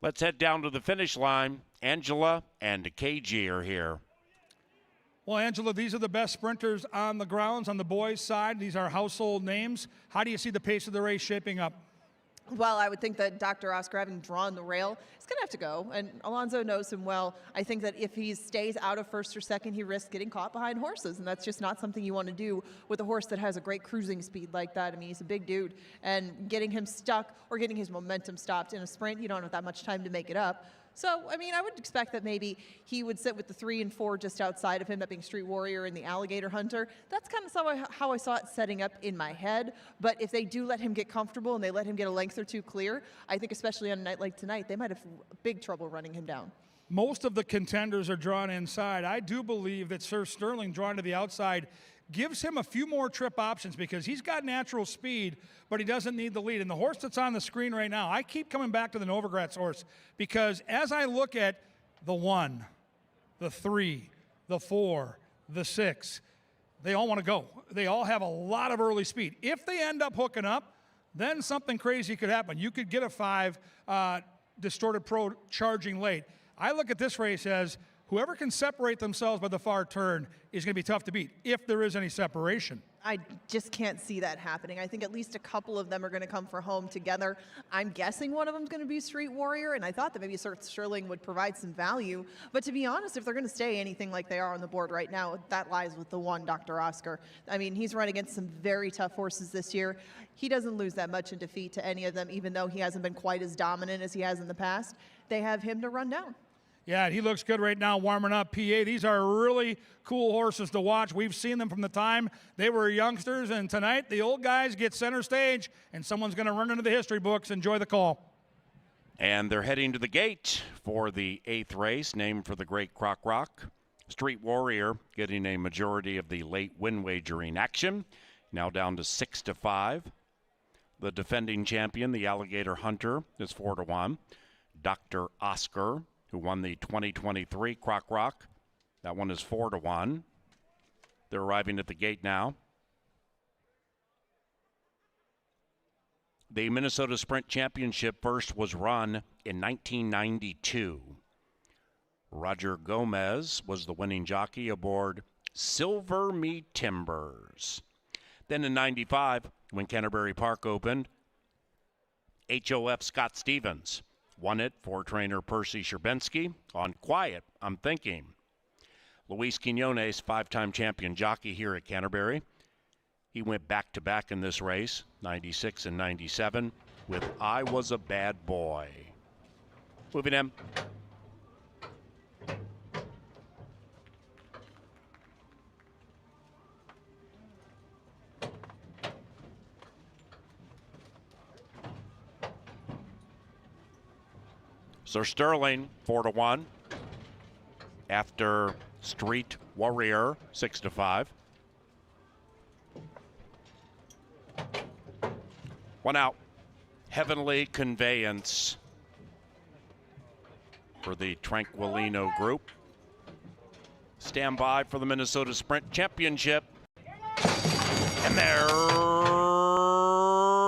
Let's head down to the finish line. Angela and KG are here. Well, Angela, these are the best sprinters on the grounds on the boys' side. These are household names. How do you see the pace of the race shaping up? Well, I would think that Dr. Oscar, having drawn the rail, is going to have to go. And Alonso knows him well. I think that if he stays out of first or second, he risks getting caught behind horses. And that's just not something you want to do with a horse that has a great cruising speed like that. I mean, he's a big dude. And getting him stuck or getting his momentum stopped in a sprint, you don't have that much time to make it up. So, I mean, I would expect that maybe he would sit with the 3 and 4 just outside of him, that being Street Warrior and the Alligator Hunter. That's kind of how I saw it setting up in my head. But if they do let him get comfortable and they let him get a length or two clear, I think especially on a night like tonight, they might have big trouble running him down. Most of the contenders are drawn inside. I do believe that Sir Sterling drawn to the outside gives him a few more trip options because he's got natural speed, but he doesn't need the lead. And the horse that's on the screen right now, I keep coming back to the Novogratz horse because as I look at the 1, the 3, the 4, the 6, they all want to go. They all have a lot of early speed. If they end up hooking up, then something crazy could happen. You could get a 5 Distorted Pro charging late. I look at this race as whoever can separate themselves by the far turn is going to be tough to beat, if there is any separation. I just can't see that happening. I think at least a couple of them are going to come for home together. I'm guessing one of them is going to be Street Warrior, and I thought that maybe Sir Sterling would provide some value. But to be honest, if they're going to stay anything like they are on the board right now, that lies with the one, Dr. Oscar. I mean, he's run against some very tough horses this year. He doesn't lose that much in defeat to any of them, even though he hasn't been quite as dominant as he has in the past. They have him to run down. Yeah, he looks good right now warming up, PA. These are really cool horses to watch. We've seen them from the time they were youngsters, and tonight the old guys get center stage, and someone's going to run into the history books. Enjoy the call. And they're heading to the gate for the 8th race, named for the great Croc Rock. Street Warrior getting a majority of the late win wagering action, now down to 6-5. The defending champion, the Alligator Hunter, is 4-1. Dr. Oscar, who won the 2023 Croc Rock, that one is 4-1. They're arriving at the gate now. The Minnesota Sprint Championship first was run in 1992. Roger Gomez was the winning jockey aboard Silver Me Timbers. Then in 95, when Canterbury Park opened, HOF Scott Stevens won it for trainer Percy Sherbensky on Quiet, I'm Thinking. Luis Quinones, 5-time champion jockey here at Canterbury. He went back-to-back in this race, 96 and 97, with I Was a Bad Boy. Moving in. Sir Sterling, 4-1. After Street Warrior, 6-5. One out. Heavenly Conveyance for the Tranquilino group. Stand by for the Minnesota Sprint Championship. And they're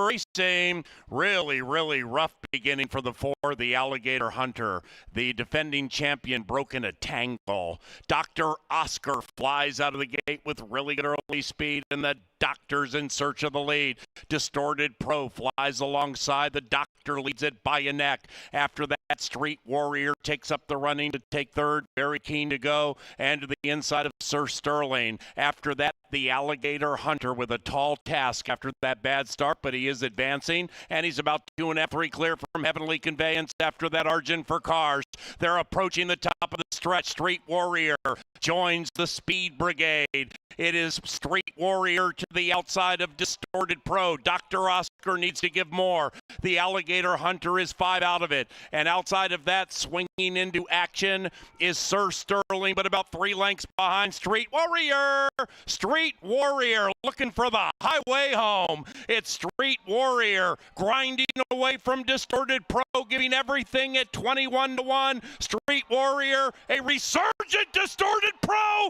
racing. Really, really rough beginning for the Alligator Hunter. The defending champion broke in a tangle. Dr. Oscar flies out of the gate with really good early speed, and the Doctor's in search of the lead. Distorted Pro flies alongside. The Doctor leads it by a neck. After that, Street Warrior takes up the running to take third. Very keen to go. And to the inside of Sir Sterling. After that, the Alligator Hunter with a tall task after that bad start, but he is advancing, and he's about 2.5, 3 clear from Heavenly Conveyance. After that, Argent for Cars. They're approaching the top of the stretch. Street Warrior joins the Speed Brigade. It is Street Warrior to the outside of Distorted Pro. Dr. Oscar needs to give more. The Alligator Hunter is 5 out of it. And outside of that, swinging into action is Sir Sterling, but about 3 lengths behind Street Warrior. Street Warrior looking for the highway home. It's Street Warrior grinding away from Distorted Pro, giving everything at 21-1. Street Warrior, a resurgent Distorted Pro,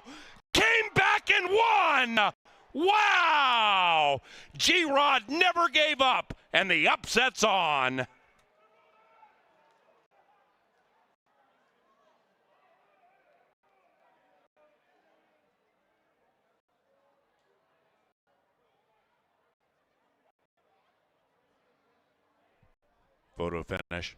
came back and won. Wow! G-Rod never gave up, and the upset's on. Photo finish.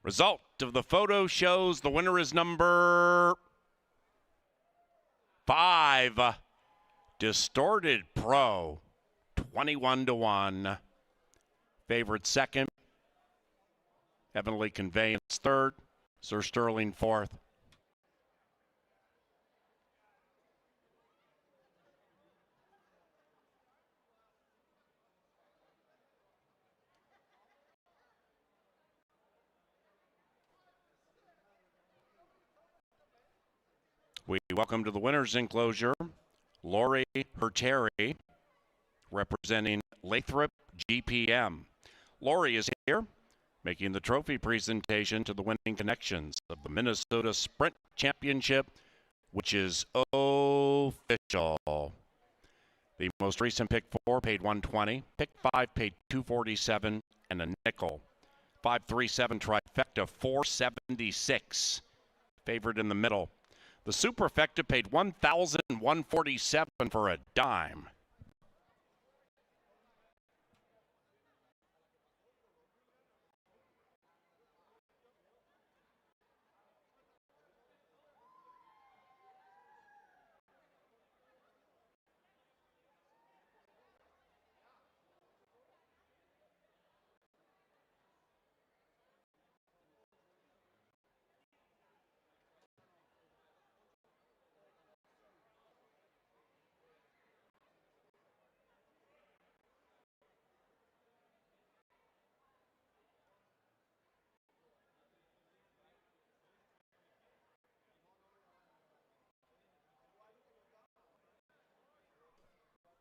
Result of the photo shows the winner is number 5, Distorted Pro, 21-1. Favorite second. Heavenly Conveyance third. Sir Sterling fourth. We welcome to the winner's enclosure Lori Herteri, representing Lathrop GPM. Lori is here, making the trophy presentation to the winning connections of the Minnesota Sprint Championship, which is official. The most recent pick 4 paid $120, pick 5 paid $247 and a nickel. 537 trifecta $476. Favored in the middle. The superfecta paid $1,147 for a dime.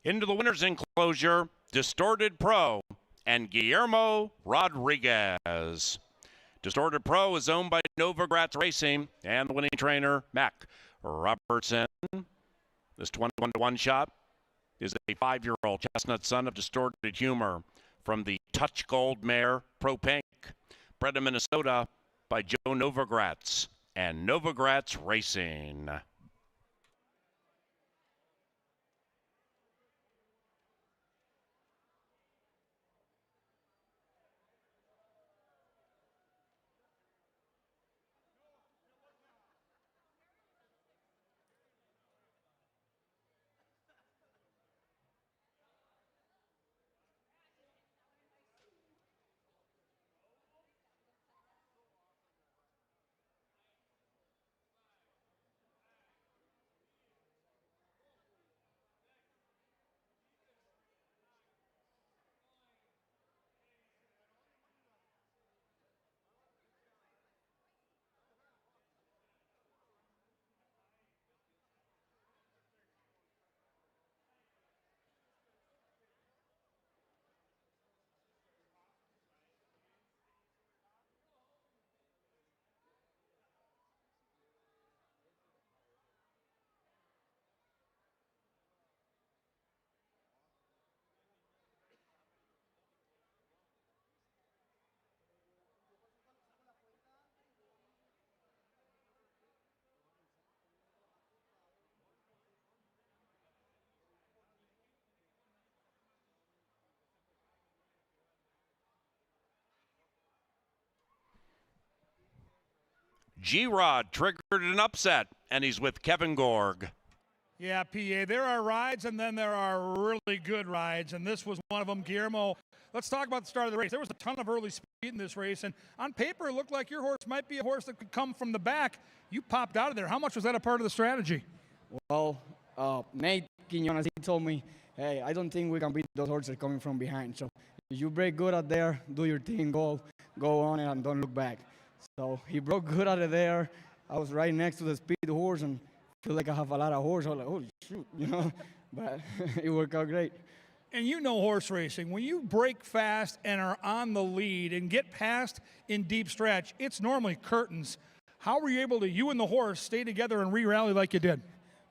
Into the winner's enclosure, Distorted Pro and Guillermo Rodriguez. Distorted Pro is owned by Novogratz Racing and the winning trainer, Mac Robertson. This 21-1 shot is a 5-year-old chestnut son of Distorted Humor from the Touch Gold mare Pro Pink, bred in Minnesota by Joe Novogratz and Novogratz Racing. G-Rod triggered an upset, and he's with Kevin Gorg. Yeah, PA, there are rides and then there are really good rides, and this was one of them. Guillermo, let's talk about the start of the race. There was a ton of early speed in this race, and on paper it looked like your horse might be a horse that could come from the back. You popped out of there. How much was that a part of the strategy? Well, Nate Quinones, he told me, hey, I don't think we can beat those horses coming from behind. So if you break good out there, do your thing, go on it and don't look back. So he broke good out of there. I was right next to the speed horse and feel like I have a lot of horse. I was like, holy shoot, but it worked out great. And you know horse racing, when you break fast and are on the lead and get past in deep stretch, it's normally curtains. How were you able to, you and the horse, stay together and re-rally like you did?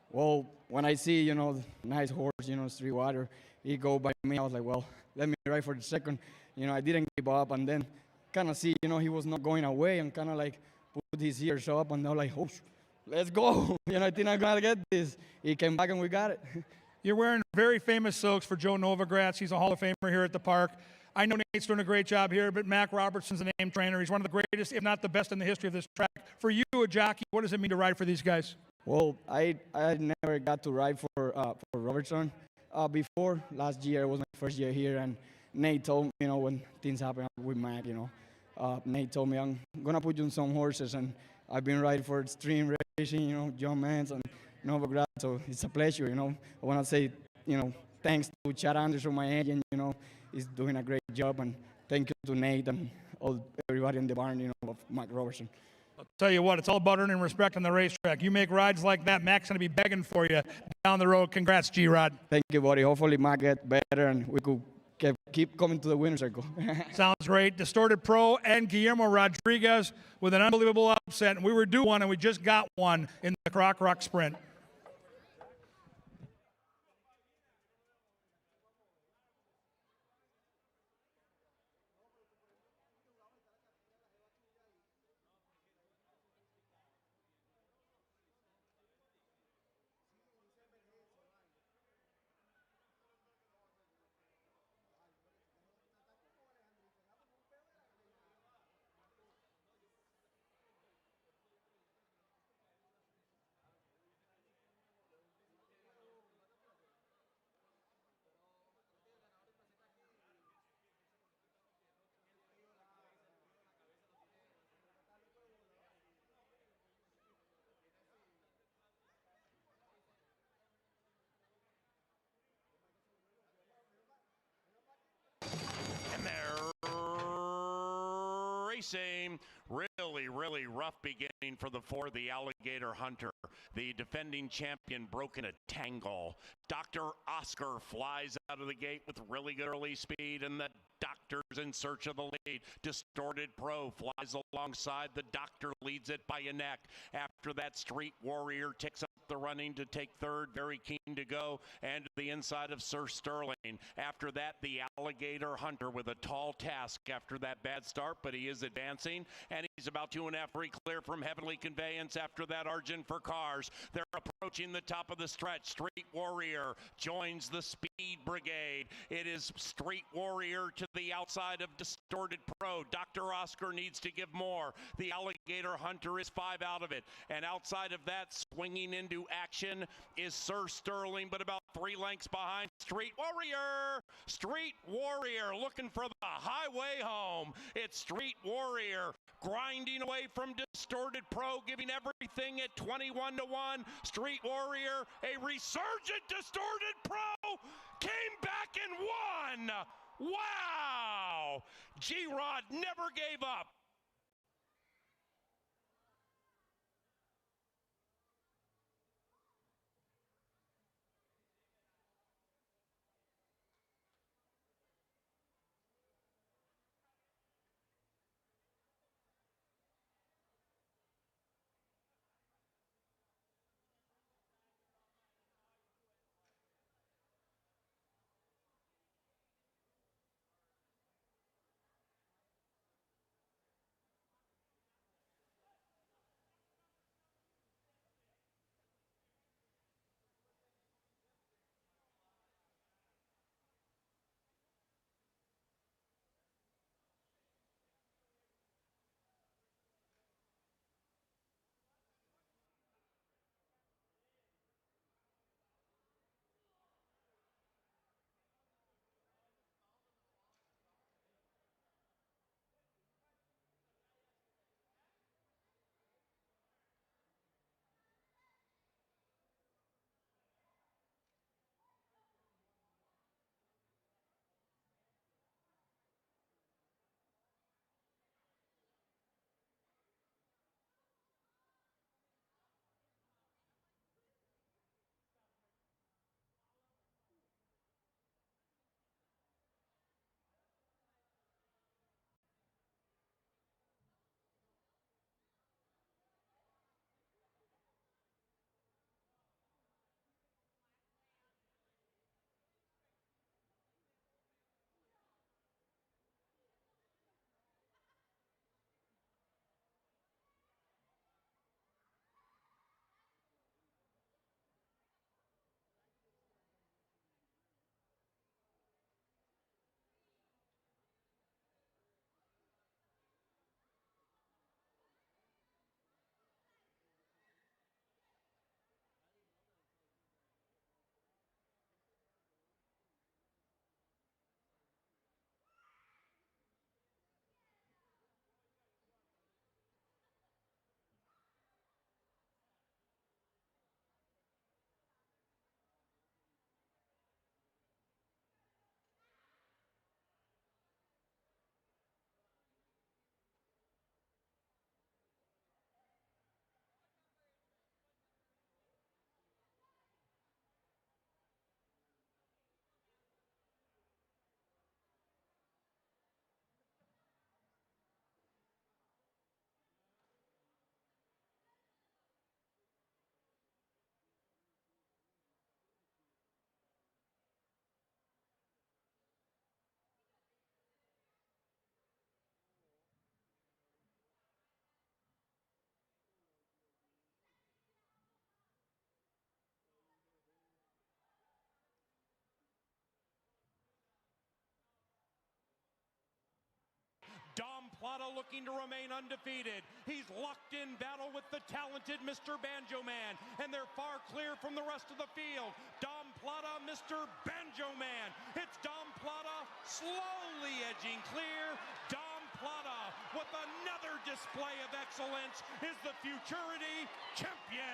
Well, when I see, nice horse, Streetwater, he go by me, I was like, well, let me ride for the second. I didn't give up, and then kind of see, he was not going away, and kind of like put his ears up, and I was like, oh, let's go. I think I'm going to get this. He came back, and we got it. You're wearing very famous silks for Joe Novogratz. He's a Hall of Famer here at the park. I know Nate's doing a great job here, but Mac Robertson's the name trainer. He's one of the greatest, if not the best in the history of this track. For you, a jockey, what does it mean to ride for these guys? Well, I never got to ride for Robertson before. Last year it was my first year here, and Nate told me, when things happen with Mac, Nate told me, I'm going to put you on some horses, and I've been riding for Extreme Racing, John Mans and Novogratz, so it's a pleasure, I want to say, thanks to Chad Anderson, my agent, he's doing a great job, and thank you to Nate and everybody in the barn, of Mike Robertson. I'll tell you what, it's all about earning respect on the racetrack. You make rides like that, Mac's going to be begging for you down the road. Congrats, G-Rod. Thank you, buddy. Hopefully Mac gets better and we could keep coming to the winner's circle. Sounds great. Distorted Pro and Guillermo Rodriguez with an unbelievable upset. And we were due one, and we just got one in the Croc Rock Sprint. And they're racing. Really rough beginning for the Alligator Hunter. The defending champion broke in a tangle. Dr. Oscar flies out of the gate with really good early speed, and the Doctor's in search of the lead. Distorted Pro flies alongside. The Doctor leads it by a neck. After that, Street Warrior takes up the running to take third. Very keen to go. And to the inside of Sir Sterling. After that, the Alligator Hunter with a tall task after that bad start, but he is advancing. And he's about 2.5 free clear from Heavenly Conveyance. After that, Argent for Cars. They're approaching the top of the stretch. Street Warrior joins the Speed Brigade. It is Street Warrior to the outside of Distorted Pro. Dr. Oscar needs to give more. The Alligator Hunter is 5 out of it. And outside of that, swinging into action is Sir Sterling, but about 3 lengths behind Street Warrior. Street Warrior looking for the highway home. It's Street Warrior grinding away from Distorted Pro, giving everything at 21-1. Street Warrior, a resurgent Distorted Pro, came back and won. Wow! G-Rod never gave up. Plata looking to remain undefeated. He's locked in battle with the talented Mr. Banjo Man, and they're far clear from the rest of the field. Dom Plata, Mr. Banjo Man. It's Dom Plata slowly edging clear. Dom Plata with another display of excellence is the Futurity champion.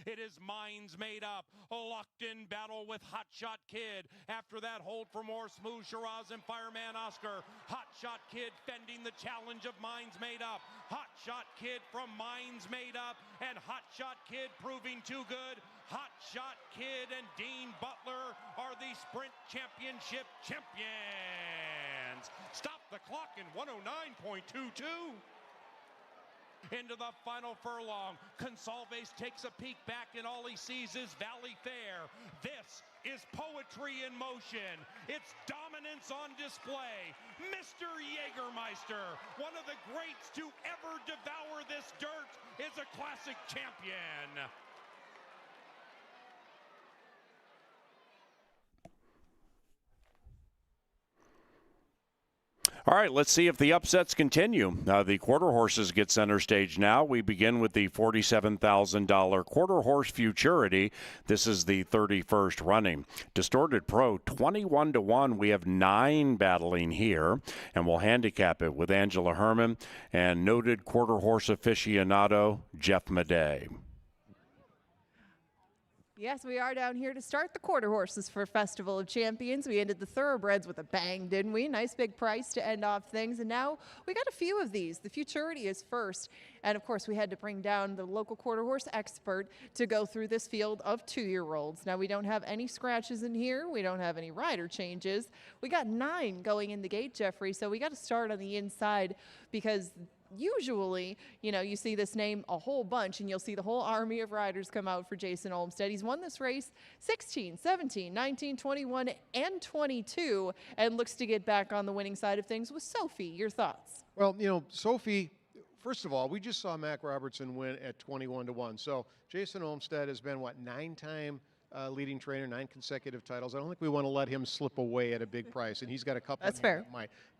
It is Minds Made Up, locked in battle with Hot Shot Kid. After that, hold for more Smooth Shiraz and Fireman Oscar. Hot Shot Kid fending the challenge of Minds Made Up. Hot Shot Kid from Minds Made Up, and Hot Shot Kid proving too good. Hot Shot Kid and Dean Butler are the Sprint Championship champions. Stop the clock in 109.22. Into the final furlong. Consalves takes a peek back, and all he sees is Valley Fair. This is poetry in motion. It's dominance on display. Mr. Jägermeister, one of the greats to ever devour this dirt, is a classic champion. All right, let's see if the upsets continue. The quarter horses get center stage now. We begin with the $47,000 quarter horse Futurity. This is the 31st running. Distorted Pro, 21-1. We have 9 battling here, and we'll handicap it with Angela Herman and noted quarter horse aficionado Jeff Madej. Yes, we are down here to start the quarter horses for Festival of Champions. We ended the thoroughbreds with a bang, didn't we? Nice big price to end off things. And now we got a few of these. The Futurity is first. And of course, we had to bring down the local quarter horse expert to go through this field of 2-year-olds. Now, we don't have any scratches in here. We don't have any rider changes. We got 9 going in the gate, Jeffrey. So we got to start on the inside because usually, you know, you see this name a whole bunch and you'll see the whole army of riders come out for Jason Olmstead. He's won this race 16, 17, 19, 21, and 22 and looks to get back on the winning side of things with Sophie. Your thoughts? Well, you know, Sophie, first of all, we just saw Mac Robertson win at 21-1. So Jason Olmstead has been, what, 9-time leading trainer, 9 consecutive titles. I don't think we want to let him slip away at a big price, and he's got a couple. That's fair.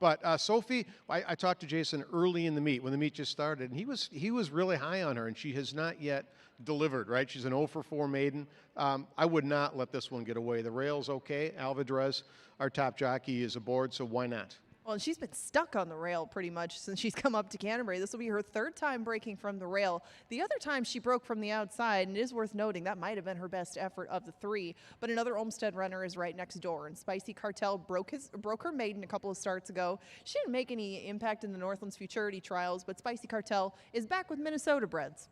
But Sophie, I talked to Jason early in the meet when the meet just started, and he was really high on her, and she has not yet delivered. Right, she's an 0-for-4 maiden. I would not let this one get away. The rail's okay. Alvadrez, our top jockey, is aboard, so why not? Well, she's been stuck on the rail pretty much since she's come up to Canterbury. This will be her 3rd time breaking from the rail. The other time she broke from the outside, and it is worth noting that might have been her best effort of the 3. But another Olmstead runner is right next door, and Spicy Cartel broke her maiden a couple of starts ago. She didn't make any impact in the Northlands Futurity trials, but Spicy Cartel is back with Minnesota breds.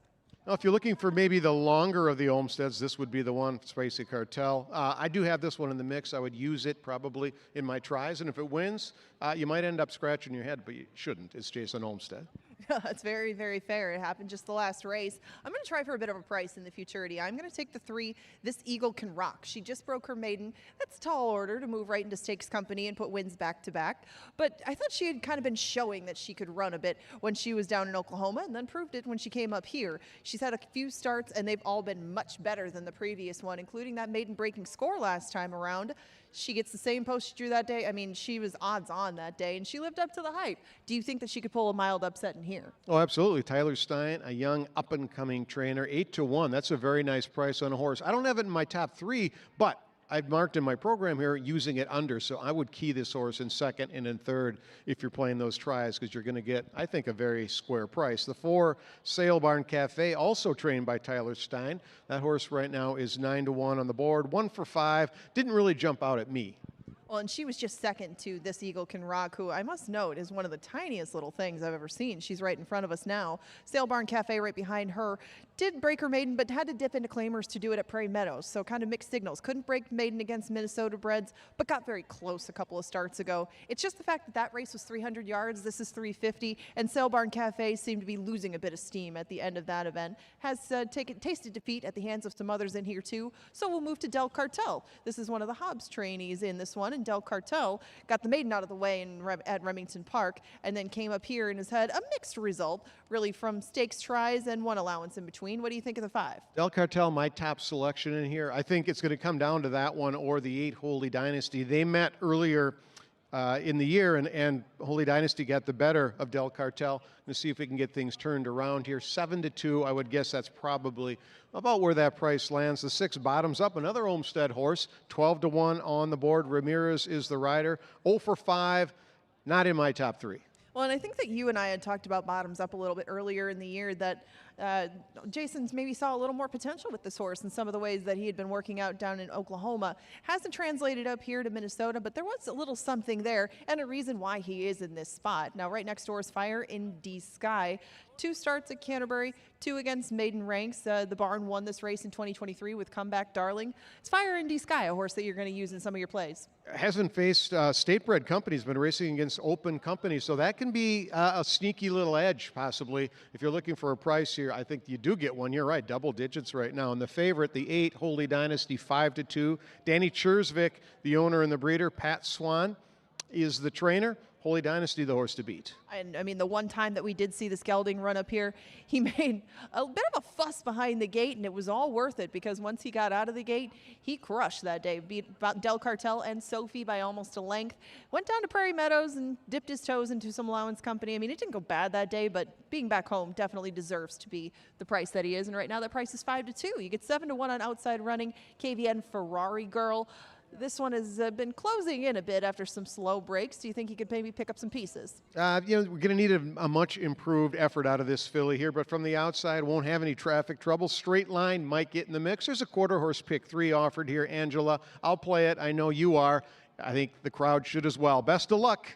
Now, if you're looking for maybe the longer of the Olmsteads, this would be the one, Spicy Cartel. I do have this one in the mix. I would use it probably in my tries, and if it wins, you might end up scratching your head, but you shouldn't. It's Jason Olmstead. That's very, very fair. It happened just the last race. I'm going to try for a bit of a price in the Futurity. I'm going to take the 3, This Eagle Can Rock. She just broke her maiden. That's a tall order to move right into stakes company and put wins back to back. But I thought she had kind of been showing that she could run a bit when she was down in Oklahoma and then proved it when she came up here. She's had a few starts and they've all been much better than the previous one, including that maiden breaking score last time around. She gets the same post she drew that day. I mean, she was odds on that day, and she lived up to the hype. Do you think that she could pull a mild upset in here? Oh, absolutely. Tyler Stein, a young up-and-coming trainer, 8-1. That's a very nice price on a horse. I don't have it in my top 3, but I've marked in my program here using it under, so I would key this horse in 2nd and in 3rd if you're playing those tries because you're going to get, I think, a very square price. The 4, Sale Barn Cafe, also trained by Tyler Stein. That horse right now is 9-1 on the board, 1 for 5. Didn't really jump out at me. Well, and she was just second to This Eagle Can Rock, who I must note is one of the tiniest little things I've ever seen. She's right in front of us now. Sale Barn Cafe right behind her. Did break her maiden, but had to dip into claimers to do it at Prairie Meadows. So kind of mixed signals. Couldn't break maiden against Minnesota breds, but got very close a couple of starts ago. It's just the fact that that race was 300 yards. This is 350. And Sale Barn Cafe seemed to be losing a bit of steam at the end of that event. Has tasted defeat at the hands of some others in here too. So we'll move to Del Cartel. This is one of the Hobbs trainees in this one. And Del Cartel got the maiden out of the way at Remington Park and then came up here and has had a mixed result, really, from stakes tries and one allowance in between. What do you think of the 5? Del Cartel, my top selection in here. I think it's going to come down to that one or the 8 Holy Dynasty. They met earlier in the year, and Holy Dynasty got the better of Del Cartel. To see if we can get things turned around here. 7-2, I would guess that's probably about where that price lands. The 6 bottoms up, another Olmsted horse, 12-1 on the board. Ramirez is the rider. 0 for 5, not in my top 3. Well, and I think that you and I had talked about bottoms up a little bit earlier in the year, that Jason's maybe saw a little more potential with this horse in some of the ways that he had been working out down in Oklahoma. Hasn't translated up here to Minnesota, but there was a little something there and a reason why he is in this spot. Now, right next door is Fire in D Sky. 2 starts at Canterbury, 2 against maiden ranks. The barn won this race in 2023 with Comeback Darling. It's Fire in D Sky, a horse that you're going to use in some of your plays. Hasn't faced state-bred companies, been racing against open companies, so that can be a sneaky little edge, possibly. If you're looking for a price here, I think you do get one. You're right, double digits right now. And the favorite, the 8, Holy Dynasty, 5-2. Danny Chersvik, the owner and the breeder. Pat Swan is the trainer. Holy Dynasty, the horse to beat. And I mean, the one time that we did see this gelding run up here, he made a bit of a fuss behind the gate, and it was all worth it because once he got out of the gate, he crushed that day. Beat Del Cartel and Sophie by almost a length. Went down to Prairie Meadows and dipped his toes into some allowance company. I mean, it didn't go bad that day, but being back home definitely deserves to be the price that he is. And right now, that price is 5-2. You get 7-1 on outside running. KVN Ferrari Girl. This one has been closing in a bit after some slow breaks. Do you think he could maybe pick up some pieces? We're going to need a much improved effort out of this filly here, but from the outside, won't have any traffic trouble. Straight Line might get in the mix. There's a quarter horse pick 3 offered here. Angela, I'll play it. I know you are. I think the crowd should as well. Best of luck.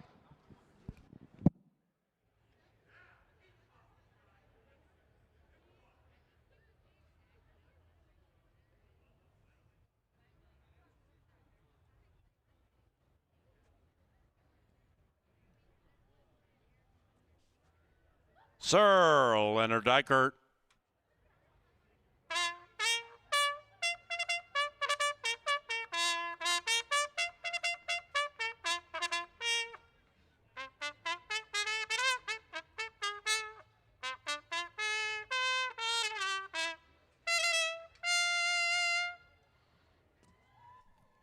Sir Leonard Dykert.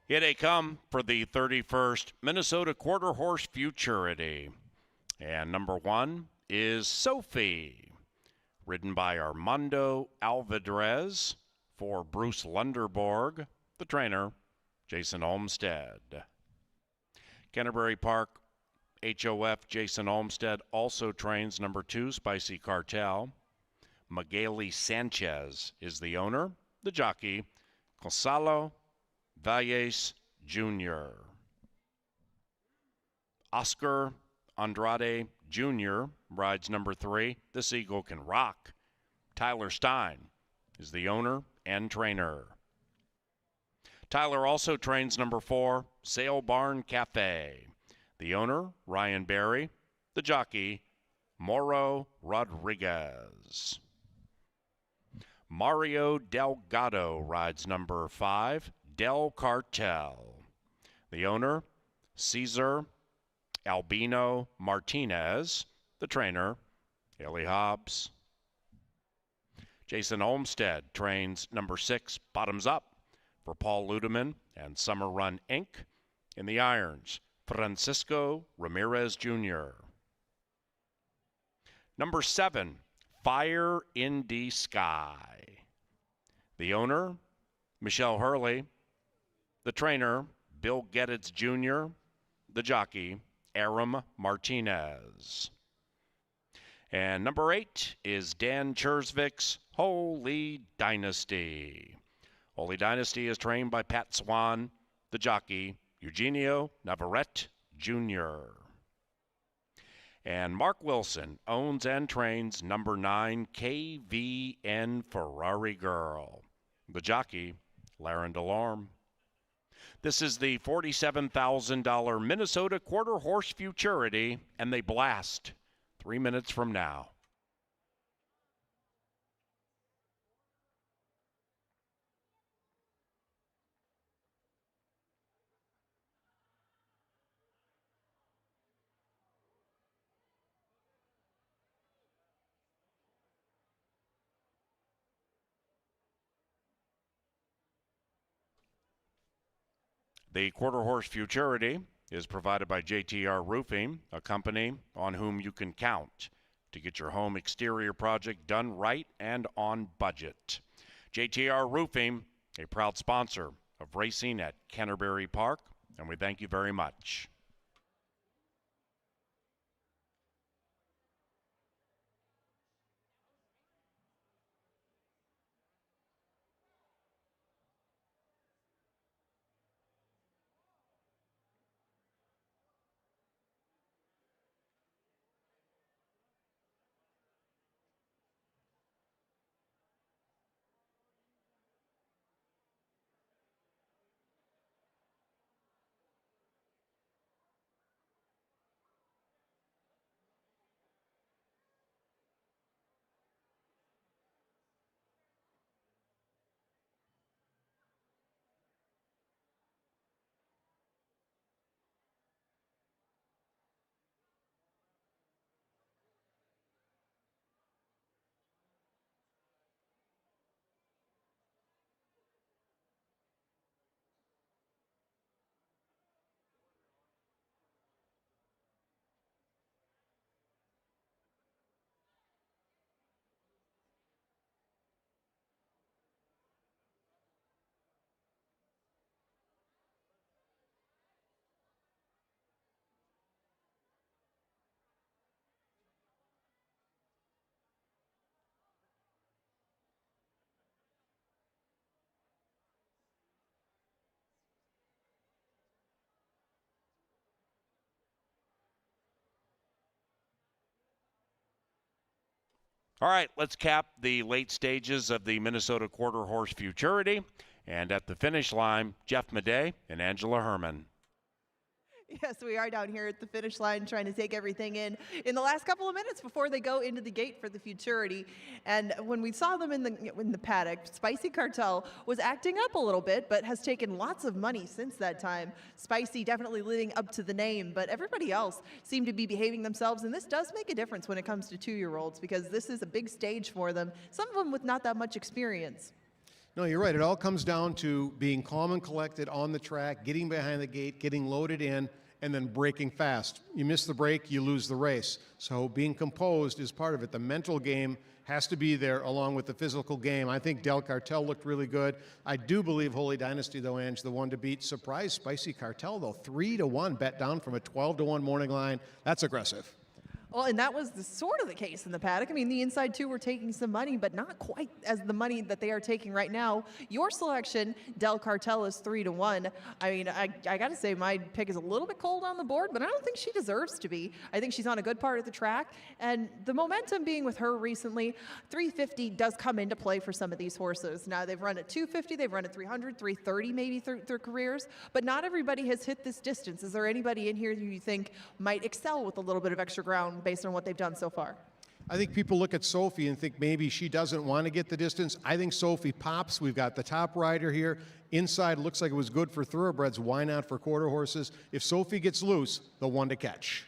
Here they come for the 31st Minnesota Quarter Horse Futurity. And number 1 is Sophie, ridden by Armando Alvarez for Bruce Lunderborg, the trainer, Jason Olmsted. Canterbury Park HOF Jason Olmsted also trains number 2, Spicy Cartel. Magali Sanchez is the owner, the jockey, Gonzalo Valles Jr. Oscar Andrade Jr. rides number 3, This Eagle Can Rock. Tyler Stein is the owner and trainer. Tyler also trains number 4, Sail Barn Cafe. The owner, Ryan Berry. The jockey, Moro Rodriguez. Mario Delgado rides number 5, Del Cartel. The owner, Cesar Albino Martinez. The trainer, Haley Hobbs. Jason Olmsted trains number 6, Bottoms Up, for Paul Ludeman and Summer Run Inc. In the irons, Francisco Ramirez Jr. Number 7, Fire in the Sky. The owner, Michelle Hurley. The trainer, Bill Gettitz Jr. The jockey, Aram Martinez. And number 8 is Dan Chersvik's Holy Dynasty. Holy Dynasty is trained by Pat Swan, the jockey, Eugenio Navarrete Jr. And Mark Wilson owns and trains number 9, KVN Ferrari Girl. The jockey, Laren Delorme. This is the $47,000 Minnesota Quarter Horse Futurity, and they blast 3 minutes from now. The Quarter Horse Futurity is provided by JTR Roofing, a company on whom you can count to get your home exterior project done right and on budget. JTR Roofing, a proud sponsor of racing at Canterbury Park, and we thank you very much. All right, let's cap the late stages of the Minnesota Quarter Horse Futurity. And at the finish line, Jeff Madej and Angela Herman. Yes, we are down here at the finish line trying to take everything in the last couple of minutes before they go into the gate for the Futurity. And when we saw them in the paddock, Spicy Cartel was acting up a little bit, but has taken lots of money since that time. Spicy definitely living up to the name, but everybody else seemed to be behaving themselves, and this does make a difference when it comes to 2-year-olds because this is a big stage for them, some of them with not that much experience. No, you're right. It all comes down to being calm and collected on the track, getting behind the gate, getting loaded in, and then braking fast. You miss the brake, you lose the race. So being composed is part of it. The mental game has to be there along with the physical game. I think Del Cartel looked really good. I do believe Holy Dynasty, though, Ange, the one to beat. Surprise Spicy Cartel, though. 3-1 bet down from a 12-1 morning line. That's aggressive. Well, and that was sort of the case in the paddock. I mean, the inside two were taking some money, but not quite as the money that they are taking right now. Your selection, Del Cartel, is 3-1. I mean, I got to say, my pick is a little bit cold on the board, but I don't think she deserves to be. I think she's on a good part of the track, and the momentum being with her recently, 350 does come into play for some of these horses. Now, they've run at 250, they've run at 300, 330 maybe through their careers, but not everybody has hit this distance. Is there anybody in here who you think might excel with a little bit of extra ground based on what they've done so far? I think people look at Sophie and think maybe she doesn't want to get the distance. I think Sophie pops. We've got the top rider here. Inside looks like it was good for thoroughbreds. Why not for quarter horses? If Sophie gets loose, the one to catch.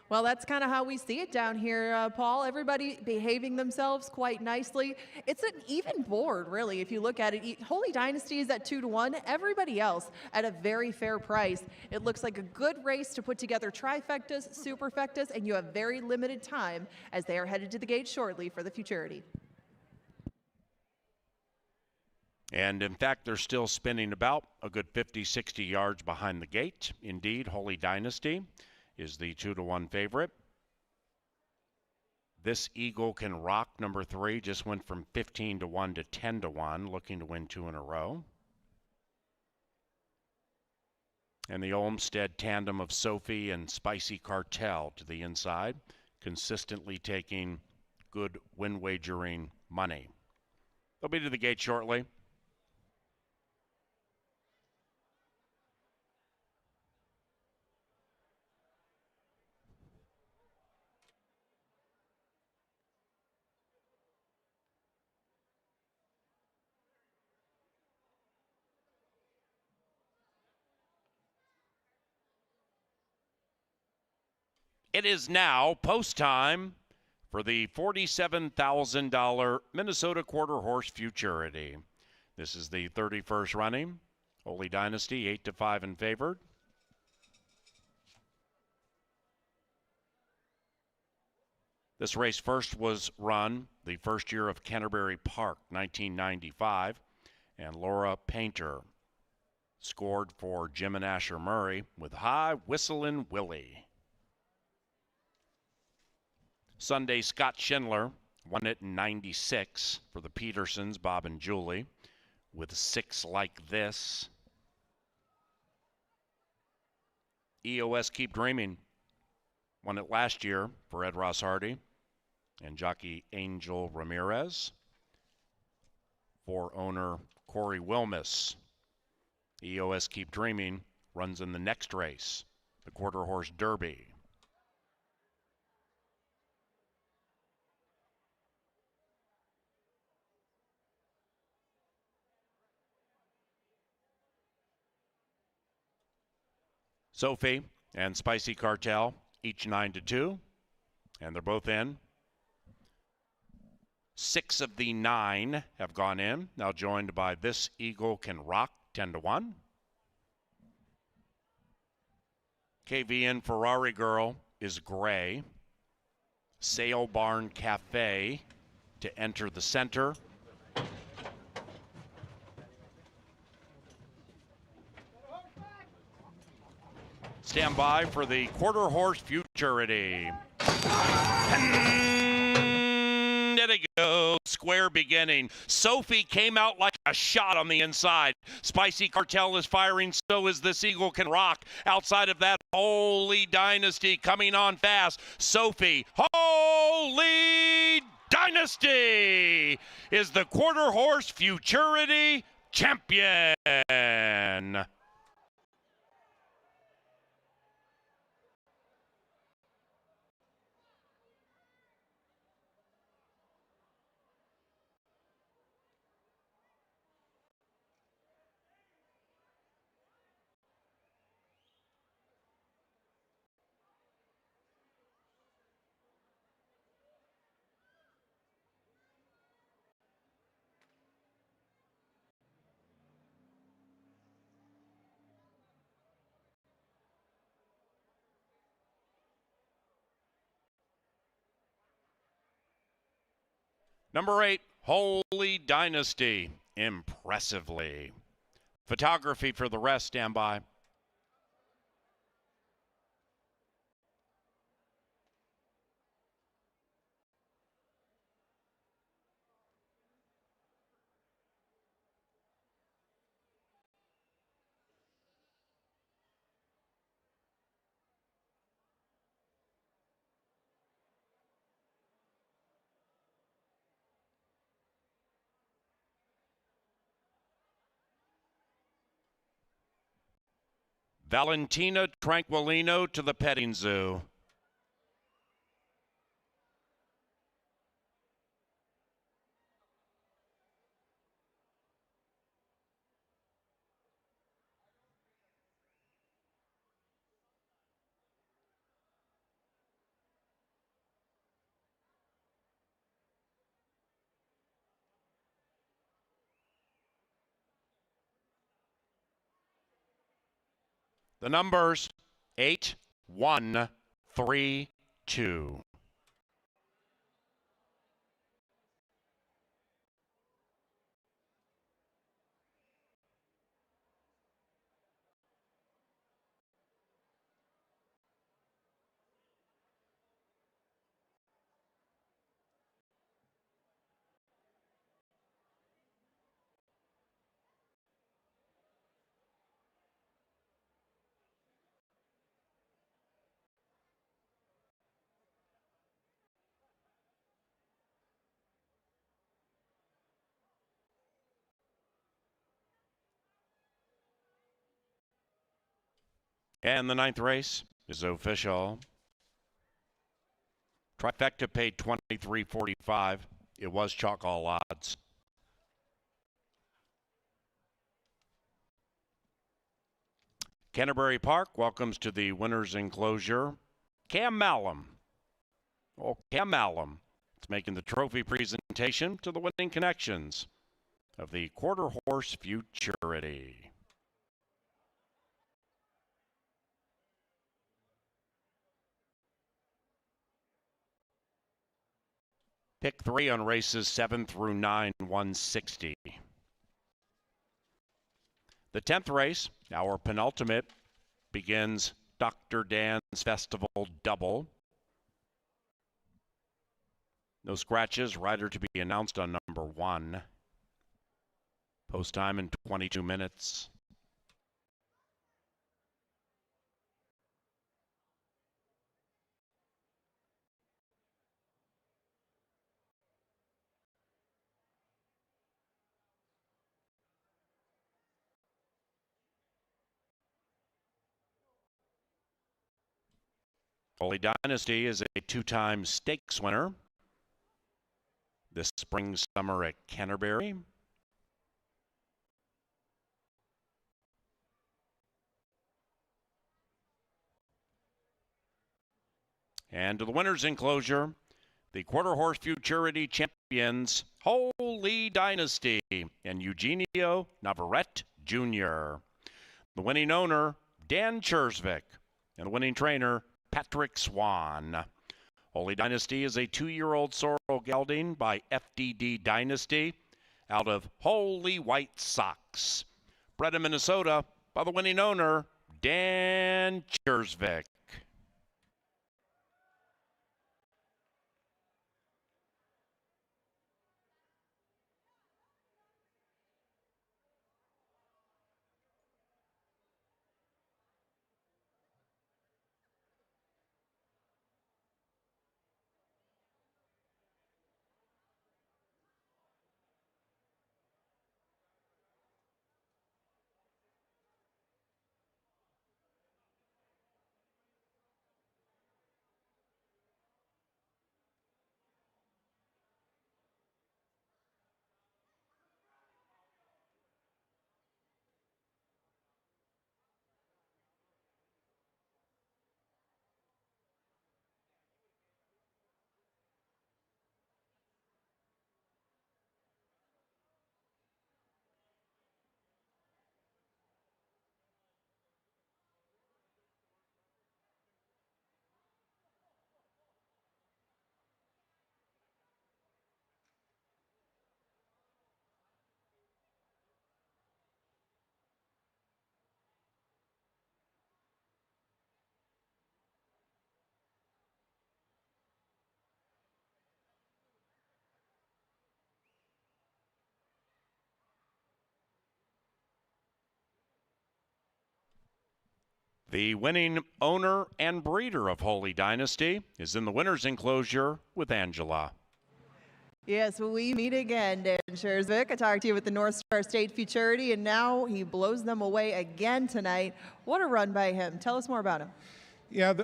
Well, that's kind of how we see it down here, Paul. Everybody behaving themselves quite nicely. It's an even board, really, if you look at it. Holy Dynasty is at 2-1. Everybody else at a very fair price. It looks like a good race to put together trifectas, superfectas, and you have very limited time as they are headed to the gate shortly for the Futurity. And in fact, they're still spinning about a good 50, 60 yards behind the gate. Indeed, Holy Dynasty is the 2-1 favorite. This Eagle Can Rock, number 3, just went from 15-1 to 10-1, looking to win 2 in a row. And the Olmsted tandem of Sophie and Spicy Cartel to the inside, consistently taking good win wagering money. They'll be to the gate shortly. It is now post time for the $47,000 Minnesota Quarter Horse Futurity. This is the 31st running. Holy Dynasty 8-5 in favored. This race first was run the first year of Canterbury Park, 1995, and Laura Painter scored for Jim and Asher Murray with High Whistlin' Willie. Sunday, Scott Schindler won it in 96 for the Petersons, Bob and Julie, with Six Like This. EOS Keep Dreaming won it last year for Ed Ross Hardy and jockey Angel Ramirez. For owner Corey Wilmus. EOS Keep Dreaming runs in the next race, the Quarter Horse Derby. Sophie and Spicy Cartel, each 9-2, and they're both in. 6 of the 9 have gone in, now joined by This Eagle Can Rock, 10-1. KVN Ferrari Girl is gray. Sail Barn Cafe to enter the center. Stand by for the Quarter Horse Futurity. And there they go. Square beginning. Sophie came out like a shot on the inside. Spicy Cartel is firing. So is This Eagle Can Rock. Outside of that, Holy Dynasty coming on fast. Sophie, Holy Dynasty is the Quarter Horse Futurity champion. Number 8, Holy Dynasty, impressively. Photography for the rest, stand by. Valentina Tranquilino to the petting zoo. The numbers 8, 1, 3, 2. And the 9th race is official. Trifecta paid $23.45. It was chalk all odds. Canterbury Park welcomes to the winner's enclosure Cam Malum. Oh, Cam Malum. It's making the trophy presentation to the winning connections of the Quarter Horse Futurity. Pick 3 on races 7 through 9, 160. The 10th race, our penultimate, begins Dr. Dan's Festival Double. No scratches, rider to be announced on number 1. Post time in 22 minutes. Holy Dynasty is a 2-time stakes winner this spring summer at Canterbury. And to the winner's enclosure, the quarter horse futurity champions, Holy Dynasty and Eugenio Navarrete Jr. The winning owner, Dan Chersvik, and the winning trainer, Patrick Swan. Holy Dynasty is a 2-year-old sorrel gelding by FDD Dynasty out of Holy White Sox. Bred in Minnesota by the winning owner, Dan Chersvik. The winning owner and breeder of Holy Dynasty is in the winner's enclosure with Angela. Yes, well, we meet again, Dan Chersvik. I talked to you with the North Star State Futurity, and now he blows them away again tonight. What a run by him. Tell us more about him. Yeah,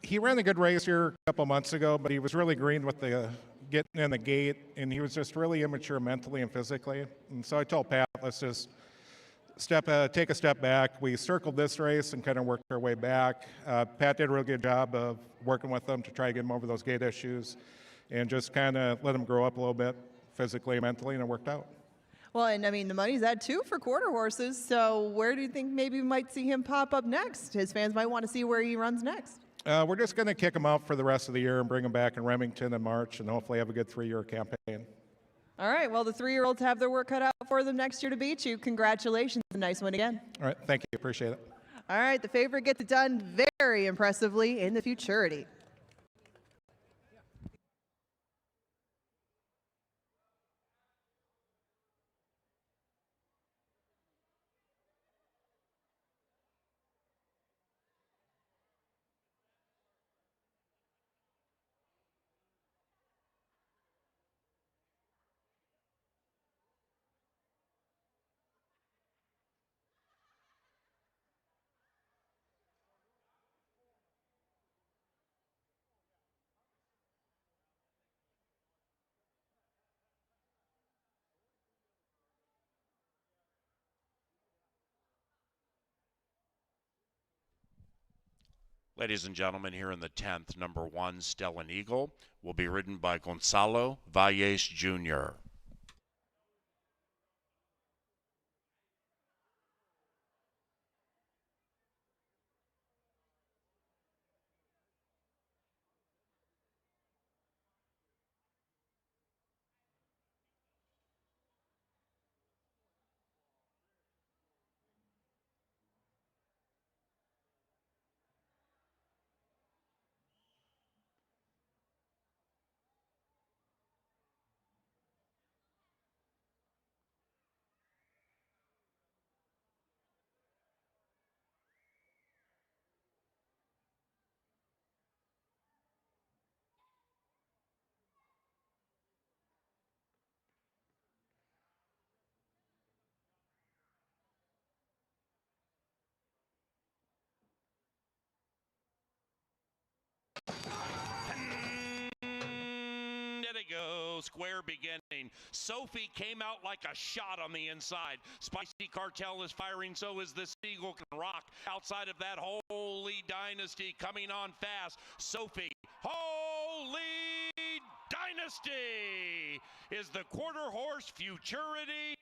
he ran a good race here a couple months ago, but he was really green with the getting in the gate, and he was just really immature mentally and physically. And so I told Pat, let's just take a step back. We circled this race and kind of worked our way back. Pat did a really good job of working with them to try to get him over those gate issues and just kind of let him grow up a little bit physically, mentally, and it worked out. Well, and I mean, the money's at 2 for quarter horses, so where do you think maybe we might see him pop up next? His fans might want to see where he runs next. We're just going to kick him out for the rest of the year and bring him back in Remington in March and hopefully have a good 3-year campaign. All right, well, the 3-year-olds have their work cut out for them next year to beat you. Congratulations. A nice one again. All right, thank you. Appreciate it. All right, the favorite gets it done very impressively in the futurity. Ladies and gentlemen, here in the 10th, number 1, Stellan Eagle, will be ridden by Gonzalo Valles Jr. Buffalo Square beginning. Sophie came out like a shot on the inside. Spicy Cartel is firing, so is the Seagull Can Rock. Outside of that, Holy Dynasty coming on fast. Sophie, Holy Dynasty is the quarter horse Futurity.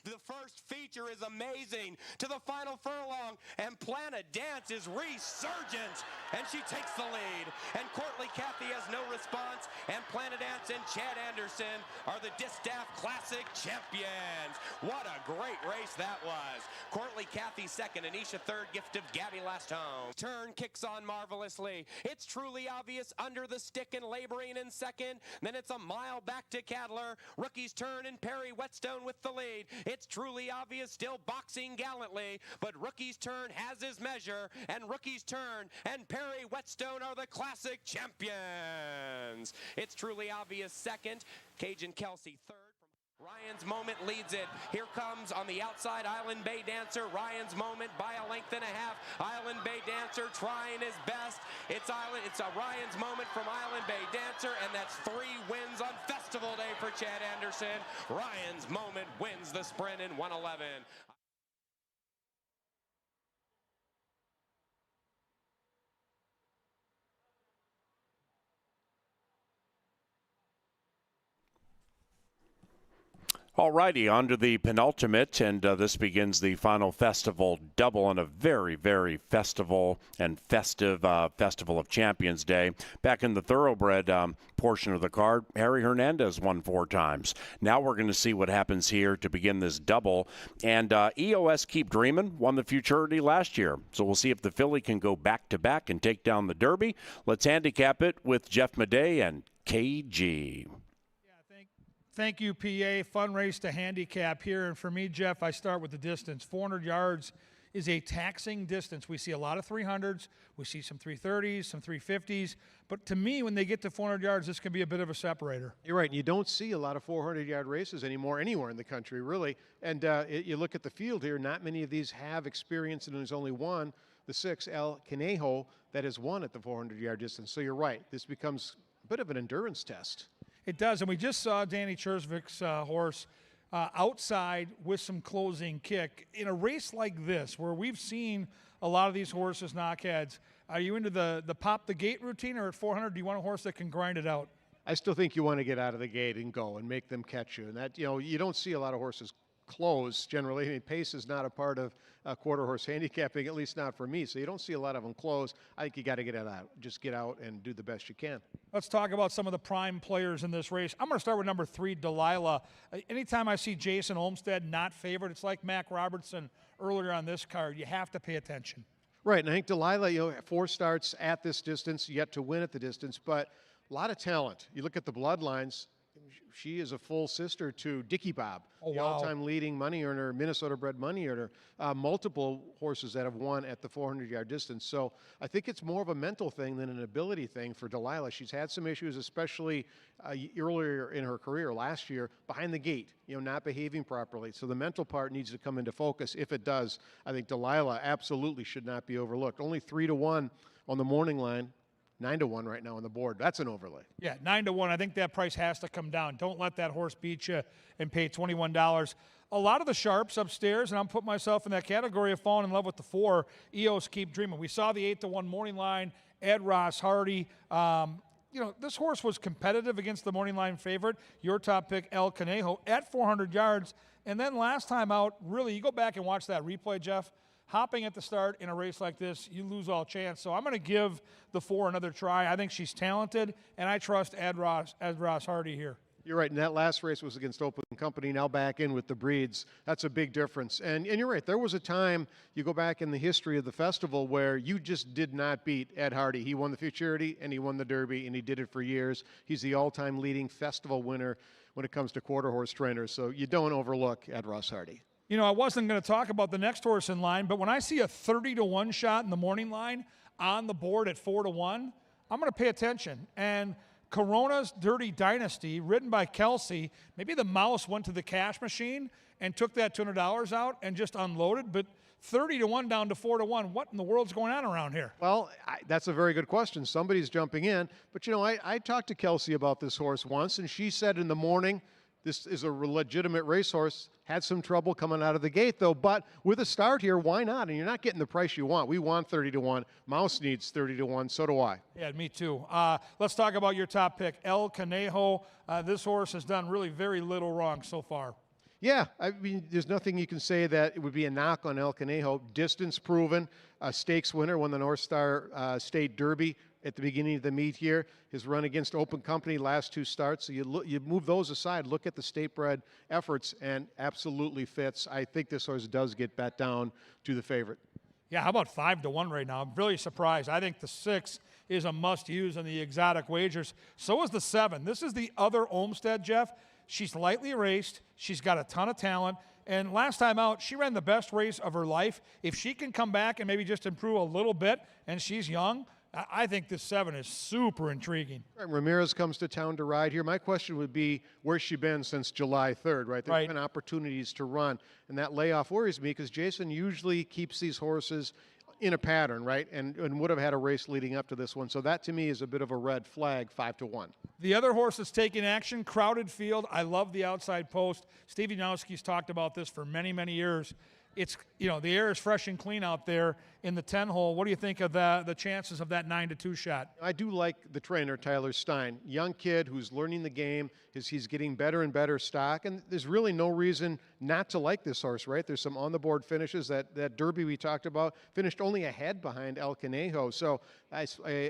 The first feature is amazing. To the final furlong, and Planet Dance is resurgent, and she takes the lead. And Courtly Cathy has no response, and Planet Dance and Chad Anderson are the Distaff Classic champions. What a great race that was. Courtly Cathy second, Anisha third, gift of Gabby last home. Turn kicks on marvelously. It's Truly Obvious under the stick and laboring in second. Then it's a mile back to Cadler. Rookie's Turn and Perry Whetstone with the lead. It's Truly Obvious still boxing gallantly, but Rookie's Turn has his measure, and Rookie's Turn and Perry Whetstone are the classic champions. It's Truly Obvious second, Cajun Kelsey third. Ryan's Moment leads it. Here comes on the outside Island Bay Dancer. Ryan's Moment by a length and a half. Island Bay Dancer trying his best. It's a Ryan's Moment from Island Bay Dancer, and that's 3 wins on Festival Day for Chad Anderson. Ryan's Moment wins the sprint in 1:11. Alrighty, on to the penultimate, and this begins the final festival double on a very, very festival and festive Festival of Champions Day. Back in the thoroughbred portion of the card, Harry Hernandez won 4 times. Now we're going to see what happens here to begin this double. And EOS Keep Dreamin' won the Futurity last year, so we'll see if the filly can go back-to-back and take down the Derby. Let's handicap it with Jeff Madey and KG. Thank you, PA. Fun race to handicap here. And for me, Jeff, I start with the distance. 400 yards is a taxing distance. We see a lot of 300s. We see some 330s, some 350s. But to me, when they get to 400 yards, this can be a bit of a separator. You're right. You don't see a lot of 400-yard races anymore anywhere in the country, really. And you look at the field here, not many of these have experience, and there's only one, the 6, El Conejo, that has won at the 400-yard distance. So you're right. This becomes a bit of an endurance test. It does, and we just saw Danny Chersvik's horse outside with some closing kick. In a race like this, where we've seen a lot of these horses knock heads, are you into the pop the gate routine, or at 400, do you want a horse that can grind it out? I still think you want to get out of the gate and go and make them catch you. And that, you don't see a lot of horses close generally. I mean, pace is not a part of quarter horse handicapping, at least not for me. So you don't see a lot of them close. I think you got to get it out. Just get out and do the best you can. Let's talk about some of the prime players in this race. I'm going to start with number 3, Delilah. Anytime I see Jason Olmstead not favored, it's like Mac Robertson earlier on this card. You have to pay attention. Right, and I think Delilah, 4 starts at this distance, yet to win at the distance, but a lot of talent. You look at the bloodlines. She is a full sister to Dickie Bob, the all-time leading money earner, Minnesota-bred money earner. Multiple horses that have won at the 400-yard distance. So I think it's more of a mental thing than an ability thing for Delilah. She's had some issues, especially earlier in her career last year, behind the gate, not behaving properly. So the mental part needs to come into focus. If it does, I think Delilah absolutely should not be overlooked. Only 3-1 on the morning line. 9-1 right now on the board. That's an overlay. Yeah, 9-1. I think that price has to come down. Don't let that horse beat you and pay $21. A lot of the sharps upstairs, and I'm putting myself in that category of falling in love with the 4, EOS Keep Dreaming. We saw the 8-1 morning line, Ed Ross Hardy. This horse was competitive against the morning line favorite, your top pick, El Conejo, at 400 yards. And then last time out, really, you go back and watch that replay, Jeff, hopping at the start in a race like this, you lose all chance. So I'm going to give the 4 another try. I think she's talented, and I trust Ed Ross Hardy here. You're right, and that last race was against Open Company, now back in with the breeds. That's a big difference. And you're right, there was a time, you go back in the history of the festival, where you just did not beat Ed Hardy. He won the Futurity, and he won the Derby, and he did it for years. He's the all-time leading festival winner when it comes to quarter horse trainers, so you don't overlook Ed Ross Hardy. I wasn't going to talk about the next horse in line, but when I see a 30-1 shot in the morning line on the board at 4-1, I'm going to pay attention. And Corona's Dirty Dynasty, ridden by Kelsey, maybe the mouse went to the cash machine and took that $200 out and just unloaded, but 30-1 down to 4-1. What in the world's going on around here? Well, that's a very good question. Somebody's jumping in. But, I talked to Kelsey about this horse once, and she said in the morning, this is a legitimate racehorse. Had some trouble coming out of the gate, though. But with a start here, why not? And you're not getting the price you want. We want 30-1. Mouse needs 30-1. So do I. Yeah, me too. Let's talk about your top pick, El Conejo. This horse has done really very little wrong so far. Yeah, I mean, there's nothing you can say that it would be a knock on El Conejo. Distance proven, a stakes winner, won the North Star State Derby at the beginning of the meet here. His run against Open Company last 2 starts. So you move those aside, look at the state-bred efforts, and absolutely fits. I think this horse does get bet down to the favorite. Yeah, how about 5-1 right now? I'm really surprised. I think the 6 is a must-use on the exotic wagers. So is the 7. This is the other Olmstead, Jeff. She's lightly raced. She's got a ton of talent. And last time out, she ran the best race of her life. If she can come back and maybe just improve a little bit, and she's young, I think this 7 is super intriguing. Right, Ramirez comes to town to ride here. My question would be, where's she been since July 3rd, right? There's been opportunities to run, and that layoff worries me because Jason usually keeps these horses in a pattern, right, and would have had a race leading up to this one. So that, to me, is a bit of a red flag, 5-1. The other horse that's taking action, Crowded Field. I love the outside post. Steve Janowski's talked about this for many, many years. it's, you know, the air is fresh and clean out there in the 10 hole. What do you think of the chances of that 9-2 shot? I do like the trainer, Tyler Stein. Young kid who's learning the game. He's getting better and better stock. And there's really no reason not to like this horse, right? There's some on-the-board finishes. That Derby we talked about finished only ahead behind El Conejo. So I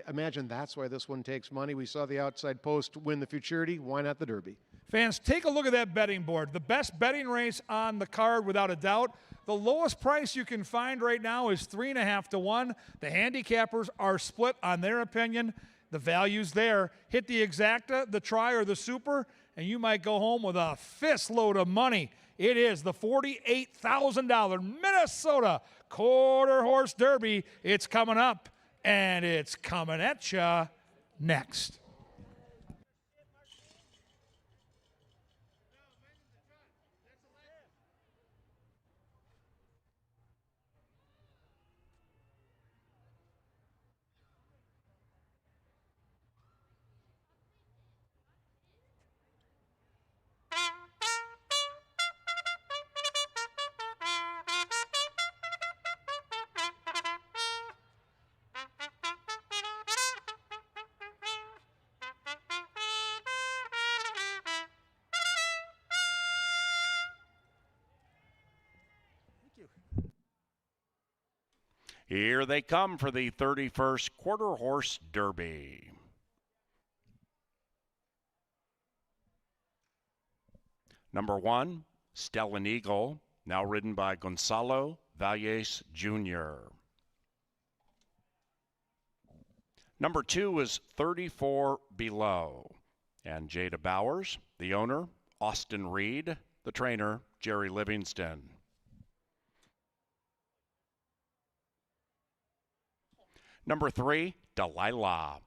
imagine that's why this one takes money. We saw the outside post win the Futurity. Why not the Derby? Fans, take a look at that betting board. The best betting race on the card, without a doubt. The lowest price you can find right now is 3.5 to 1. The handicappers are split on their opinion. The value's there. Hit the exacta, the try, or the super, and you might go home with a fist load of money. It is the $48,000 Minnesota Quarter Horse Derby. It's coming up, and it's coming at ya next. Here they come for the 31st Quarter Horse Derby. Number 1, Stellan Eagle, now ridden by Gonzalo Valles Jr. Number 2 is 34 Below. And Jada Bowers, the owner, Austin Reed, the trainer, Jerry Livingston. Number 3, Delilah,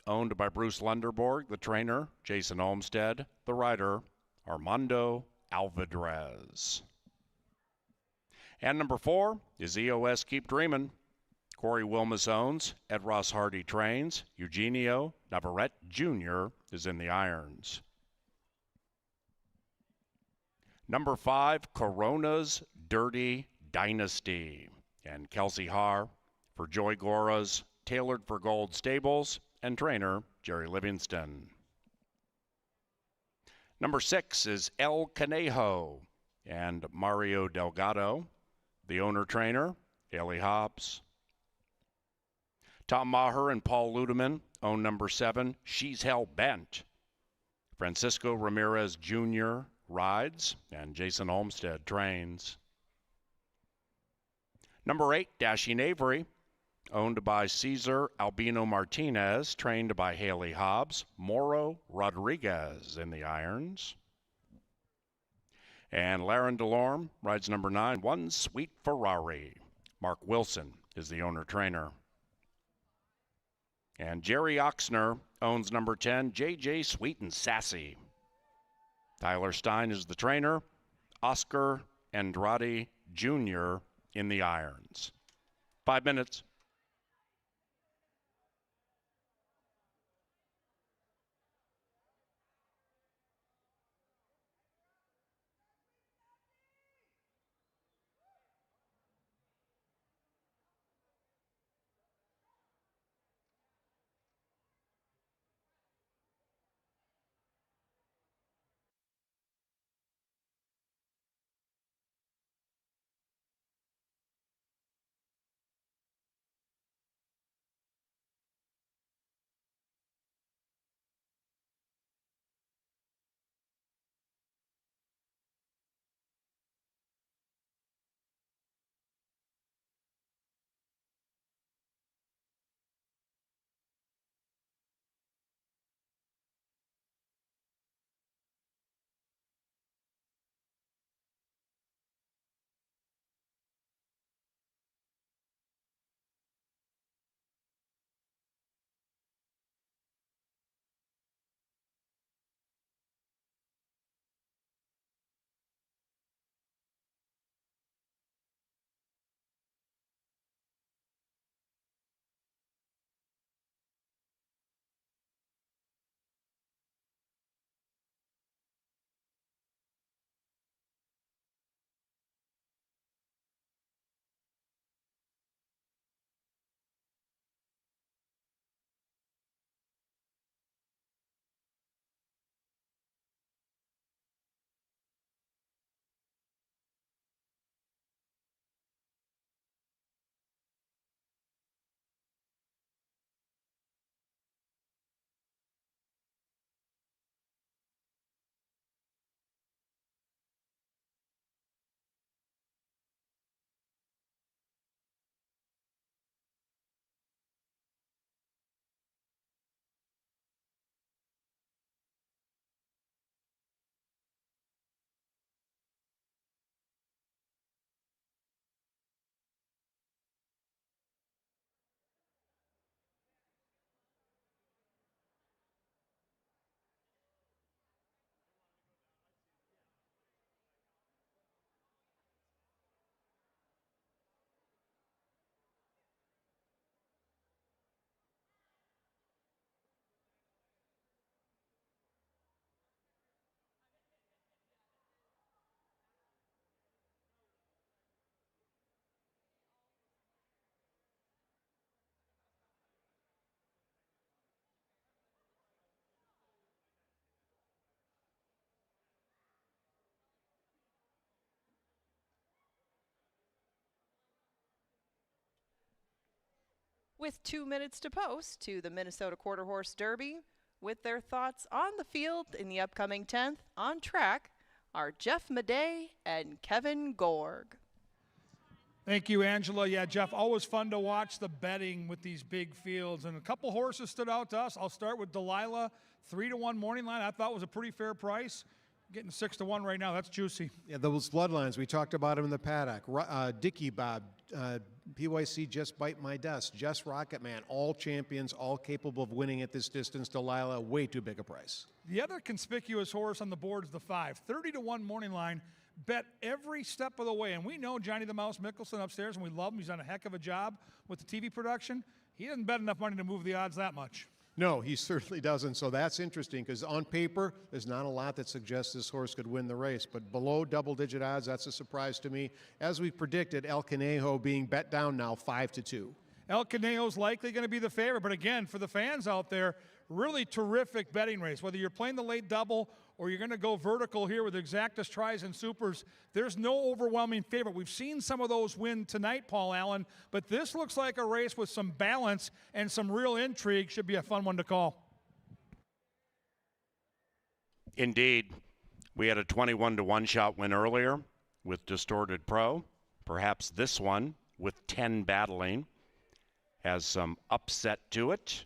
owned by Bruce Lunderborg, the trainer, Jason Olmstead, the rider, Armando Alvarez. And number 4 is EOS Keep Dreamin'. Corey Wilmus owns, Ed Ross Hardy trains, Eugenio Navarrete Jr. is in the irons. Number 5, Corona's Dirty Dynasty, and Kelsey Haar for Joy Gora's Tailored for Gold Stables and trainer Jerry Livingston. Number 6 is El Conejo and Mario Delgado, the owner-trainer, Haley Hobbs. Tom Maher and Paul Ludeman own number 7, She's Hell Bent. Francisco Ramirez Jr. rides, and Jason Olmstead trains. Number 8, Dashing Avery, owned by Cesar Albino Martinez, trained by Haley Hobbs, Moro Rodriguez in the irons. And Laren Delorme rides number 9, One Sweet Ferrari. Mark Wilson is the owner-trainer. And Jerry Oxner owns number 10, JJ Sweet and Sassy. Tyler Stein is the trainer, Oscar Andrade Jr. in the irons. 5 minutes. with 2 minutes to post to the Minnesota Quarter Horse Derby with their thoughts on the field in the upcoming 10th on track are Jeff Madej and Kevin Gorg. Thank you, Angela. Yeah, Jeff, always fun to watch the betting with these big fields. And a couple horses stood out to us. I'll start with Delilah, 3-1 morning line. I thought was a pretty fair price. Getting 6-1 right now. That's juicy. Yeah, those bloodlines. We talked about him in the paddock. Dicky Bob, PYC Just Bite My Dust, Just Rocket Man, all champions, all capable of winning at this distance. Delilah, way too big a price. The other conspicuous horse on the board is the 5. 30-1 morning line. Bet every step of the way. And we know Johnny the Mouse Mickelson upstairs, and we love him. He's done a heck of a job with the TV production. He doesn't bet enough money to move the odds that much. No, he certainly doesn't. So that's interesting because on paper, there's not a lot that suggests this horse could win the race. But below double-digit odds, that's a surprise to me. As we predicted, El Conejo being bet down now 5-2. El Conejo's likely going to be the favorite. But again, for the fans out there, really terrific betting race. Whether you're playing the late double or you're going to go vertical here with exactas, tries, and supers, there's no overwhelming favorite. We've seen some of those win tonight, Paul Allen, but this looks like a race with some balance and some real intrigue. Should be a fun one to call. Indeed. We had a 21-1 shot win earlier with Distorted Pro. Perhaps this one, with 10 battling, has some upset to it.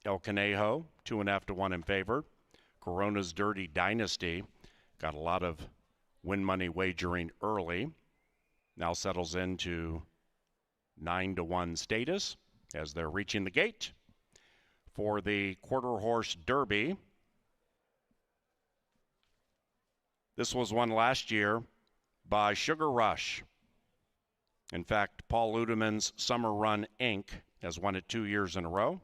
El Conejo, 2.5-1 in favor. Corona's Dirty Dynasty got a lot of win money wagering early. Now settles into 9-1 status as they're reaching the gate. For the Quarter Horse Derby, this was won last year by Sugar Rush. In fact, Paul Ludemann's Summer Run Inc. has won it 2 years in a row.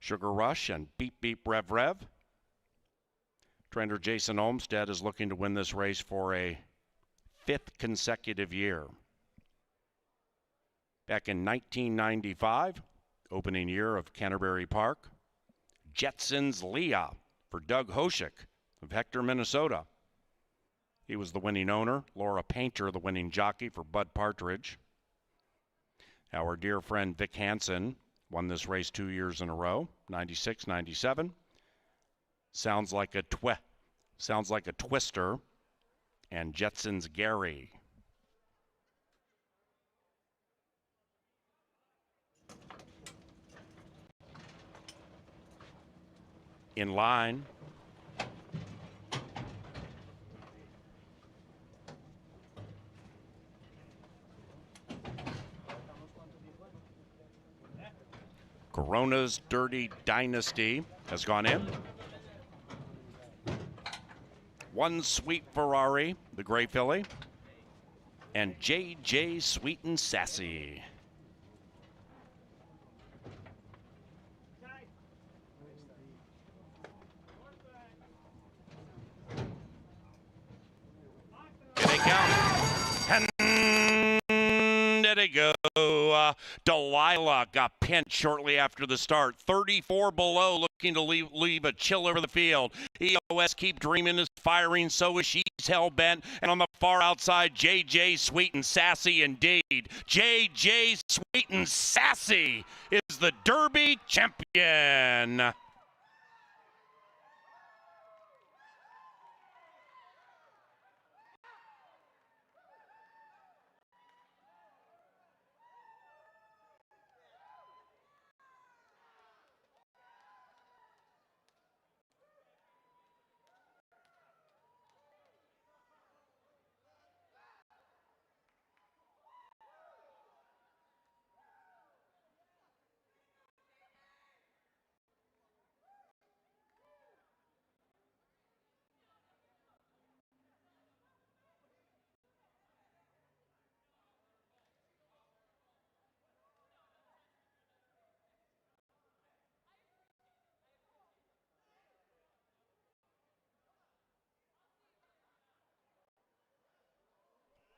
Sugar Rush and Beep Beep Rev Rev. Trainer Jason Olmstead is looking to win this race for a 5th consecutive year. Back in 1995, opening year of Canterbury Park, Jetsons Leah for Doug Hoshek of Hector, Minnesota. He was the winning owner. Laura Painter, the winning jockey for Bud Partridge. Our dear friend Vic Hansen won this race 2 years in a row, 96, 97. Sounds like a twister. And Jetsons Gary. In line. Corona's Dirty Dynasty has gone in. One Sweet Ferrari, the gray filly, and JJ Sweet and Sassy. Here they come. And there they go. Delilah got pinched shortly after the start. 34 below, looking to leave a chill over the field. EOS Keep Dreaming is firing, so is She's Hell-Bent. And on the far outside, JJ Sweet and Sassy indeed. JJ Sweet and Sassy is the Derby champion.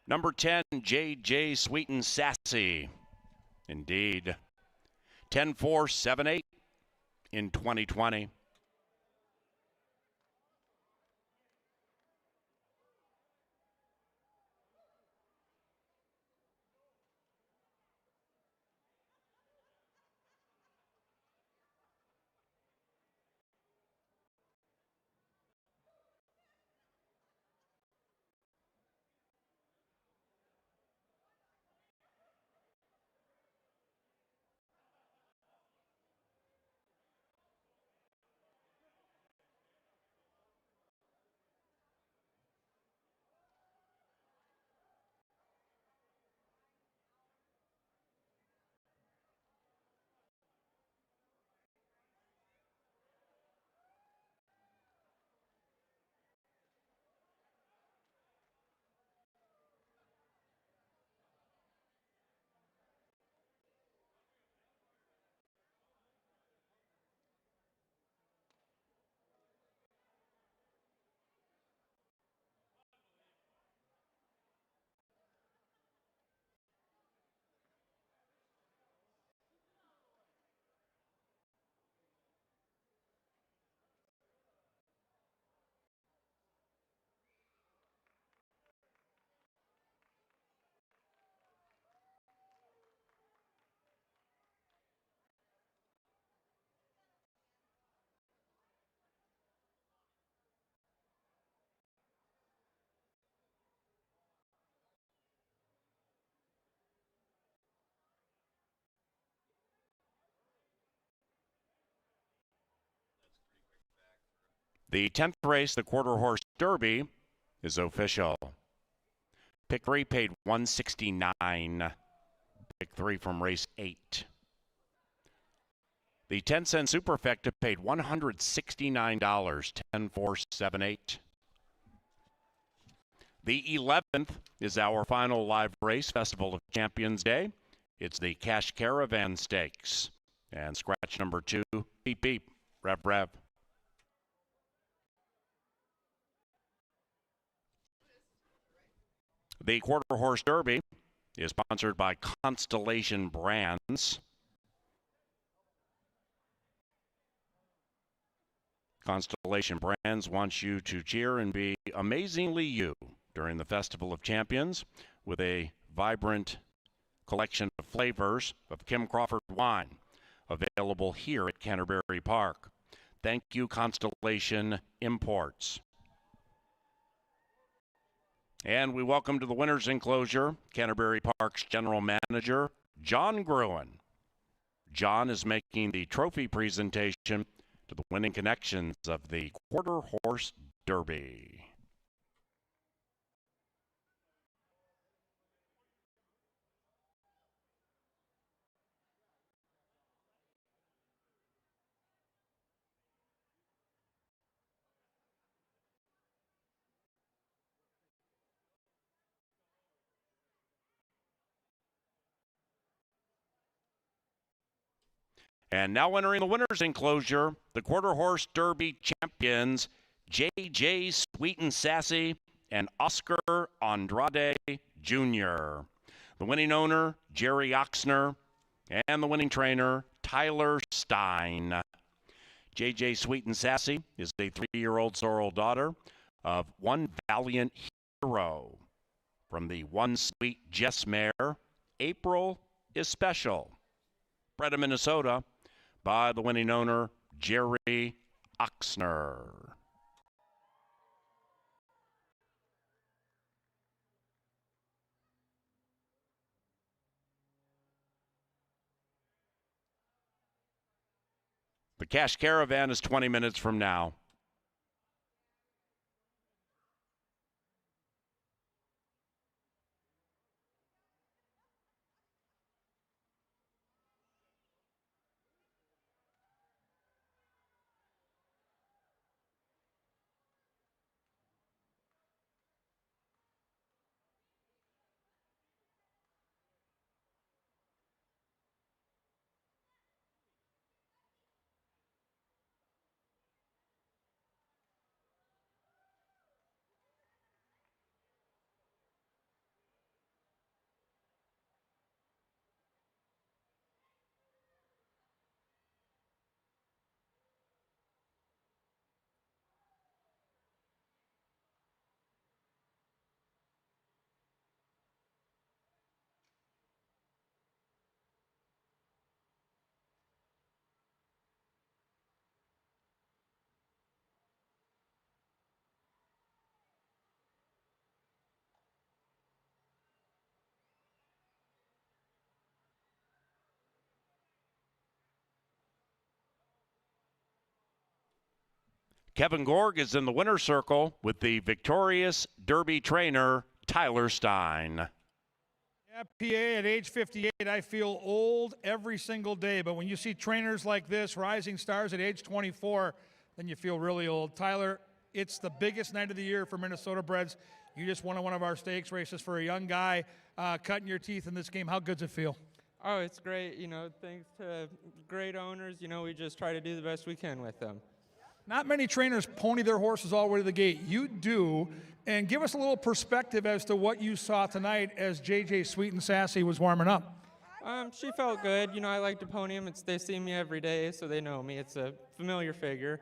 Number 10, JJ Sweet and Sassy. Indeed. 10-4-7-8 in 2020. The 10th race, the Quarter Horse Derby, is official. Pick 3 paid $169. Pick 3 from race 8. The 10-cent Superfecta paid $169, 10-4-7-8. The 11th is our final live race, Festival of Champions Day. It's the Cash Caravan Stakes. And scratch number 2, beep, beep, rev, rev. The Quarter Horse Derby is sponsored by Constellation Brands. Constellation Brands wants you to cheer and be amazingly you during the Festival of Champions with a vibrant collection of flavors of Kim Crawford wine available here at Canterbury Park. Thank you, Constellation Imports. And we welcome to the winner's enclosure Canterbury Park's General Manager, John Gruen. John is making the trophy presentation to the winning connections of the Quarter Horse Derby. And now entering the winner's enclosure, the Quarter Horse Derby champions, J.J. Sweet and Sassy and Oscar Andrade Jr. The winning owner, Jerry Oxner, and the winning trainer, Tyler Stein. J.J. Sweet and Sassy is a 3-year-old sorrel daughter of One Valiant Hero. From the One Sweet Jess mare, April is Special. Bred in Minnesota by the winning owner, Jerry Oxner. The Cash Caravan is 20 minutes from now. Kevin Gorg is in the winner's circle with the victorious Derby trainer, Tyler Stein. Yeah, PA at age 58, I feel old every single day. But when you see trainers like this, rising stars at age 24, then you feel really old. Tyler, it's the biggest night of the year for Minnesota breds. You just won one of our stakes races for a young guy, cutting your teeth in this game. How good's it feel? Oh, it's great. You know, thanks to great owners, you know, we just try to do the best we can with them. Not many trainers pony their horses all the way to the gate. You do. And give us a little perspective as to what you saw tonight as J.J. Sweet and Sassy was warming up. She felt good. You know, I like to pony them. They see me every day, so they know me. It's a familiar figure.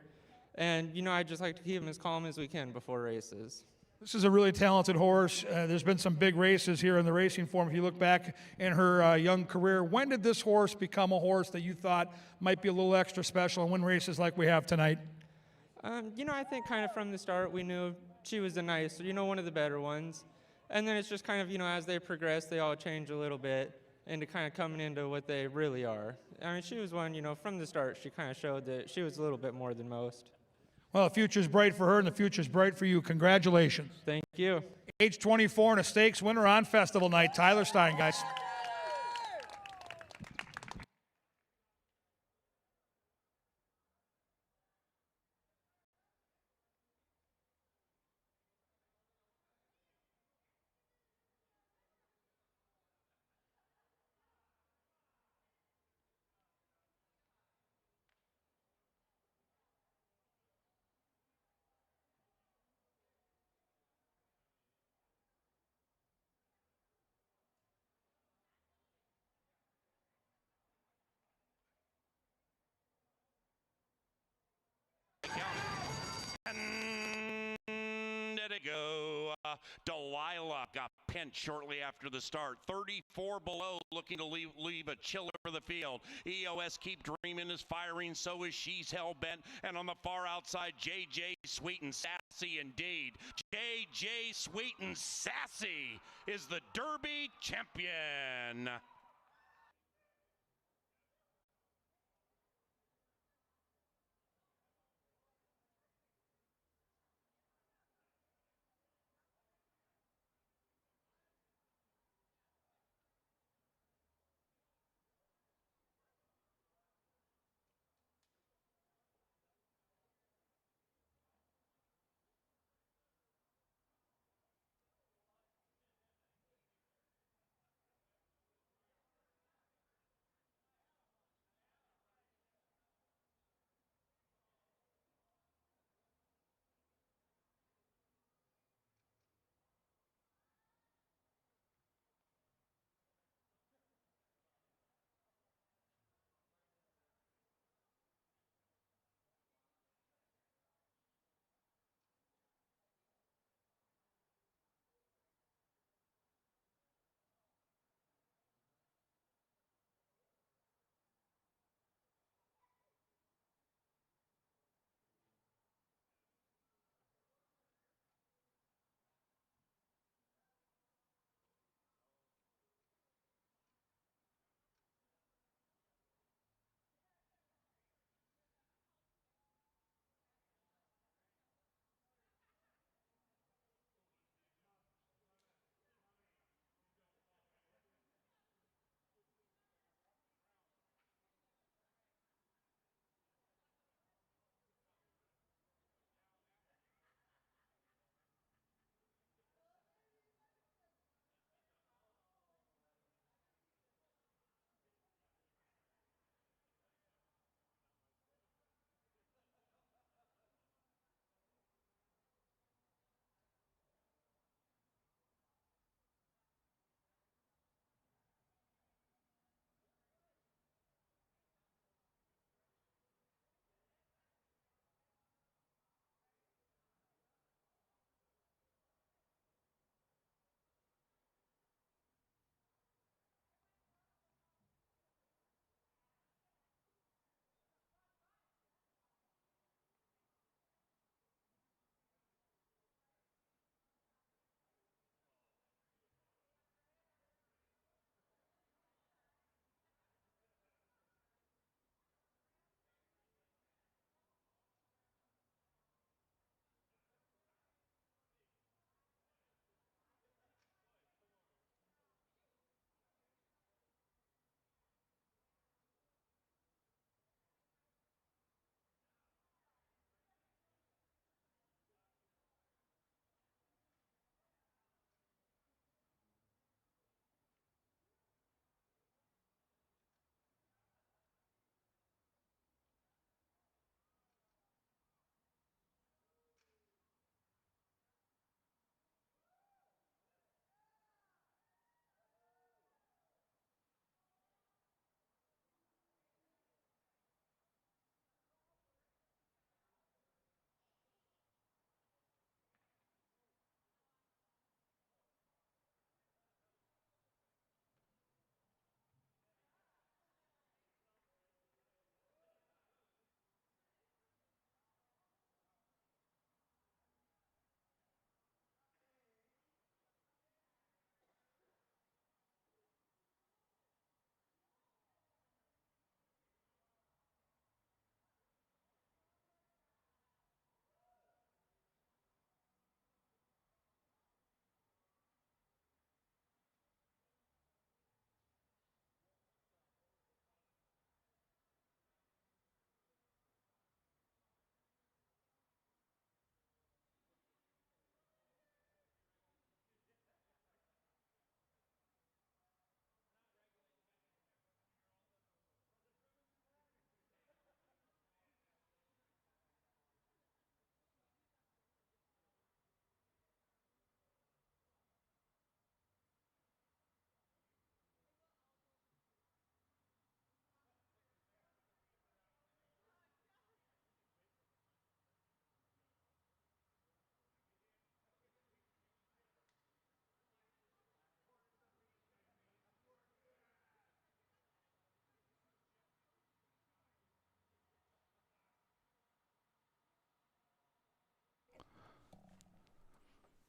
And, you know, I just like to keep them as calm as we can before races. This is a really talented horse. There's been some big races here in the racing form. If you look back in her young career, when did this horse become a horse that you thought might be a little extra special and win races like we have tonight? You know, I think kind of from the start we knew she was a nice, you know, one of the better ones. And then it's just kind of, you know, as they progress, they all change a little bit into kind of coming into what they really are. I mean, she was one, you know, from the start, she kind of showed that she was a little bit more than most. Well, the future's bright for her, and the future's bright for you. Congratulations. Thank you. Age 24 and a stakes winner on festival night. Tyler Stein, guys. And did it go? Delilah got pinched shortly after the start. 34 below, looking to leave a chiller for the field. EOS Keep Dreaming is firing, so is She's Hell Bent. And on the far outside, JJ Sweet and Sassy indeed. JJ Sweet and Sassy is the Derby champion.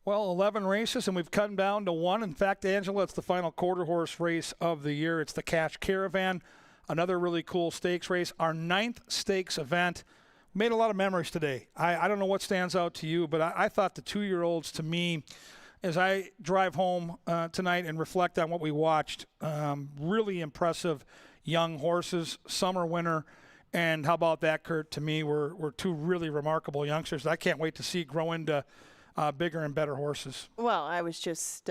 Well, 11 races, and we've cut down to one. In fact, Angela, it's the final quarter horse race of the year. It's the Cash Caravan, another really cool stakes race. Our 9th stakes event. Made a lot of memories today. I don't know what stands out to you, but I thought the 2-year-olds, to me, as I drive home tonight and reflect on what we watched, really impressive young horses, summer winner. And how about that, Kurt? To me, were two really remarkable youngsters that I can't wait to see grow into bigger and better horses. Well, I was just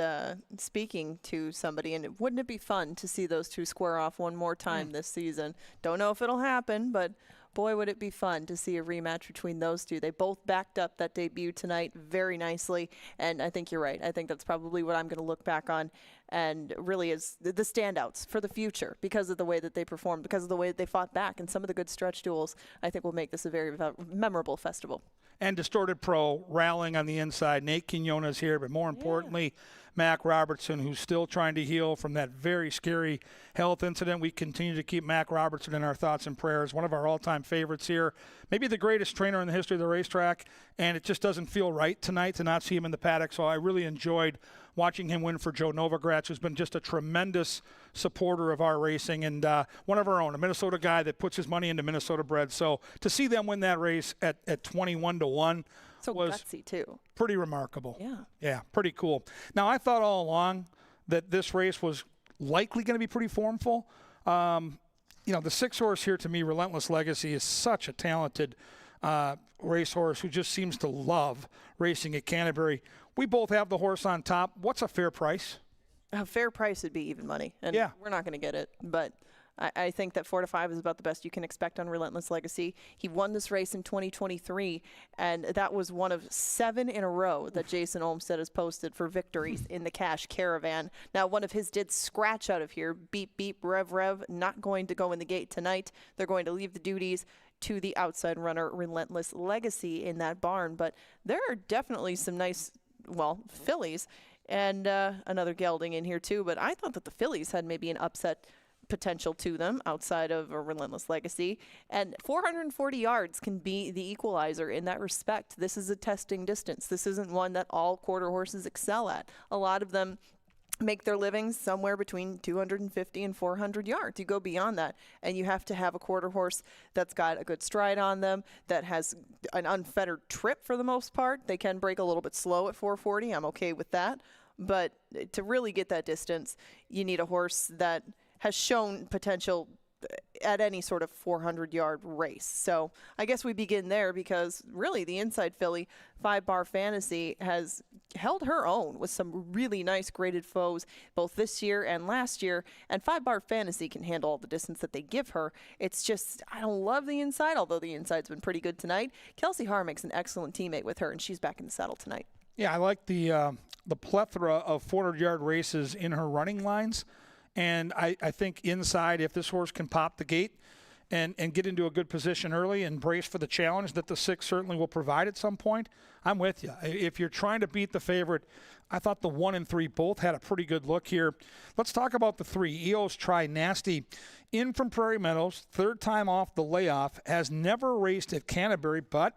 speaking to somebody, and wouldn't it be fun to see those two square off one more time this season? Don't know if it'll happen, but boy, would it be fun to see a rematch between those two. They both backed up that debut tonight very nicely, and I think you're right. I think that's probably what I'm going to look back on, and really is the standouts for the future because of the way that they performed, because of the way that they fought back, and some of the good stretch duels I think will make this a very memorable festival. And Distorted Pro rallying on the inside. Nate Quinones here, but more importantly, Mac Robertson, who's still trying to heal from that very scary health incident. We continue to keep Mac Robertson in our thoughts and prayers. One of our all-time favorites here. Maybe the greatest trainer in the history of the racetrack, and it just doesn't feel right tonight to not see him in the paddock. So I really enjoyed watching him win for Joe Novogratz, who's been just a tremendous supporter of our racing, and one of our own, a Minnesota guy that puts his money into Minnesota bred. So to see them win that race at 21-1 so was gutsy too. Pretty remarkable. Yeah, pretty cool. Now, I thought all along that this race was likely going to be pretty formful. The 6-horse here, to me, Relentless Legacy, is such a talented racehorse who just seems to love racing at Canterbury. We both have the horse on top. What's a fair price? A fair price would be even money, and we're not going to get it, but I think that 4 to 5 is about the best you can expect on Relentless Legacy. He won this race in 2023, and that was one of 7 in a row that Jason Olmstead has posted for victories in the Cash Caravan. Now, one of his did scratch out of here. Beep, beep, rev, rev. Not going to go in the gate tonight. They're going to leave the duties to the outside runner, Relentless Legacy, in that barn. But there are definitely some nice, fillies, and another gelding in here too. But I thought that the fillies had maybe an upset potential to them outside of a Relentless Legacy, and 440 yards can be the equalizer in that respect. This is a testing distance. This isn't one that all quarter horses excel at. A lot of them make their livings somewhere between 250 and 400 yards. You go beyond that, and you have to have a quarter horse that's got a good stride on them, that has an unfettered trip for the most part. They can break a little bit slow at 440. I'm okay with that. But to really get that distance, you need a horse that has shown potential at any sort of 400-yard race. So I guess we begin there because really the inside filly, 5 Bar Fantasy, has held her own with some really nice graded foes both this year and last year. And 5 Bar Fantasy can handle all the distance that they give her. It's just, I don't love the inside, although the inside's been pretty good tonight. Kelsey Harmick's an excellent teammate with her, and she's back in the saddle tonight. Yeah, I like the plethora of 400-yard races in her running lines. And I think inside, if this horse can pop the gate and get into a good position early and brace for the challenge that the 6 certainly will provide at some point, I'm with you. If you're trying to beat the favorite, I thought the 1 and 3 both had a pretty good look here. Let's talk about the 3. EOS Try Nasty, in from Prairie Meadows, 3rd time off the layoff, has never raced at Canterbury, but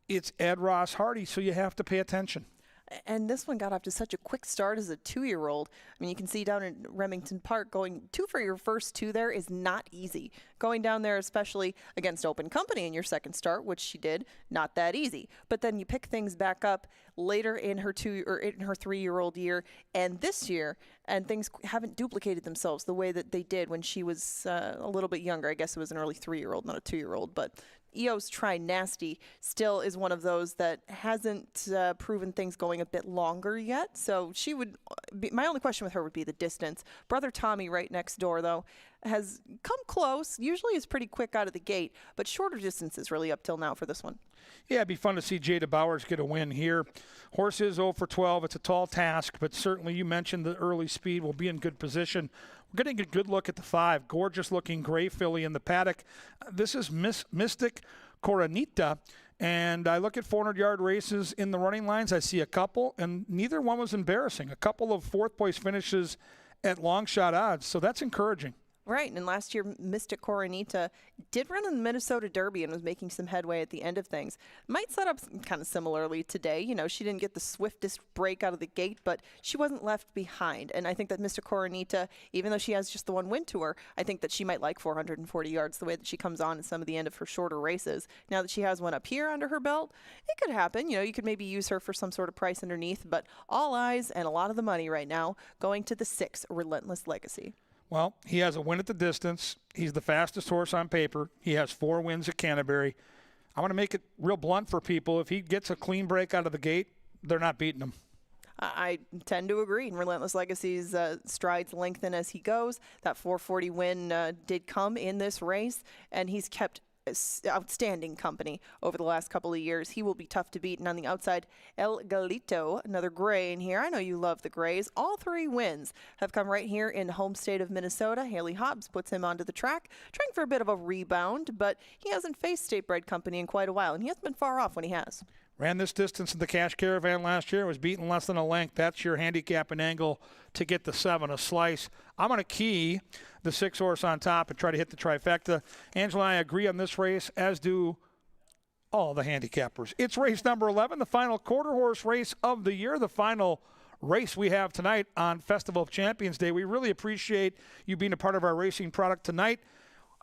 it's Ed Ross Hardy, so you have to pay attention. And this one got off to such a quick start as a 2-year-old. I mean, you can see down in Remington Park, going 2 for your first 2 there is not easy. Going down there, especially against Open Company in your second start, which she did, not that easy. But then you pick things back up later in her 3-year-old year and this year, and things haven't duplicated themselves the way that they did when she was a little bit younger. I guess it was an early 3-year-old, not a 2-year-old, but EOS Try Nasty still is one of those that hasn't proven things going a bit longer yet. So she would be, my only question with her would be the distance. Brother Tommy right next door, though, has come close. Usually is pretty quick out of the gate, but shorter distances really up till now for this one. Yeah, it'd be fun to see Jada Bowers get a win here. Horse is 0 for 12. It's a tall task, but certainly you mentioned the early speed will be in good position. We're getting a good look at the 5. Gorgeous looking gray filly in the paddock. This is Mystic Coronita. And I look at 400-yard races in the running lines. I see a couple, and neither one was embarrassing. A couple of 4th place finishes at long shot odds, so that's encouraging. Right, and last year Mystic Coronita did run in the Minnesota Derby and was making some headway at the end of things. Might set up kind of similarly today. You know, she didn't get the swiftest break out of the gate, but she wasn't left behind. And I think that Mystic Coronita, even though she has just the one win to her, I think that she might like 440 yards the way that she comes on in some of the end of her shorter races. Now that she has one up here under her belt, it could happen. You know, you could maybe use her for some sort of price underneath, but all eyes and a lot of the money right now going to the 6 Relentless Legacy. Well, he has a win at the distance. He's the fastest horse on paper. He has 4 wins at Canterbury. I want to make it real blunt for people. If he gets a clean break out of the gate, they're not beating him. I tend to agree. And Relentless Legacy's strides lengthen as he goes. That 440 win did come in this race, and he's kept outstanding company over the last couple of years. He will be tough to beat. And on the outside, El Galito, another gray in here. I know you love the grays. All 3 wins have come right here in the home state of Minnesota. Haley Hobbs puts him onto the track, trying for a bit of a rebound, but he hasn't faced state bred company in quite a while, and he hasn't been far off when he has. Ran this distance in the Cash Caravan last year, was beaten less than a length. That's your handicap and angle to get the 7, a slice. I'm going to key the 6 horse on top and try to hit the trifecta. Angela and I agree on this race, as do all the handicappers. It's race number 11, the final quarter horse race of the year, the final race we have tonight on Festival of Champions Day. We really appreciate you being a part of our racing product tonight.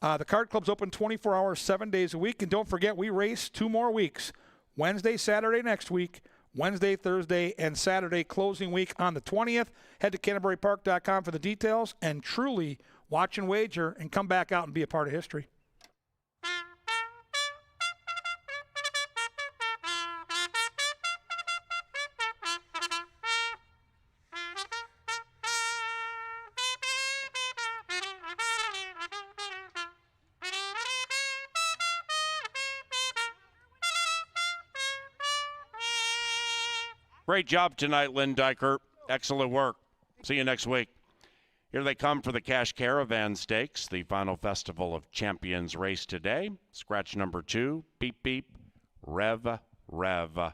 The Card Club's open 24 hours, 7 days a week. And don't forget, we race 2 more weeks. Wednesday, Saturday next week, Wednesday, Thursday, and Saturday closing week on the 20th. Head to CanterburyPark.com for the details, and truly watch and wager and come back out and be a part of history. Great job tonight, Lynn Diker. Excellent work. See you next week. Here they come for the Cash Caravan Stakes, the final Festival of Champions race today. Scratch number 2, beep, beep, rev, rev.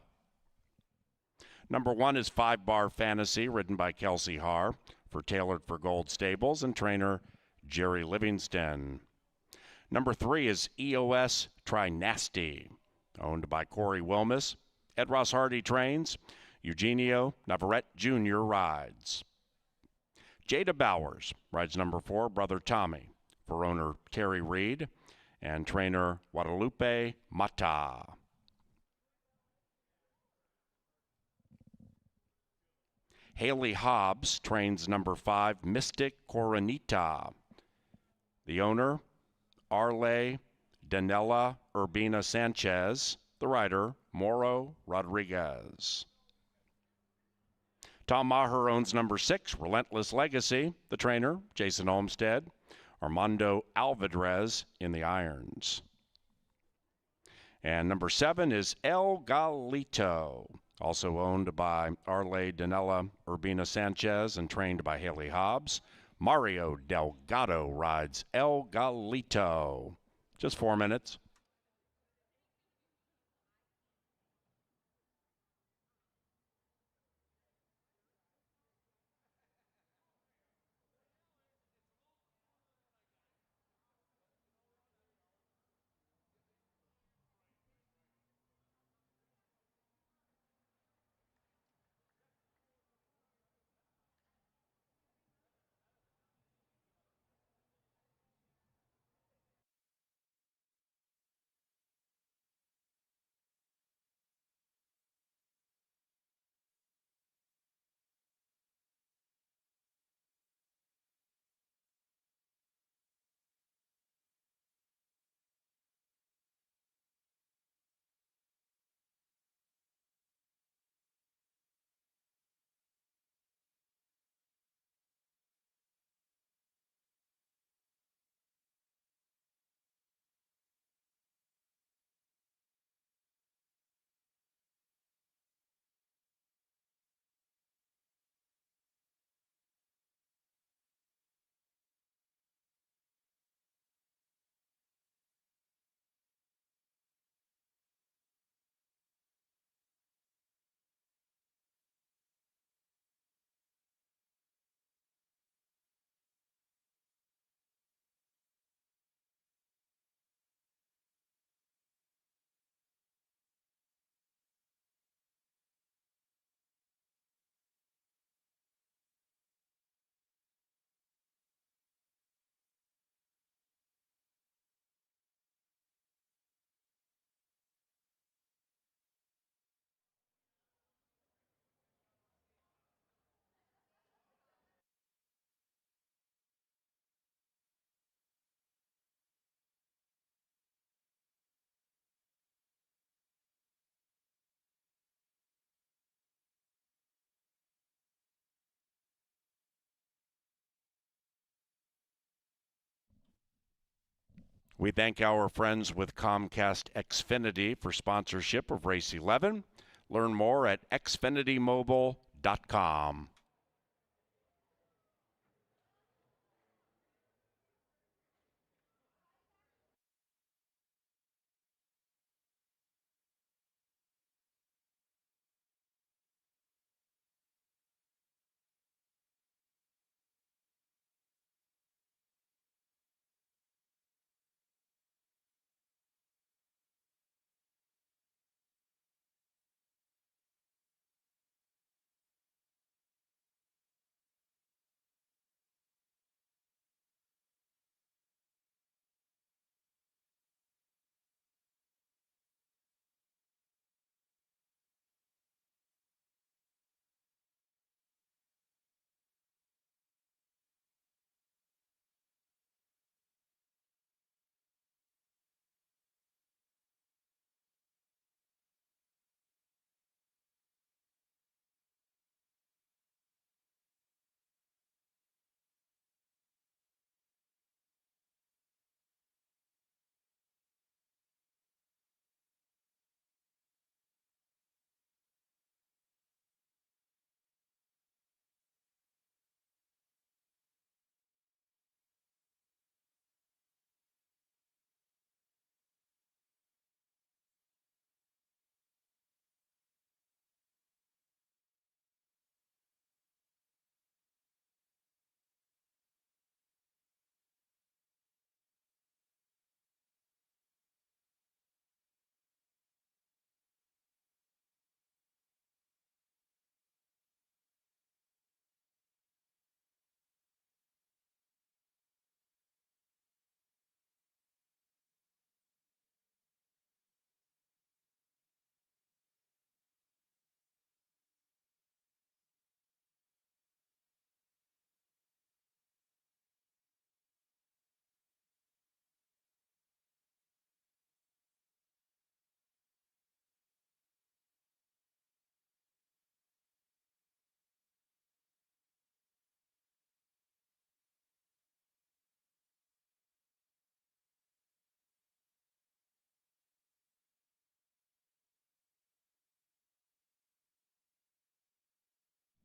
Number 1 is 5 Bar Fantasy, ridden by Kelsey Haar for Tailored for Gold Stables and trainer Jerry Livingston. Number 3 is EOS Try Nasty, owned by Corey Wilmus. Ed Ross Hardy trains. Eugenio Navarrete Jr. rides. Jada Bowers rides number 4, Brother Tommy, for owner Terry Reed and trainer Guadalupe Mata. Haley Hobbs trains number 5, Mystic Coronita. The owner, Arle Danella Urbina Sanchez. The rider, Moro Rodriguez. Tom Maher owns number 6, Relentless Legacy. The trainer, Jason Olmstead. Armando Alvarez in the irons. And number 7 is El Galito, also owned by Arle Danella Urbina Sanchez and trained by Haley Hobbs. Mario Delgado rides El Galito. Just 4 minutes. We thank our friends with Comcast Xfinity for sponsorship of Race 11. Learn more at xfinitymobile.com.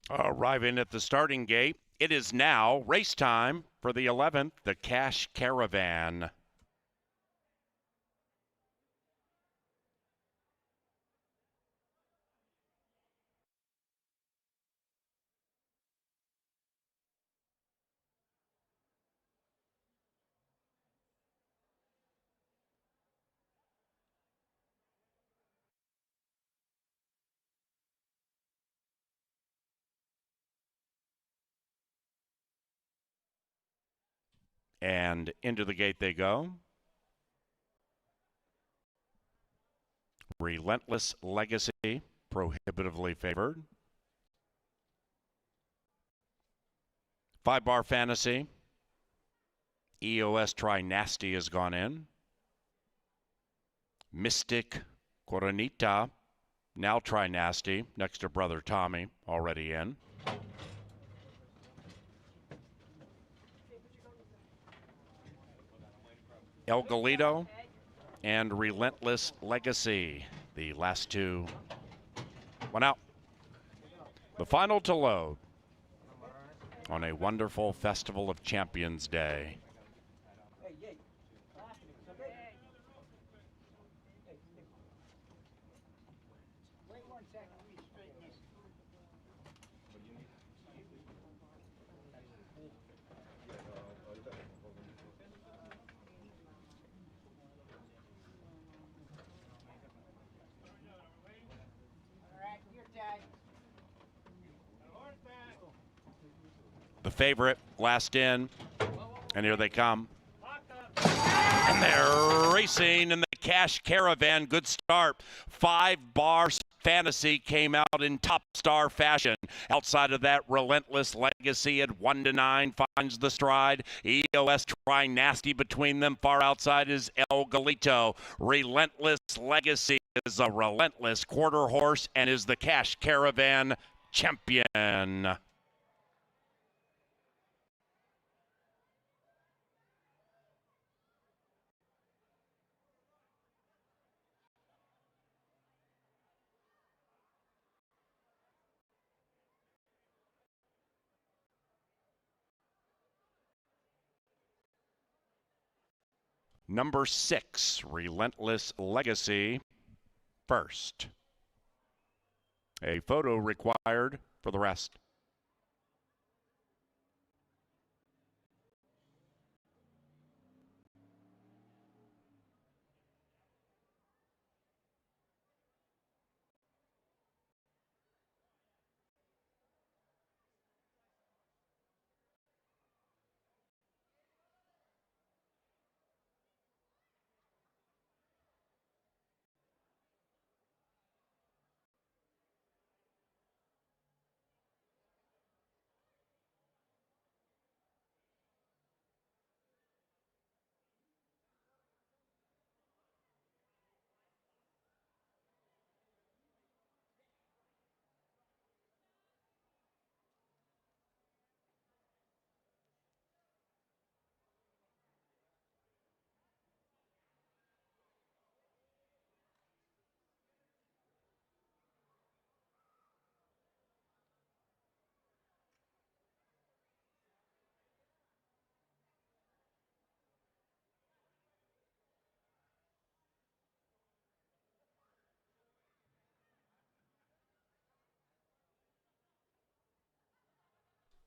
Arriving at the starting gate, it is now race time for the 11th, the Cash Caravan. And into the gate they go. Relentless Legacy, prohibitively favored. 5-bar Fantasy. EOS Try Nasty has gone in. Mystic Coronita, now Try Nasty, next to Brother Tommy, already in. El Galito and Relentless Legacy, the last two. One out. The final to load on a wonderful Festival of Champions Day. The favorite, last in, and here they come. And they're racing in the Cash Caravan. Good start. 5-bar Fantasy came out in top star fashion. Outside of that, Relentless Legacy at 1-9 finds the stride. EOS Try Nasty between them. Far outside is El Galito. Relentless Legacy is a relentless quarter horse and is the Cash Caravan champion. Number 6, Relentless Legacy, first. A photo required for the rest.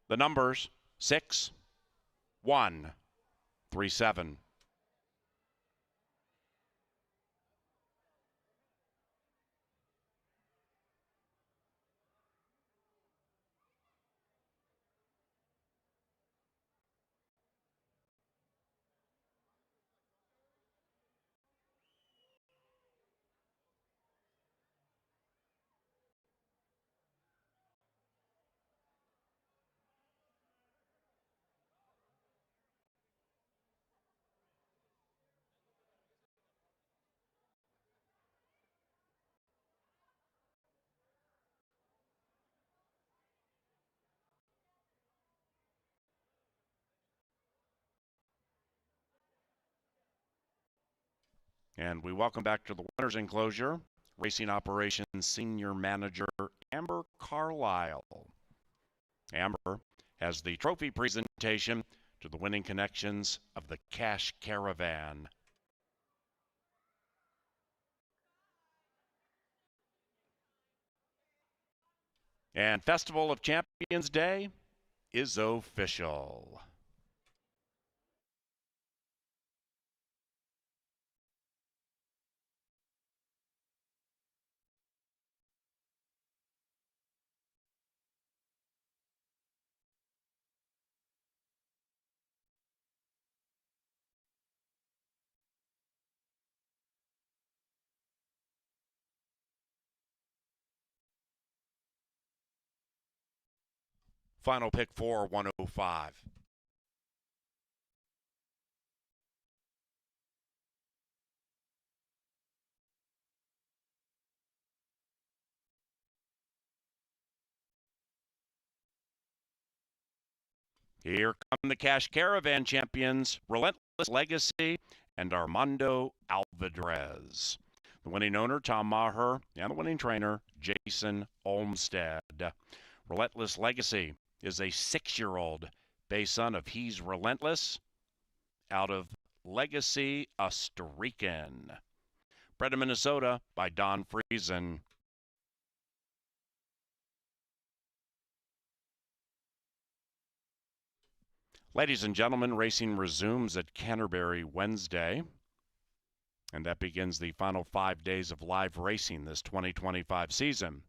The numbers 6, 1, 3, 7. And we welcome back to the winner's enclosure, Racing Operations Senior Manager Amber Carlisle. Amber has the trophy presentation to the winning connections of the Cash Caravan. And Festival of Champions Day is official. Final pick for 105. Here come the Cash Caravan champions, Relentless Legacy and Armando Alvarez. The winning owner, Tom Maher, and the winning trainer, Jason Olmstead. Relentless Legacy is a 6-year-old based son of He's Relentless out of Legacy, a Rican. Bred in Minnesota by Don Friesen. Ladies and gentlemen, racing resumes at Canterbury Wednesday, and that begins the final 5 days of live racing this 2025 season.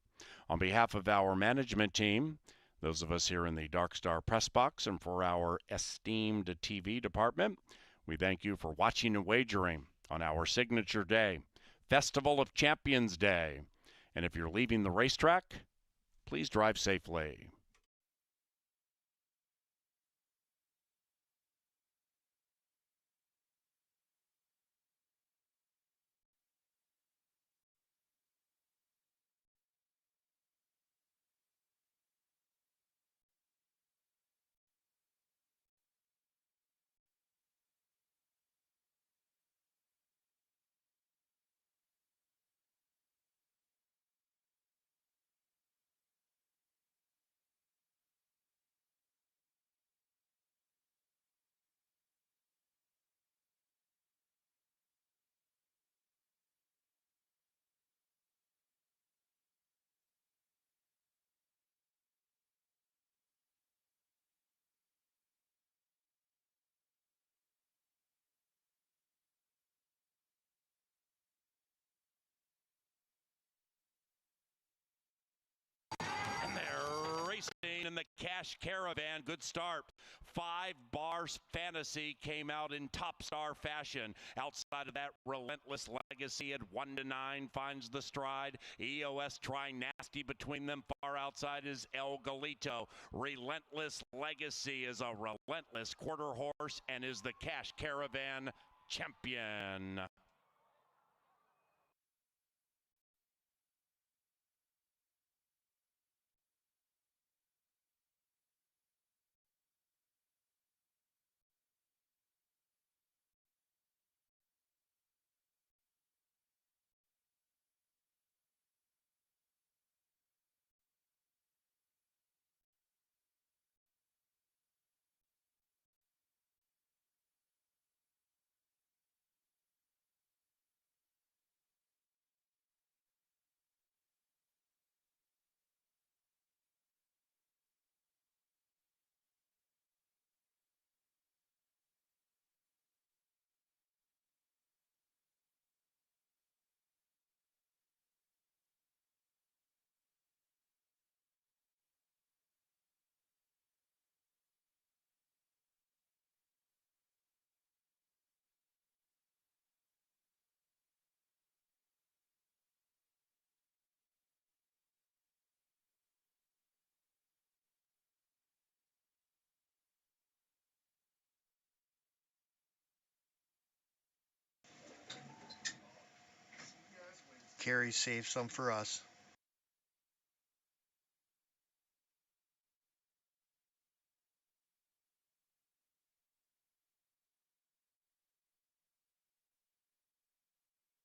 On behalf of our management team, those of us here in the Dark Star press box, and for our esteemed TV department, we thank you for watching and wagering on our signature day, Festival of Champions Day. And if you're leaving the racetrack, please drive safely. the Cash Caravan. Good start. 5 Bars Fantasy came out in top star fashion. Outside of that, Relentless Legacy at 1-9 finds the stride. EOS trying nasty between them. Far outside is El Galito. Relentless Legacy is a relentless quarter horse and is the Cash Caravan champion. Carrie saved some for us.